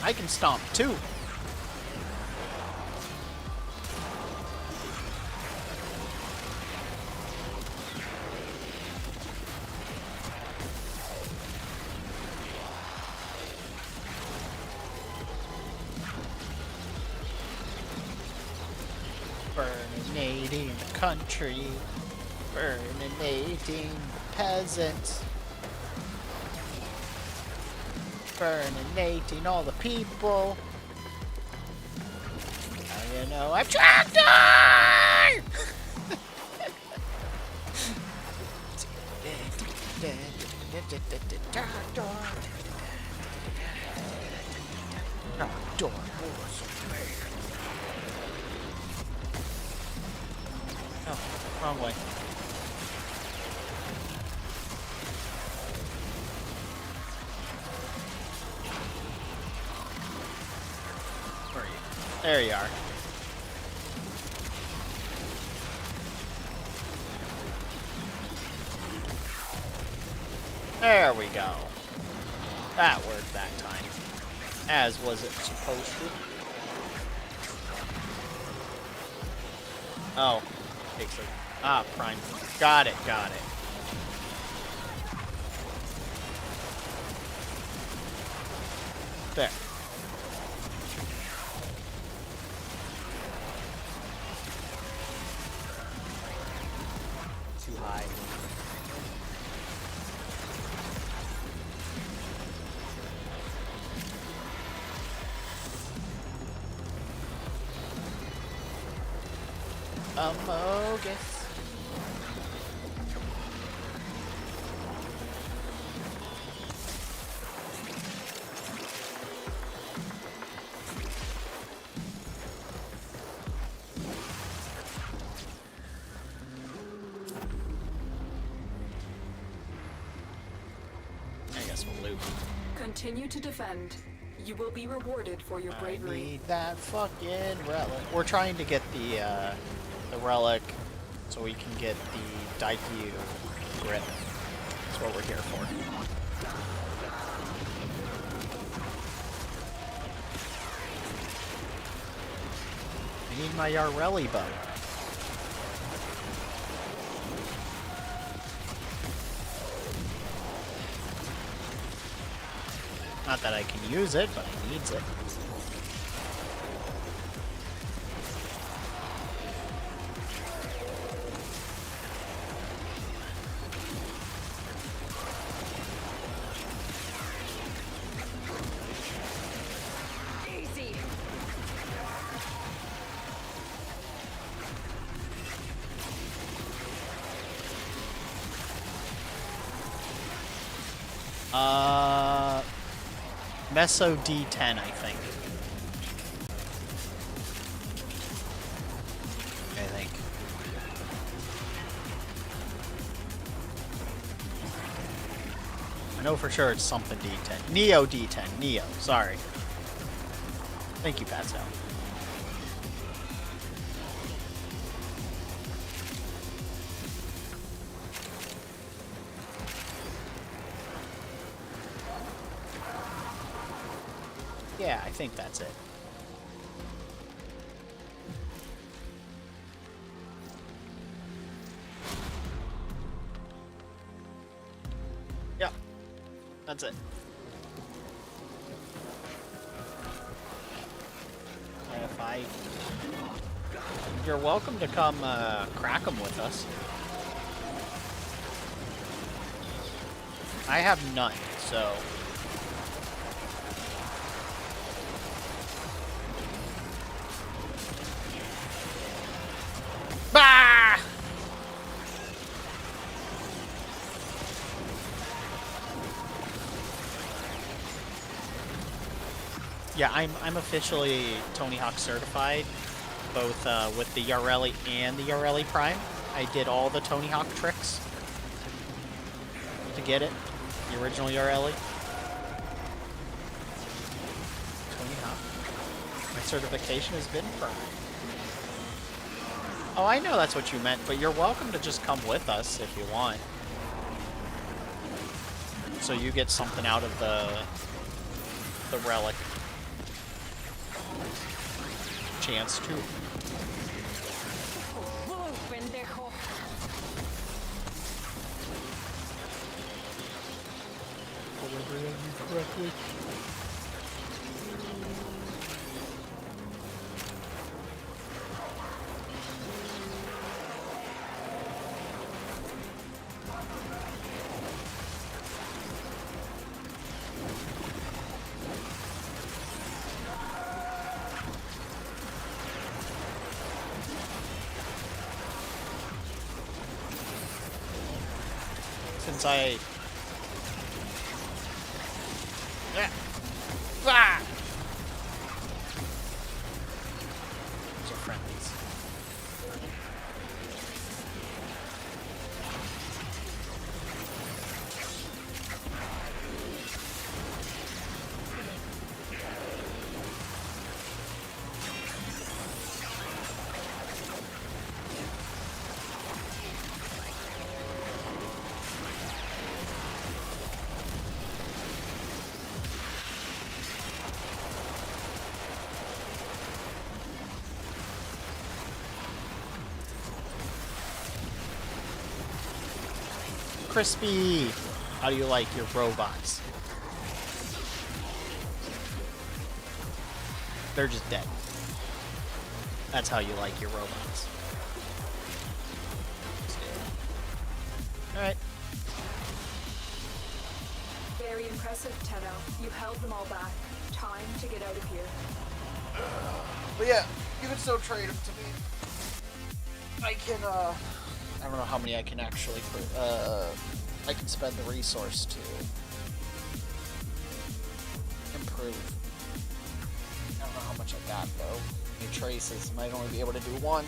I can stomp too. Burninating the country, burninating the peasants, burninating all the people. Now you know I'm tractor! Tractor wars of me. Oh, wrong way. Where are you? There you are. There we go. That worked that time. As was it supposed to. Oh. Takes it. Ah, prime. Got it, got it. There. Too high. Amogus. I guess we'll loop. Continue to defend. You will be rewarded for your bravery. I need that fucking relic. We're trying to get the relic so we can get the Daikyu grip. That's what we're here for. I need my Yareli bow. Not that I can use it, but I needs it. Easy. Meso D10, I think. I know for sure it's something D10. Neo D10. Neo. Sorry. Thank you, Pascal. Yeah, I think that's it. Yep. That's it. And if I... You're welcome to come crack them with us. I have none, so... Bah! Yeah, I'm officially Tony Hawk certified, both with the Yareli and the Yareli Prime. I did all the Tony Hawk tricks to get it, the original Yareli. Tony Hawk. My certification has been Prime. Oh, I know that's what you meant, but you're welcome to just come with us if you want. So you get something out of the relic. Chance to. Correctly. Since I... Yeah. Ah! Those are friendlies. Crispy! How do you like your robots? They're just dead. That's how you like your robots. Alright. Very impressive, Tenno. You held them all back. Time to get out of here. But yeah, you can still trade them to me. I can, I don't know how many I can actually, I can spend the resource to improve. I don't know how much I got though. Any traces, might only be able to do one.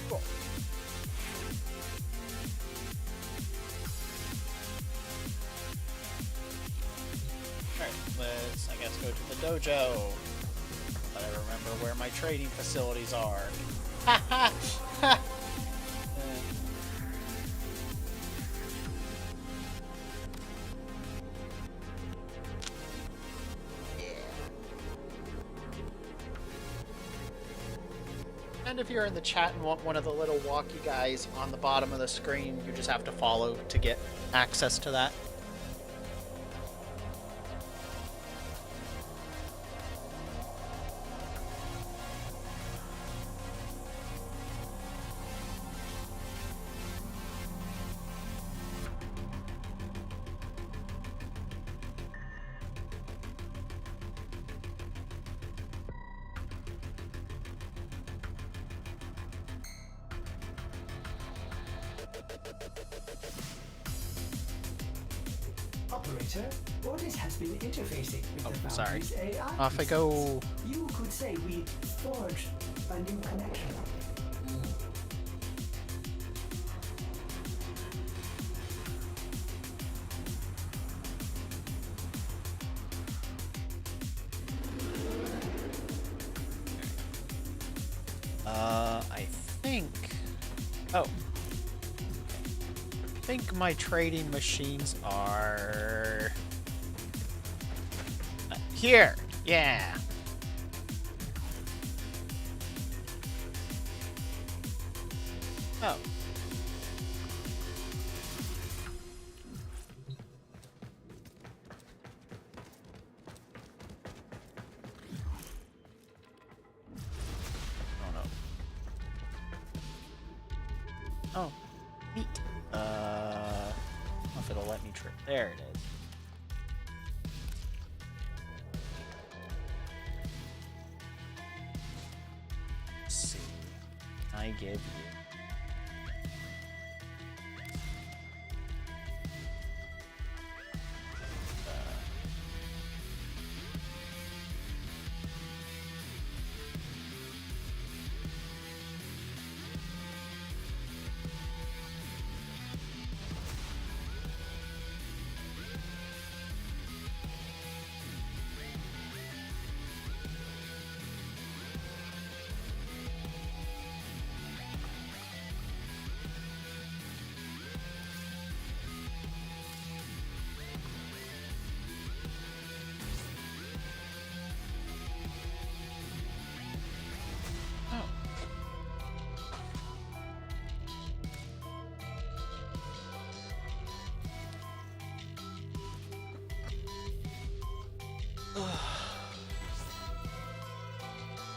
Cool. dojo. But I remember where my trading facilities are. Ha ha ha! And if you're in the chat and want one of the little walkie guys on the bottom of the screen, you just have to follow to get access to that. Operator, Ordis has been interfacing with the sorry. Foundry's AI. Off I go. You could say we forged a new connection. I think. Oh. I think my trading machines are here. Yeah. Oh. Oh no. Oh, neat. I don't know if it'll let me trip. There it is. Let's see. I give you.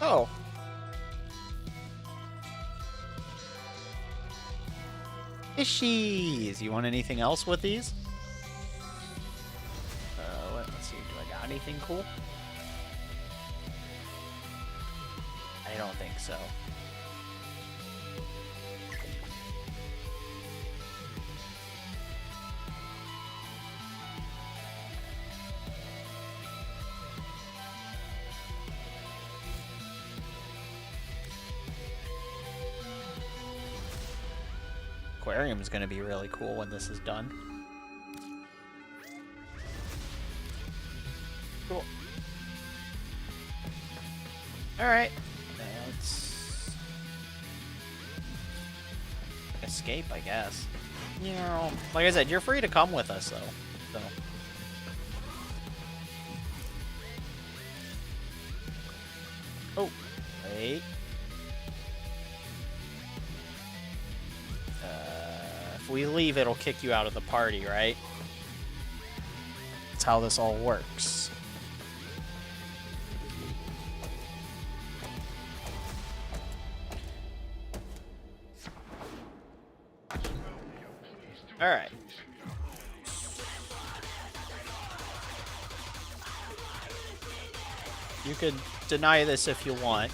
Oh. Fishies! You want anything else with these? Let's see. Do I got anything cool? I don't think so. Aquarium is going to be really cool when this is done. Cool. Alright. Let's escape, I guess. You know, like I said, you're free to come with us, though. So. Oh, wait. If we leave, it'll kick you out of the party, right? That's how this all works. Alright. You could deny this if you want.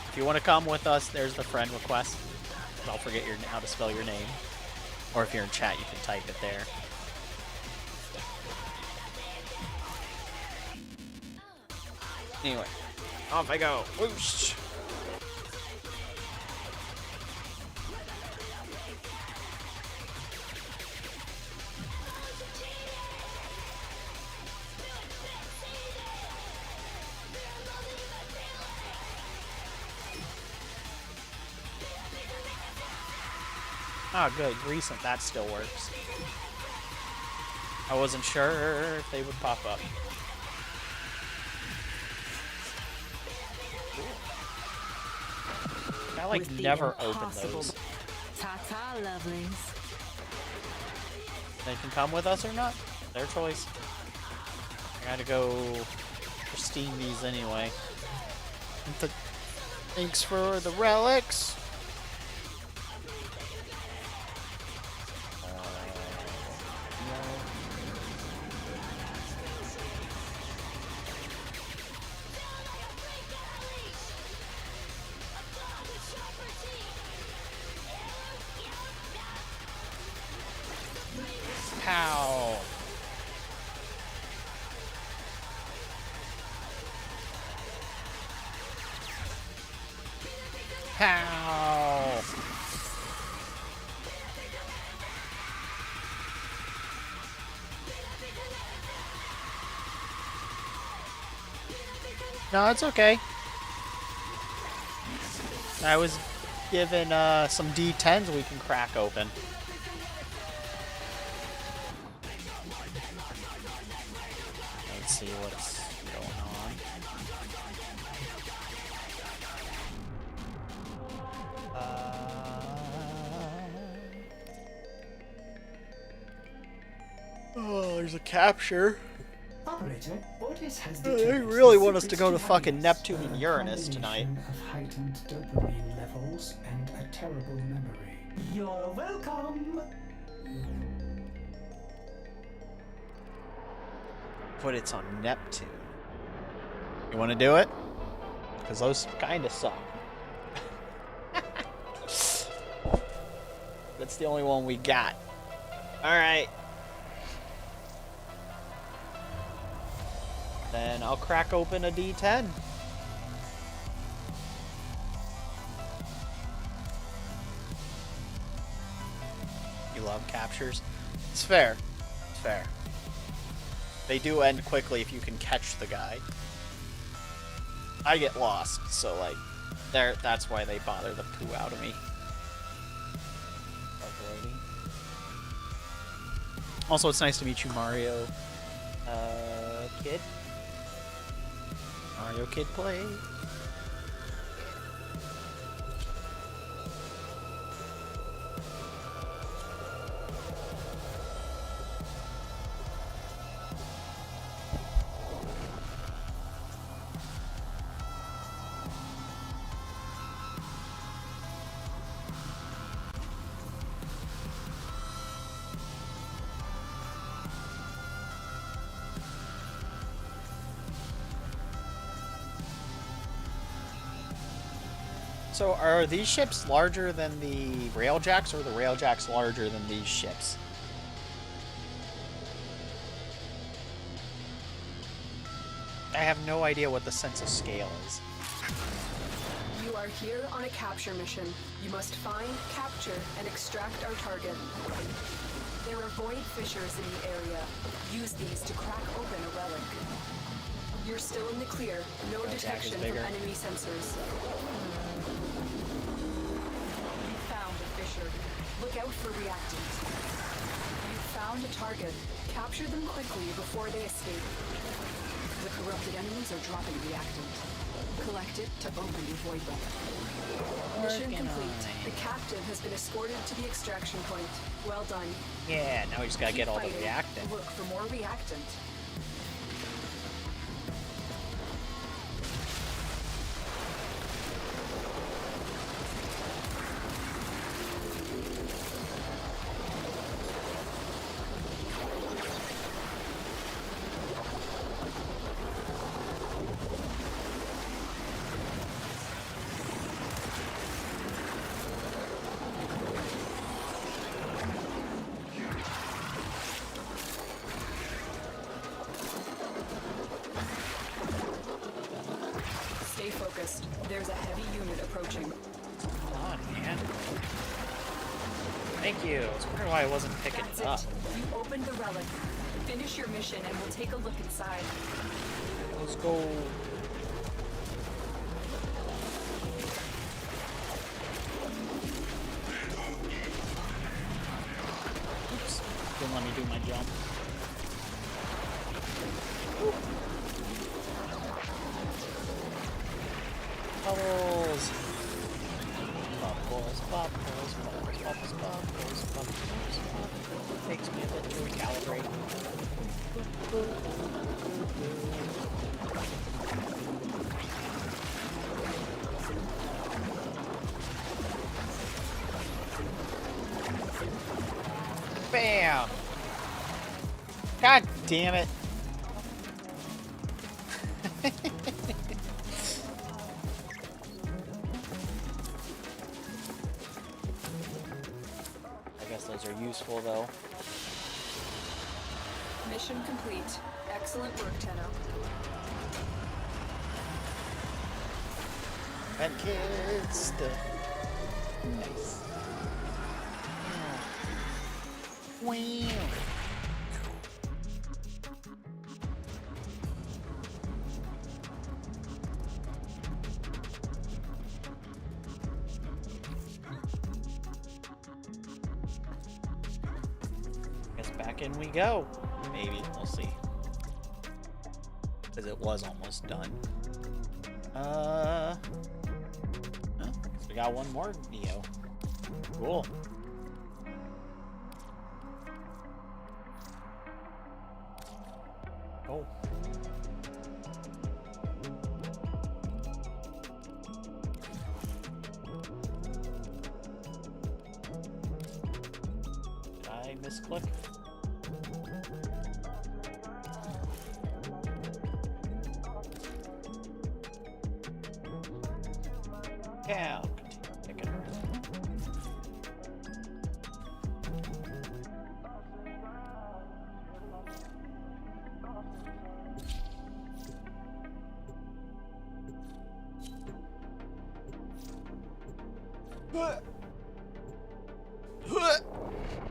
If you want to come with us, there's the friend request. I'll forget how to spell your name. Or if you're in chat, you can type it there. Anyway, off I go. Whoosh! Ah, good. Recent. That still works. I wasn't sure if they would pop up. I like With the never open impossible- those. Ta-ta, lovelies. They can come with us or not. Their choice. I gotta go pristine these anyway. Thanks for the relics. Pow. Pow. No, it's okay. I was given some D10s we can crack open. Let's see what's going on. Oh, there's a capture. Operator, Otis has They determined really the want us to secrets go to behind fucking Neptune and a Uranus tonight. combination of heightened dopamine levels and a terrible memory. You're welcome. But it's on Neptune. You want to do it? Because those kind of suck. That's the only one we got. Alright. Then I'll crack open a D10. You love captures? It's fair. It's fair. They do end quickly if you can catch the guy. I get lost, so like, that's why they bother the poo out of me. Avoiding. Also, it's nice to meet you, Mario. Kid. Mario Kid play. So are these ships larger than the Railjacks, or are the Railjacks larger than these ships? I have no idea what the sense of scale is. You are here on a capture mission. You must find, capture, and extract our target. There are void fissures in the area. Use these to crack open a relic. You're still in the clear. No detection from enemy sensors. You found a fissure. Look out for reactants. You found a target. Capture them quickly before they escape. The corrupted enemies are dropping reactant. Collect it to open your void weapon. Mission complete. The captive has been escorted to the extraction point. Well done. Yeah, now we just gotta Keep get all the fighting. reactant. Look for more reactant. Stay focused. There's a heavy unit approaching. Come on, man. Thank you. I was wondering why I wasn't picking That's it up. You opened the relic. Finish your mission and we'll take a look inside. Let's go. didn't let me do my jump. Bubbles! Bubbles, bubbles, bubbles, bubbles, bubbles, bubbles, bubbles. Takes me a bit to recalibrate. Bam! God damn it. I guess those are useful though. Mission complete. Excellent work, Tenno. And kids stuff. Nice. Wow. Guess back in we go. Maybe. We'll see. Because it was almost done. Oh, guess we got one more Neo. Cool. Oh. Did I misclick? Yeah. Take it.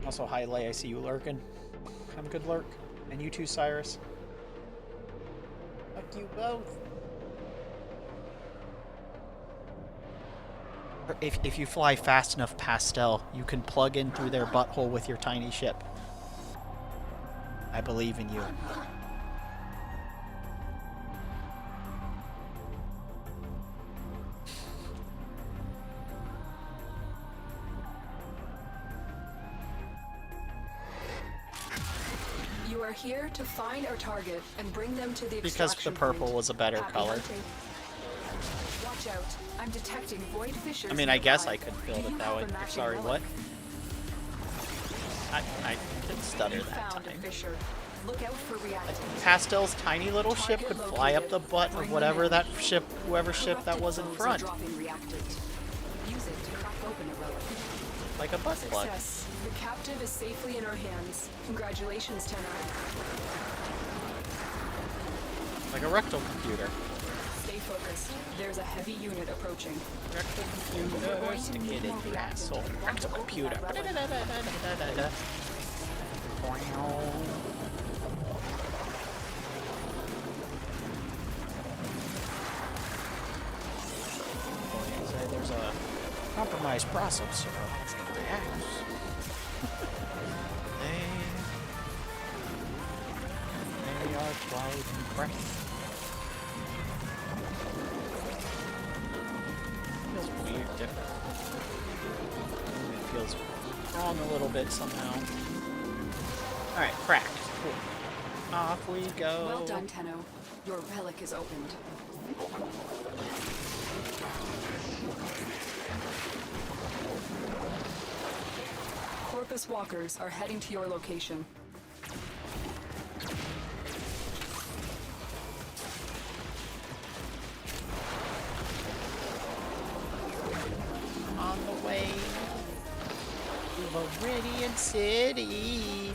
Also, hi Lay, I see you lurking. Have a good lurk. And you too, Cyrus. Fuck you both. If you fly fast enough, Pastel, you can plug in through their butthole with your tiny ship. I believe in you. You are here to find our target and bring them to the Because extraction the purple point. was a better Happy color. hunting. Watch out. I'm detecting void fissures. I mean, I guess nearby. I could build Do it you that have way. a matching Sorry, relic? what? I didn't stutter You that found a time. fissure. Look out for reactants. Pastel's tiny little ship could fly up the butt of whatever that ship, whoever ship that was in Foes are front. dropping reactant. Use it to crack open a relic. Like a butt plug. Success. The captive is safely in our hands. Congratulations, Tenno. Like a rectal computer. Stay focused. There's a heavy unit approaching. Rectal computer, stick it in your asshole. Rectal computer. There's a compromised processor in my house. They are quite impressed. Feels weird, different. It feels wrong a little bit somehow. Alright, cracked. Cool. Off we go. Well done, Tenno. Your relic is opened. Corpus walkers are heading to your location. On the way to Viridian City.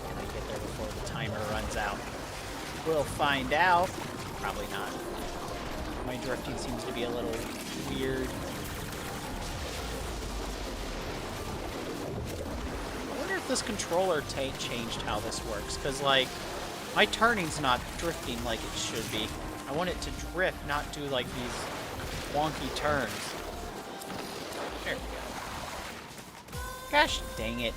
Can I get there before the timer runs out? We'll find out. Probably not. My drifting seems to be a little weird. I wonder if this controller changed how this works, because like My turning's not drifting like it should be. I want it to drift, not do like these wonky turns. There we go. Gosh dang it.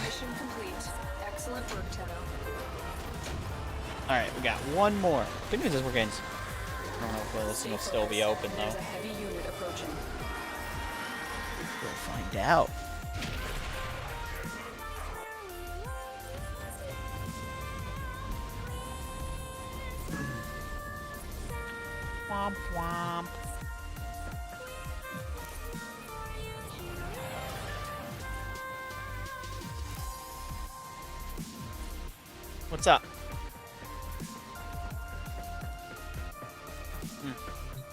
Mission complete. Excellent work, Tenno. Alright, we got one more. Good news is we're getting... I don't know if this will still be open, though. There's a heavy unit approaching. We'll find out. Womp womp. What's up?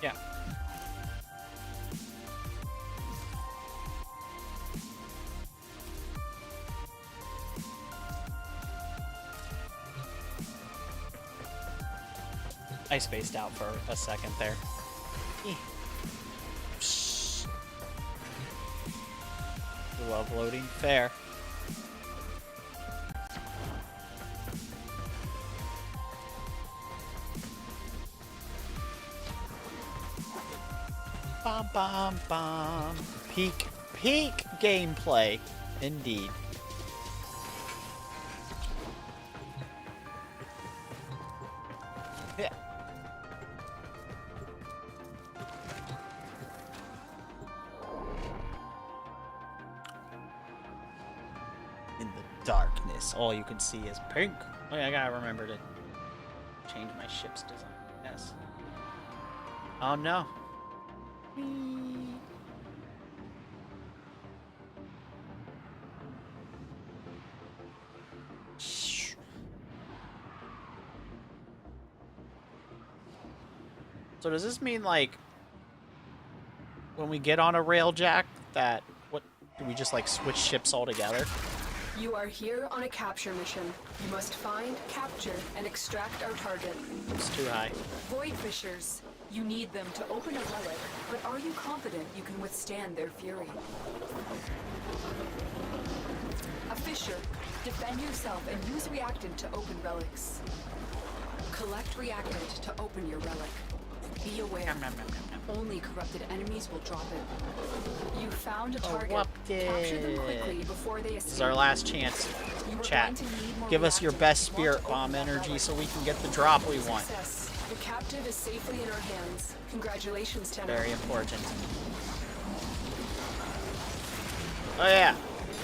Yeah. I spaced out for a second there. Love loading. Fair. Bom bom bom. Peak gameplay, indeed. Yeah. In the darkness, all you can see is pink. Oh yeah, I gotta remember to change my ship's design. Yes. Oh no. So does this mean, like, when we get on a railjack, that, what, do we just, like, switch ships altogether? You are here on a capture mission. You must find, capture, and extract our target. It's too high. Void Fishers. You need them to open a relic, but are you confident you can withstand their fury? A Fisher. Defend yourself and use reactant to open relics. Collect reactant to open your relic. Be aware. Only corrupted enemies will drop it. You found a target. Capture them quickly before they escape. This is our last chance. Chat. Give us your best spirit bomb energy so we can get the drop we want. The captive is safely in our hands. Congratulations, Tenno. Very important. Oh yeah,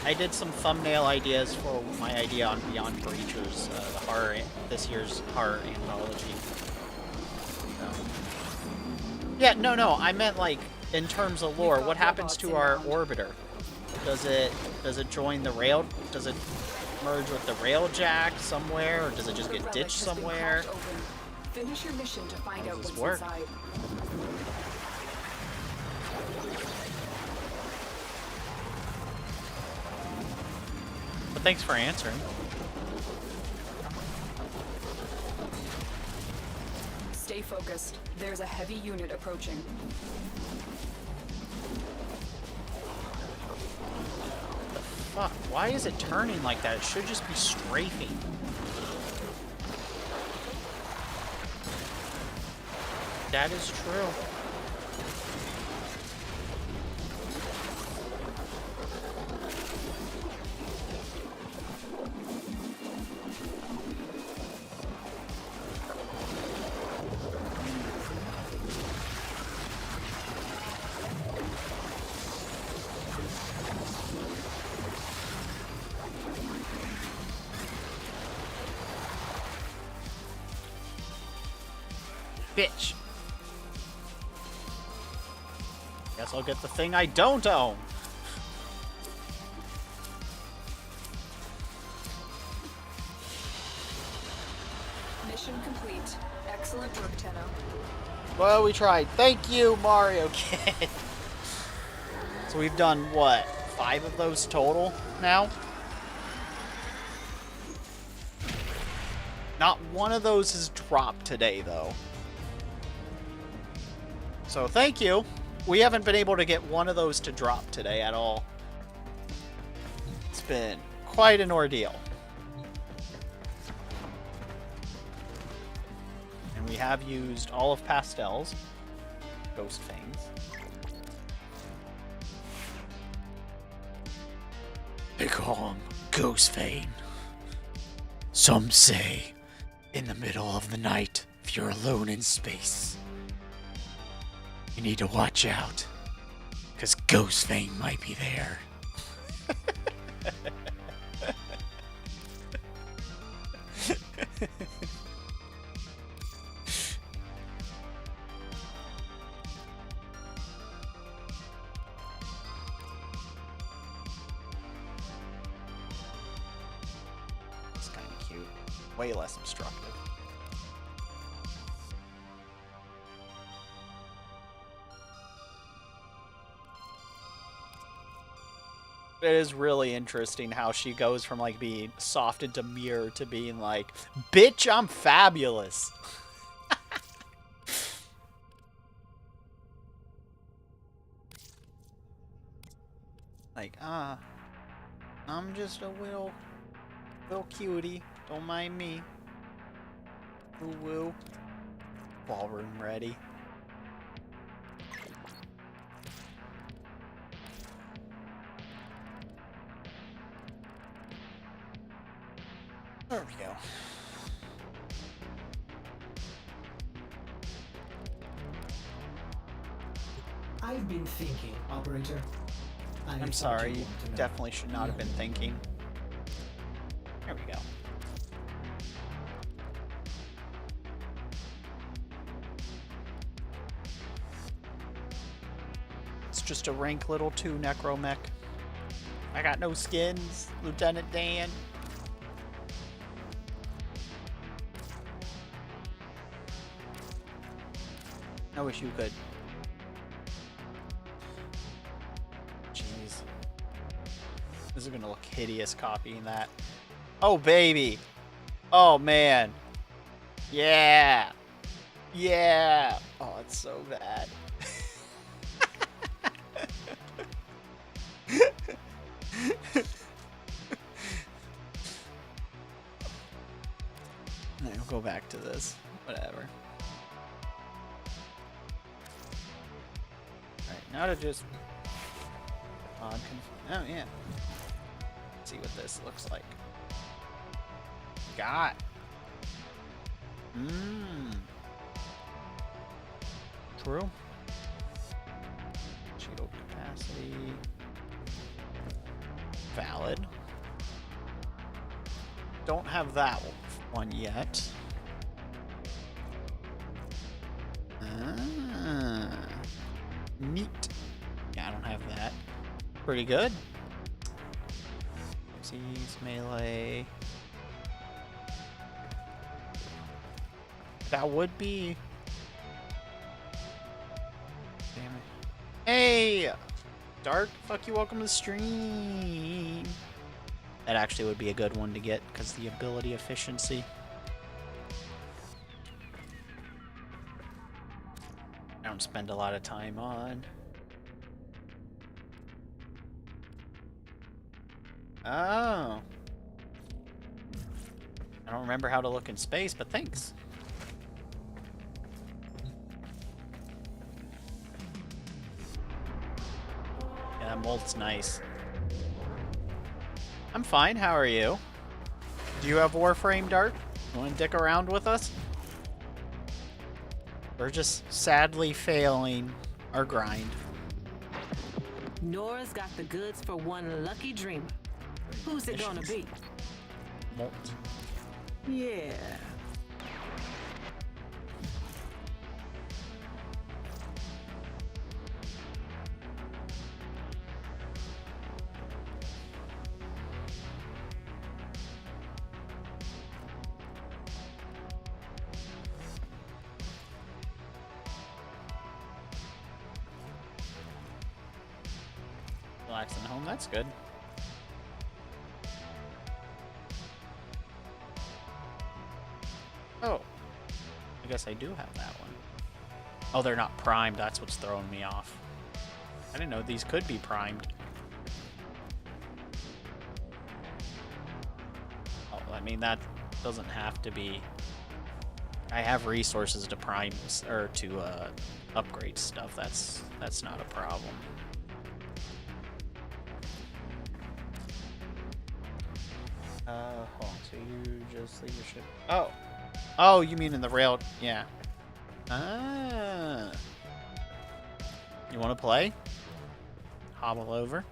I did some thumbnail ideas for my idea on Beyond Breachers, the horror, this year's horror anthology. Yeah, no, I meant like in terms of lore. What happens to our orbiter? Does it join the rail? Does it merge with the railjack somewhere, or does it just get ditched somewhere? Finish your mission to find out what's work? inside. But thanks for answering. Stay focused. There's a heavy unit approaching. Fuck, why is it turning like that? It should just be strafing. That is true. Bitch. Guess I'll get the thing I don't own. Mission complete. Excellent work, Tenno. Well, we tried. Thank you, Mario Kid. So we've done, what, 5 of those total now? Not one of those has dropped today, though. So thank you. We haven't been able to get one of those to drop today at all. It's been quite an ordeal. And we have used all of Pastel's Ghost Fangs. Become Ghost Fang. Some say, in the middle of the night, if you're alone in space, you need to watch out, because Ghost Fang might be there. It's kind of cute. Way less obstructive. It is really interesting how she goes from like being soft and demure to being like, bitch, I'm fabulous. Like, I'm just a little cutie. Don't mind me. Woo woo. Ballroom ready. There we go. I've been thinking, Operator. I'm sorry, you definitely should not have been thinking. There we go. It's just a rank little 2 necromech. I got no skins, Lieutenant Dan. I wish you could. Jeez. This is gonna look hideous copying that. Oh, baby. Oh, man. Yeah. Yeah. Oh, it's so bad. I'll go back to this. Whatever. Alright, now to just... oh, yeah. Let's see what this looks like. Got. True. Shield capacity. Valid. Don't have that one yet. Neat. Yeah, I don't have that. Pretty good. Seize, melee. That would be... damn it. Hey! Dark, fuck you, welcome to the stream. That actually would be a good one to get, because the ability efficiency. I don't spend a lot of time on. Oh. I don't remember how to look in space, but thanks. Yeah, that mold's nice. I'm fine, how are you? Do you have Warframe, Dark? You want to dick around with us? We're just sadly failing our grind. Nora's got the goods for one lucky dreamer. Who's it gonna be? Molt. Yeah. Relaxing home, that's good. Oh. I guess I do have that one. Oh, they're not primed. That's what's throwing me off. I didn't know these could be primed. Oh, I mean, that doesn't have to be... I have resources to prime, or to upgrade stuff. That's not a problem. Hold on. So you just leave your ship... Oh! Oh, you mean in the rail... Yeah. Ah. You want to play? Hobble over.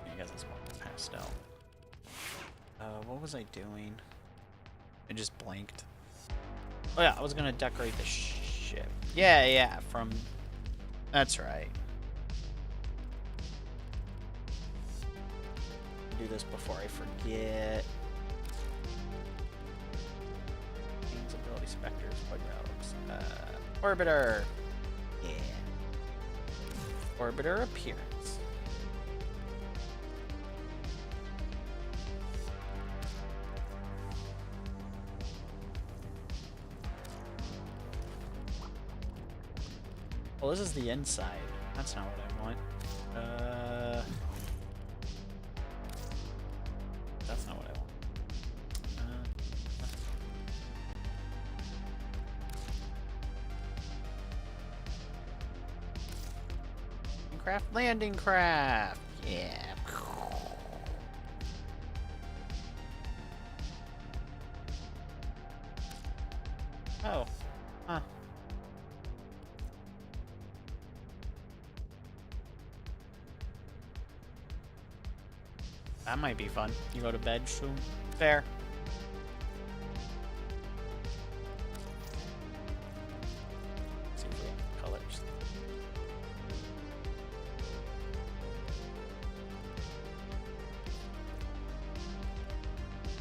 I guess it's more pastel. What was I doing? I just blanked. Oh yeah, I was gonna decorate the ship. Yeah, from... That's right. Do this before I forget. Games, ability, specters, bug relics. Orbiter. Yeah. Orbiter appearance. Well, this is the inside. That's not what I want. That's not what I want. Landing craft. Yeah. Oh. Huh. That might be fun. You go to bed soon. Fair. Let's see if we have colors.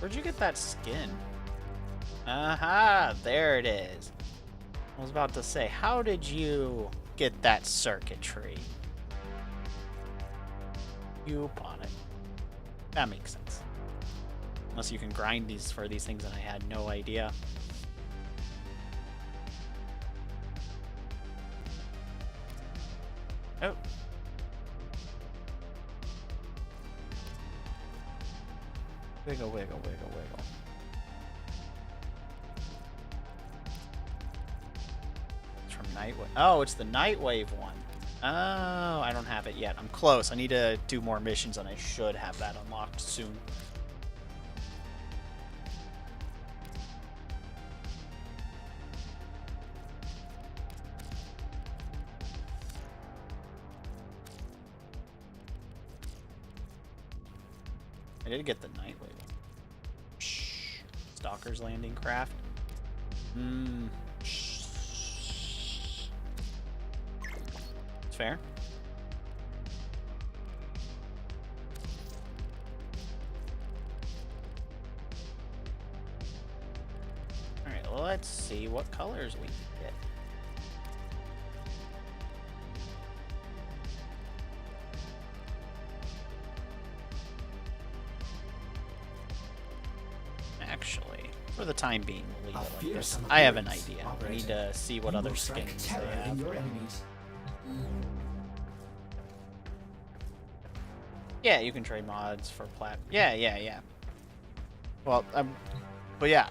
Where'd you get that skin? Aha! There it is. I was about to say, how did you get that circuitry? You upon it. That makes sense. Unless you can grind these for these things, and I had no idea. Oh. Wiggle, wiggle, wiggle, wiggle. It's from Nightwave. Oh, it's the Nightwave one. Oh, I don't have it yet. I'm close. I need to do more missions, and I should have that unlocked soon. I did get the Nightwave. Shh. Stalker's Landing Craft. It's fair. Alright, well, let's see what colors we can get. Actually, for the time being, we'll leave it like this. I have an idea. We need to see what other skins they have. Yeah, you can trade mods for plat. Yeah. Well, but yeah,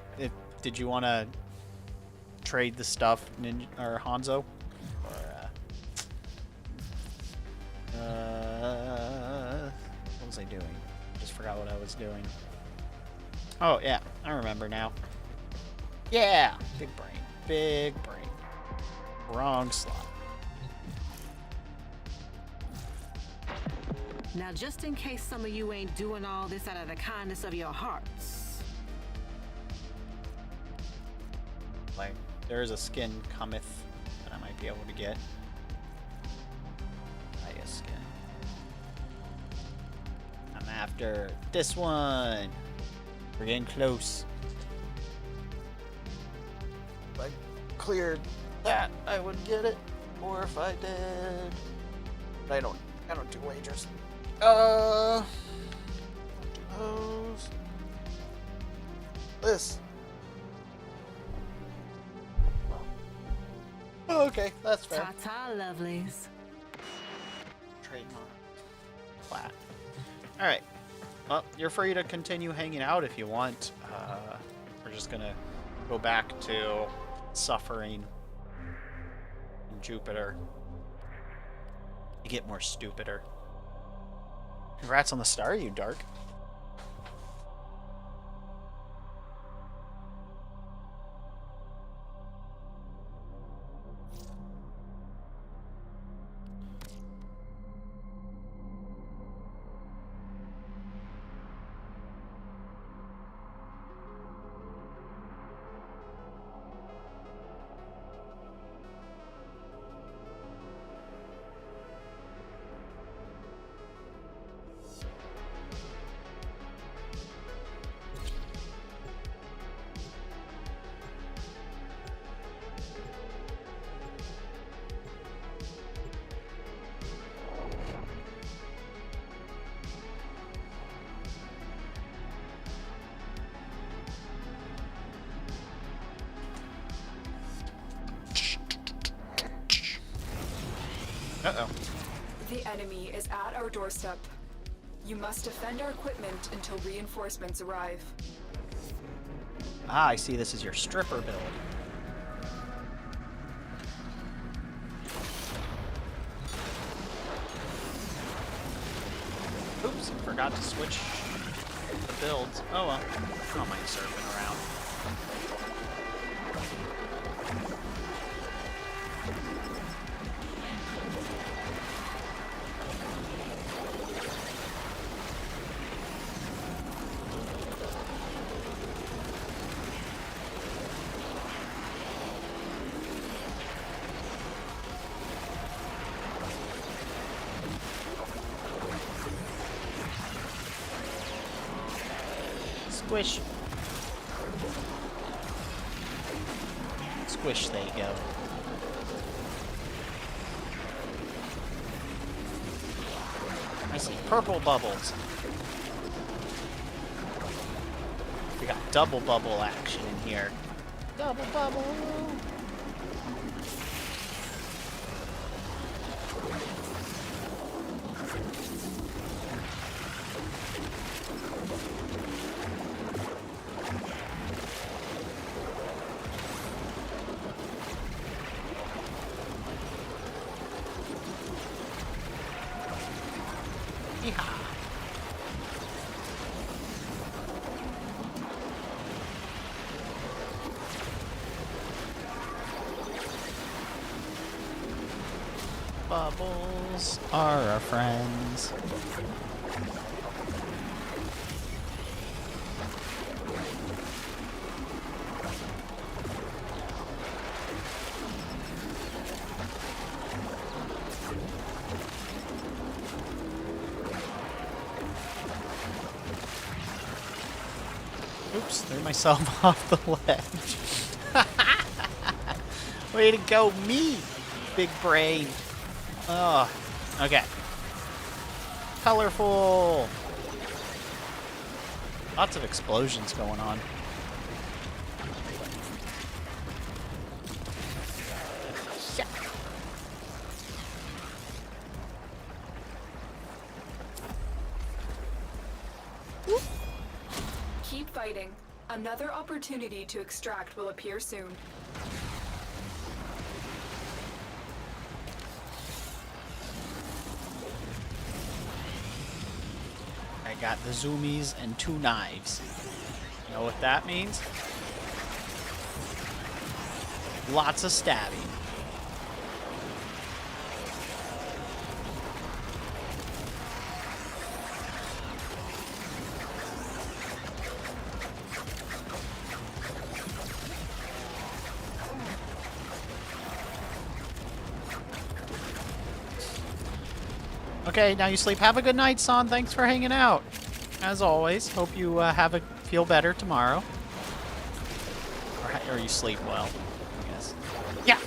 did you want to trade the stuff, Ninja or Hanzo? Or what was I doing? Just forgot what I was doing. Oh, yeah, I remember now. Yeah! Big brain. Big brain. Wrong slot. Now, just in case some of you ain't doing all this out of the kindness of your hearts. Like, there is a skin cometh that I might be able to get. A skin. I'm after this one. We're getting close. If I cleared that, I would get it. Or if I did, but I don't do wagers. This. Oh, okay, that's fair. Ta-ta, lovelies. Trademark. Flat. Alright. Well, you're free to continue hanging out if you want. We're just gonna go back to suffering in Jupiter. You get more stupider. Congrats on the star, you dark. Uh-oh. The enemy is at our doorstep. You must defend our equipment until reinforcements arrive. Ah, I see this is your stripper build. Oops, forgot to switch the builds. Oh well, I don't mind surfing around. Squish. Squish, there you go. I see purple bubbles. We got double bubble action in here. Double bubble! Bubbles are our friends. Oops, threw myself off the ledge. Way to go, me, big brain. Oh, okay. Colorful. Lots of explosions going on. Yeah. Keep fighting. Another opportunity to extract will appear soon. I got the zoomies and 2 knives. You know what that means? Lots of stabbing. Okay, now you sleep. Have a good night, son. Thanks for hanging out. As always, hope you feel better tomorrow. Or you sleep well, I guess. Yeah.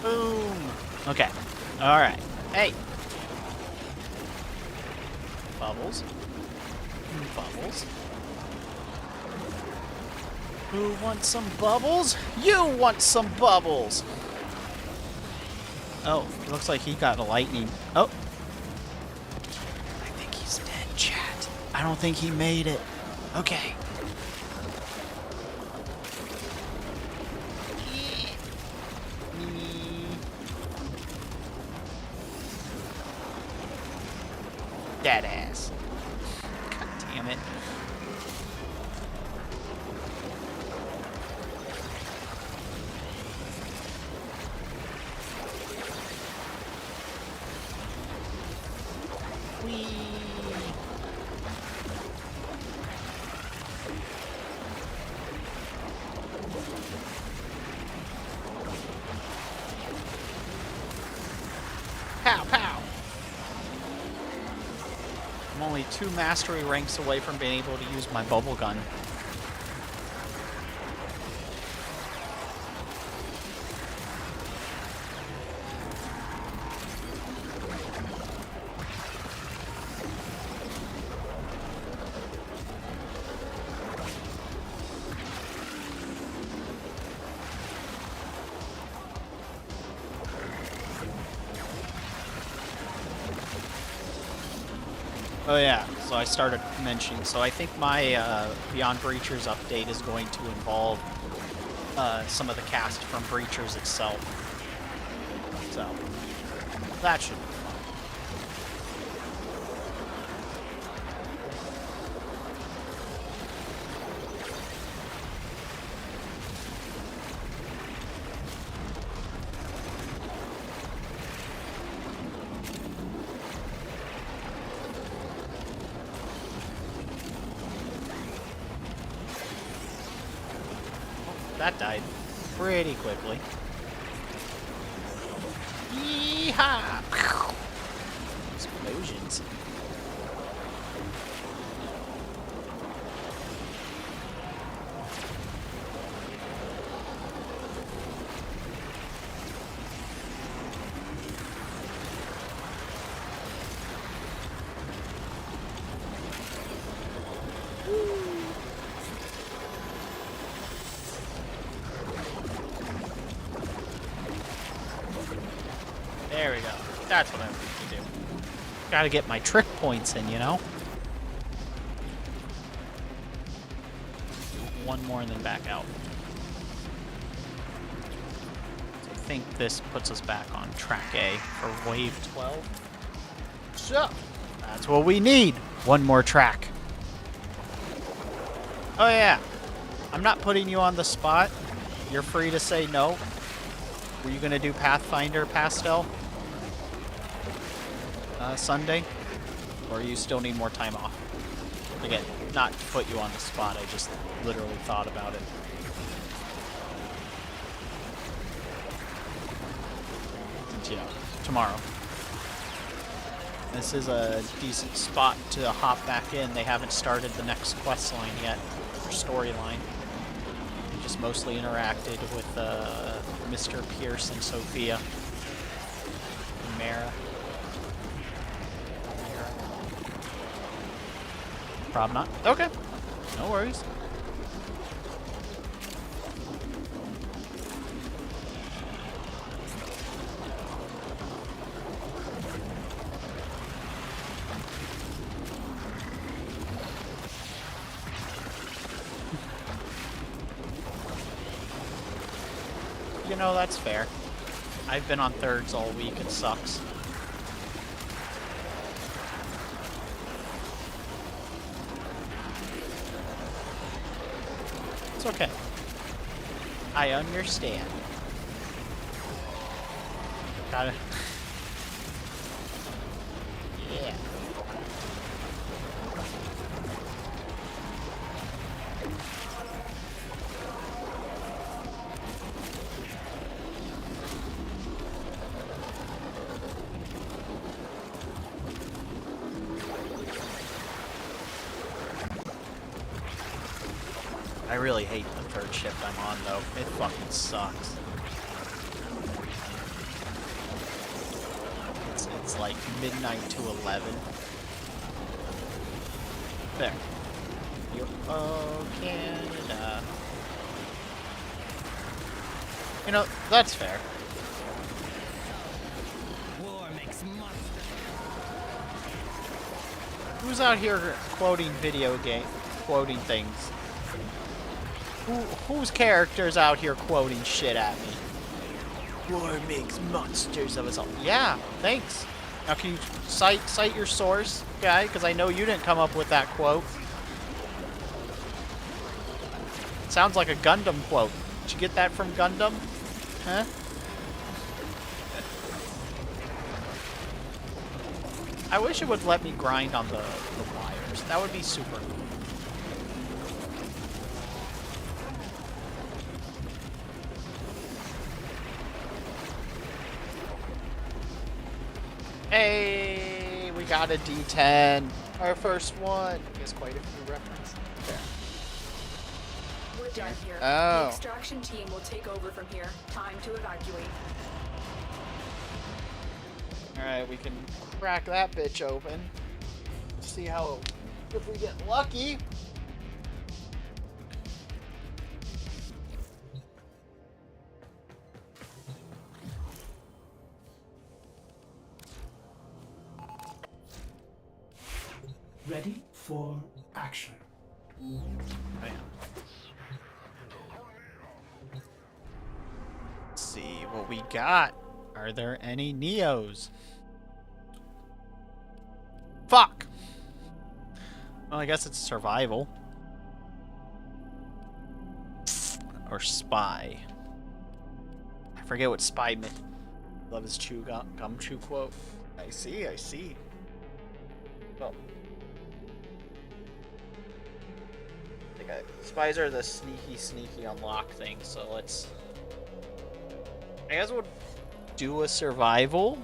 Boom. Okay. Alright. Hey. Bubbles. Bubbles. Who wants some bubbles? You want some bubbles! Oh, looks like he got a lightning. Oh. I think he's dead, chat. I don't think he made it. Okay. Dead ass. God damn it. Whee. Pow, pow. I'm only 2 mastery ranks away from being able to use my bubble gun. Oh yeah, so I started mentioning, so I think my Beyond Breachers update is going to involve some of the cast from Breachers itself. So, that should be fun. That died pretty quickly. Yeehaw! Explosions. There we go. That's what I need to do. Gotta get my trick points in, you know? Do one more and then back out. So I think this puts us back on track A for wave 12. So, that's what we need. One more track. Oh yeah. I'm not putting you on the spot. You're free to say no. Were you gonna do Pathfinder Pastel? Sunday? Or you still need more time off? Again, not to put you on the spot, I just literally thought about it. You know, tomorrow. This is a decent spot to hop back in. They haven't started the next quest line yet, or storyline. They just mostly interacted with Mr. Pierce and Sophia. And Mara. Prob not. Okay. No worries. You know, that's fair. I've been on thirds all week. It sucks. It's okay. I understand. Gotta... yeah. I really hate the third shift I'm on, though. It fucking sucks. like midnight to 11. There. Oh, Canada. You know, that's fair. War makes monsters. Who's out here quoting quoting things? Whose character's out here quoting shit at me? War makes monsters of us all. Yeah, thanks. Now can you cite your source, guy? Because I know you didn't come up with that quote. Sounds like a Gundam quote. Did you get that from Gundam? Huh? I wish it would let me grind on the wires. That would be super cool. Hey, we got a D10. Our first one. There's quite a few references. There. We're done here. Oh. The extraction team will take over from here. Time to evacuate. Alright, we can crack that bitch open. See how, if we get lucky. Ready for action. Bam. Let's see what we got. Are there any Neos? Fuck! Well, I guess it's survival. Or spy. I forget what spy meant. Love his gumshoe quote. I see, I see. Well. Spies are the sneaky unlock thing, so let's... I guess we'll do a survival.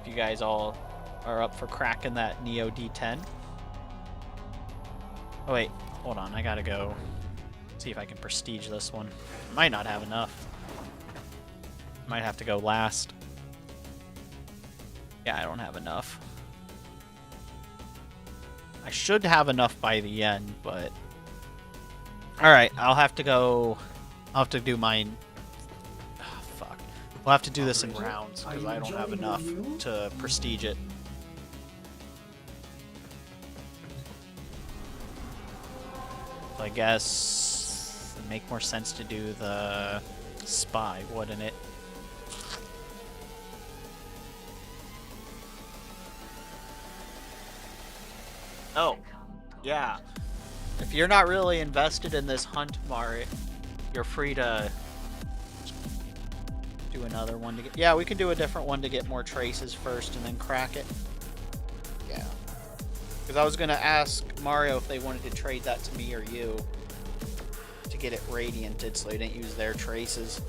If you guys all are up for cracking that Neo D10. Oh wait, hold on, I gotta go see if I can prestige this one. Might not have enough. Might have to go last. Yeah, I don't have enough. I should have enough by the end, but... Alright, I'll have to go... I'll have to do mine... Oh, fuck. We'll have to do this in rounds, because I don't have enough to prestige it. So I guess... It'd make more sense to do the... spy, wouldn't it? Oh, yeah. If you're not really invested in this hunt, Mario, you're free to do another one to get... Yeah, we can do a different one to get more traces first and then crack it. Yeah. Because I was going to ask Mario if they wanted to trade that to me or you to get it radianted so they didn't use their traces.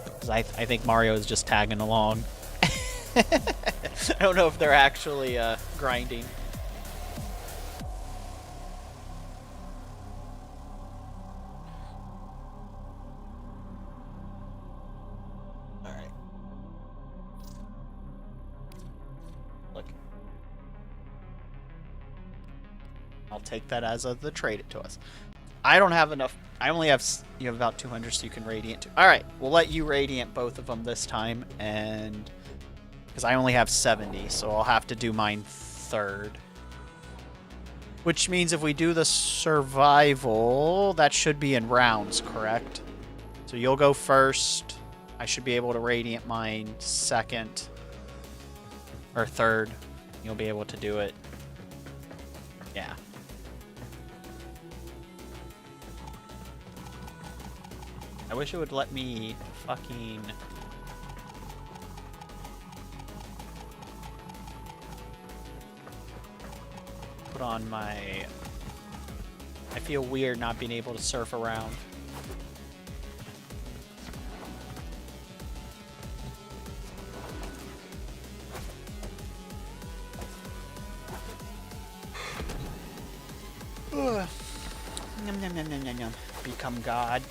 Because I think Mario is just tagging along. I don't know if they're actually grinding. Alright. Look. I'll take that as the trade it to us. I don't have enough. I only have... You have about 200, so you can radiant too. Alright, we'll let you radiant both of them this time, and... Because I only have 70, so I'll have to do mine third. Which means if we do the survival, that should be in rounds, correct? So you'll go first. I should be able to radiant mine second. Or third. You'll be able to do it. Yeah. I wish it would let me fucking... put on my... I feel weird not being able to surf around. Ugh. Yum, yum, yum, yum, yum, yum. Become God.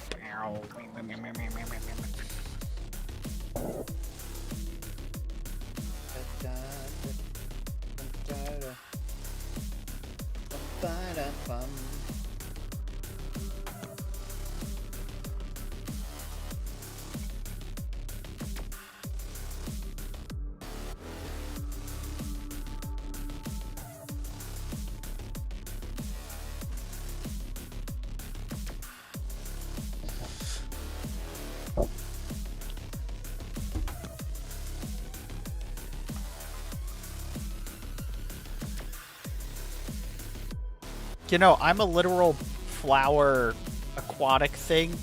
You know, I'm a literal flower aquatic thing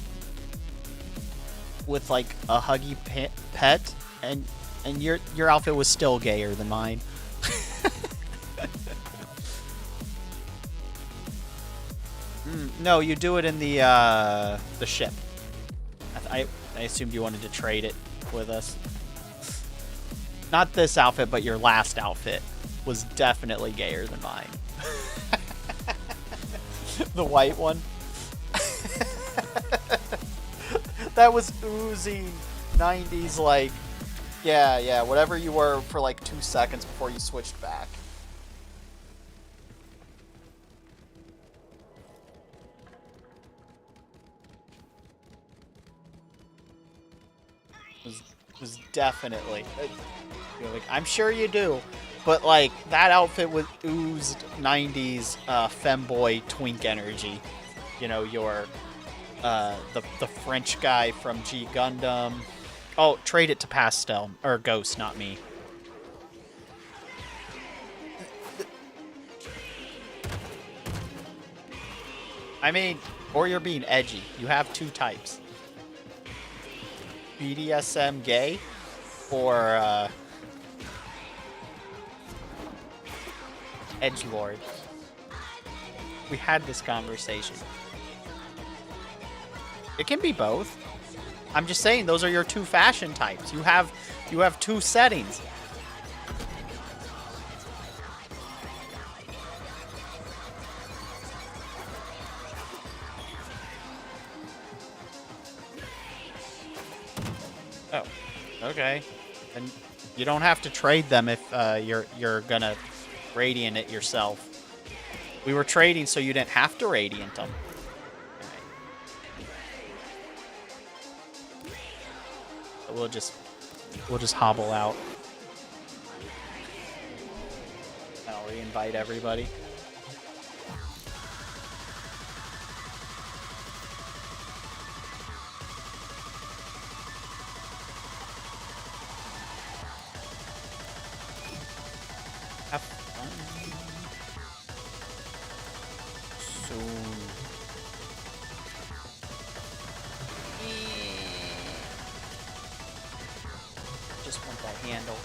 with like a huggy pet, and your outfit was still gayer than mine. No, you do it in the ship. I assumed you wanted to trade it with us. Not this outfit, but your last outfit was definitely gayer than mine. The white one. That was oozing 90s, like, yeah, whatever you were for like 2 seconds before you switched back. Was definitely, like, I'm sure you do, but like that outfit was oozed 90s femboy twink energy. You know, your the French guy from G Gundam. Oh, trade it to Pastel or Ghost, not me. I mean, or you're being edgy. You have two types. BDSM gay or edgelord. We had this conversation. It can be both. I'm just saying those are your two fashion types. You have two settings. Oh, okay. And you don't have to trade them if you're gonna radiant it yourself. We were trading so you didn't have to radiant them. So we'll just hobble out. I'll re-invite everybody. Have fun. Soon. Just want that handle.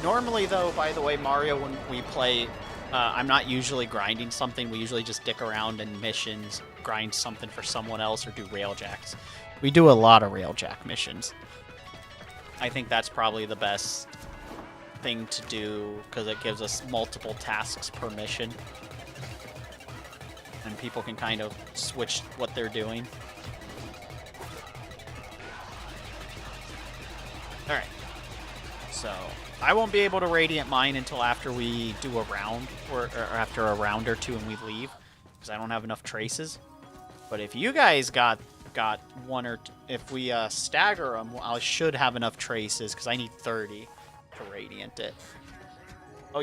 Normally, though, by the way, Mario, when we play, I'm not usually grinding something. We usually just dick around in missions, grind something for someone else, or do railjacks. We do a lot of railjack missions. I think that's probably the best thing to do because it gives us multiple tasks per mission. And people can kind of switch what they're doing. Alright. So, I won't be able to radiant mine until after we do a round, or after a round or two and we leave, because I don't have enough traces. But if you guys got one or two, if we stagger them, I should have enough traces, because I need 30 to radiant it. Oh,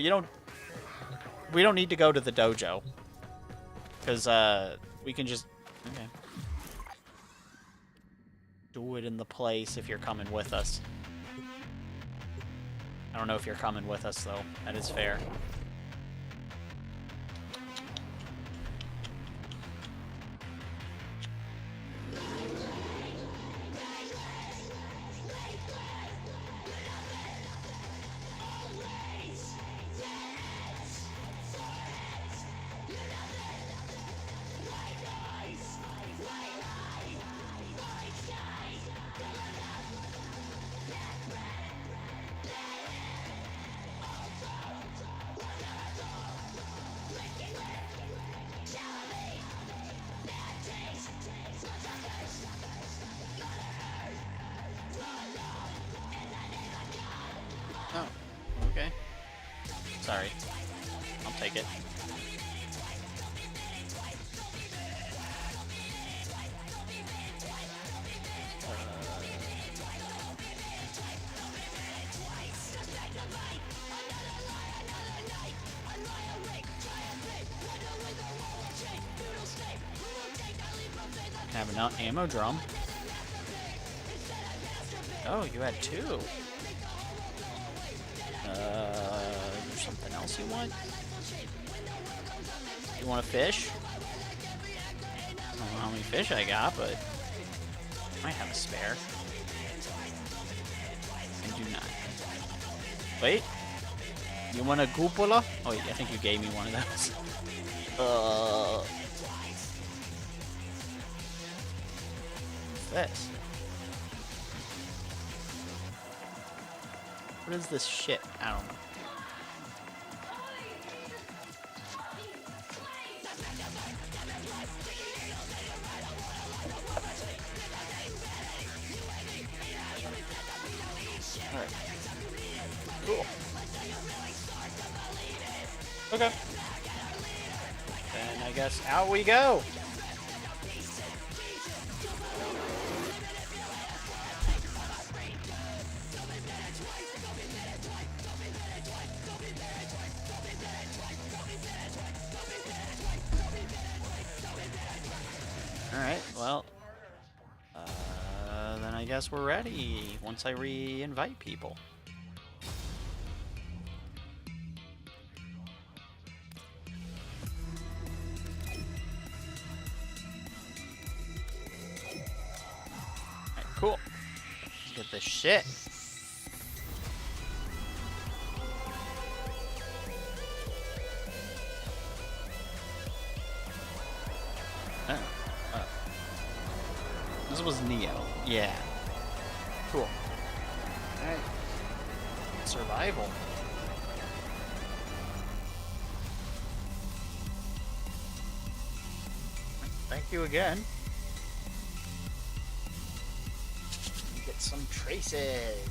we don't need to go to the dojo. Because, we can just... Okay. Do it in the place if you're coming with us. I don't know if you're coming with us, though. That is fair. Sorry. I'll take it. Have an ammo drum. Oh, you had 2. There's something else you want? You want a fish? I don't know how many fish I got, but I might have a spare. I do not. Wait. You want a cupola? Oh, wait, I think you gave me one of those. This. What is this shit? I don't know. Alright. Cool. Okay. Then I guess out we go. Alright, well, then I guess we're ready once I re-invite people. Alright, cool. Let's get this shit. This was Neo. Yeah. Cool. Alright. Survival. Thank you again. Get some traces.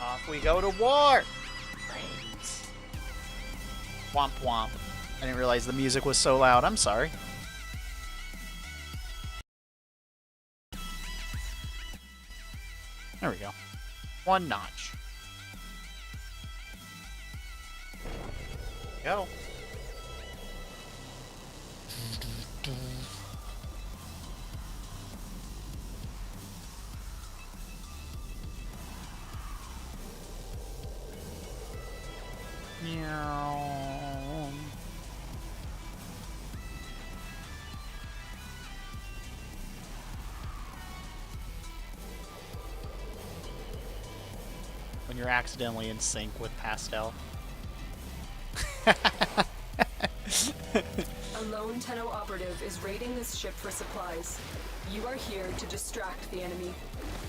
Off we go to war! Brains. Womp womp. I didn't realize the music was so loud. I'm sorry. There we go. 1 notch. Go. Meow. When you're accidentally in sync with Pastel. A lone Tenno operative is raiding this ship for supplies. You are here to distract the enemy.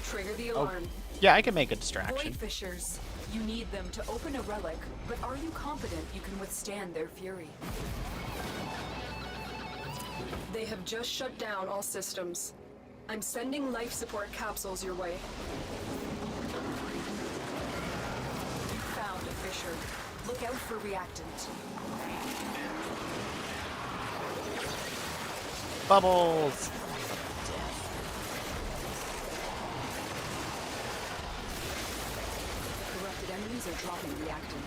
Trigger the alarm. Yeah, I can make a distraction. Void Fishers. You need them to open a relic, but are you confident you can withstand their fury? They have just shut down all systems. I'm sending life support capsules your way. You found a fissure. Look out for reactant. Bubbles! Corrupted enemies are dropping reactant.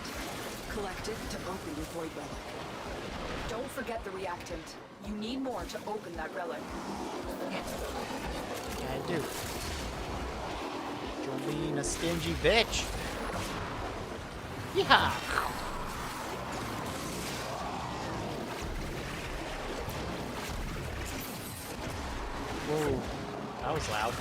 Collect it to open your void relic. Don't forget the reactant. You need more to open that relic. I do. You're being a stingy bitch. Yeah. Whoa, that was loud.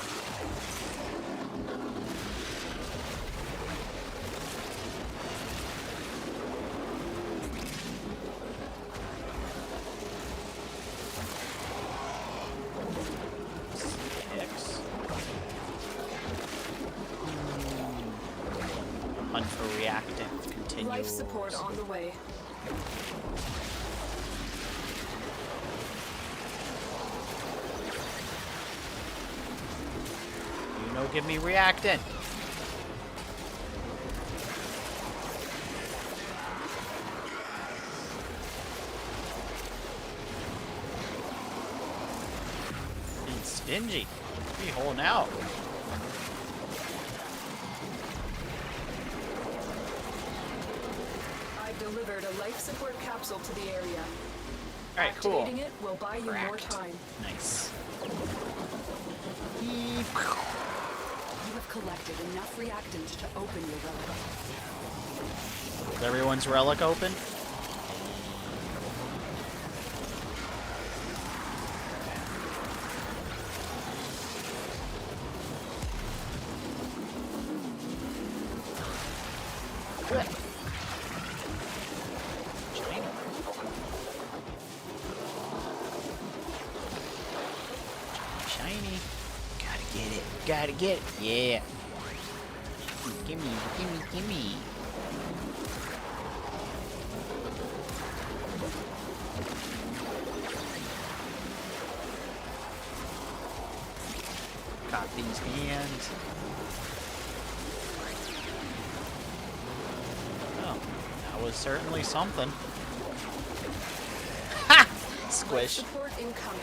continues. Life support on the way. You know, give me reactant. Being stingy. Be holding out. I've delivered a life support capsule to the area. Alright, cool. Activating it will buy you more time. Nice. You have collected enough reactant to open your relic. Is everyone's relic open? Good. Shiny. Gotta get it. Gotta get it. Yeah. Gimme, gimme, gimme. Got these hands. Oh, that was certainly something. Ha! Squish. Support incoming.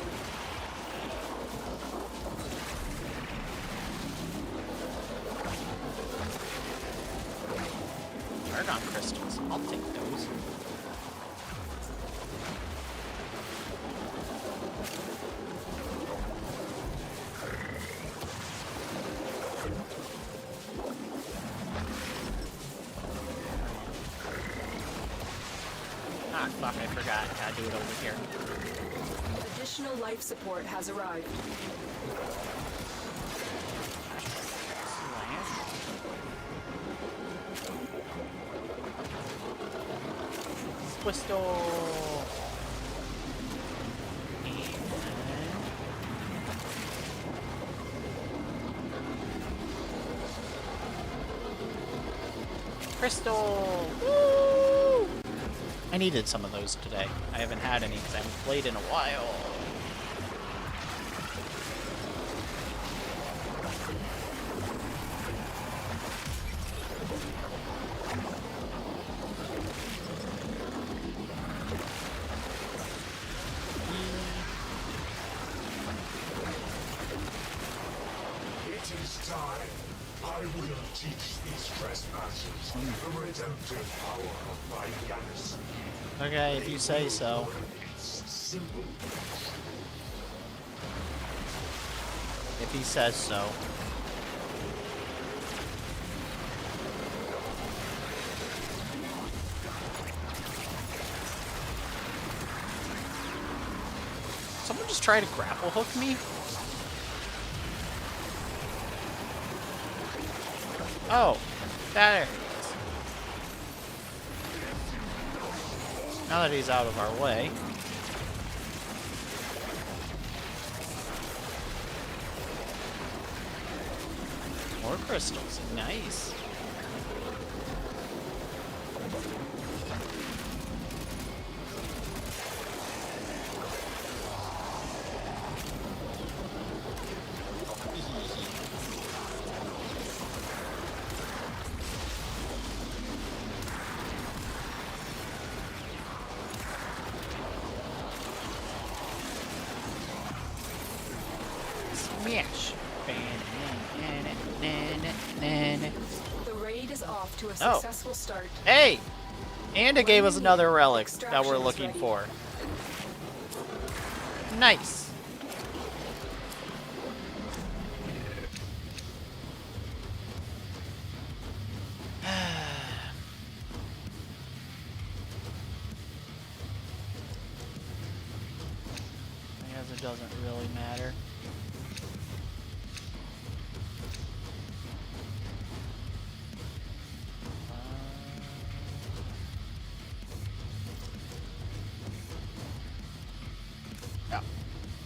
Argon crystals. I'll take those. Ah, fuck, I forgot. Gotta do it over here. Additional life support has arrived. Crystal. Crystal. Woo! I needed some of those today. I haven't had any because I haven't played in a while. It is time. I will teach these trespassers the redemptive power of my Yanis. Okay, if you say so. It's simple. If he says so. Someone just try to grapple hook me? Oh, there it is. Now that he's out of our way. More crystals. Nice. Smash. The raid is off to a successful start. Hey! And it gave us another relic that we're looking for. Nice. I guess it doesn't really matter.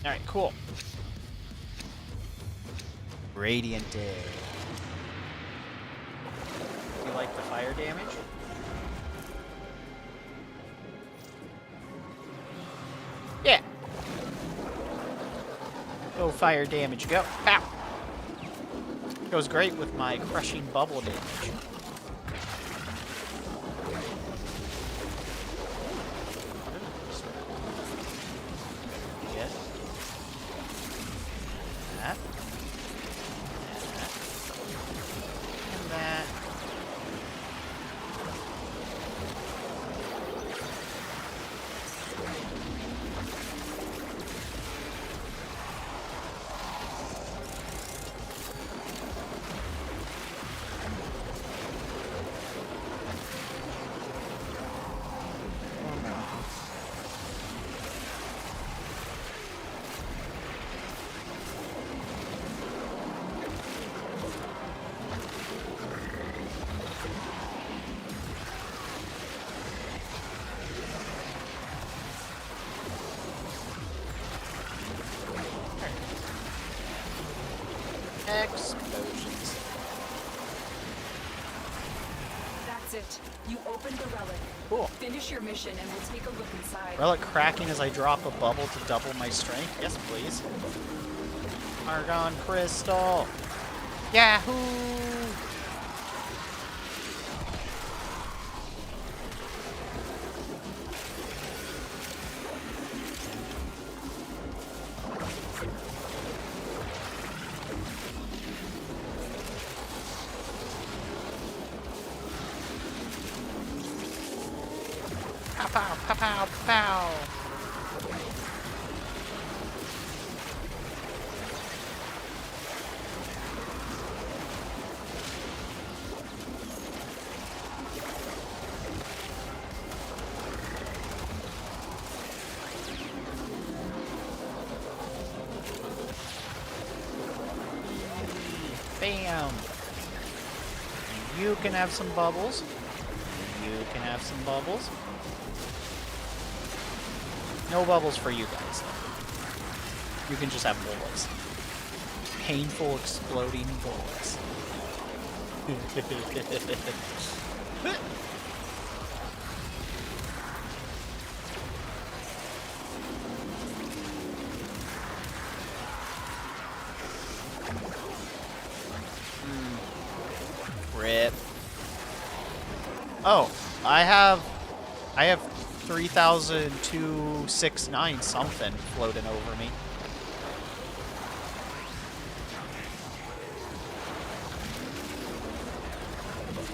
Alright, cool. Radianted. Do you like the fire damage? Yeah. Go fire damage. Go. Pow. Goes great with my crushing bubble damage. Get that. And that. Explosions. That's it. You opened the relic. Cool. Finish your mission and we'll take a look inside. Relic cracking as I drop a bubble to double my strength. Yes, please. Argon crystal. Yahoo! Pow, pow, pow, pow, pow. Bam. You can have some bubbles. You can have some bubbles. No bubbles for you guys, though. You can just have bullets. Painful exploding bullets. Rip. Oh, I have 3,269 something floating over me.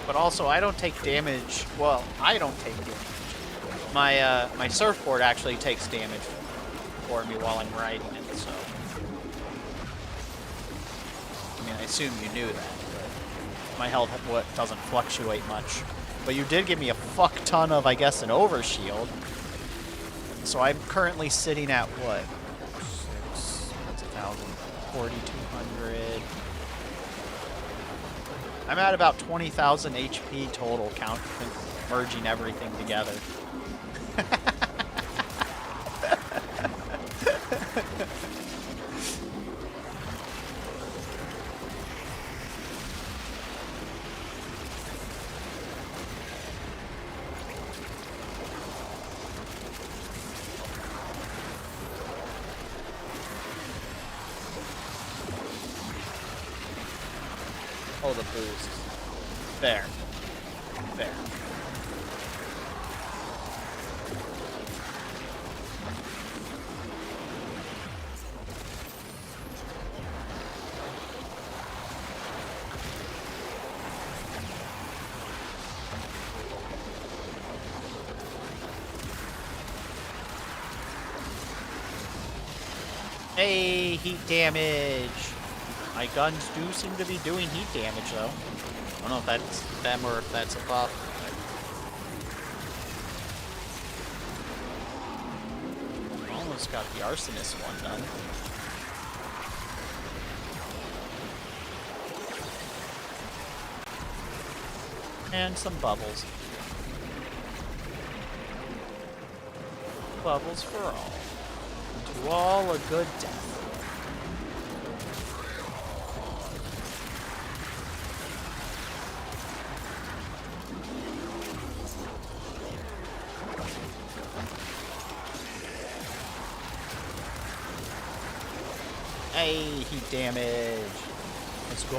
But also, I don't take damage. Well, I don't take damage. My surfboard actually takes damage for me while I'm riding it. So, I mean, I assume you knew that. But my health doesn't fluctuate much. But you did give me a fuck ton of, I guess, an overshield. So I'm currently sitting at what? 1,000, 4,200. I'm at about 20,000 HP total, merging everything together. Oh, the boost. There. There. Hey, heat damage. My guns do seem to be doing heat damage, though. I don't know if that's them or if that's a buff. Almost got the arsonist one done. And some bubbles. Bubbles for all. To all a good death. Hey, heat damage. Let's go.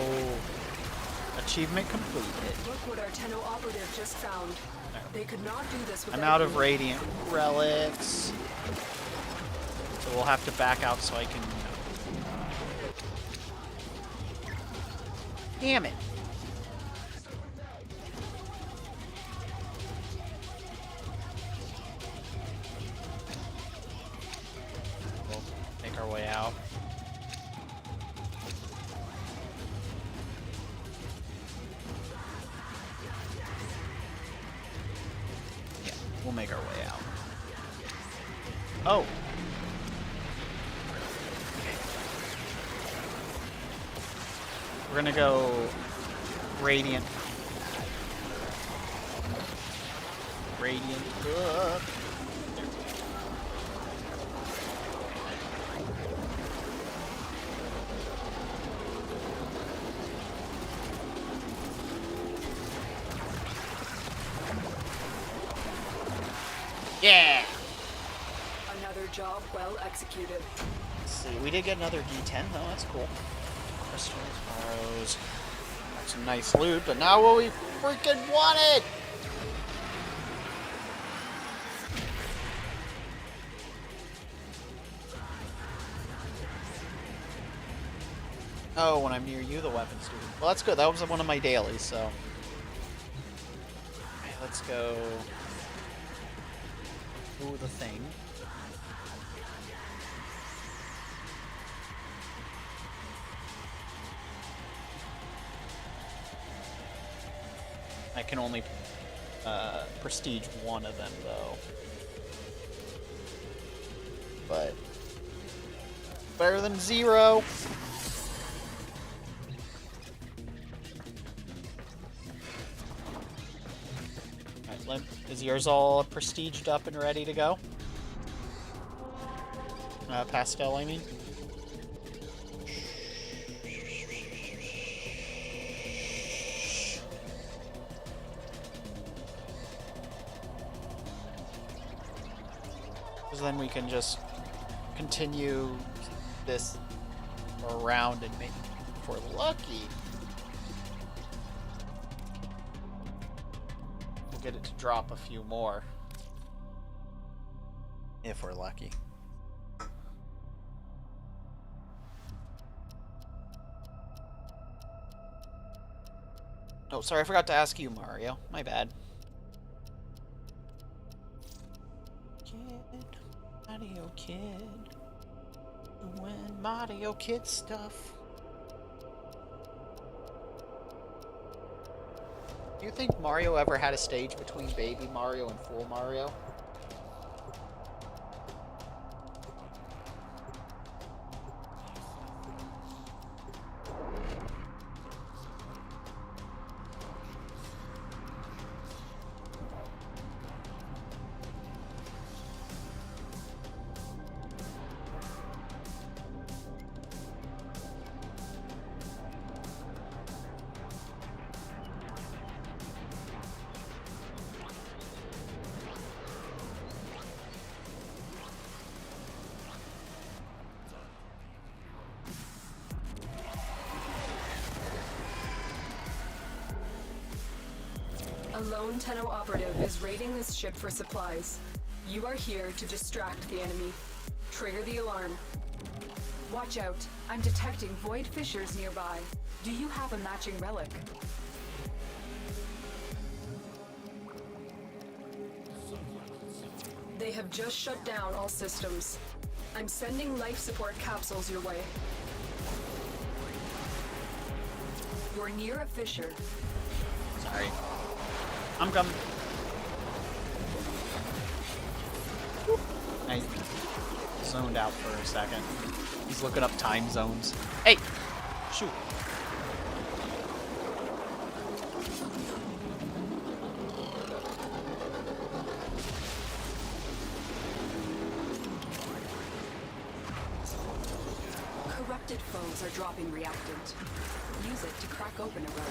Achievement completed. Look what our Tenno operative just found. They could not do this without I'm out of you. radiant relics. So we'll have to back out so I can... Damn it. We'll make our way out. Yeah, we'll make our way out. Oh. We're gonna go Radiant. Radiant. Yeah! Another job well executed. Let's see, we did get another D10 though, that's cool. Crystals, arrows. That's some nice loot, but not what we freaking wanted! Oh, when I'm near you, the weapons do. Well, that's good. That was one of my dailies, so. Alright, let's go. Ooh, the thing. I can only prestige one of them, though. But better than 0. Alright, is yours all prestiged up and ready to go? Pastel, I mean. Then we can just continue this around and maybe, if we're lucky, we'll get it to drop a few more. If we're lucky. Oh, sorry, I forgot to ask you, Mario. My bad. Mario Kid. Doing Mario Kid stuff. Do you think Mario ever had a stage between Baby Mario and Full Mario? A lone Tenno operative is raiding this ship for supplies. You are here to distract the enemy. Trigger the alarm. Watch out. I'm detecting void fissures nearby. Do you have a matching relic? They have just shut down all systems. I'm sending life support capsules your way. You're near a fissure. Sorry. I'm coming. I zoned out for a second. He's looking up time zones. Hey! Shoot. Corrupted foes are dropping reactant. Use it to crack open a relic.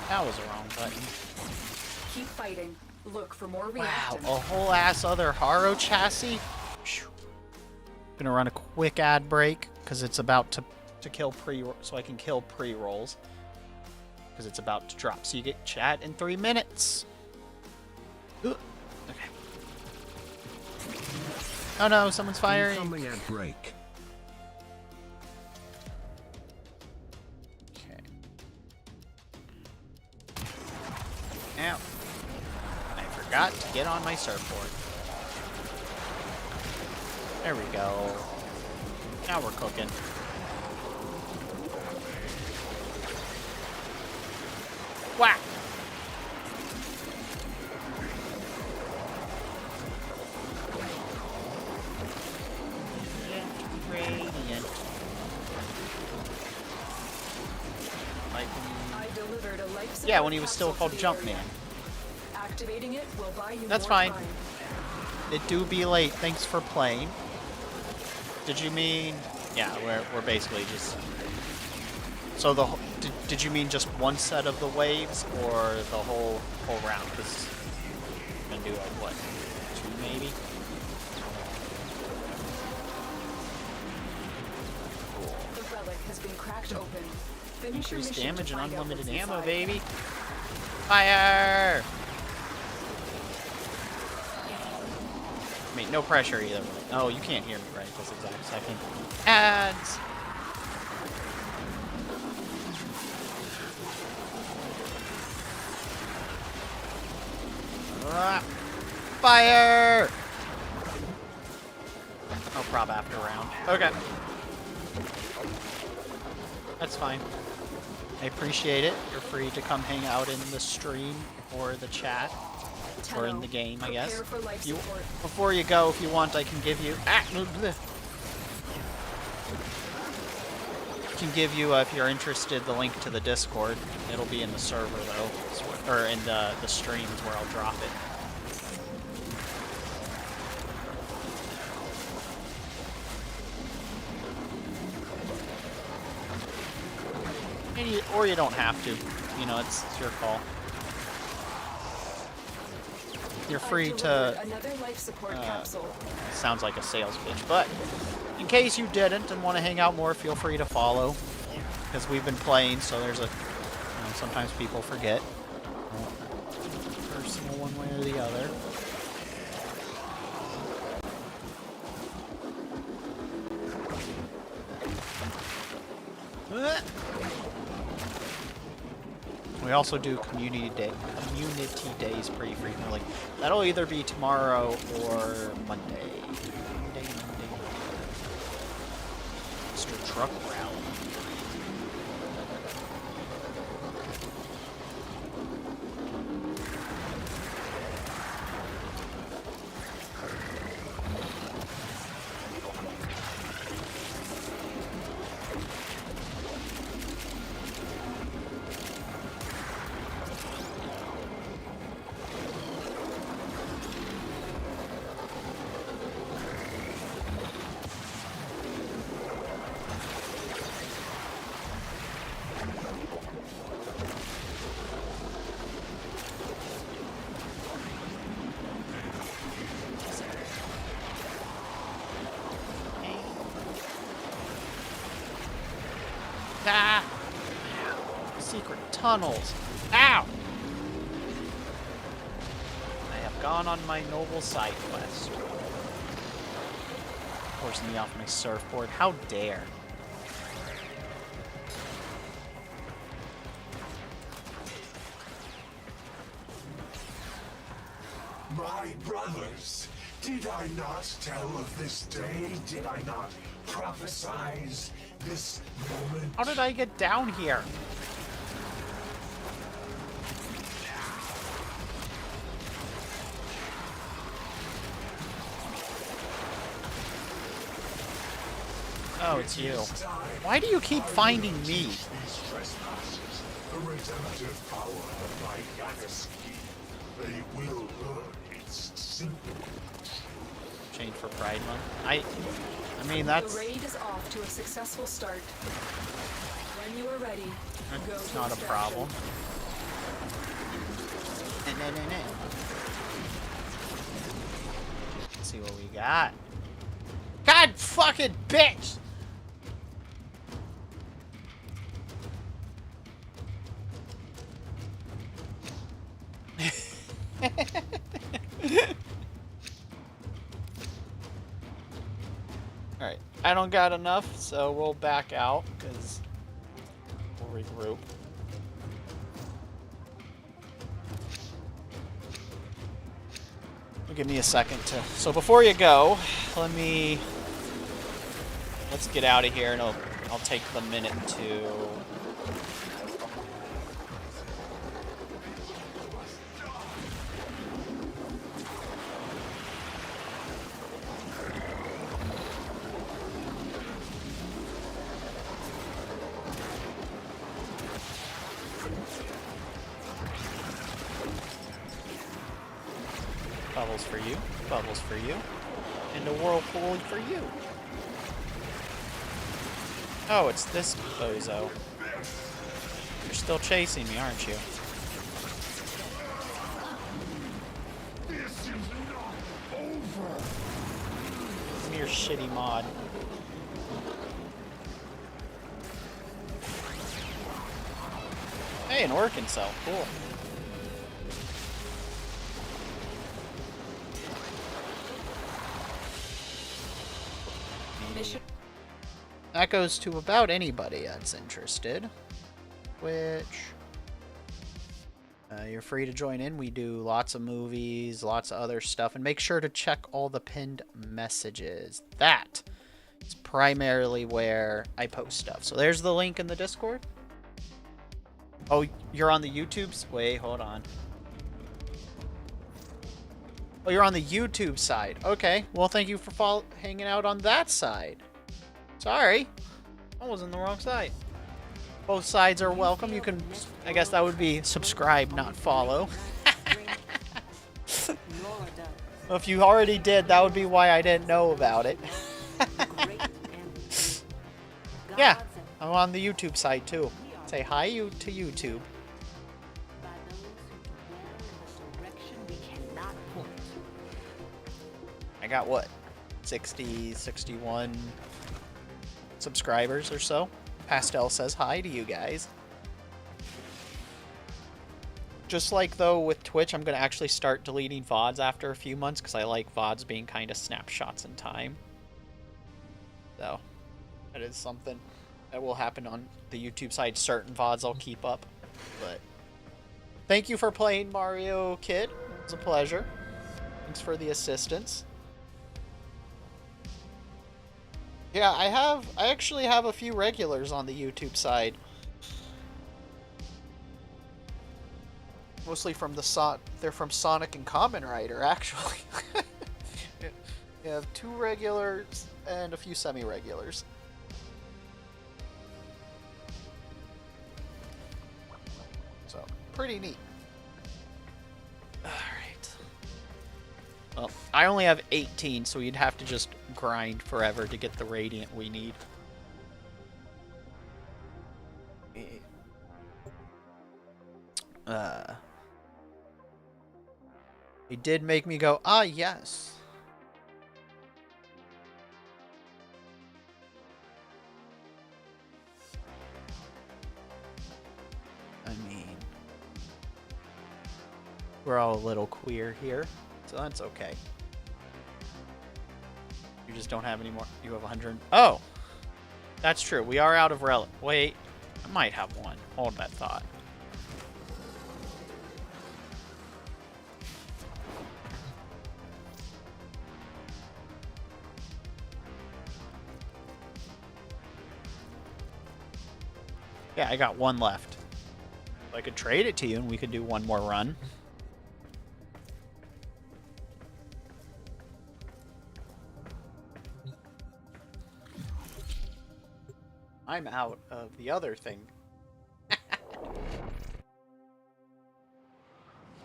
That was the wrong button. Keep fighting. Look for more Wow, reactant. a whole ass other Haro chassis? gonna run a quick ad break because it's about to kill so I can kill pre-rolls because it's about to drop. So you get chat in 3 minutes. Ugh. Okay. Oh no, someone's firing. Incoming ad break. Okay. Ow. I forgot to get on my surfboard. There we go. Now we're cooking. Whack! Radiant. Like, I delivered a life support yeah, when he was still capsule called to the Jumpman. area. Activating it will buy you That's more fine. time. It do be late. Thanks for playing. Did you mean? Yeah, we're basically just. So did you mean just one set of the waves or the whole round? Because we're gonna do like what, 2 maybe? The relic has been cracked open. Finish your Increased mission damage to and find out unlimited what's ammo, inside. baby. Fire! I mean, no pressure either way. Oh, you can't hear me right this exact second. Ads! Fire! No prob after round. Okay. That's fine. I appreciate it. You're free to come hang out in the stream or the chat. Or in the game, I guess. Before you go, if you want, I can give you... if you're interested, the link to the Discord. It'll be in the server, though. Or in the streams where I'll drop it. Or you don't have to. You know, it's your call. You're free to... Another life support capsule. Sounds like a sales pitch, but in case you didn't and want to hang out more, feel free to follow. Because we've been playing, so there's a... sometimes people forget. Personal one way or the other. We also do community days pretty frequently. That'll either be tomorrow or Monday. Monday. Mr. Truck Rally. Ah! Secret tunnels. Ow! I have gone on my noble side quest. Forcing me off my surfboard. How dare. My brothers, did I not tell of this day? Did I not prophesize this moment? How did I get down here? Oh, it's you. Why do you keep finding me? These trespassers, the redemptive power of my Yagaski. They will learn its simple. Change for Pride Month. I mean, that's... The raid is off to a successful start. When you are ready, go It's to not a extraction. problem. Let's see what we got. God God fucking bitch! Alright, I don't got enough, so we'll back out, because we'll regroup. Give me a second to... So before you go, let's get out of here, and I'll take the minute to... Bubbles for you, bubbles for you, and a whirlpool for you. Oh, it's this bozo. You're still chasing me, aren't you? This is not over. Give me your shitty mod. Hey, an Orkin cell. Cool. That goes to about anybody that's interested, which you're free to join in. We do lots of movies, lots of other stuff, and make sure to check all the pinned messages. That is primarily where I post stuff. So there's the link in the Discord. Oh, you're on the YouTube's? Wait, hold on. Oh, you're on the YouTube side. Okay, well, thank you for hanging out on that side. Sorry, I was on the wrong side. Both sides are welcome. You can, I guess that would be subscribe, not follow. Well, if you already did, that would be why I didn't know about it. Yeah, I'm on the YouTube side too. Say hi to YouTube. I got what? 60, 61 subscribers or so. Pastel says hi to you guys. Just like though with Twitch, I'm going to actually start deleting VODs after a few months because I like VODs being kind of snapshots in time. So, that is something that will happen on the YouTube side. Certain VODs I'll keep up. But thank you for playing Mario Kid. It was a pleasure. Thanks for the assistance. Yeah, I actually have a few regulars on the YouTube side. Mostly from they're from Sonic and Kamen Rider, actually. You have 2 regulars and a few semi-regulars. So, pretty neat. Alright. Well, I only have 18, so you'd have to just grind forever to get the Radiant we need. It did make me go, ah, yes. I mean, we're all a little queer here, so that's okay. You just don't have any more. You have 100. Oh, that's true. We are out of relic. Wait, I might have one. Hold that thought. Yeah, I got 1 left. I could trade it to you and we could do 1 more run. I'm out of the other thing.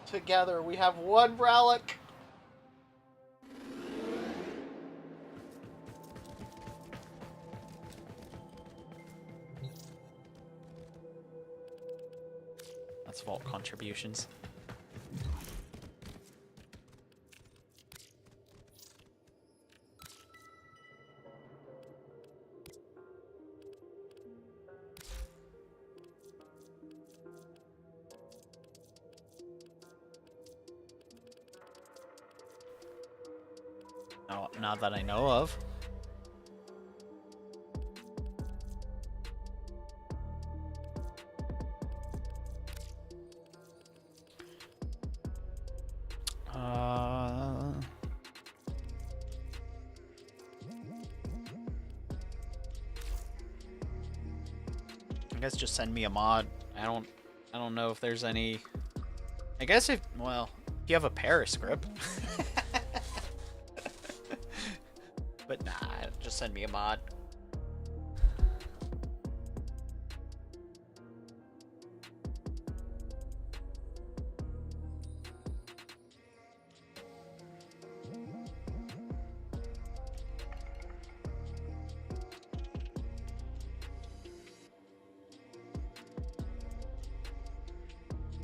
Together we have 1 relic. That's vault contributions. No, not that I know of. I guess just send me a mod. I don't know if there's any. I guess if you have a Periscript. But nah, just send me a mod.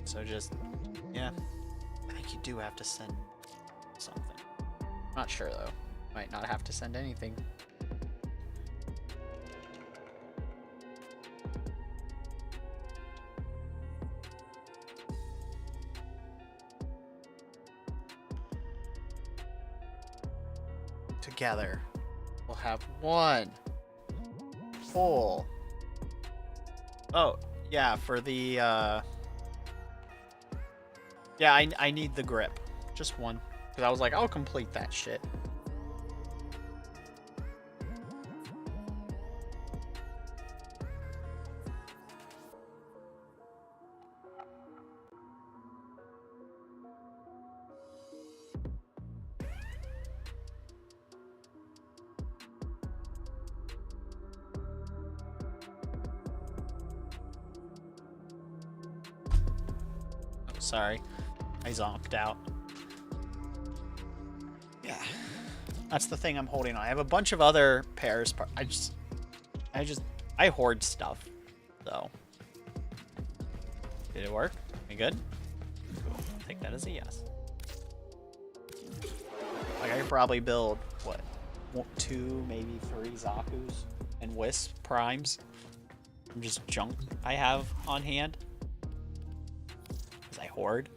So just, yeah, I think you do have to send something. Not sure though. Might not have to send anything. Together, we'll have one full. Oh, yeah, for the, yeah, I need the grip. Just one. Because I was like, I'll complete that shit. Oh, sorry. I zonked out. Yeah. That's the thing I'm holding on. I have a bunch of other pairs. I hoard stuff. So. Did it work? We good? Cool. I'll take that as a yes. Like, I could probably build, what? 2, maybe 3 Zakus and Wisp primes. From just junk I have on hand. Because I hoard.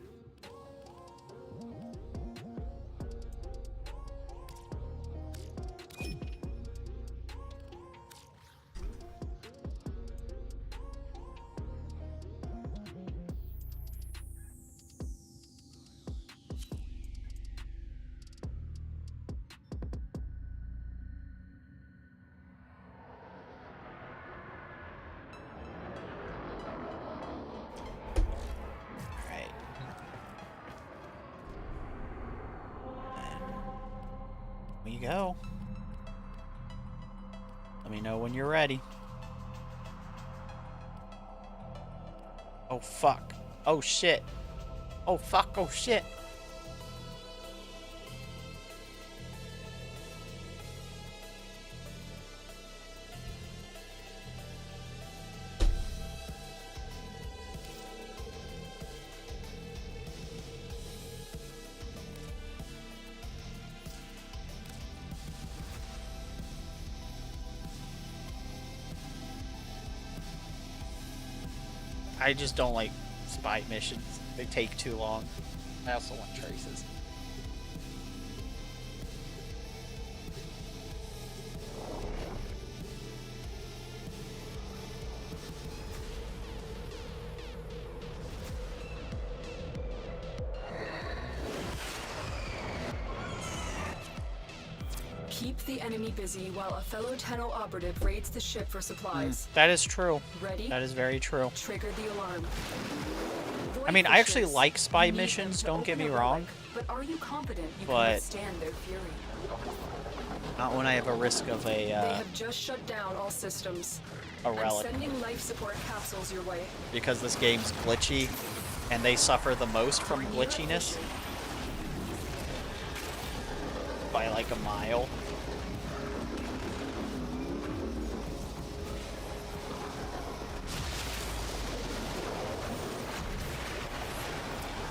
We go. Let me know when you're ready. Oh fuck. Oh shit. Oh fuck. Oh shit. I just don't like spy missions. They take too long. I also want traces. Keep the enemy busy while a fellow Tenno operative raids the ship for supplies. That is true. Ready? That is very true. Trigger the alarm. I mean, I actually like spy missions, don't get me wrong. But are you confident you But can withstand their fury? not when I have a risk of They a have just shut down all systems. relic. I'm sending life support capsules your way. Because this game's glitchy and they suffer the most from glitchiness. By like a mile.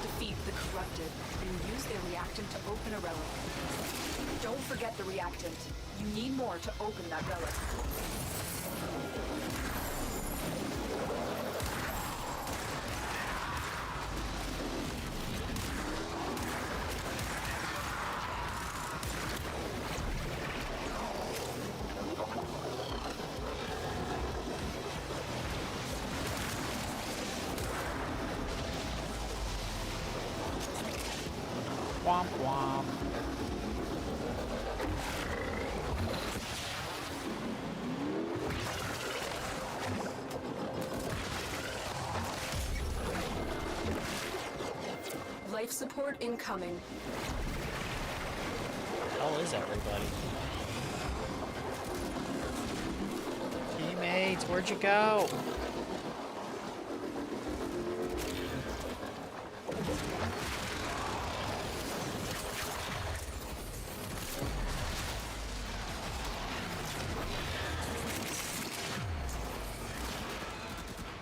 Defeat the corrupted and use their reactant to open a relic. Don't forget the reactant. You need more to open that relic. Womp womp. Life support incoming. How is everybody? Teammates, where'd you go?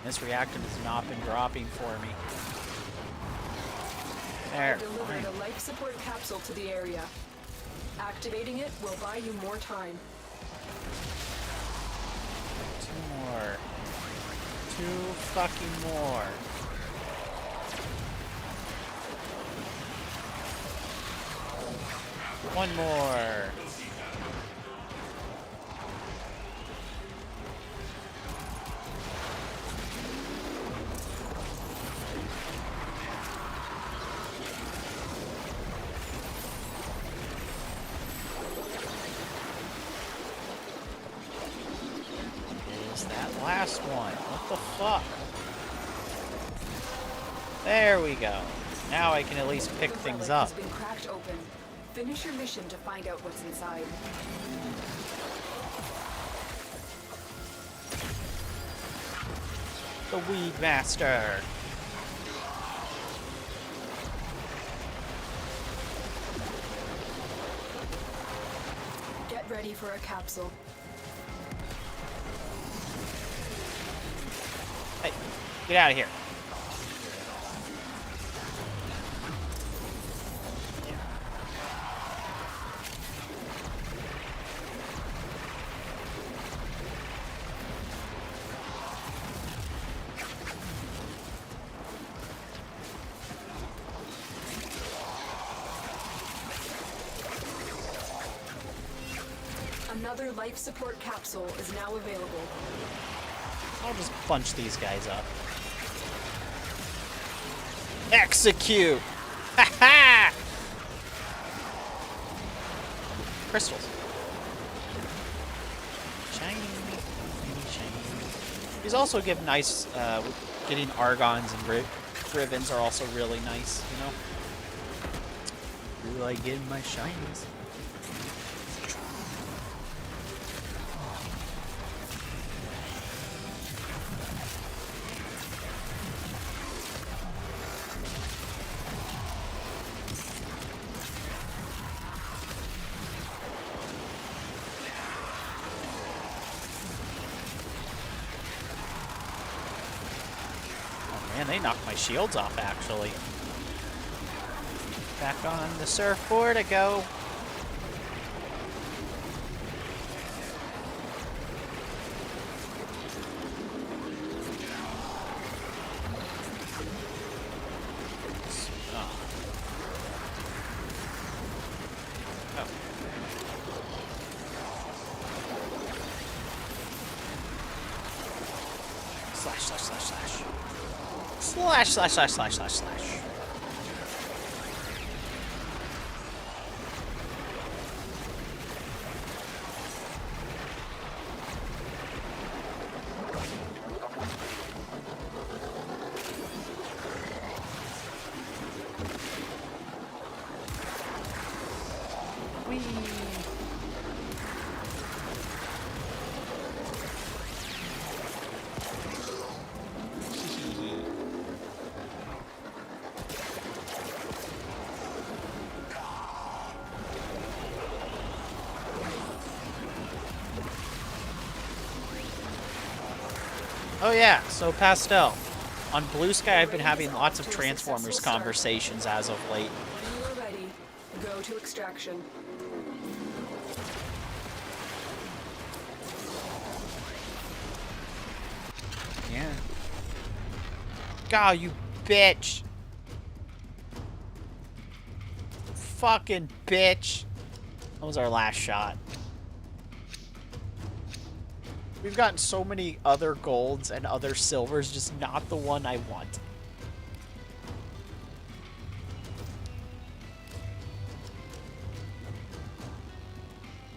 This reactant has not been dropping for me. There. I delivered a life support capsule to the area. Activating it will buy you more time. 2 more. 2 fucking more. One more. Is that last one? What the fuck? There we go. Now I can at least pick The things relic up. has been cracked open. Finish your mission to find out what's inside. The Weed Master. Get ready for a capsule. Hey, get out of here. Another life support capsule is now available. I'll just bunch these guys up. Execute! Ha ha! Crystals. Shiny. Shiny. These also give nice, getting argons and ribbons are also really nice, you know? Really like getting my shinies. Man, they knocked my shields off, actually. Back on the surfboard I go. Oh. Oh. Slash, slash, slash, slash. Slash, slash, slash, slash, slash, slash. Whee! Oh yeah, so Pastel. On Blue Sky, I've been having lots of Transformers conversations as of late. When you are ready, go to extraction. Yeah. God, you bitch. Fucking bitch. That was our last shot. We've gotten so many other golds and other silvers, just not the one I want.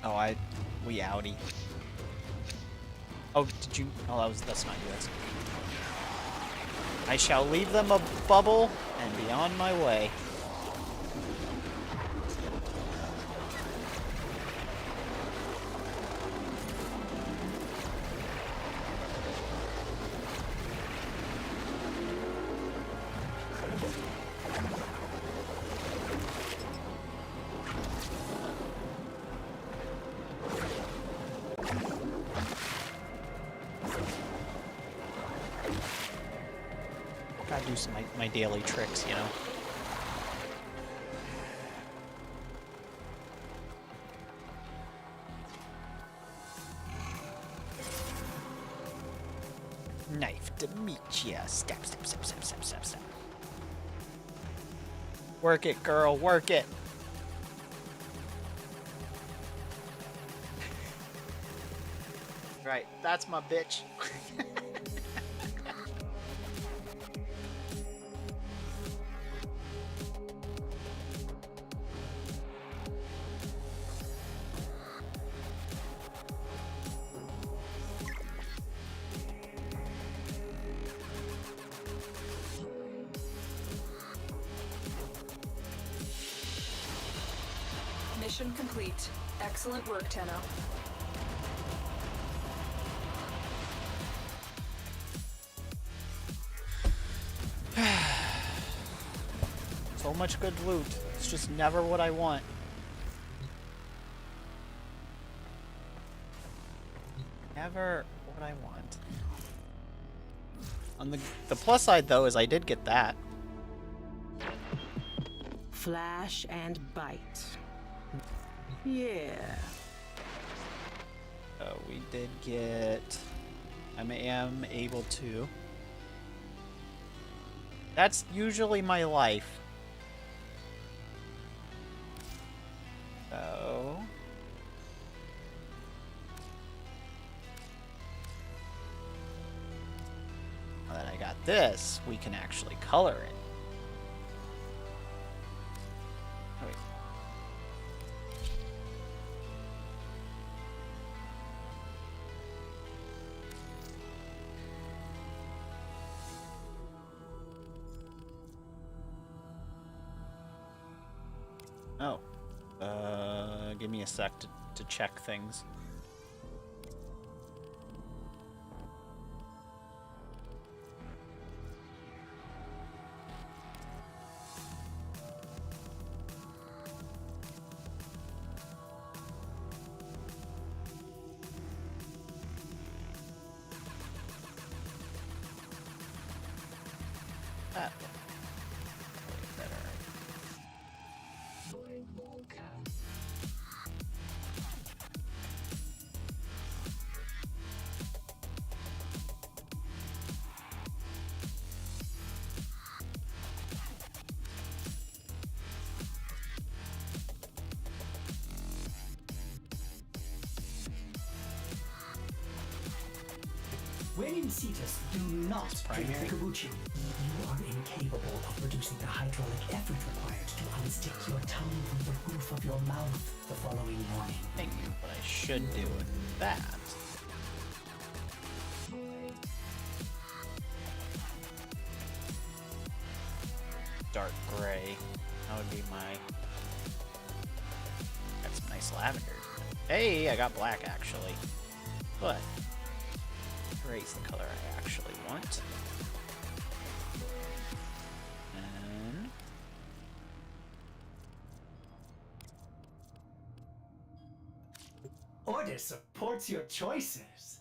Oh, we outie. Oh, did you? Oh, that's not you. That's. I shall leave them a bubble and be on my way. Gotta do some my daily tricks, you know. Knife to meet ya. Step, step, step, step, step, step, step. Work it, girl. Work it. Right, that's my bitch. Mission complete. Excellent work, Tenno. So much good loot. It's just never what I want. Never what I want. On the plus side, though, is I did get that. Flash and bite. Yeah. We did get... I am able to. That's usually my life. So... now that I got this, we can actually color it. Oh, wait. Oh. Give me a sec to check things. That way better. When in Cetus, do not drink the kombucha. You are incapable of producing the hydraulic effort required to unstick your tongue from the roof of your mouth the following morning. Thank you, but I should do that. Dark gray. That would be my... got some nice lavender. Hey, I got black actually. But gray's the color I actually want. And Order supports your choices.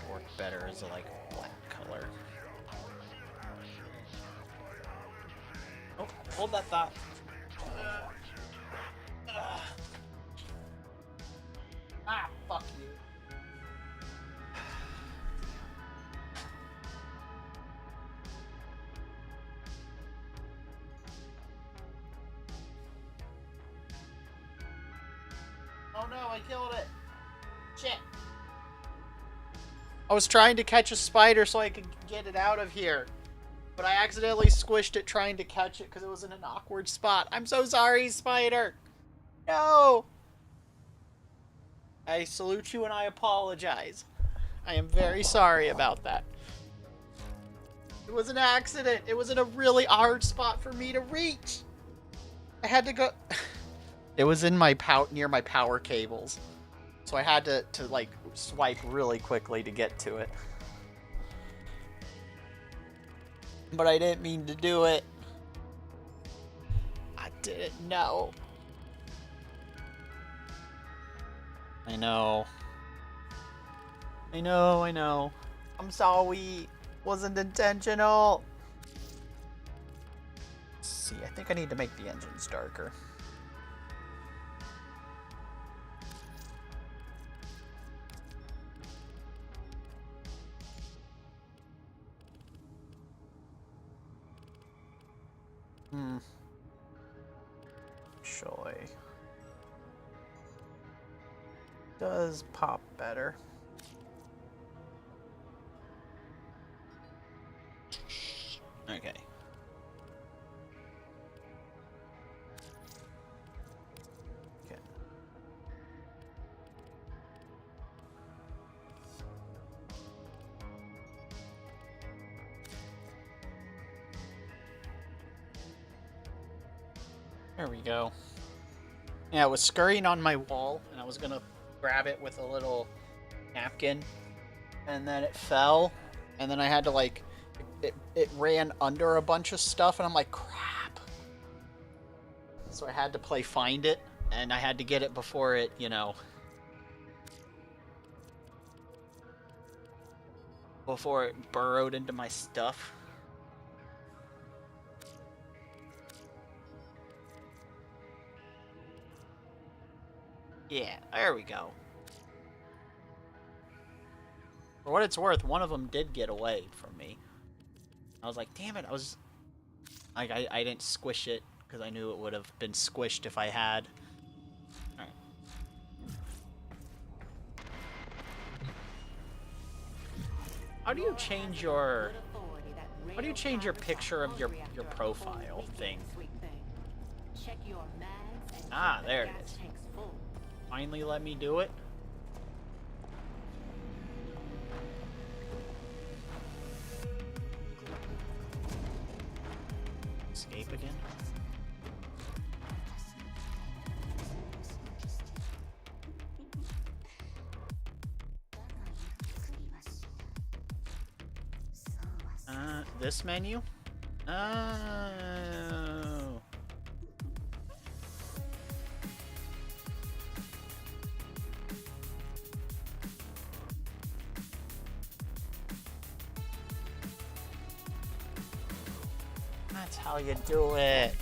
might work better as a like black color. Hold that thought. Ah, fuck you. Oh no, I killed it. Shit. I was trying to catch a spider so I could get it out of here. But I accidentally squished it trying to catch it because it was in an awkward spot. I'm so sorry, spider. No. I salute you and I apologize. I am very sorry about that. It was an accident. It was in a really hard spot for me to reach. I had to go... It was in my near my power cables. So I had to like swipe really quickly to get to it. But I didn't mean to do it. I didn't know. I know. I know. I'm sorry. Wasn't intentional. Let's see, I think I need to make the engines darker. Choy. Does pop better. Okay. Okay. There we go. Yeah, it was scurrying on my wall, and I was gonna grab it with a little napkin, and then it fell, and then I had to like, it ran under a bunch of stuff, and I'm like, crap. So I had to play find it, and I had to get it before it, you know, before it burrowed into my stuff. Yeah, there we go. For what it's worth, one of them did get away from me. I was like, damn it, I didn't squish it, because I knew it would have been squished if I had. Alright. How do you change your picture of your profile thing? Ah, there it is. Finally let me do it. Escape again. This menu? Oh. That's how you do it.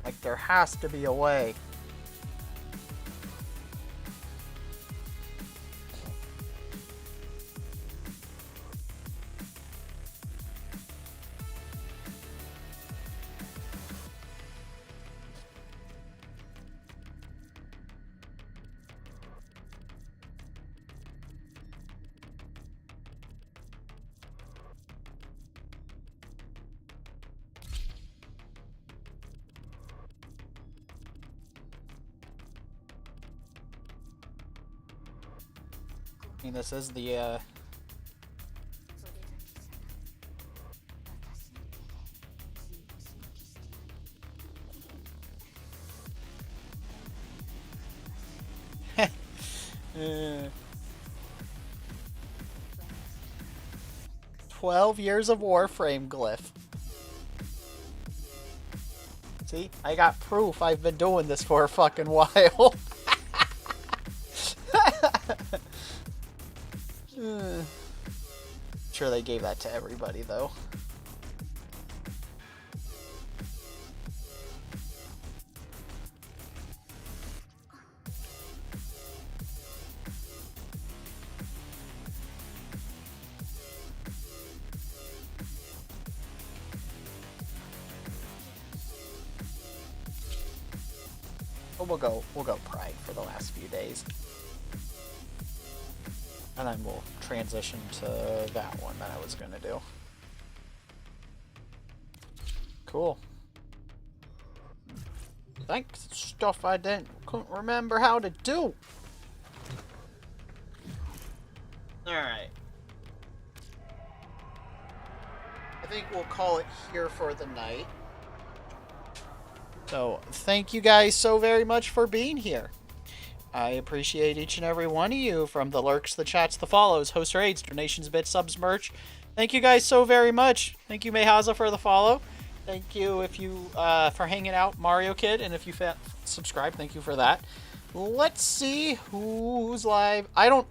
Like, there has to be a way. I mean, this is the, uh, 12 years of Warframe glyph. See? I got proof I've been doing this for a fucking while. Sure they gave that to everybody, though. We'll go Pride for the last few days. And then we'll transition to that one that I was gonna do. Cool. Thanks. Stuff I couldn't remember how to do. Alright. I think we'll call it here for the night. So, thank you guys so very much for being here. I appreciate each and every one of you, from the lurks, the chats, the follows, host raids, donations, bits, subs, merch. Thank you guys so very much. Thank you, Mayhaza, for the follow. Thank you if you for hanging out, Mario Kid, and if you subscribe, thank you for that. Let's see who's live. I don't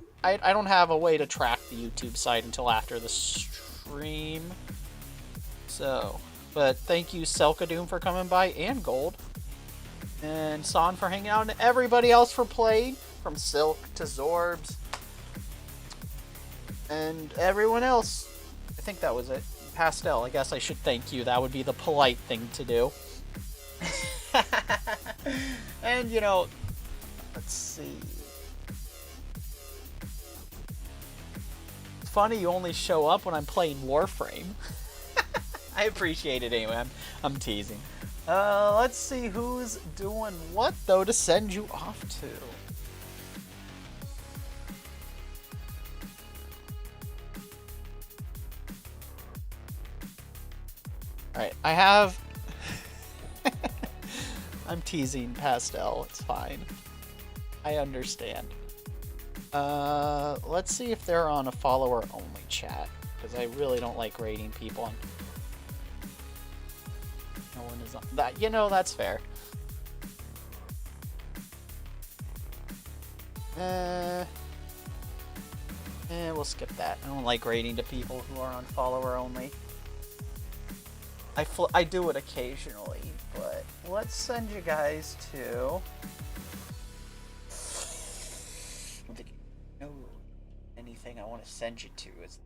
have a way to track the YouTube site until after the stream. So, but thank you, Selkadoom, for coming by, and Gold. And San for hanging out, and everybody else for playing, from Silk to Zorbs. And everyone else. I think that was it. Pastel, I guess I should thank you. That would be the polite thing to do. And, you know, let's see. It's funny you only show up when I'm playing Warframe. I appreciate it anyway. I'm teasing. Let's see who's doing what, though, to send you off to. Alright, I have... I'm teasing Pastel, it's fine. I understand. Let's see if they're on a follower-only chat, because I really don't like rating people on... No one is on that. You know, that's fair. We'll skip that. I don't like rating to people who are on follower only. I do it occasionally, but let's send you guys to... I don't think you know anything I want to send you to is...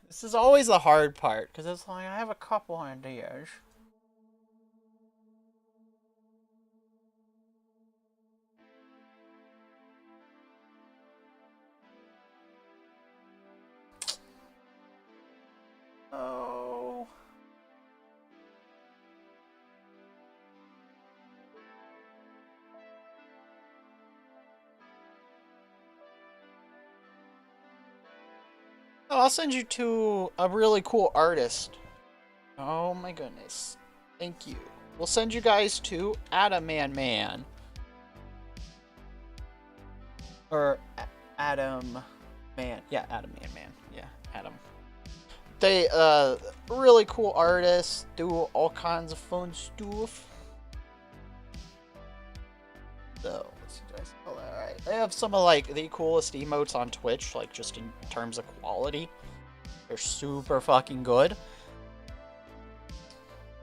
This is always the hard part, because it's like, I have a couple ideas. Oh. Oh, I'll send you to a really cool artist. Oh my goodness. Thank you. We'll send you guys to Adam Man. Or Adam Man. Yeah, Adam Man. Yeah, Adam. They, really cool artists, do all kinds of fun stuff. So, let's see, did I spell that right? They have some of, like, the coolest emotes on Twitch, like, just in terms of quality. They're super fucking good.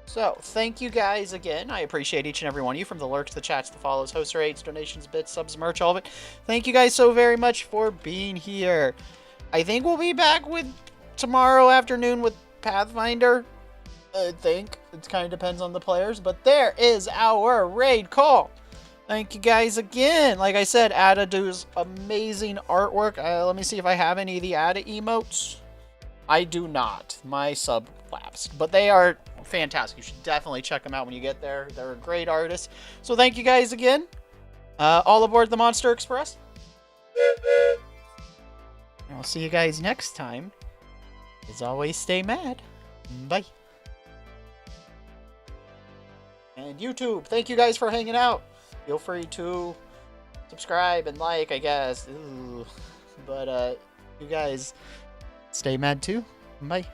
So, thank you guys again. I appreciate each and every one of you, from the lurks, the chats, the follows, host rates, donations, bits, subs, merch, all of it. Thank you guys so very much for being here. I think we'll be back with tomorrow afternoon with Pathfinder. I think. It kind of depends on the players, but there is our raid call. Thank you guys again. Like I said, Ada does amazing artwork. Let me see if I have any of the Ada emotes. I do not. My sub lapsed. But they are fantastic. You should definitely check them out when you get there. They're a great artist. So thank you guys again. All aboard the Monster Express. And I'll see you guys next time. As always, stay mad. Bye. And YouTube, thank you guys for hanging out. Feel free to subscribe and like, I guess. Ooh. But, you guys, stay mad too. Bye.